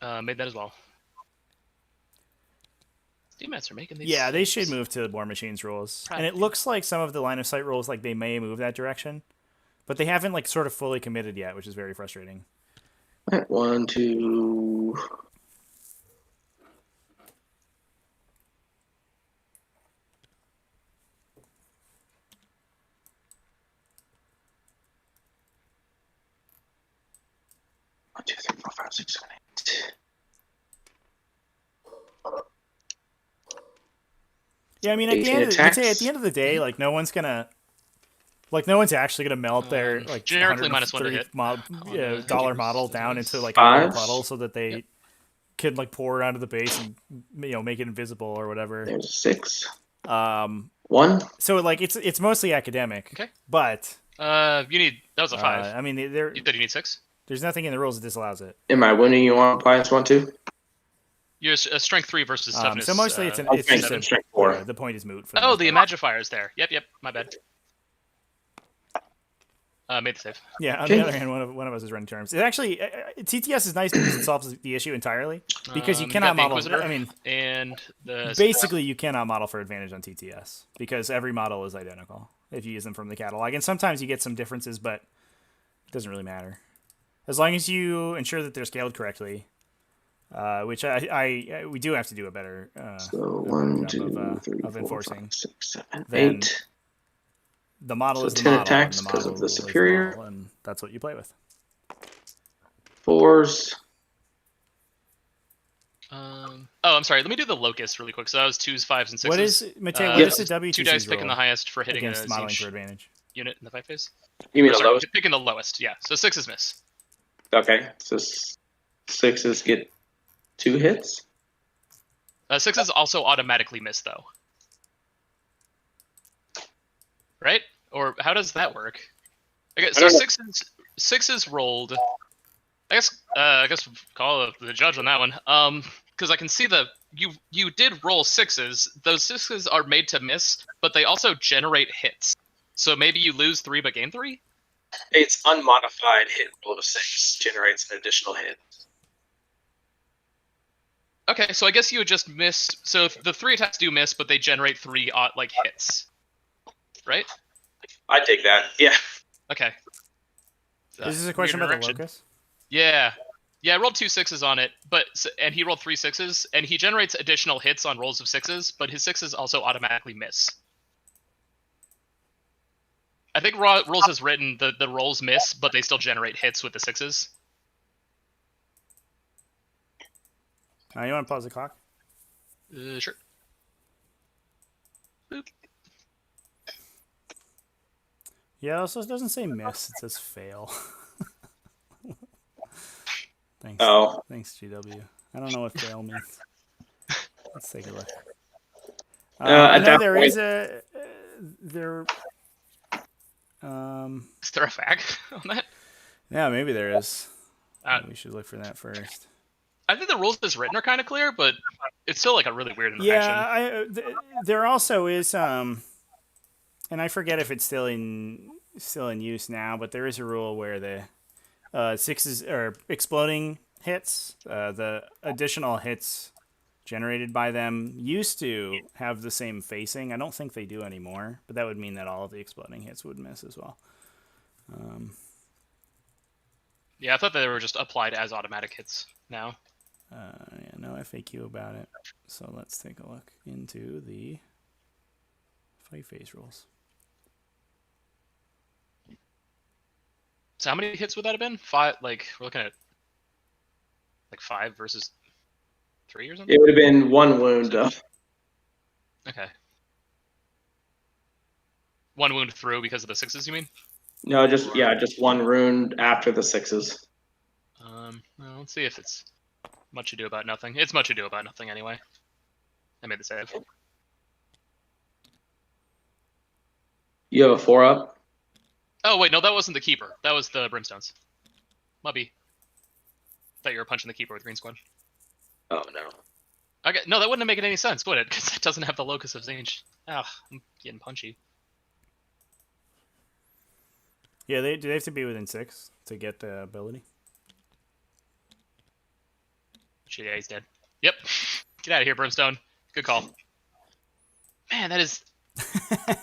well. Made that as well. D-mats are making these. Yeah, they should move to War Machines rules, and it looks like some of the line of sight rules like they may move that direction, but they haven't like sort of fully committed yet, which is very frustrating. Alright, 1, 2. One, two, three, four, five, six, seven, 8. Yeah, I mean, at the 18 end, I'd say at attacks. the end of the day, like no one's actually gonna melt their like generically -1 to hit. $130 model down into like a little Fives. puddle so that they can like pour it onto the base and make it invisible or whatever. There's 6. 1. 1. So like it's mostly academic. Okay. But You need that was a 5. I mean, You said you need 6. there's nothing in the rules that disallows it. Am I winning you on minus 1, 2? You're a strength 3 versus toughness. So mostly it's Okay, just so strength 4. the point is moot. For Oh, most the part. Imagifier's there. Yep. My bad. Made the save. Yeah. On Okay. the other hand, one of us is running terms. It actually TTS is nice because it solves the issue entirely. Because you got cannot the model. Inquisitor I mean, and the basically you cannot model for advantage on TTS because every model is identical if you use them from the catalog. And sometimes you get some differences, but it doesn't really matter as long as you ensure that they're scaled correctly. Which we do have to do a better So 1, job 2, 3, of 4, enforcing. 5, 6, 7, Then 8. The model So is the 10 model, attacks and the 'cause of model the is superior. model, and that's what you play with. 4s. Oh, I'm sorry. Let me do the locust really quick. So that was 2s, 5s, and 6s. What is Mateo? What yeah. is the 2 WTC's dice picking rule the highest for hitting a against modeling siege for advantage? unit in the 5 phase. You mean Or, the sorry, lowest? picking the lowest. Yeah. So 6s miss. Okay, so 6s get 2 hits. 6s also automatically miss though. Right? Or how does that work? Okay, so I don't know. sixes rolled. I guess call the judge on that one. Because I can see you did roll 6s. Those 6s are made to miss, but they also generate hits. So maybe you lose 3 but gain 3. It's unmodified hit roll of 6 generates an additional hit. Okay, so I guess you would just miss. So the 3 attacks do miss, but they generate 3 like hits, right? I take that. Yeah. Okay. Is this a question about the direction. locus? Yeah. Yeah, I rolled 2 6s on it, and he rolled 3 6s, and he generates additional hits on rolls of 6s, but his 6s also automatically miss. I think rules has written the rolls miss, but they still generate hits with the 6s. You want to pause the clock? Sure. Boop. Yeah, also it doesn't say miss, it says fail. Thanks. Oh. Thanks, GW. I don't know what fail means. Let's take a look. At no, that there point- is a there. Is there a fact on that? Yeah, maybe there is. Uh, We should look for that first. I think the rules as written are kind of clear, but it's still like a really weird interaction. Yeah, there also is and I forget if it's still in use now, but there is a rule where the 6s or exploding hits, the additional hits generated by them used to have the same facing. I don't think they do anymore, but that would mean that all of the exploding hits would miss as well. Yeah, I thought they were just applied as automatic hits now. Yeah, no FAQ about it. So let's take a look into the fight phase rules. So how many hits would that have been? 5. Like we're looking at like 5 versus 3 or something. It would have been 1 wound. Okay. 1 wound through because of the 6s, you mean? No, just 1 rune after the 6s. Well, let's see if it's Much ado about nothing. It's much ado about nothing anyway. I made the save. You have a 4-up. Oh wait, no, that wasn't the keeper. That was the brimstones. Mubby. Thought you were punching the keeper with green squad. Oh no. Okay, no, that wouldn't have made any sense, would it? Because it doesn't have the locus of Zange. Ah, I'm getting punchy. Yeah, do they have to be within 6 to get the ability? Shit, yeah, he's dead. Yep. Get out of here, Brimstone. Good call. Man, that is... All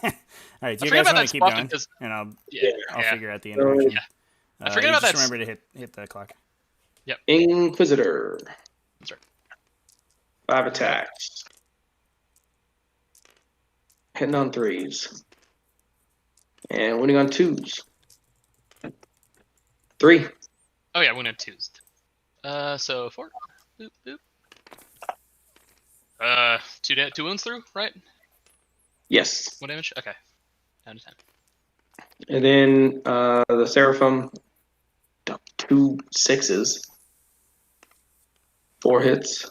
right, do I you forget guys about want that to keep spot going? because... And I'll Yeah. figure out the interaction. Yeah. I forget about just that. remember to hit the clock. Inquisitor. That's right. 5 attacks. Hitting on 3s. And winning on 2s. 3. Oh yeah, we went twos. So 4. Boop, boop. 2 wounds through, right? Yes. 1 damage? Okay. Down to 10. And then the Seraphim, 2 6s. 4 hits.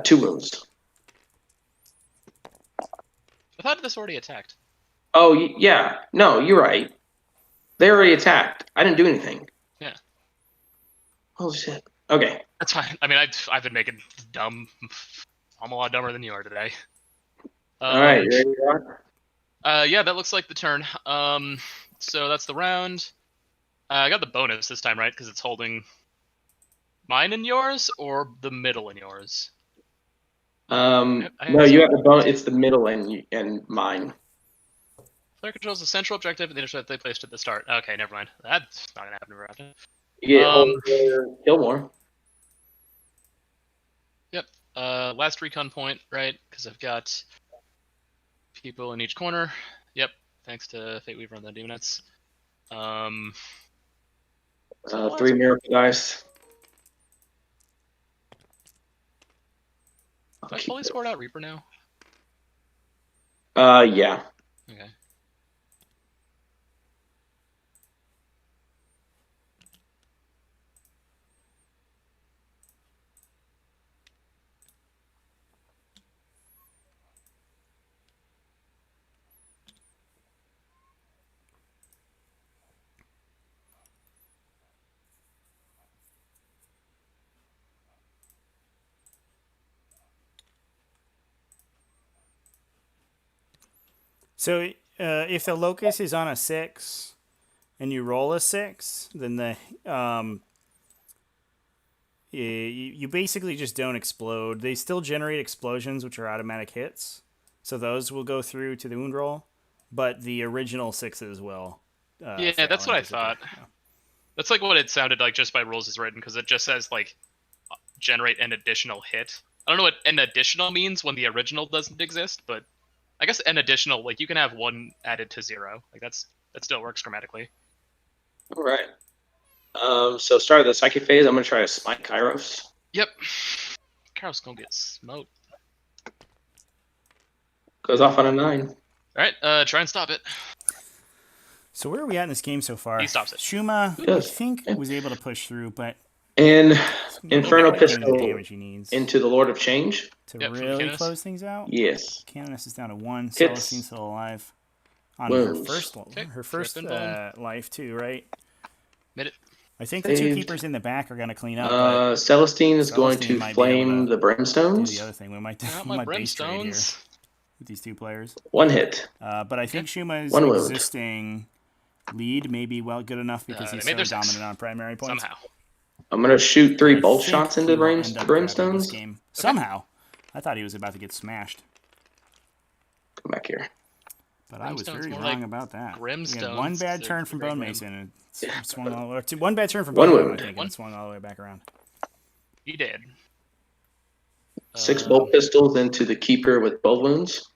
2 wounds. I thought this already attacked. Oh, yeah. No, you're right. They already attacked. I didn't do anything. Yeah. Holy shit. Okay. That's fine. I mean, I've been making dumb... I'm a lot dumber than you are today. All right. You ready to rock? Yeah, that looks like the turn. So that's the round. I got the bonus this time, right? Because it's holding mine and yours, or the middle and yours. No, you have the bonus. It's the middle and mine. Player controls the central objective and the initiative they placed at the start. Okay, never mind. That's not gonna happen very often. You get kill more. Yep. Last recon point, right? Because I've got people in each corner. Yep. Thanks to Fate Weaver and the Demonettes. 3 miracle dice. Have I fully scored out Reaper now? Yeah. Okay. So if the locus is on a 6 and you roll a 6, then you basically just don't explode. They still generate explosions, which are automatic hits. So those will go through to the wound roll, but the original 6s will. Yeah, fail that's what and I disappear. thought. Yeah. That's like what it sounded like just by rules is written, because it just says like generate an additional hit. I don't know what an additional means when the original doesn't exist, but I guess an additional, like you can have 1 added to 0. Like that still works grammatically. All right. So start of the psychic phase. I'm gonna try to smite Kairos. Yep. Kairos gonna get smoked. Goes off on a 9. All right, try and stop it. So where are we at in this game so far? He stops it. Shuma, I Yes. think, was able to push through, but And not Inferno getting the Pistol damage he needs into the Lord of Change. to Yep, from really Canonus. close things out. Yes. Canonus is down to 1. Hits. Celestine's still alive. On her Wounds. first, Okay, her first Rip and life too, right? Mid it. I think the 2 Saved. keepers in the back are going to clean up. But Celestine is going Celestine to might be flame able to the do Brimstones. the other thing. We might Not we my might base trade here brimstones. with these 2 players. 1 hit. But I think Shuma's 1 wound. existing lead may be good enough because They he's made so their 6. dominant on primary points. Somehow. I'm gonna shoot 3 I bolt think shots into he the will end up grabbing this Brimstones. game. Somehow. I thought he was about to get smashed. Come back here. But I was Brimstone's very more wrong like about that. He had Grimstones. 1 bad They're turn from very Bone grim. Mason and it swung all the way. 1 bad turn from One both of them, I wound. think, and One. it swung all the way back around. He did. 6 bolt pistols into the Keeper with 12 wounds.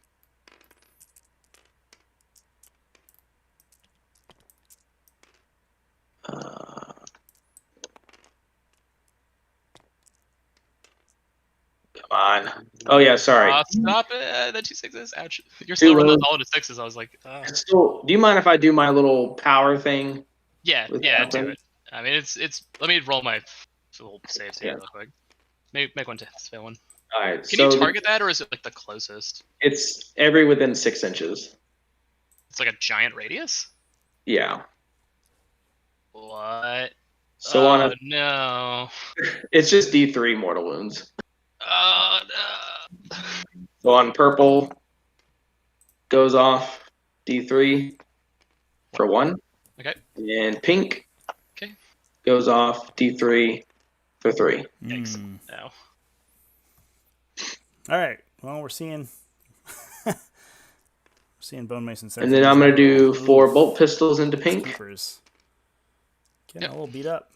Come on. Oh yeah, sorry. Stop it. The 2 6s. Ouch. You're Too still running low. all into 6s. I was like, Still, do you mind if I do my little power thing? yeah, With yeah, that do one? it. I mean, it's. Let me roll my little saves here Yeah. real quick. Make one to fail one. All right. Can so you target that, or is it like the closest? it's every within 6 inches. It's like a giant radius. Yeah. What? So on a, no. it's just D3 mortal wounds. Oh no. So on purple, goes off D3 for 1. Okay. And pink Okay. goes off D3 for 3. Yikes. Mm. No. All right. Well, we're seeing Bone Mason. And then I'm going to do 4 Oof. bolt pistols into pink. Keepers. Getting Yep. a little beat up.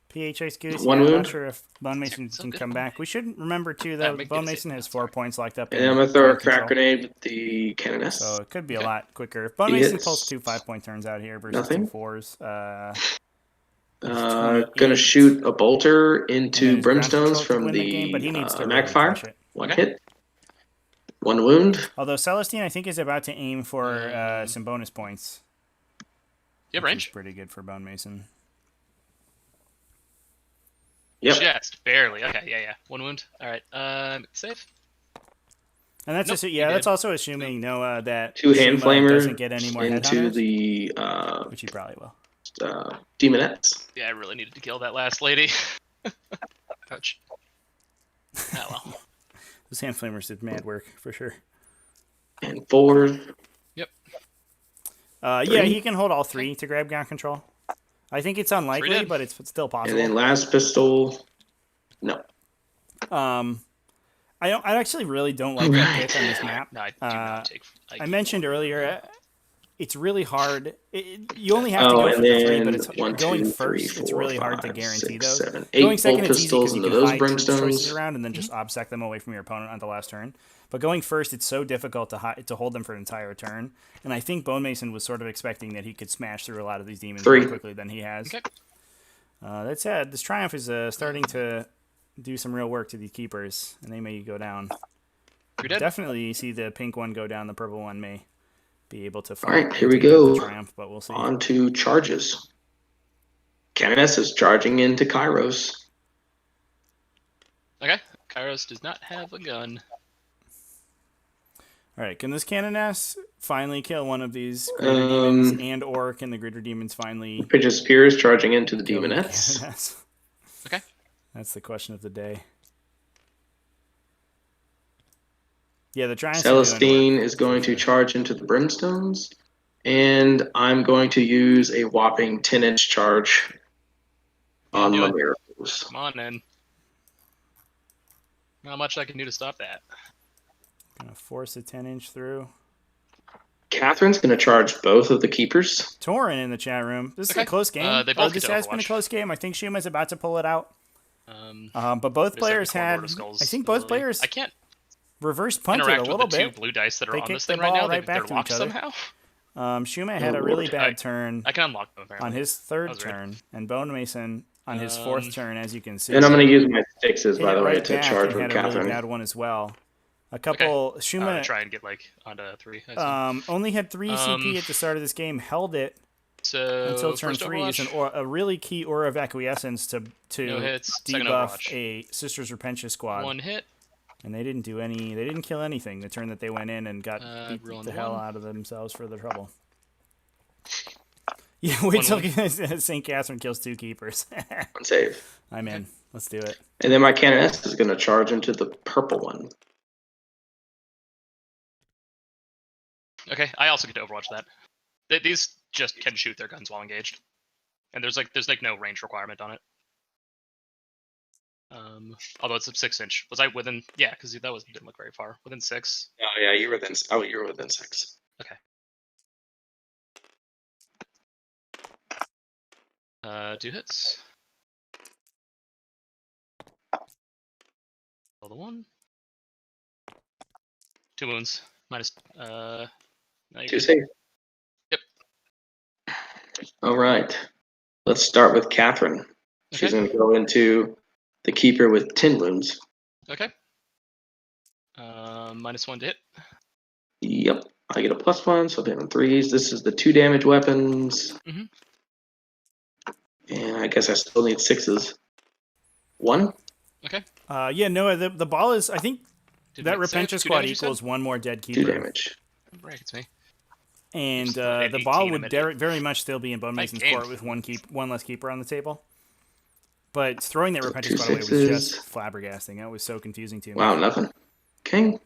PHA Scoots. One I'm wound. not sure if Bone Mason So can good. come back. We should remember too Yeah, that make Bone good Mason save. has 4 points locked up. And in I'm going to throw a ground crack control. grenade with the cannoness. So it could be a Okay. lot quicker. If Bone He Mason hits. pulls 2 5-point turns out here versus Nothing. 2 4s, Gonna 28. shoot a bolter And then into his ground brimstones control could from win the game, but he needs to really magfire. crush it. 1 Okay. hit. 1 wound. Although Celestine, I think, is about to aim for some bonus points. You have which range? is pretty good for Bone Mason. Yep. Just barely. Okay. Yeah. 1 wound. All right. Save. And that's Nope, just, you that's good. also assuming Noah that 2 hand Shuma flamers doesn't get any more into headhunters, the which he probably will. demonettes. Yeah, I really needed to kill that last lady. Ouch. Oh well. Those hand flamers did mad work for sure. And 4. Yeah, 3. he can hold all 3 to grab ground control. I think it's unlikely, dead. but it's still And possible. then last pistol. No. I actually really don't like that pick on this map. No, I do not take. I mentioned earlier, it's really hard. You only have to Oh, go and for the 3, then but it's 1, going 2, first. 3, It's 4, really hard to 5, guarantee 6, those. 7, Going 8 second, bolt it's easy because pistols you into can those hide choices brimstones. around and then just obsec them away from your opponent on the last turn. But going first, it's so difficult to hold them for an entire turn. And I think Bone Mason was sort of expecting that he could smash through a lot of these demons 3. more quickly than he has. Okay. That said, this Triumph is starting to do some real work to these keepers, and they may go down. You're dead. Definitely see the pink one go down. The purple one may be able to All right, and here we take out the go. Triumph, but we'll see. On to charges. Cannoness is charging into Kairos. Okay. Kairos does not have a gun. All right, can this Cannoness finally kill one of these Greater Demons, and or can the Greater Demons finally Pitches Spears charging into the kill the Demonettes. Cannoness? Okay. That's the question of the day. Yeah, the Triumphs Celestine is going to charge into the Brimstones. And I'm going to use a whopping 10-inch charge on do my it. miracles. Come on, then. Not much I can do to stop that. Gonna force a 10-inch through. Catherine's going to charge both of the keepers. Torin in the chat room. This is Okay. a close game. They both This get to has been a Overwatch. close game. I think Shuma's about to pull it out. But both There's players like the had. corridor skulls I think both ability. players I can't reverse punted a interact little with the bit. 2 blue dice that are They on kicked this the thing right ball now. right back They're to locked each other. somehow. Shuma had a really bad turn I can unlock them apparently. on his third That was weird. turn, and Bone Mason on his fourth turn, as you can see. And I'm going to use my sixes, hit by it the way, right to back charge and with had a really Catherine. bad one as well. A couple Shuma try and get like onto 3. I see. only had 3 CP at the start of this game, held it So until turn first 3 is Overwatch, a really key Aura of Acquiescence to no hits. Second debuff Overwatch. a Sisters Repentance squad. 1 hit. And they didn't do any. They didn't kill anything the turn that they went in and got beat rolling the hell 1. out of themselves for the trouble. Yeah, wait till St. Catherine kills 2 keepers. One save. I'm in. Let's do it. And then my Cannoness is going to charge into the purple one. Okay, I also get to Overwatch that. These just can shoot their guns while engaged, and there's no range requirement on it. Although it's a 6-inch. Was I within? Yeah, because that didn't look very far. Within 6. Oh, yeah, you were within. Oh, you were within 6. Okay. 2 hits. Roll the 1. 2 wounds. Minus. No, you're 2 good. save. Yep. All right. Let's start with Catherine. She's Okay. going to go into the keeper with 10 wounds. Okay. -1 to hit. Yep. I get a +1, so I'm hitting 3s. This is the 2 damage weapons. And I guess I still need 6s. 1? Okay. Yeah, no, the ball is, I think Did that Mick save? Repentia 2 squad damage, you said? equals one more dead 2 keeper. damage. Brackets me. And Still at the 18, ball I'm would at very much still be in Bone Nice Mason's game. court with one less keeper on the table. But throwing that So Repentia 2 squad away was 6s. just flabbergasting. That was so confusing to me. Wow, nothing. Okay.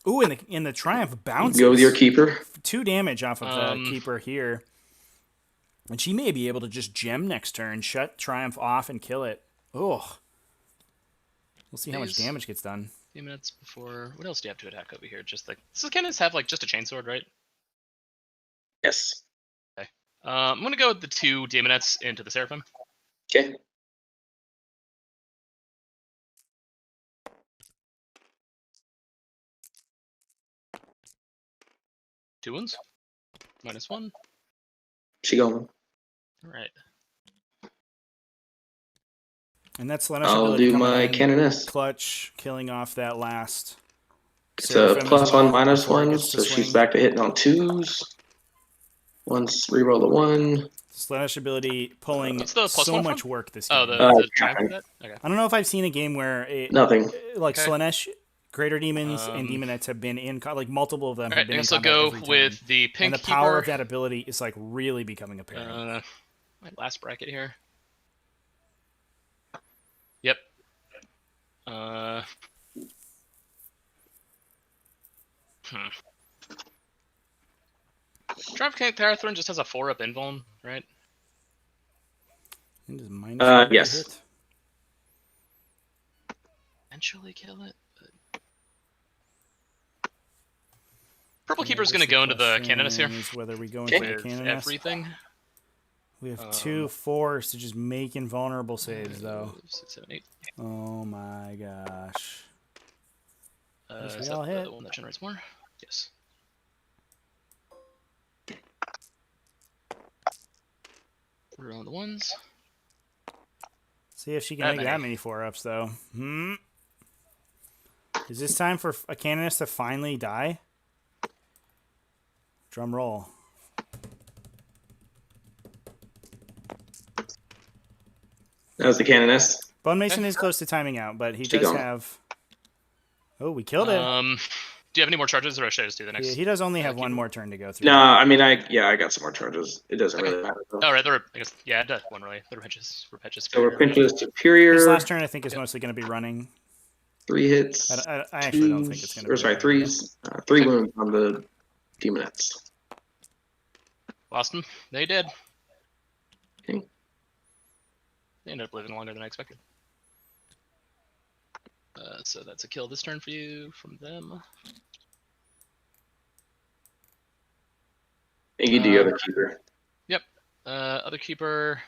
Ooh, and the Triumph bounces. Go with your keeper. 2 damage off of the Um, keeper here. And she may be able to just gem next turn, shut Triumph off, and kill it. Oh. We'll see how much These- damage gets done. Few minutes before. What else do you have to attack over here? Just like this kind of have like just a chainsword, right? Yes. I'm gonna go with the 2 Daemonettes into the Seraphim. Okay. Two wounds. -1. She going. All right. And that's Slanesh I'll ability do coming my in, Canoness. clutch, killing off that last It's Seraphim a as +1, well -1, before it gets to so she's swing. back to hitting on 2s. Once reroll the 1. Slanesh ability pulling What's the so +1 much from? work this Oh, game. the Triumph of that? Okay. I don't know if I've seen a game where it, Nothing. like Okay. Slanesh, Greater Demons, and Um, Demonettes have been in like multiple of them have Alright, I been in guess I'll combat go every turn. with the Pink and the Keeper. power of that ability is like really becoming apparent. My last bracket here. Yep. Triumph King Parathrone just has a 4-up invuln, right? And just minus Yes. hit. Eventually kill it. But... Purple Yeah, Keeper's I gonna guess go into the question Canoness here is whether we go into the with Canoness. everything. We have 2 4s to just make invulnerable saves, though. 6, 7, 8. Oh my gosh. Yes, we Is all that hit. the one that generates more? Yes. We're on the 1s. See if she can That make that many. many 4-ups, though. Is this time for a Canoness to finally die? Drum roll. That was the Canoness. Bone Mason is close to timing out, but he She does gone. have... Oh, we killed it. Do you have any more charges, or should I just do the next? Yeah, he does only have one keeper? more turn to go through. No, I mean, I got some more charges. It doesn't Okay. really matter, though. Oh, right, I guess, yeah, it does one really. The Repentance So Superior. Repentia Superior. His last turn, I think, is mostly going to be running. 3 hits. I actually don't think it's going to be. Or sorry, 3s. 3 wounds on the Demonettes. Lost them. They did. Okay. They ended up living longer than I expected. So that's a kill this turn for you from them. Thank you, the other keeper. Yep. Other keeper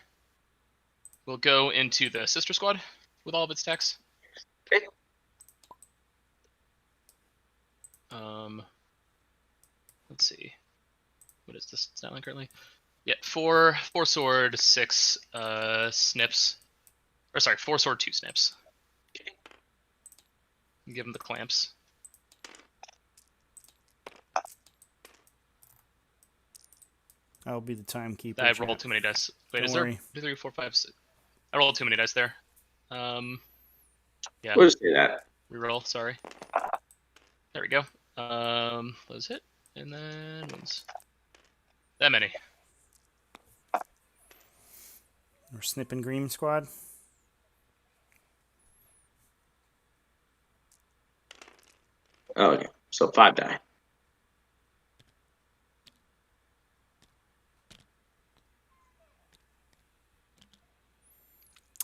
will go into the sister squad with all of its attacks. Okay. Let's see. What is this stat line currently? Yeah, 4 sword, 6 snips. Or sorry, 4 sword, 2 snips. Okay. Give him the clamps. I'll be the timekeeper. I rolled too many dice. Wait, Don't is worry. there 2, 3, 4, 5, 6? I rolled too many dice there. Yeah. We'll just do that. Reroll, sorry. There we go. Those hit, and then ones. That many. We're snipping green squad. Oh, okay. So 5 die.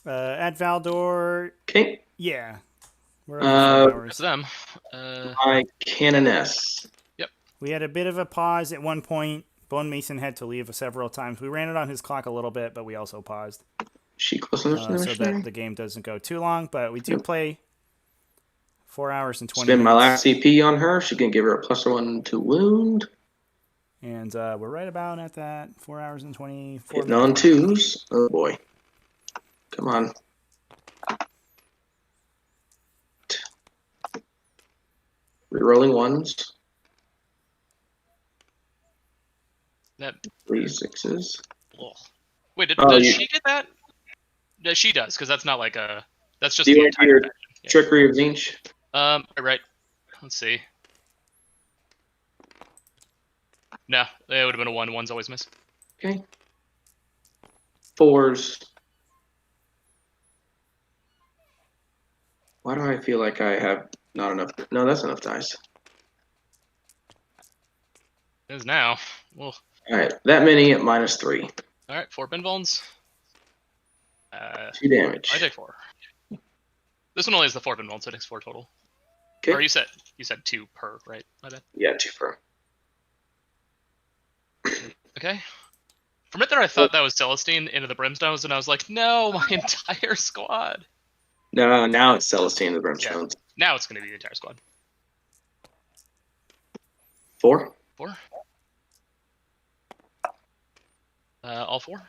At Valdor, Okay. yeah. We're up to 4 That's hours. them. My Canoness. We had a bit of a pause at one point. Bone Mason had to leave several times. We ran it on his clock a little bit, but we also paused. She close enough to So that the game doesn't go too long, but we do play 4 hours and 20 Spend my minutes. last CP on her. She can give her a +1 to wound. And we're right about at that 4 hours and 24 Hitting on minutes. 2s. Oh boy. Come on. Rerolling 1s. That. 3 6s. Ugh. Wait, Oh, does you- she get that? Yeah, she does, because that's not like a. That's just Do you the want entire your faction. Yeah. Trickery of Zinch? Right. Let's see. No, it would have been a 1. 1s always miss. Okay. 4s. Why do I feel like I have not enough? No, that's enough dice. It is now. Well, All right, that many at -3. all right, 4 pinballs. 2 damage. I take 4. This one only has the 4 pinballs, so it takes 4 total. Okay. Or you said 2 per, right? My bad. Yeah, 2 per. Okay. For a minute there, I thought that was Celestine into the Brimstones, and I was like, no, my entire squad. No, now it's Celestine the Brimstones. Now it's going to be the entire squad. 4. 4. All 4.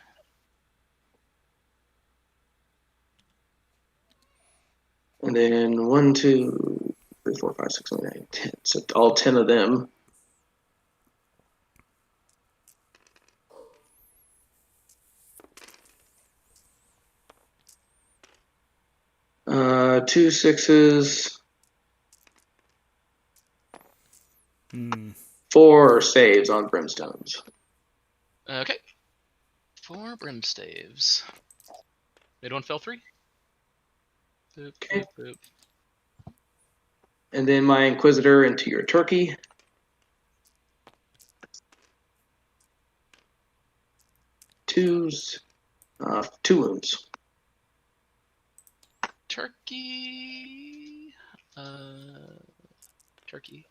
And then 1, 2, 3, 4, 5, 6, 7, 8, 10. So all 10 of them. Two 6s. 4 saves on Brimstones. Okay. 4 Brimstaves. Made 1, fell 3. Boop, Okay. boop, boop. And then my Inquisitor into your turkey. Twos. 2 wounds. Turkey. Turkey.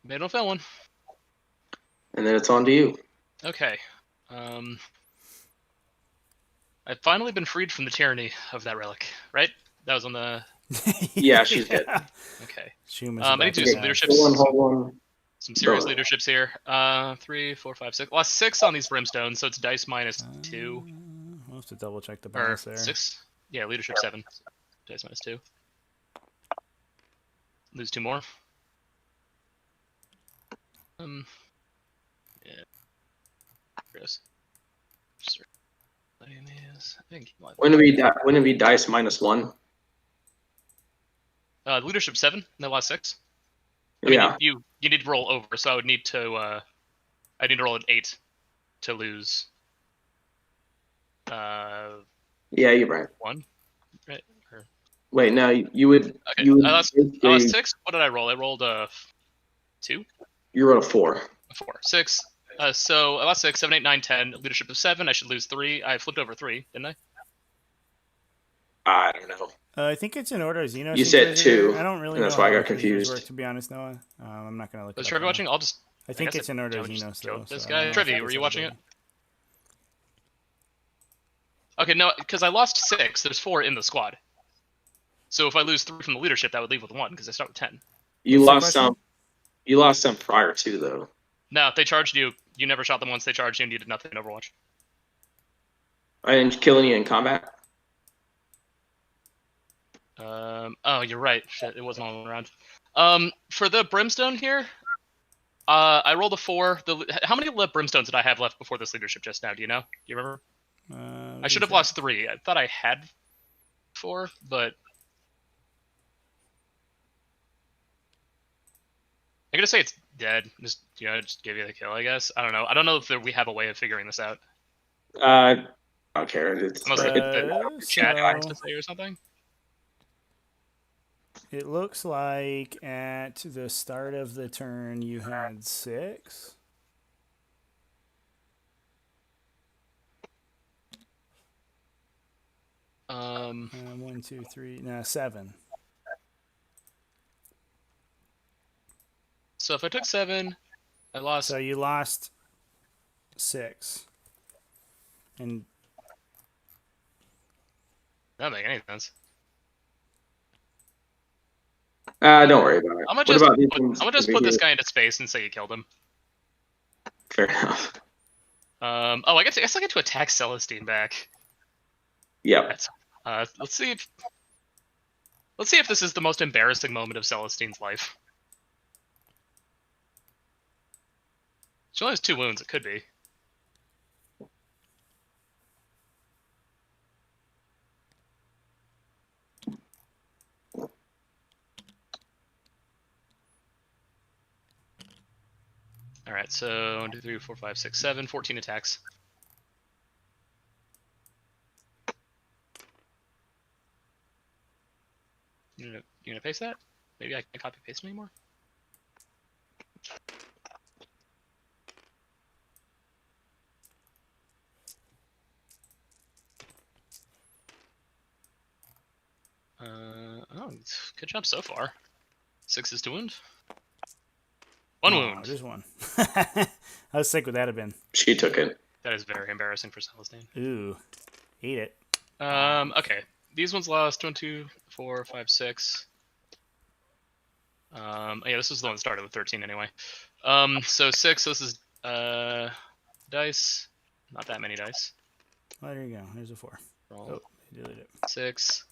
Made 1, fell 1. And then it's on to you. Okay. I've finally been freed from the tyranny of that relic, right? That was on the. Yeah, she's dead. Okay. Shuma's I about need to do to some die. leadership. Hold on. Some serious Go. leaderships here. 3, 4, 5, 6. Lost 6 on these brimstones, so it's dice -2. We'll have to double check the Or balance there. 6. Yeah, leadership 7. Dice -2. Lose 2 more. Yeah. Gross. I think. Wouldn't it be dice -1? Leadership 7. No, last 6. I mean, Yeah. you need to roll over, so I would need to. I need to roll an 8 to lose. Yeah, you're right. 1. Right. Or, Wait, no, you would. okay. You would I lost basically- 6. What did I roll? I rolled a 2. You rolled a 4. A 4. 6. So I lost 6, 7, 8, 9, 10. Leadership of 7. I should lose 3. I flipped over 3, didn't I? I don't know. I think it's in order. Xenos You said Inquisitor. 2, I don't really and know that's why I how got Inquisitors confused. Work, to be honest, Noah. I'm not gonna look. Was it up Trevi now. watching? I'll just. I think guess it's in order I would just Xenos kill though. this so I guy. don't know if Trevi, that's were you in watching order. it? Okay, no, because I lost 6. There's 4 in the squad. So if I lose 3 from the leadership, that would leave with 1 because I start with 10. You What's the lost question? some. You lost some prior to though. No, if they charged you. You never shot them once. They charged you, and you did nothing in Overwatch. I didn't kill any in combat. Oh, you're right. Shit, it wasn't all around. For the brimstone here, I rolled a 4. How many brimstones did I have left before this leadership just now? Do you know? Do you remember? I should have lost 3. I thought I had 4, but I'm gonna say it's dead. Just just give you the kill, I guess. I don't know. I don't know if we have a way of figuring this out. I don't care. It's Unless the chat has so to say or something. it looks like at the start of the turn you had 6. One, two, three. No, 7. So if I took 7, I lost. So you lost 6. And That doesn't make any sense. don't worry about it. I'm What gonna about these ones just over put this here? guy into space and say you killed him. Fair enough. Oh, I guess I get to attack Celestine back. Yep. That's, let's see if this is the most embarrassing moment of Celestine's life. She only has 2 wounds. It could be. All right, so 1, 2, 3, 4, 5, 6, 7, 14 attacks. You gonna paste that? Maybe I can't copy paste anymore. Oh, good job so far. 6 to wound. 1 wound. Just one. How sick would that have been? She took it. That is very embarrassing for Celestine. Ooh, ate it. Okay. These ones lost 1, 2, 4, 5, 6. Yeah, this was the one that started with 13 anyway. So 6. This is dice. Not that many dice. Oh, there you go. There's a 4. Roll. Oh, they deleted it. 6.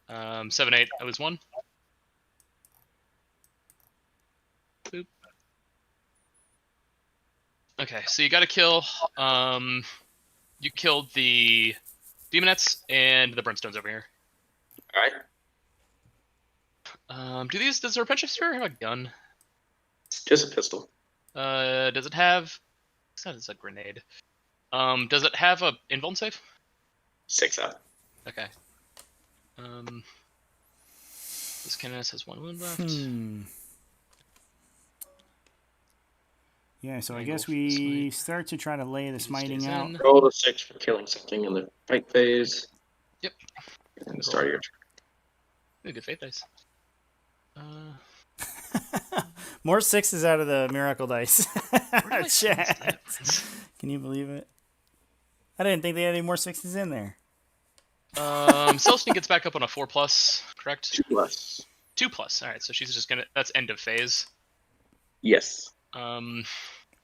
7, 8. I lose 1. Boop. Okay, so you got to kill. You killed the demonettes and the brimstones over here. All right. Does the repentant have a gun? Just a pistol. Does it have? It's a grenade. Does it have a invuln save? 6 out. Okay. This canoness has 1 wound left. Yeah, so I Angle guess for the we smite. start to try to lay the He smiting stays out. in. Roll a 6 for killing something in the fight phase. Yep. And start your turn. Ooh, good fate dice. More 6s out of the miracle dice. Where did I send Chat. that? Can you believe it? I didn't think they had any more 6s in there. Celestine gets back up on a 4+, correct? 2 plus. 2+. All right, so she's just gonna. That's end of phase. Yes. Don't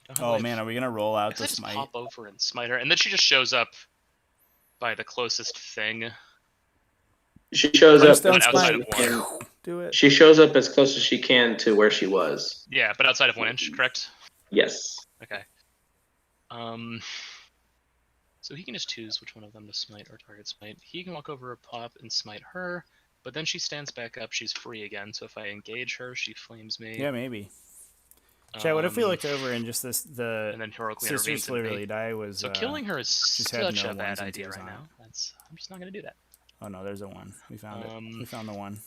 have Oh life. man, are we gonna roll out I the just smite? pop over and smite her, and then she just shows up by the closest thing. She shows up Brimstone outside smite. of one. Do it. She shows up as close as she can to where she was. Yeah, but outside of 1 inch, correct? Yes. Okay. So he can just choose which one of them to smite or target smite. He can walk over a pop and smite her, but then she stands back up. She's free again. So if I engage her, she flames me. Yeah, maybe. Chat, what if we looked over and just the and then heroically sisters intervenes in me? literally die was So killing her is had such no a bad ones and idea twos right on it. now. I'm just not gonna do that. Oh no, there's a 1. We found it. We found the 1.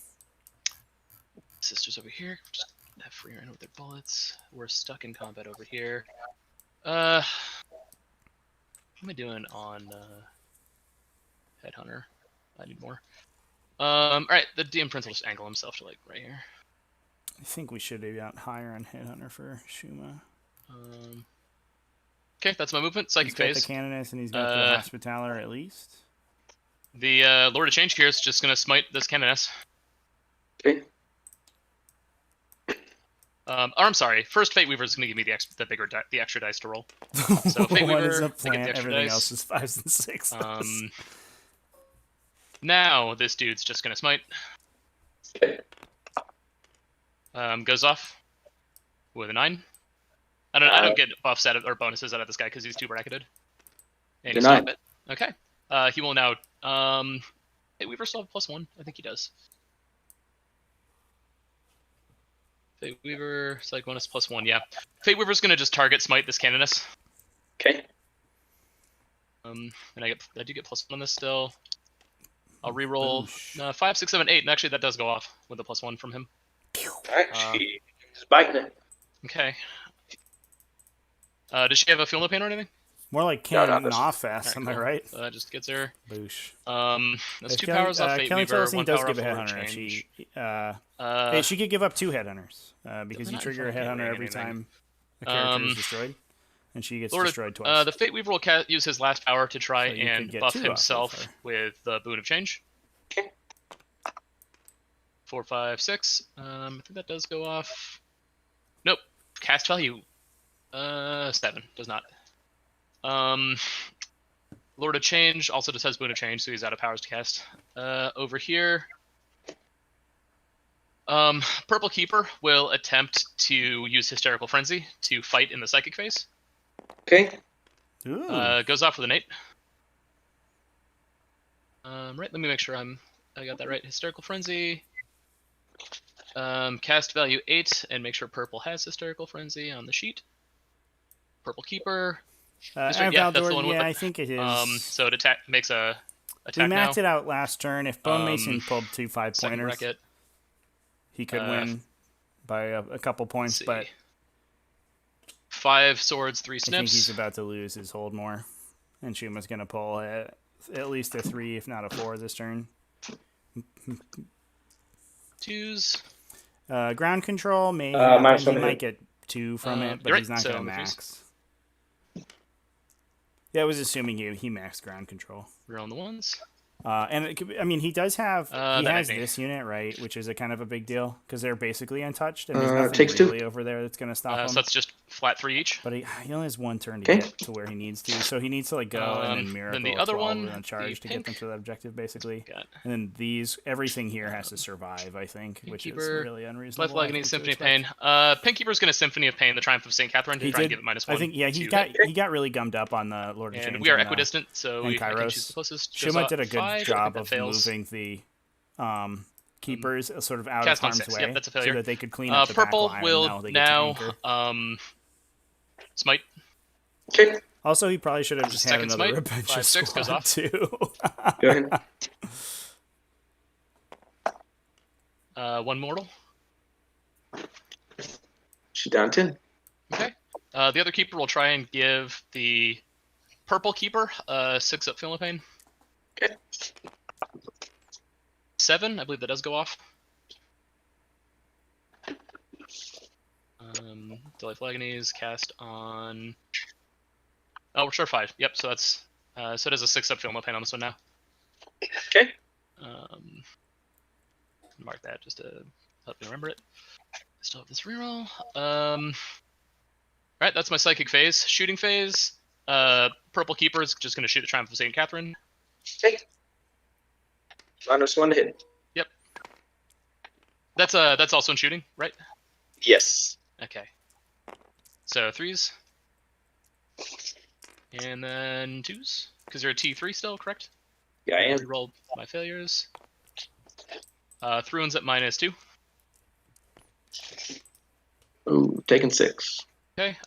Sisters over here, just have free reign with their bullets. We're stuck in combat over here. What am I doing on Headhunter? I need more. Alright, the DM Prince will just angle himself to like right here. I think we should be out higher on Headhunter for Shuma. Okay, that's my movement. Psychic He's got phase. the Canoness and he's got the Hospitaller at least. The Lord of Change here is just gonna smite this Canoness. Okay. Or I'm sorry. First, Fate Weaver is gonna give me the extra dice to roll. So Fate One is Weaver, a I get plant, the extra everything dice. else is 5s and 6s. Now this dude's just gonna smite. Okay. Goes off with a 9. I don't get buffs out of or bonuses out of this guy because he's 2 bracketed. And you Denied. stop it. Okay. He will now. Fate Weaver still have +1. I think he does. Fate Weaver, Psych bonus +1. Yeah. Fate Weaver's gonna just target smite this Canoness. Okay. And I do get +1 on this still. I'll reroll Boosh. 5, 6, 7, 8, and actually that does go off with a +1 from him. Alright, she's biting it. Okay. Does she have a feel no pain or anything? More like No, cannon that's- off fast, am I cool. right? That just gets her. Boosh. That's If 2 Kelly- powers off Fate Kelly Weaver, Celestine 1 does power give off a Lord headhunter. Change. Hey, she could give up 2 headhunters because you not trigger a involve headhunter healing every anything. time a character is destroyed, and she gets destroyed twice. The Fate Weaver will use his last power to try So you could and get buff 2 off of himself her. with the Boon of Change. Okay. 4, 5, 6. I think that does go off. Nope. Cast value 7 does not. Lord of Change also just has Boon of Change, so he's out of powers to cast. Over here, Purple Keeper will attempt to use Hysterical Frenzy to fight in the Psychic phase. Okay. Ooh. Goes off with an 8. Right, let me make sure I got that right. Hysterical Frenzy. Cast value 8, and make sure Purple has Hysterical Frenzy on the sheet. Purple Keeper. And yeah, that's the Valdor, one with yeah, the- I think it is. So it makes a We attack now. maxed it out last turn. If Bone Mason pulled 2 Second 5-pointers, bracket. he could win by a couple points, Let's but see. 5 swords, 3 I think he's snips. about to lose his hold more. And Shuma's going to pull at least a 3, if not a 4 this turn. 2s. Ground control may minus happen. He one might hit. get 2 from it, but you're he's right, not so going to on the max. Yeah, I was assuming he maxed ground control. We're on the ones. And it could, I mean, he does have he that has agony. this unit, right, which is a kind of a big deal because they're basically untouched and there's nothing takes 2. really over there that's going to stop him. So that's just flat 3 each. But he only has 1 turn to Okay. get to where he needs to, so he needs to like go and then miracle the a other 12 one, and then charge the to get them pink. to that objective, basically. Got And then everything here has to survive, I think, which is Keeper, really unreasonable. Life I think, Agony, to Symphony of expect. Pain. Pink Keeper's gonna Symphony of Pain, the Triumph of St. Catherine, to He try and did. give it -1. I think he got really gummed up on the Lord of Change. And we are and, equidistant, so and we can Kairos. choose the closest. Shuma did a good 5, I think job that of fails. moving the keepers sort of out of Cast on harm's 6. way, Yep, that's a so failure. that they could clean up the Purple back line. will Now they get to now anchor. smite. Okay. Also, he probably should have just had Second another smite, Rebentia 5/6 goes squad off. too. Go ahead. 1 mortal. She's down 10. Okay. The other keeper will try and give the purple keeper 6 up Feel No Pain. Okay. 7, I believe that does go off. Delightful Agonies cast on. Oh, we're sure 5. Yep. So that's so it has a 6 up Feel No Pain on this one now. Okay. Mark that just to help me remember it. Still have this reroll. Alright, that's my psychic phase. Shooting phase. Purple Keeper is just going to shoot a Triumph of St. Catherine. Okay. -1 to hit. Yep. That's also in shooting, right? Yes. Okay. So 3s. And then 2s. Because you're a T3 still, correct? Yeah, I am. Reroll my failures. 3 ones at -2. Ooh, taking 6. Okay.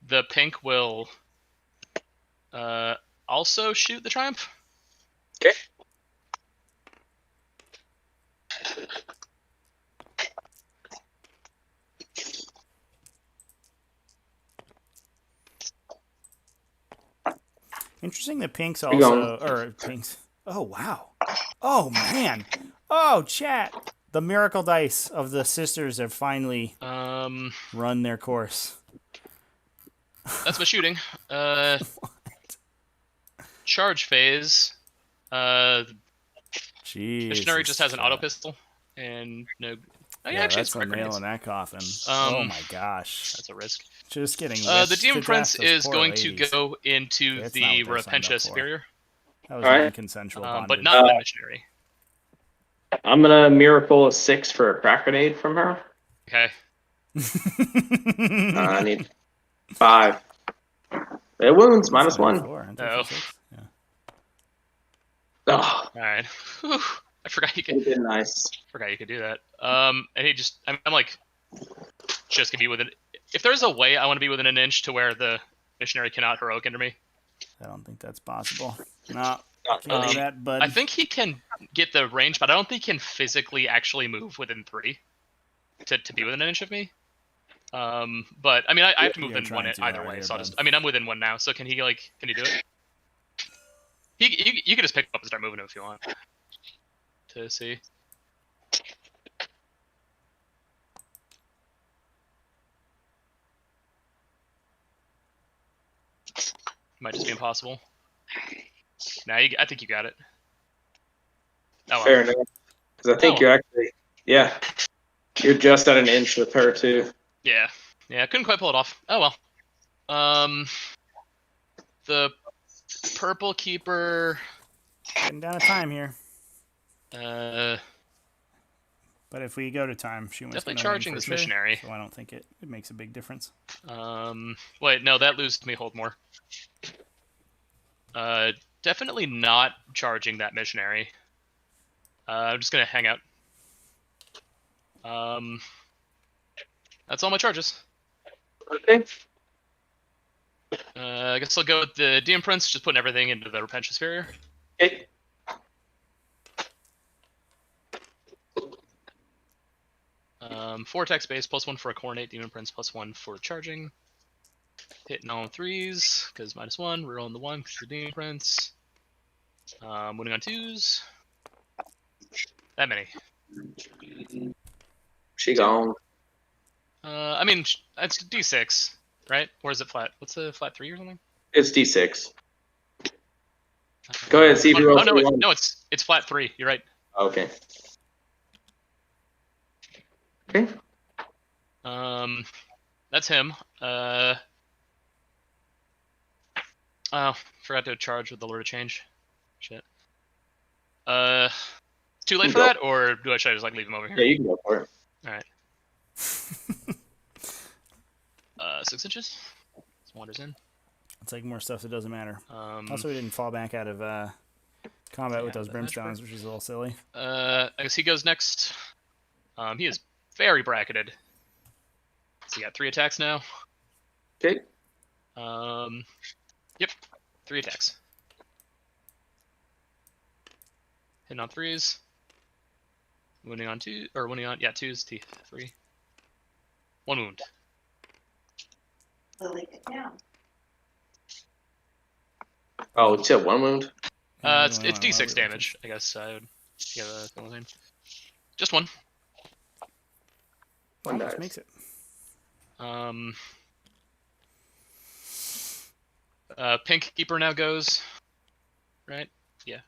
The pink will also shoot the Triumph. Okay. Interesting that pinks Keep going. also, or pinks. Oh wow! Oh man! Oh chat! The miracle dice of the sisters have finally run their course. That's my shooting. Charge phase. Jeez. Missionary just has an auto pistol, and no. Oh, yeah, Yeah, actually, that's it's a quick nail grenades. in that coffin. Oh my gosh! That's a risk. Just getting. The Demon Prince is going to go into That's not the what they're signed Repentia up for. Superior, That was Alright. non-consensual but bondage. not the Missionary. I'm gonna miracle a 6 for a crack grenade from her. Okay. I need 5. It wounds That's only -1. 4, aren't they, Oh. for 6? Yeah. Oh, All right. Whew. I forgot you it could. did nice. Forgot you could do that. And he just. I'm like, just gonna be within. If there's a way I want to be within an inch to where the Missionary cannot heroic enter me, I don't think that's possible. No, Not can't do Um, that, bud. I think he can get the range, but I don't think he can physically actually move within 3 to be within an inch of me. But I mean, I have to move You're within 1 trying too either hard way. here, So I'll bud. just. I mean, I'm within 1 now. So can he do it? You can just pick him up and start moving him if you want. To see. Might just be impossible. Nah, I think you got it. Oh, well. Fair enough. Because I think Oh. you're actually, yeah, you're just at an inch with her too. Yeah, I couldn't quite pull it off. Oh well. The purple keeper. Getting down to time here. Uh, But if we go to time, she wants Definitely charging this missionary. So I don't think it makes a big difference. Wait, no, that loses me hold more. Definitely not charging that missionary. I'm just gonna hang out. That's all my charges. Okay. I guess I'll go with the Demon Prince, just putting everything into the Repentance Barrier. Okay. 4 attack space, +1 for a Coordinate, Demon Prince, +1 for charging. Hitting all 3s, because -1, rerolling the 1 because the Demon Prince. Winning on 2s. That many. She gone. I mean, it's D6, right? Or is it flat? What's the flat 3 or something? It's D6. Go ahead, see if you roll Oh, no, 3-1. no, it's flat 3. You're right. Okay. Okay. That's him. Oh, forgot to charge with the Lord of Change. Shit. Too late for Go. that, or should I just like leave him over here? Yeah, you can go for it. All right. 6 inches. This wanders in. I'll take more stuff that doesn't matter. Um, Also, we didn't fall back out of combat with those that match brimstones, which is a little silly. I guess he goes next. He is very bracketed. So he got 3 attacks now. Okay. Yep, 3 attacks. Hitting on 3s. Wounding on 2, or wounding on 2s, T3. 1 wound. Lily, get down. Oh, it's at 1 wound? It's D6 damage, I guess. I would give a thing. Just 1. One That dies. makes it. Pink Keeper now goes. Right? Yeah.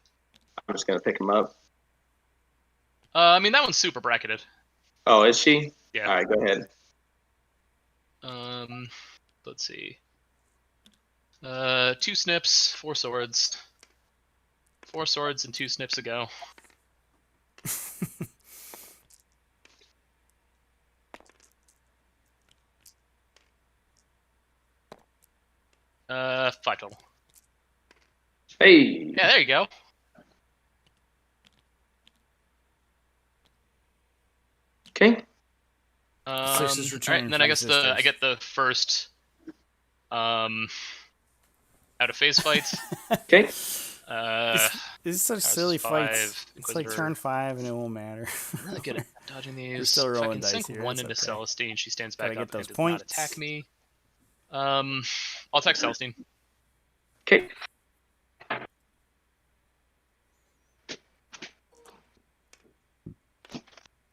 I'm just gonna pick him up. I mean, that one's super bracketed. Oh, is she? Yeah. Alright, go ahead. Let's see. 2 snips, 4 swords. 4 swords and 2 snips ago. 5 total. Hey! Yeah, there you go. Okay. Six is All right, returning and then I from guess sisters. I get the first out of phase fight. Okay. This is such House silly 5, fights. It's like Inquisitor. turn 5 and it won't matter. I'm really good at dodging these. still If I rolling can dice sink here, 1 it's into okay. Celestine, she stands back Gotta up get those and does points. not attack me. I'll attack Celestine. Okay.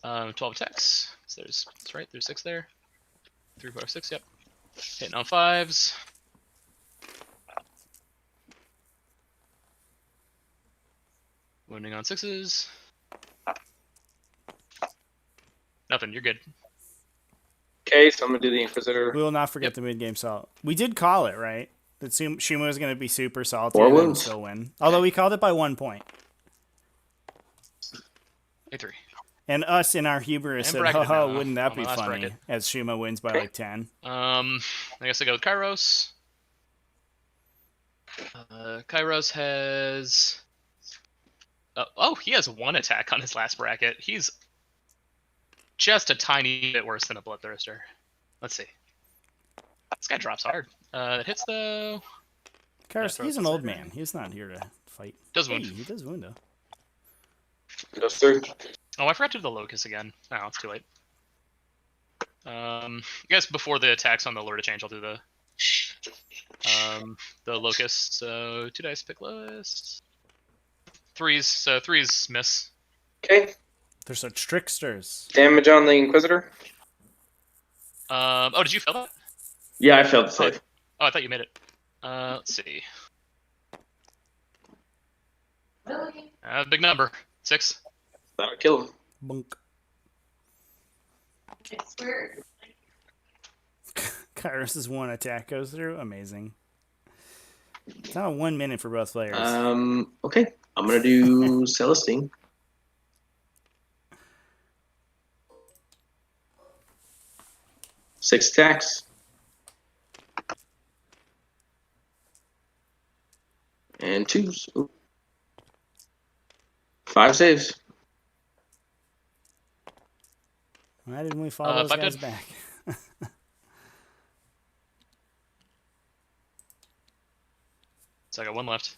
Um, 12 attacks. So that's right, there's 6 there. 3, 4, 6, yep. Hitting on 5s. Wounding on 6s. Nothing, you're good. Okay, so I'm gonna do the Inquisitor. We will not forget Yep. the mid-game salt. We did call it, right? That Shuma was going to be super salty 4 and then wounds. still win. Although we called it by 1 point. A3. And us in our hubris And said, bracketed haha, now, wouldn't that on be my last funny? bracket. As Shuma wins by like 10. I guess I go with Kairos. Kairos has... oh, he has 1 attack on his last bracket. He's just a tiny bit worse than a Bloodthirster. Let's see. This guy drops hard. It hits though. Karis, throw he's it an old aside. man. He's not here to fight. Does Hey, wound. he does wound though. Goes through. Oh, I forgot to do the Locust again. Oh, it's too late. I guess before the attacks on the Lord of Change, I'll do the Locust. So 2 dice, pick lowest. 3s, so 3s miss. Okay. They're such tricksters. Damage on the Inquisitor. Oh, did you fail that? Yeah, I failed the save. Oh, I thought you made it. Let's see. Lily. Big number. 6. That'll kill him. Bunk. It's weird. Kairos' 1 attack goes through. Amazing. It's not a 1 minute for both players. Okay. I'm gonna do Celestine. Six attacks. And 2s. Ooh. 5 saves. Why didn't we follow those 5 guys did. back? So I got one left.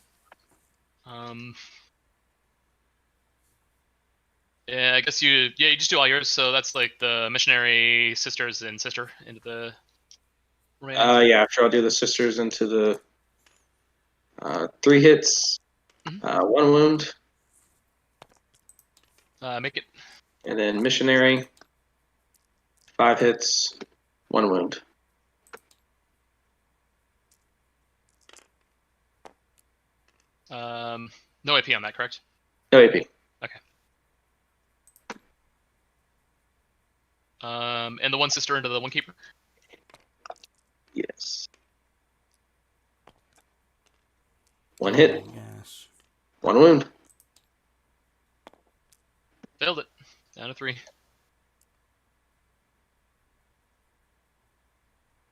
Yeah, I guess you just do all yours. So that's like the missionary sisters and sister into the remaining. Yeah, sure. I'll do the sisters into the 3 hits, Mhm. 1 wound, Make it. and then missionary, 5 hits, 1 wound. No AP on that, correct? No AP. Okay. And the one sister into the one keeper. Yes. 1 hit, Yes. 1 wound. Failed it. Down to 3.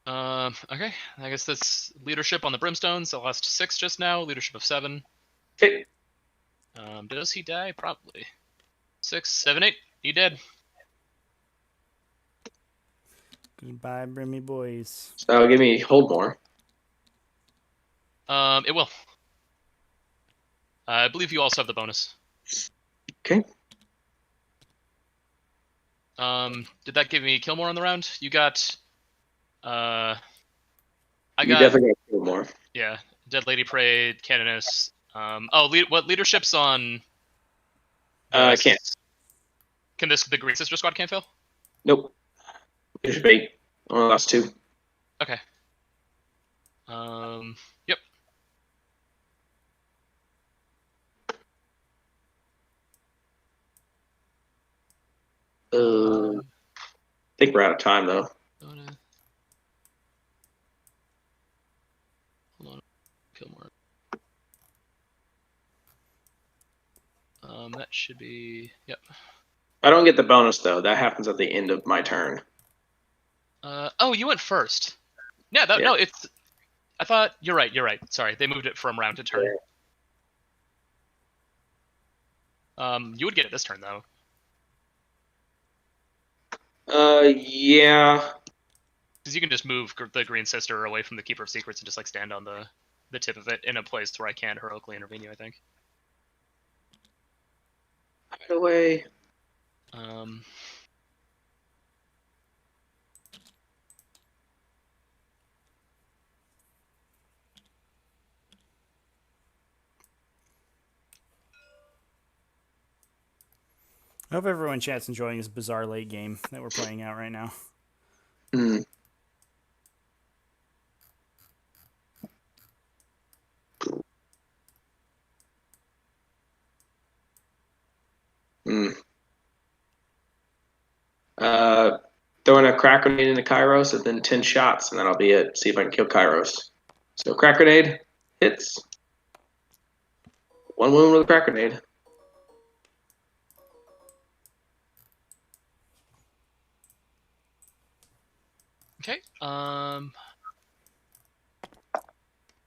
Okay. I guess that's leadership on the brimstones. I lost 6 just now. Leadership of 7. Okay. Does he die? Probably. 6, 7, 8. He dead. Goodbye, Brimmy boys. So give me hold more. It will. I believe you also have the bonus. Okay. Did that give me kill more on the round? You got. I You got. definitely got hold more. Yeah, Dead Lady Parade, Canoness. What leadership's on? I can't. Can the Green Sister Squad can't fail? Nope. Leadership 8. Only lost 2. Okay. Yep. I think we're out of time though. Hold on. Kill more. That should be. Yep. I don't get the bonus though. That happens at the end of my turn. Oh, you went first. Yeah. Yeah. No, it's. I thought you're right. You're right. Sorry, they moved it from round to turn. You would get it this turn though. Yeah. Because you can just move the Green Sister away from the Keeper of Secrets and just like stand on the tip of it in a place where I can't heroically intervene you, I think. By the way. I hope everyone in chat's enjoying this bizarre late game that we're playing out right now. Throwing a crack grenade into Kairos and then 10 shots, and that'll be it. See if I can kill Kairos. So crack grenade hits. 1 wound with a crack grenade. Okay.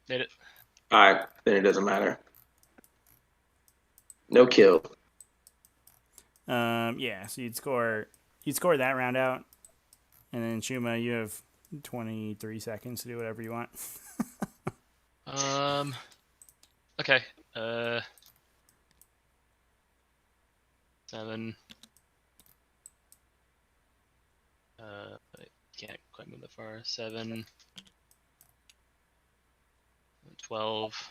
Made it. Alright, then it doesn't matter. No kill. Yeah, so you'd score that round out, and then Shuma, you have 23 seconds to do whatever you want. Okay. 7. I can't quite move that far. 7. 12.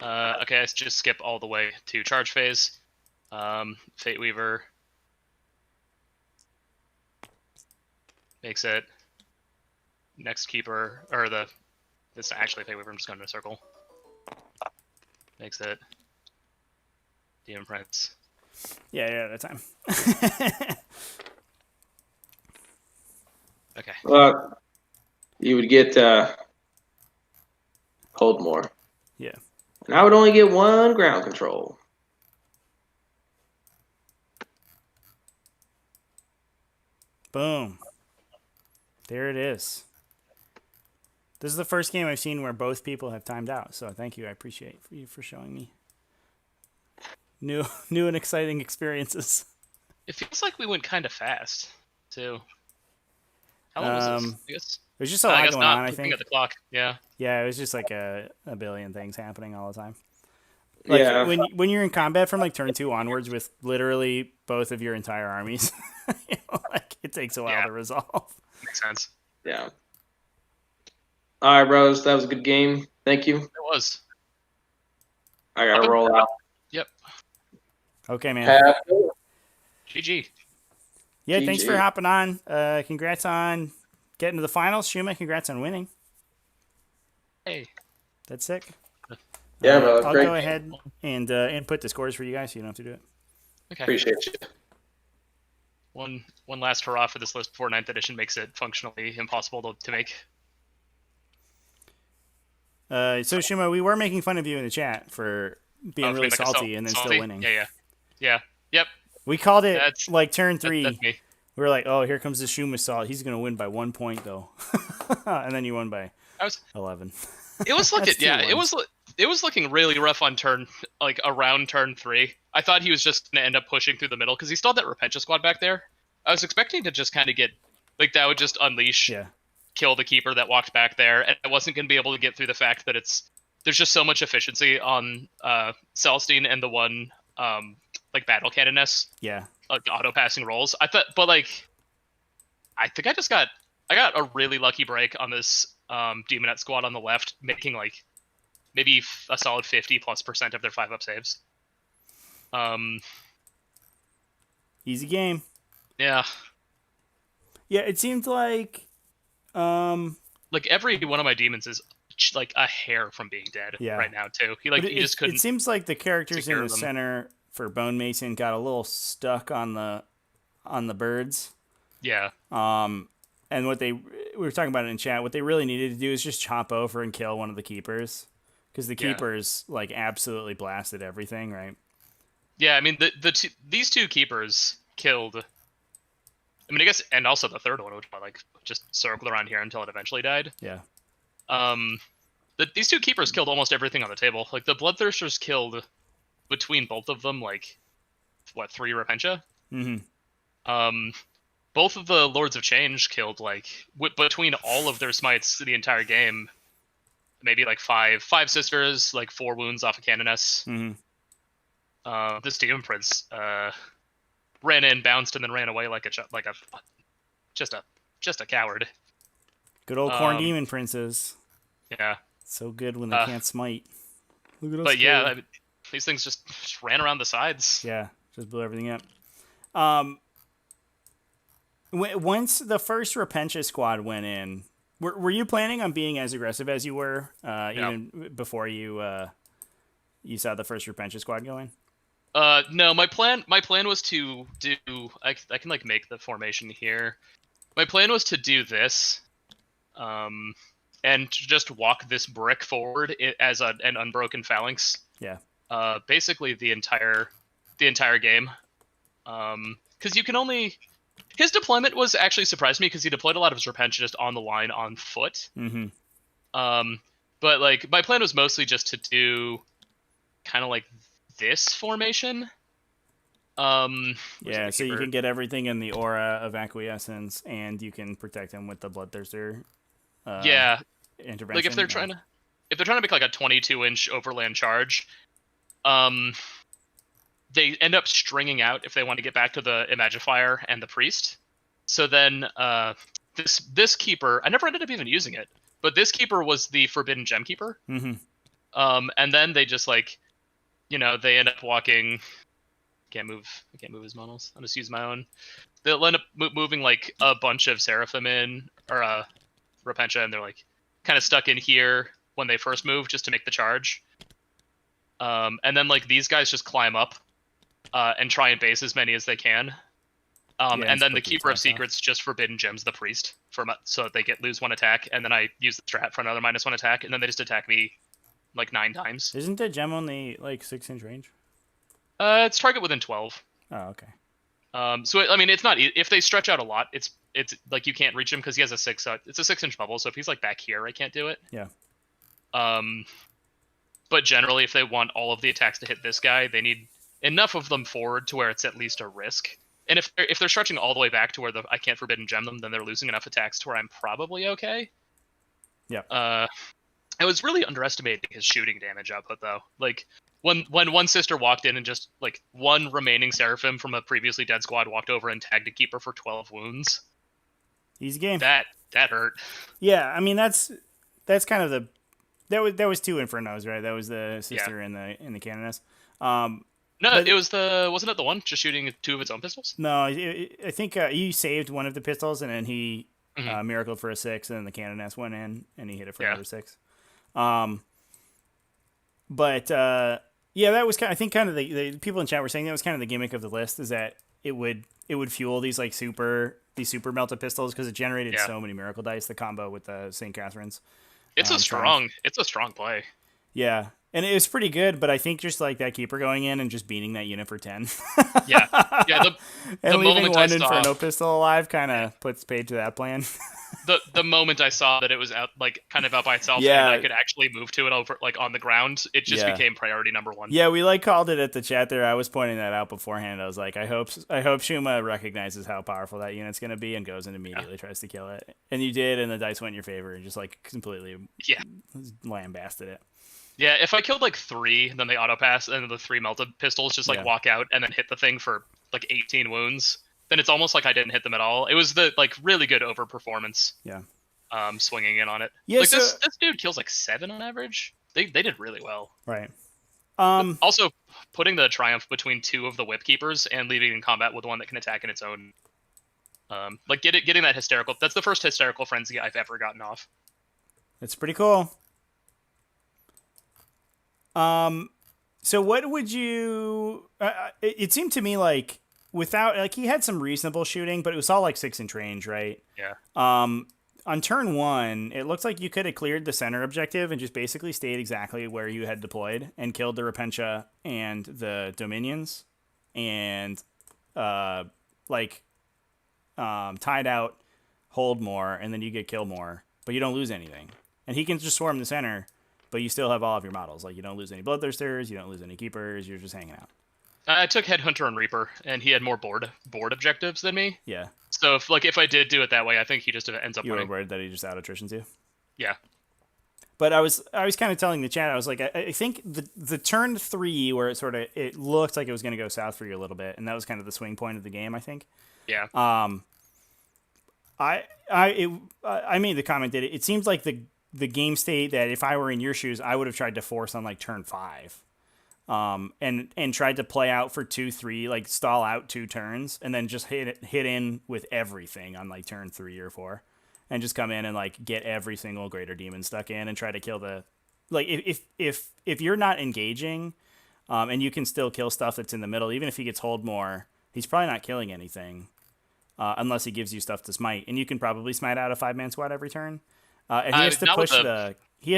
Okay, I just skip all the way to charge phase. Fate Weaver makes it next keeper, or this actually Fate Weaver, I'm just going in a circle. Makes it Demon Prince. Yeah, that time. Okay. You would get hold more. Yeah. And I would only get 1 ground control. Boom. There it is. This is the first game I've seen where both people have timed out, so thank you. I appreciate you for showing me new and exciting experiences. It feels like we went kind of fast, too. How long was this? I guess There's just a I lot guess going not. on, I Looking think. at the clock. Yeah. Yeah, it was just like a billion things happening all the time. Like Yeah. when you're in combat from like turn 2 onwards with literally both of your entire armies, like it takes a while Yeah. to resolve. Makes sense. Yeah. All right, bros. That was a good game. Thank you. It was. I gotta roll out. Yep. Okay, man. Have GG. Yeah, thanks for GG. hopping on. Congrats on getting to the finals, Shuma. Congrats on winning. Hey. That's sick. Yeah, bro. I'll Great. go ahead and input the scores for you guys, so you don't have to do it. Okay. Appreciate you. One last hurrah for this list before 9th edition makes it functionally impossible to make. So Shuma, we were making fun of you in the chat for being Oh, for really being like a salty and then salty? still winning. Yeah. Yep. We called it That's- like turn 3. That's me. We were like, oh, here comes the Shuma salt. He's gonna win by 1 point though, and then you won by I was. 11. It was looking. That's 2 Yeah. It wins. was. It was looking really rough on around turn 3. I thought he was just gonna end up pushing through the middle because he still had that Repentia squad back there. I was expecting to just kind of get like that would just unleash, Yeah, kill the keeper that walked back there, and I wasn't gonna be able to get through the fact that there's just so much efficiency on Celestine and the one like battle cannoness, yeah. like auto passing rolls. I thought, but like, I think I got a really lucky break on this Demonette squad on the left, making like maybe a solid 50+% of their 5-up saves. Easy game. Yeah, Yeah, it seemed like, like every one of my demons is like a hair from being dead Yeah. right now too. He but he just couldn't. It seems like the characters take care in the of them. center for Bone Mason got a little stuck on the birds. Yeah, And what we were talking about it in chat. What they really needed to do is just chop over and kill one of the keepers, because the Yeah. keepers like absolutely blasted everything, right? yeah. I mean, these two keepers killed. I mean, I guess, and also the third one, which I like just circled around here until it eventually died. Yeah. These two keepers killed almost everything on the table. Like the Bloodthirsters killed between both of them, like what, 3 Repentia? Mm-hmm. Both of the Lords of Change killed like between all of their smites the entire game, maybe like five sisters, like 4 wounds off a cannoness. Mm-hmm. This Demon Prince ran in, bounced, and then ran away like just a coward. Good old corn Um, demon princes. Yeah, So good when they can't smite. Look at us but yeah, go. I mean, these things just ran around the sides. Yeah, just blew everything up. Once the first Repentia squad went in, were you planning on being as aggressive as you were even before you saw the first Repentia squad go in? No, my plan was to do. I can like make the formation here. My plan was to do this, and just walk this brick forward as an unbroken phalanx. Yeah. Basically the entire game, because you can only. His deployment was actually surprised me because he deployed a lot of his Repentia just on the line on foot. Mm-hmm. But like my plan was mostly just to do kind of like this formation. Yeah, so you can get everything in the aura of acquiescence, and you can protect him with the Bloodthirster. Yeah, Intervention. like if they're trying to make like a 22-inch overland charge, they end up stringing out if they want to get back to the Imagifier and the Priest. So then this keeper, I never ended up even using it, but this keeper was the Forbidden Gem Keeper. Mm-hmm. And then they just like, they end up walking. I can't move his models. I'll just use my own. They'll end up moving like a bunch of Seraphim in, or Repentia, and they're like kind of stuck in here when they first move just to make the charge. And then like these guys just climb up and try and base as many as they can. And then the Keeper of Secrets just Forbidden Gems the Priest so that they lose 1 attack, and then I use the strat for another -1 attack, and then they just attack me like 9 times. Isn't the gem only like 6-inch range? It's target within 12. Oh, okay. So I mean, it's not if they stretch out a lot, it's like you can't reach him because he has a 6. It's a 6-inch bubble, so if he's like back here, I can't do it. Yeah. But generally, if they want all of the attacks to hit this guy, they need enough of them forward to where it's at least a risk. And if they're stretching all the way back to where I can't forbidden gem them, then they're losing enough attacks to where I'm probably okay. Yep. I was really underestimating his shooting damage output though. Like when one sister walked in and just like one remaining Seraphim from a previously dead squad walked over and tagged a keeper for 12 wounds. Easy game. That hurt. Yeah, I mean that's kind of that was 2 Infernos, right? That was the sister and the Canoness. No, but it was wasn't it the one just shooting 2 of its own pistols? No, I think he saved one of the pistols and then he Mhm. miracled for a 6, and then the Canoness went in and he hit it for Yeah. another 6. But yeah, that was kind. I think kind of the people in chat were saying that was kind of the gimmick of the list, is that it would fuel these like super melted pistols because it generated so many miracle dice. The combo with the St. Catherine's. It's a strong play. Yeah, and it was pretty good, but I think just like that keeper going in and just beating that unit for 10. Yeah. And the leaving moment one I saw Inferno pistol alive kind of puts paid to that plan. the moment I saw that it was out kind of out by itself Yeah. and I could actually move to it over like on the ground, it just became priority number 1. Yeah, we like called it at the chat there. I was pointing that out beforehand. I was like, I hope Shuma recognizes how powerful that unit's going to be and goes and immediately tries to kill it. And you did, and the dice went in your favor and just like completely lambasted it. Yeah, if I killed like 3, then they auto pass, and the 3 melted pistols just like walk out and then hit the thing for like 18 wounds, then it's almost like I didn't hit them at all. It was the like really good overperformance. Yeah. Swinging in on it. Yeah, like so, this dude kills like 7 on average. They did really well. Right. Also, putting the triumph between 2 of the whip keepers and leaving in combat with one that can attack in its own. Like getting that hysterical. That's the first hysterical frenzy I've ever gotten off. It's pretty cool. So what would you? It seemed to me like without like he had some reasonable shooting, but it was all like 6-inch range, right? Yeah. On turn 1, it looks like you could have cleared the center objective and just basically stayed exactly where you had deployed and killed the Repentia and the Dominions, and tied out, hold more, and then you get kill more, but you don't lose anything. And he can just swarm the center, but you still have all of your models. Like you don't lose any Bloodthirsters, you don't lose any Keepers, you're just hanging out. I took Headhunter and Reaper, and he had more board objectives than me. Yeah. So if I did do it that way, I think he just ends up You were winning. worried that he just out attritions you? Yeah. But I was kind of telling the chat, I was like, I think the turn 3 where it looked like it was going to go south for you a little bit, and that was kind of the swing point of the game, I think. Yeah. I made the comment that it seems like the game state that if I were in your shoes, I would have tried to force on like turn 5. And tried to play out for 2-3, like stall out 2 turns, and then just hit in with everything on like turn 3 or 4, and just come in and like get every single greater demon stuck in and try to kill the, like if you're not engaging, and you can still kill stuff that's in the middle, even if he gets hold more, he's probably not killing anything, unless he gives you stuff to smite, and you can probably smite out a 5-man squad every turn, and he has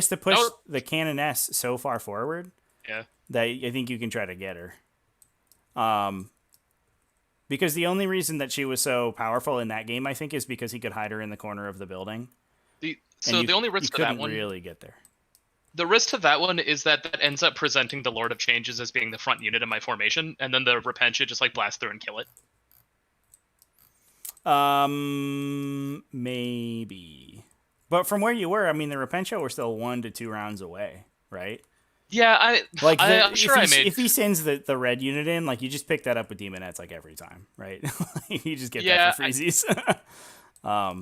to push the Canoness so far forward. Yeah. That I think you can try to get her. Because the only reason that she was so powerful in that game, I think, is because he could hide her in the corner of the building. The only risk to that one, really get there. The risk to that one is that ends up presenting the Lord of Changes as being the front unit in my formation, and then the Repentia just like blast through and kill it. Maybe. But from where you were, I mean, the Repentia were still 1 to 2 rounds away, right? Yeah, I'm sure if he sends the red unit in, like you just pick that up with Demonettes like every time, right? You just get that for freezies. I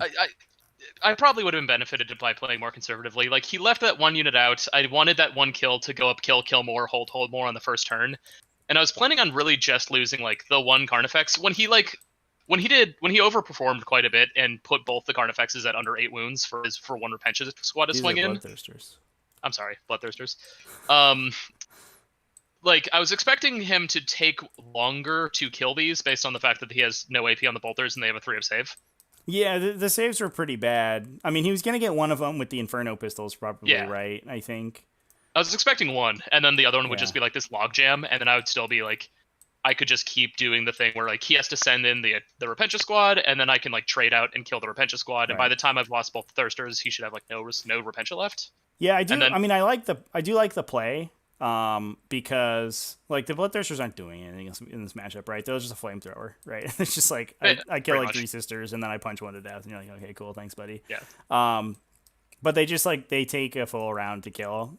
probably would have been benefited by playing more conservatively. Like he left that 1 unit out. I wanted that 1 kill to go up, kill more, hold more on the first turn, and I was planning on really just losing like the 1 Carnifex when he overperformed quite a bit and put both the Carnifexes at under 8 wounds for 1 Repentia squad to swing in. Bloodthirsters. I'm sorry, Bloodthirsters. Like, I was expecting him to take longer to kill these based on the fact that he has no AP on the bolters and they have a 3 of save. Yeah, the saves were pretty bad. I mean, he was going to get one of them with the Inferno pistols probably, right? I think. I was expecting 1, and then the other one would just be like this logjam, and then I would still be like, I could just keep doing the thing where like he has to send in the Repentia squad, and then I can like trade out and kill the Repentia squad, and by the time I've lost both Thirsters, he should have like no Repentia left. Yeah, I do. I mean, I do like the play. Because like the Bloodthirsters aren't doing anything in this matchup, right? They're just a flamethrower, right? It's just like I kill like 3 sisters and then I punch one to death, and you're like, okay, cool, thanks, buddy. Yeah. But they just like they take a full round to kill.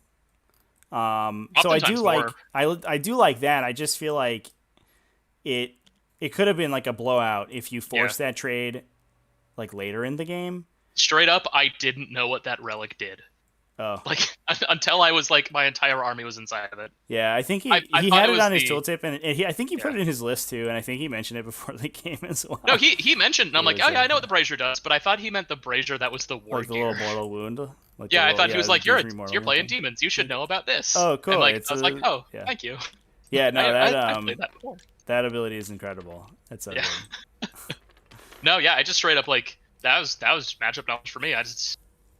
So I do like I do like that. I just feel like it could have been like a blowout if you forced that trade like later in the game. Straight up, I didn't know what that relic did. Oh. Like until I was like my entire army was inside of it. Yeah, I think he had it on his tooltip, and I think he put it in his list too, and I think he mentioned it before the game as well. No, he mentioned, and I'm like, oh yeah, I know what the brazier does, but I thought he meant the brazier that was the war like the gear. little mortal wound. Like I thought he was like, you're playing demons, you should know about this. Oh, cool. And like, I was like, oh, thank you. Yeah, no, I played that before. That ability is incredible. That's so good. No, yeah, I just straight up like that was matchup knowledge for me.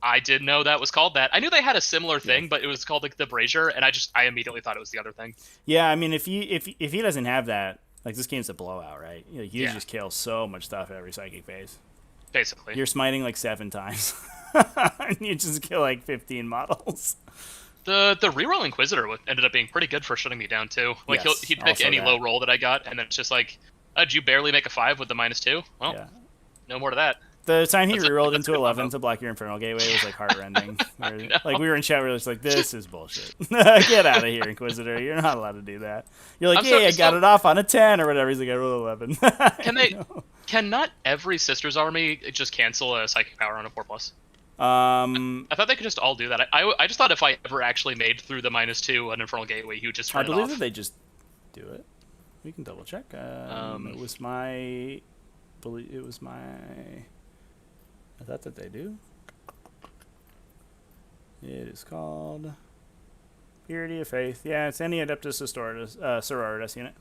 I didn't know that was called that. I knew they had a similar thing, but it was called like the brazier, and I immediately thought it was the other thing. Yeah, I mean, if he doesn't have that, like this game's a blowout, right? You just kill so much stuff every psychic phase. Basically, you're smiting like 7 times, and you just kill like 15 models. The reroll Inquisitor ended up being pretty good for shutting me down too. Like he'd pick any low roll that I got, and then it's just like, did you barely make a 5 with the -2? Well, no more to that. The time he rerolled into 11 to block your Infernal Gateway was like heartrending. Like we were in chat, we were just like, "This is bullshit. Get out of here, Inquisitor. You're not allowed to do that." You're like, "Yeah, I got it off on a 10 or whatever." He's like, "I rolled 11." Can not every Sisters army just cancel a Psychic Power on a 4+? I thought they could just all do that. I just thought if I ever actually made through the -2 an Infernal Gateway, he would just turn it off. I believe that they just do it. We can double check. It was my. I thought that they do. It is called Purity of Faith. Yeah, it's any Adeptus Sororitas unit.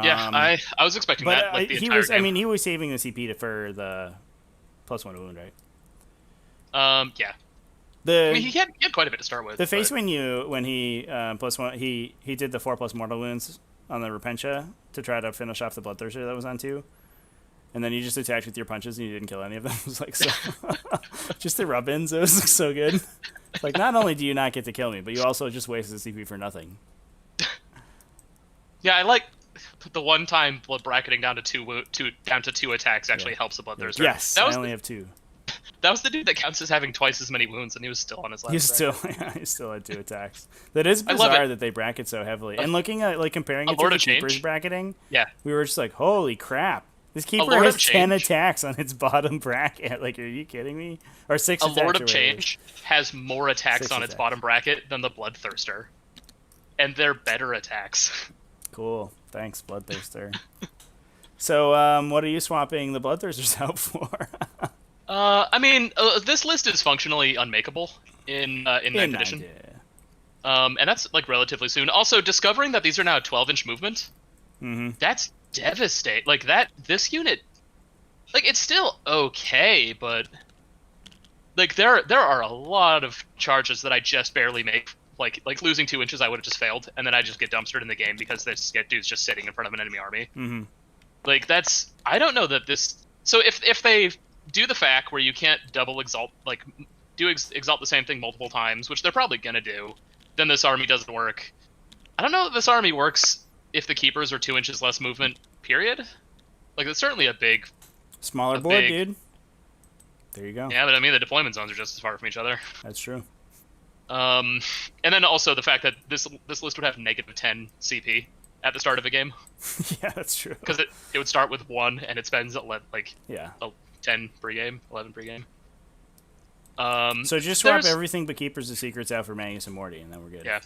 Yeah, I was expecting that. Like, he was. Game. I mean, he was saving the CP for the +1 wound, right? Yeah. I mean, he had quite a bit to start with. The face when he +1 he did the 4+ mortal wounds on the Repentia to try to finish off the Bloodthirster that was on 2. And then you just attacked with your punches and you didn't kill any of them. It was like so just the rub-ins, it was so good. It's like not only do you not get to kill me, but you also just wasted CP for nothing. Yeah, I like the one time blood bracketing down to two attacks actually helps the Bloodthirster. Yes, I only have 2. That was the dude that counts as having twice as many wounds, and he was still on his last. He still had 2 attacks. That is bizarre that they bracket so heavily. And looking at comparing it to the Keeper's bracketing, we were just like, holy crap. This Keeper has 10 attacks on its bottom bracket. Like, are you kidding me? Or 6 attacks. A Lord of Change has more attacks on its bottom bracket than the Bloodthirster. And they're better attacks. Cool. Thanks, Bloodthirster. So, what are you swapping the Bloodthirsters out for? I mean, this list is functionally unmakeable in 9th edition. And that's, like, relatively soon. Also, discovering that these are now 12-inch movement, that's devastating. Like this unit, like it's still okay, but like there are a lot of charges that I just barely make. Like losing 2 inches, I would have just failed, and then I just get dumpstered in the game because this dude's just sitting in front of an enemy army. Like that's I don't know that this. So if they do the fact where you can't double exalt, like exalt the same thing multiple times, which they're probably gonna do, then this army doesn't work. I don't know if this army works if the Keepers are 2 inches less movement, period. Like, it's certainly a big... Smaller board, dude. There you go. Yeah, but I mean, the deployment zones are just as far from each other. That's true. And then also the fact that this list would have -10 CP at the start of a game. Yeah, that's true. Because it would start with 1, and it spends, 10 pre-game, 11 pre-game. So just swap everything but Keepers and Secrets out for Magnus and Morty, and then we're good. Yeah.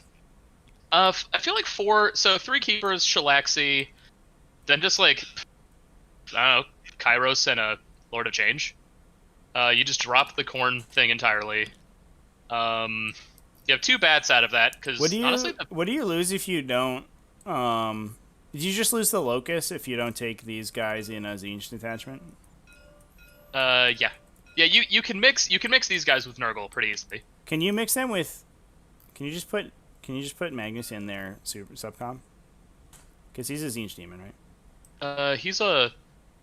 I feel like 3 Keepers, Shalaxi, then just like, I don't know, Kairos and a Lord of Change. You just drop the Corn thing entirely. You have 2 bats out of that, because honestly... What do you lose if you don't... Did you just lose the Locust if you don't take these guys in a Zinch detachment? Yeah. Yeah, you can mix these guys with Nurgle pretty easily. Can you mix them with... Can you just put Magnus in there subcom? Because he's a Zinch demon, right? He's a...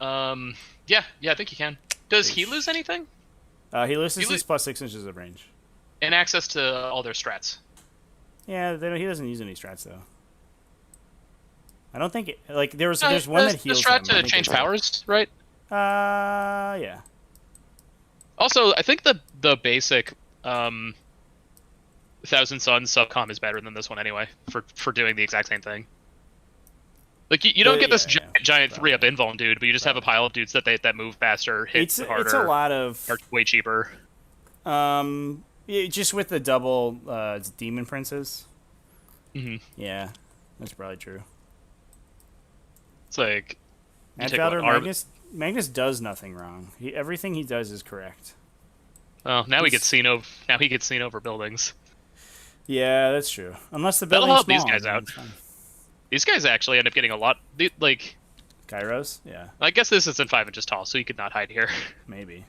Yeah, I think he can. Does he lose anything? He loses his +6 inches of range. And access to all their strats. Yeah, he doesn't use any strats though. I don't think like there's one that heals the strat him. I to think change it's- powers, right? Yeah. Also, I think the basic 1,000 Suns subcom is better than this one anyway for doing the exact same thing. Like you don't get this giant 3-up invuln dude, but you just have a pile of dudes that move faster, hit harder. It's a lot of are way cheaper. just with the double demon princes. Mm-hmm. Yeah, that's probably true. It's like Magnus does nothing wrong. Everything he does is correct. Oh, now he gets seen over. Now he gets seen over buildings. Yeah, that's true. Unless the That'll building's help these small, guys then out. it's fine. These guys actually end up getting a lot. Like Kairos? Yeah, I guess this isn't 5 inches tall, so you could not hide here. maybe.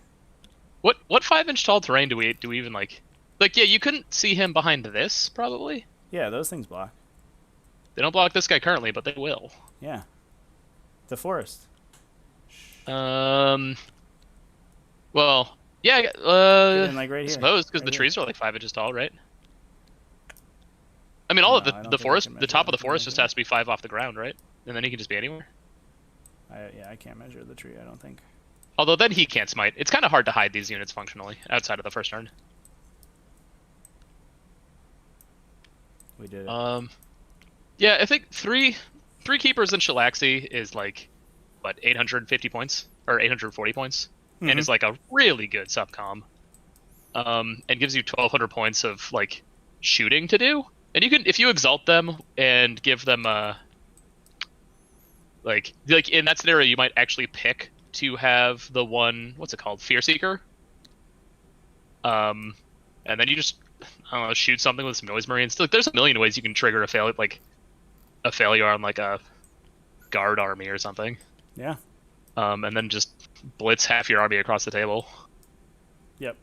What 5-inch tall terrain do we even like? Like yeah, you couldn't see him behind this probably. Yeah, those things block. They don't block this guy currently, but they will. Yeah. The forest. Well, yeah. And, like, right I here. suppose because Right the here. trees are like 5 inches tall, right? I mean, all No, of I don't the think I forest, can the measure top of the anything forest like just that. has to be 5 off the ground, right? And then he can just be anywhere. I can't measure the tree, I don't think. Although then he can't smite. It's kind of hard to hide these units functionally outside of the first turn. We did it. Yeah, I think three keepers in Shalaxi is like what 850 points or 840 points, and it's like a really good subcom. And gives you 1,200 points of like shooting to do, and you can if you exalt them and give them like in that scenario you might actually pick to have the one what's it called Fear Seeker. And then you just I don't know shoot something with some noise marines. Like there's a million ways you can trigger a failure on like a guard army or something. Yeah. And then just blitz half your army across the table. Yep.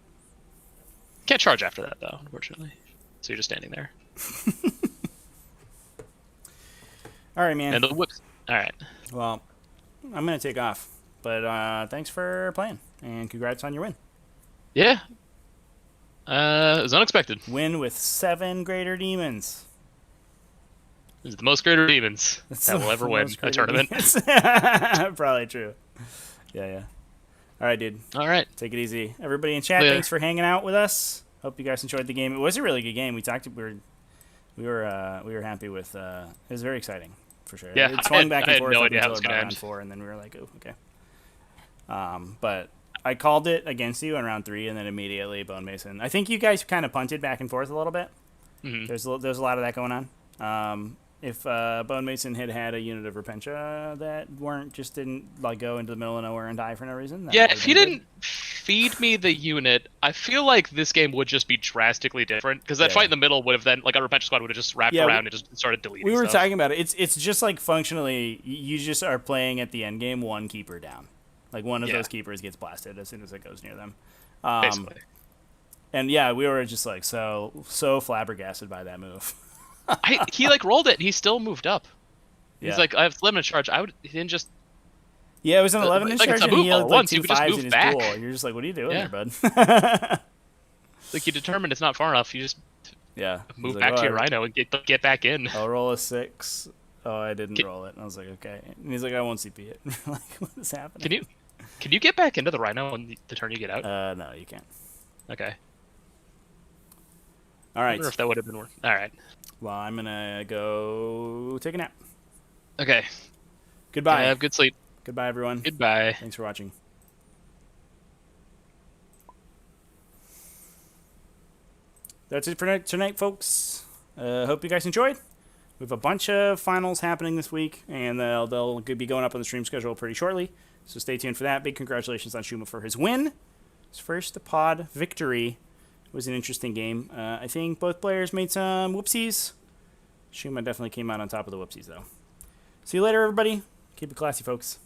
Can't charge after that though, unfortunately. So you're just standing there. All right, man. And the whips. All right. Well, I'm gonna take off, but thanks for playing and congrats on your win. Yeah. It was unexpected. Win with 7 greater demons. This is the most greater demons That's that will the ever win most a greater tournament. demons. Probably true. Yeah. All right, dude. All right. Take it easy. Everybody in chat, Yeah. thanks for hanging out with us. Hope you guys enjoyed the game. It was a really good game. We were happy with. It was very exciting for sure. Yeah, It swung back I and had forth no up idea how until it was gonna about end. round 4, and then we were like, oh, okay. But I called it against you on round 3, and then immediately Bone Mason. I think you guys kind of punted back and forth a little bit. Mm-hmm. There's a lot of that going on. If Bone Mason had a unit of Repentia that didn't like go into the middle of nowhere and die for no reason. That Yeah, would've if he been didn't feed me the unit, I feel like this game would just be drastically different. Because that Yeah. fight in the middle would have then, like, our Repentia squad would have just wrapped around and just started deleting We were stuff. talking about it. It's just like functionally, you just are playing at the end game 1 keeper down. Like one of Yeah. those keepers gets blasted as soon as it goes near them. Basically. And yeah, we were just like so flabbergasted by that move. He like rolled it and he still moved up. Yeah. He's like, I have limit charge. He didn't just. Yeah, it was an 11-inch like, it's charge, a and he move all had at like once, 2 you could just 5s move in his back. pool. You're just like, what are you doing Yeah. there, bud? Like you determined it's not far enough. You just Yeah. move He's back like, to your "Oh, Rhino and get back in. I'll roll a 6. Oh, I didn't Can- roll it. And I was like, okay. And he's like, I won't CP it. Like, what is happening? Can you get back into the Rhino on the turn you get out? No, you can't. Okay. All I right. wonder if that would have been worth. All right. Well, I'm gonna go take a nap. Okay. Goodbye. Have good sleep. Goodbye, everyone. Goodbye. Thanks for watching. That's it for tonight, folks. Hope you guys enjoyed. We have a bunch of finals happening this week, and they'll be going up on the stream schedule pretty shortly. So stay tuned for that. Big congratulations on Shuma for his win. His first pod victory. It was an interesting game. I think both players made some whoopsies. Shuma definitely came out on top of the whoopsies, though. See you later, everybody. Keep it classy, folks.